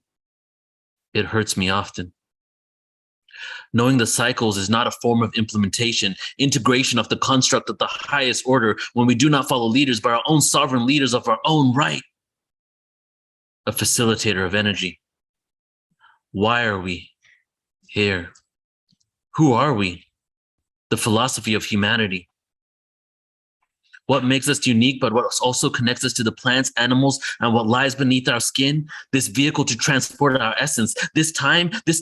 It hurts me often. Knowing the cycles is not a form of implementation, integration of the construct of the highest order when we do not follow leaders but our own sovereign leaders of our own right. A facilitator of energy. Why are we here? Who are we? The philosophy of humanity. What makes us unique, but what also connects us to the plants, animals, and what lies beneath our skin? This vehicle to transport our essence. This time has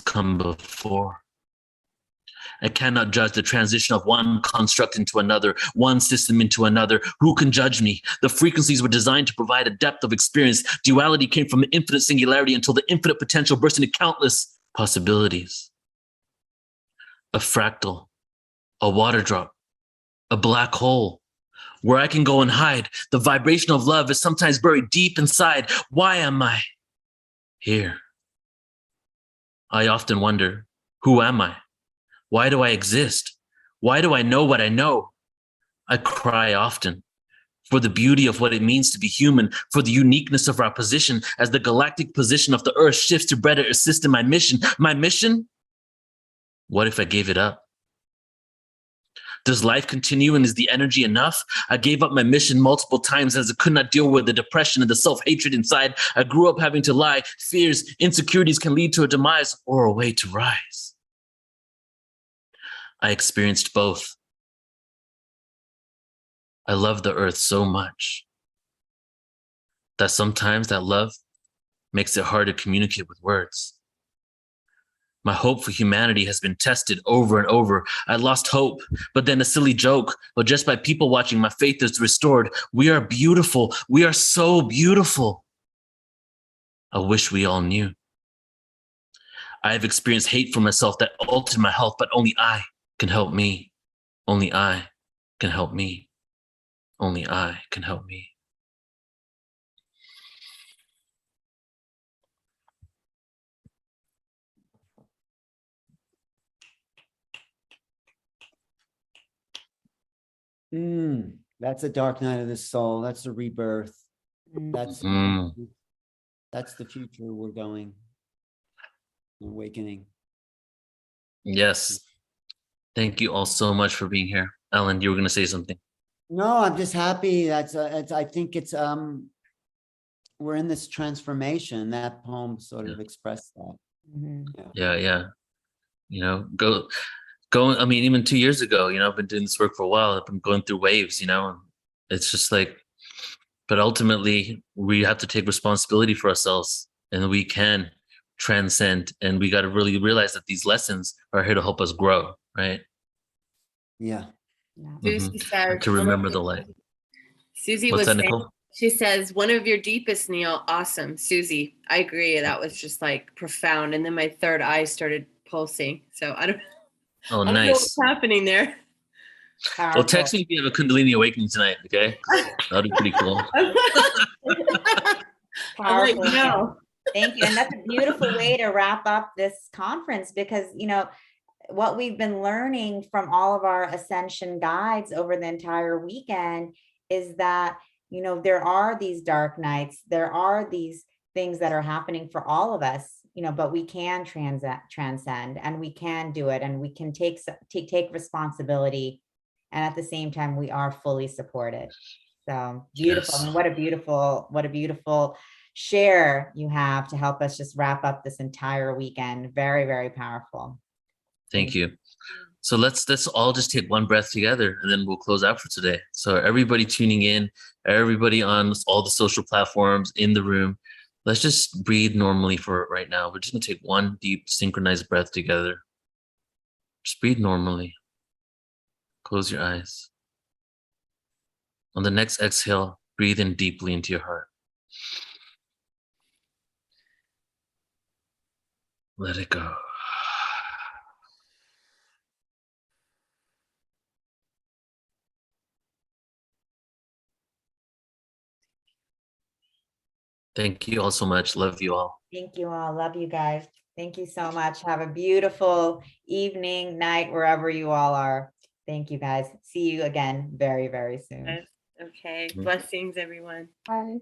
come before. I cannot judge the transition of one construct into another, one system into another. Who can judge me? The frequencies were designed to provide a depth of experience. Duality came from infinite singularity until the infinite potential burst into countless possibilities. A fractal, a water drop, a black hole, where I can go and hide. The vibration of love is sometimes buried deep inside. Why am I here? I often wonder, who am I? Why do I exist? Why do I know what I know? I cry often for the beauty of what it means to be human, for the uniqueness of our position as the galactic position of the Earth shifts to better assist in my mission. My mission? What if I gave it up? Does life continue, and is the energy enough? I gave up my mission multiple times as I could not deal with the depression and the self-hatred inside. I grew up having to lie. Fears, insecurities can lead to a demise or a way to rise. I experienced both. I love the earth so much that sometimes that love makes it hard to communicate with words. My hope for humanity has been tested over and over. I lost hope, but then a silly joke, but just by people watching, my faith is restored. We are beautiful. We are so beautiful. I wish we all knew. I have experienced hate for myself that altered my health, but only I can help me. Only I can help me. Only I can help me. That's a dark night of the soul. That's a rebirth. That's the future we're going. Awakening. Yes. Thank you all so much for being here. Ellen, you were going to say something. No, I'm just happy. I think it's we're in this transformation. That poem sort of expressed that. Yeah. You know, I mean, even 2 years ago, you know, I've been doing this work for a while. I've been going through waves, you know, and it's just like, but ultimately we have to take responsibility for ourselves. and we can transcend, and we got to really realize that these lessons are here to help us grow, right? Yeah. Susie says, To remember the light. Susie What's was that, saying, Nicole? she says, one of your deepest, Neil. Awesome. Susie, I agree. That was just like profound. And then my third eye started pulsing. So I don't Oh, I don't know nice. what's happening there. Well, text me if you have a Kundalini awakening tonight, okay? That'd be pretty cool. Powerful. Like, no. Thank you. And that's a beautiful way to wrap up this conference, because, you know, what we've been learning from all of our Ascension guides over the entire weekend is that, you know, there are these dark nights, there are these things that are happening for all of us, you know, but we can transcend, and we can do it, and we can take responsibility. And at the same time, we are fully supported. So beautiful. Yes. I mean, what a beautiful share you have to help us just wrap up this entire weekend. Very, very powerful. Thank you. So let's all just take one breath together, and then we'll close out for today. So everybody tuning in, everybody on all the social platforms in the room, let's just breathe normally for right now. We're just gonna take one deep synchronized breath together. Just breathe normally. Close your eyes. On the next exhale, breathe in deeply into your heart. Let it go. Thank you all so much. Love you all. Thank you all. Love you guys. Thank you so much. Have a beautiful evening, night, wherever you all are. Thank you guys. See you again very, very soon. Okay. Blessings, everyone. Bye.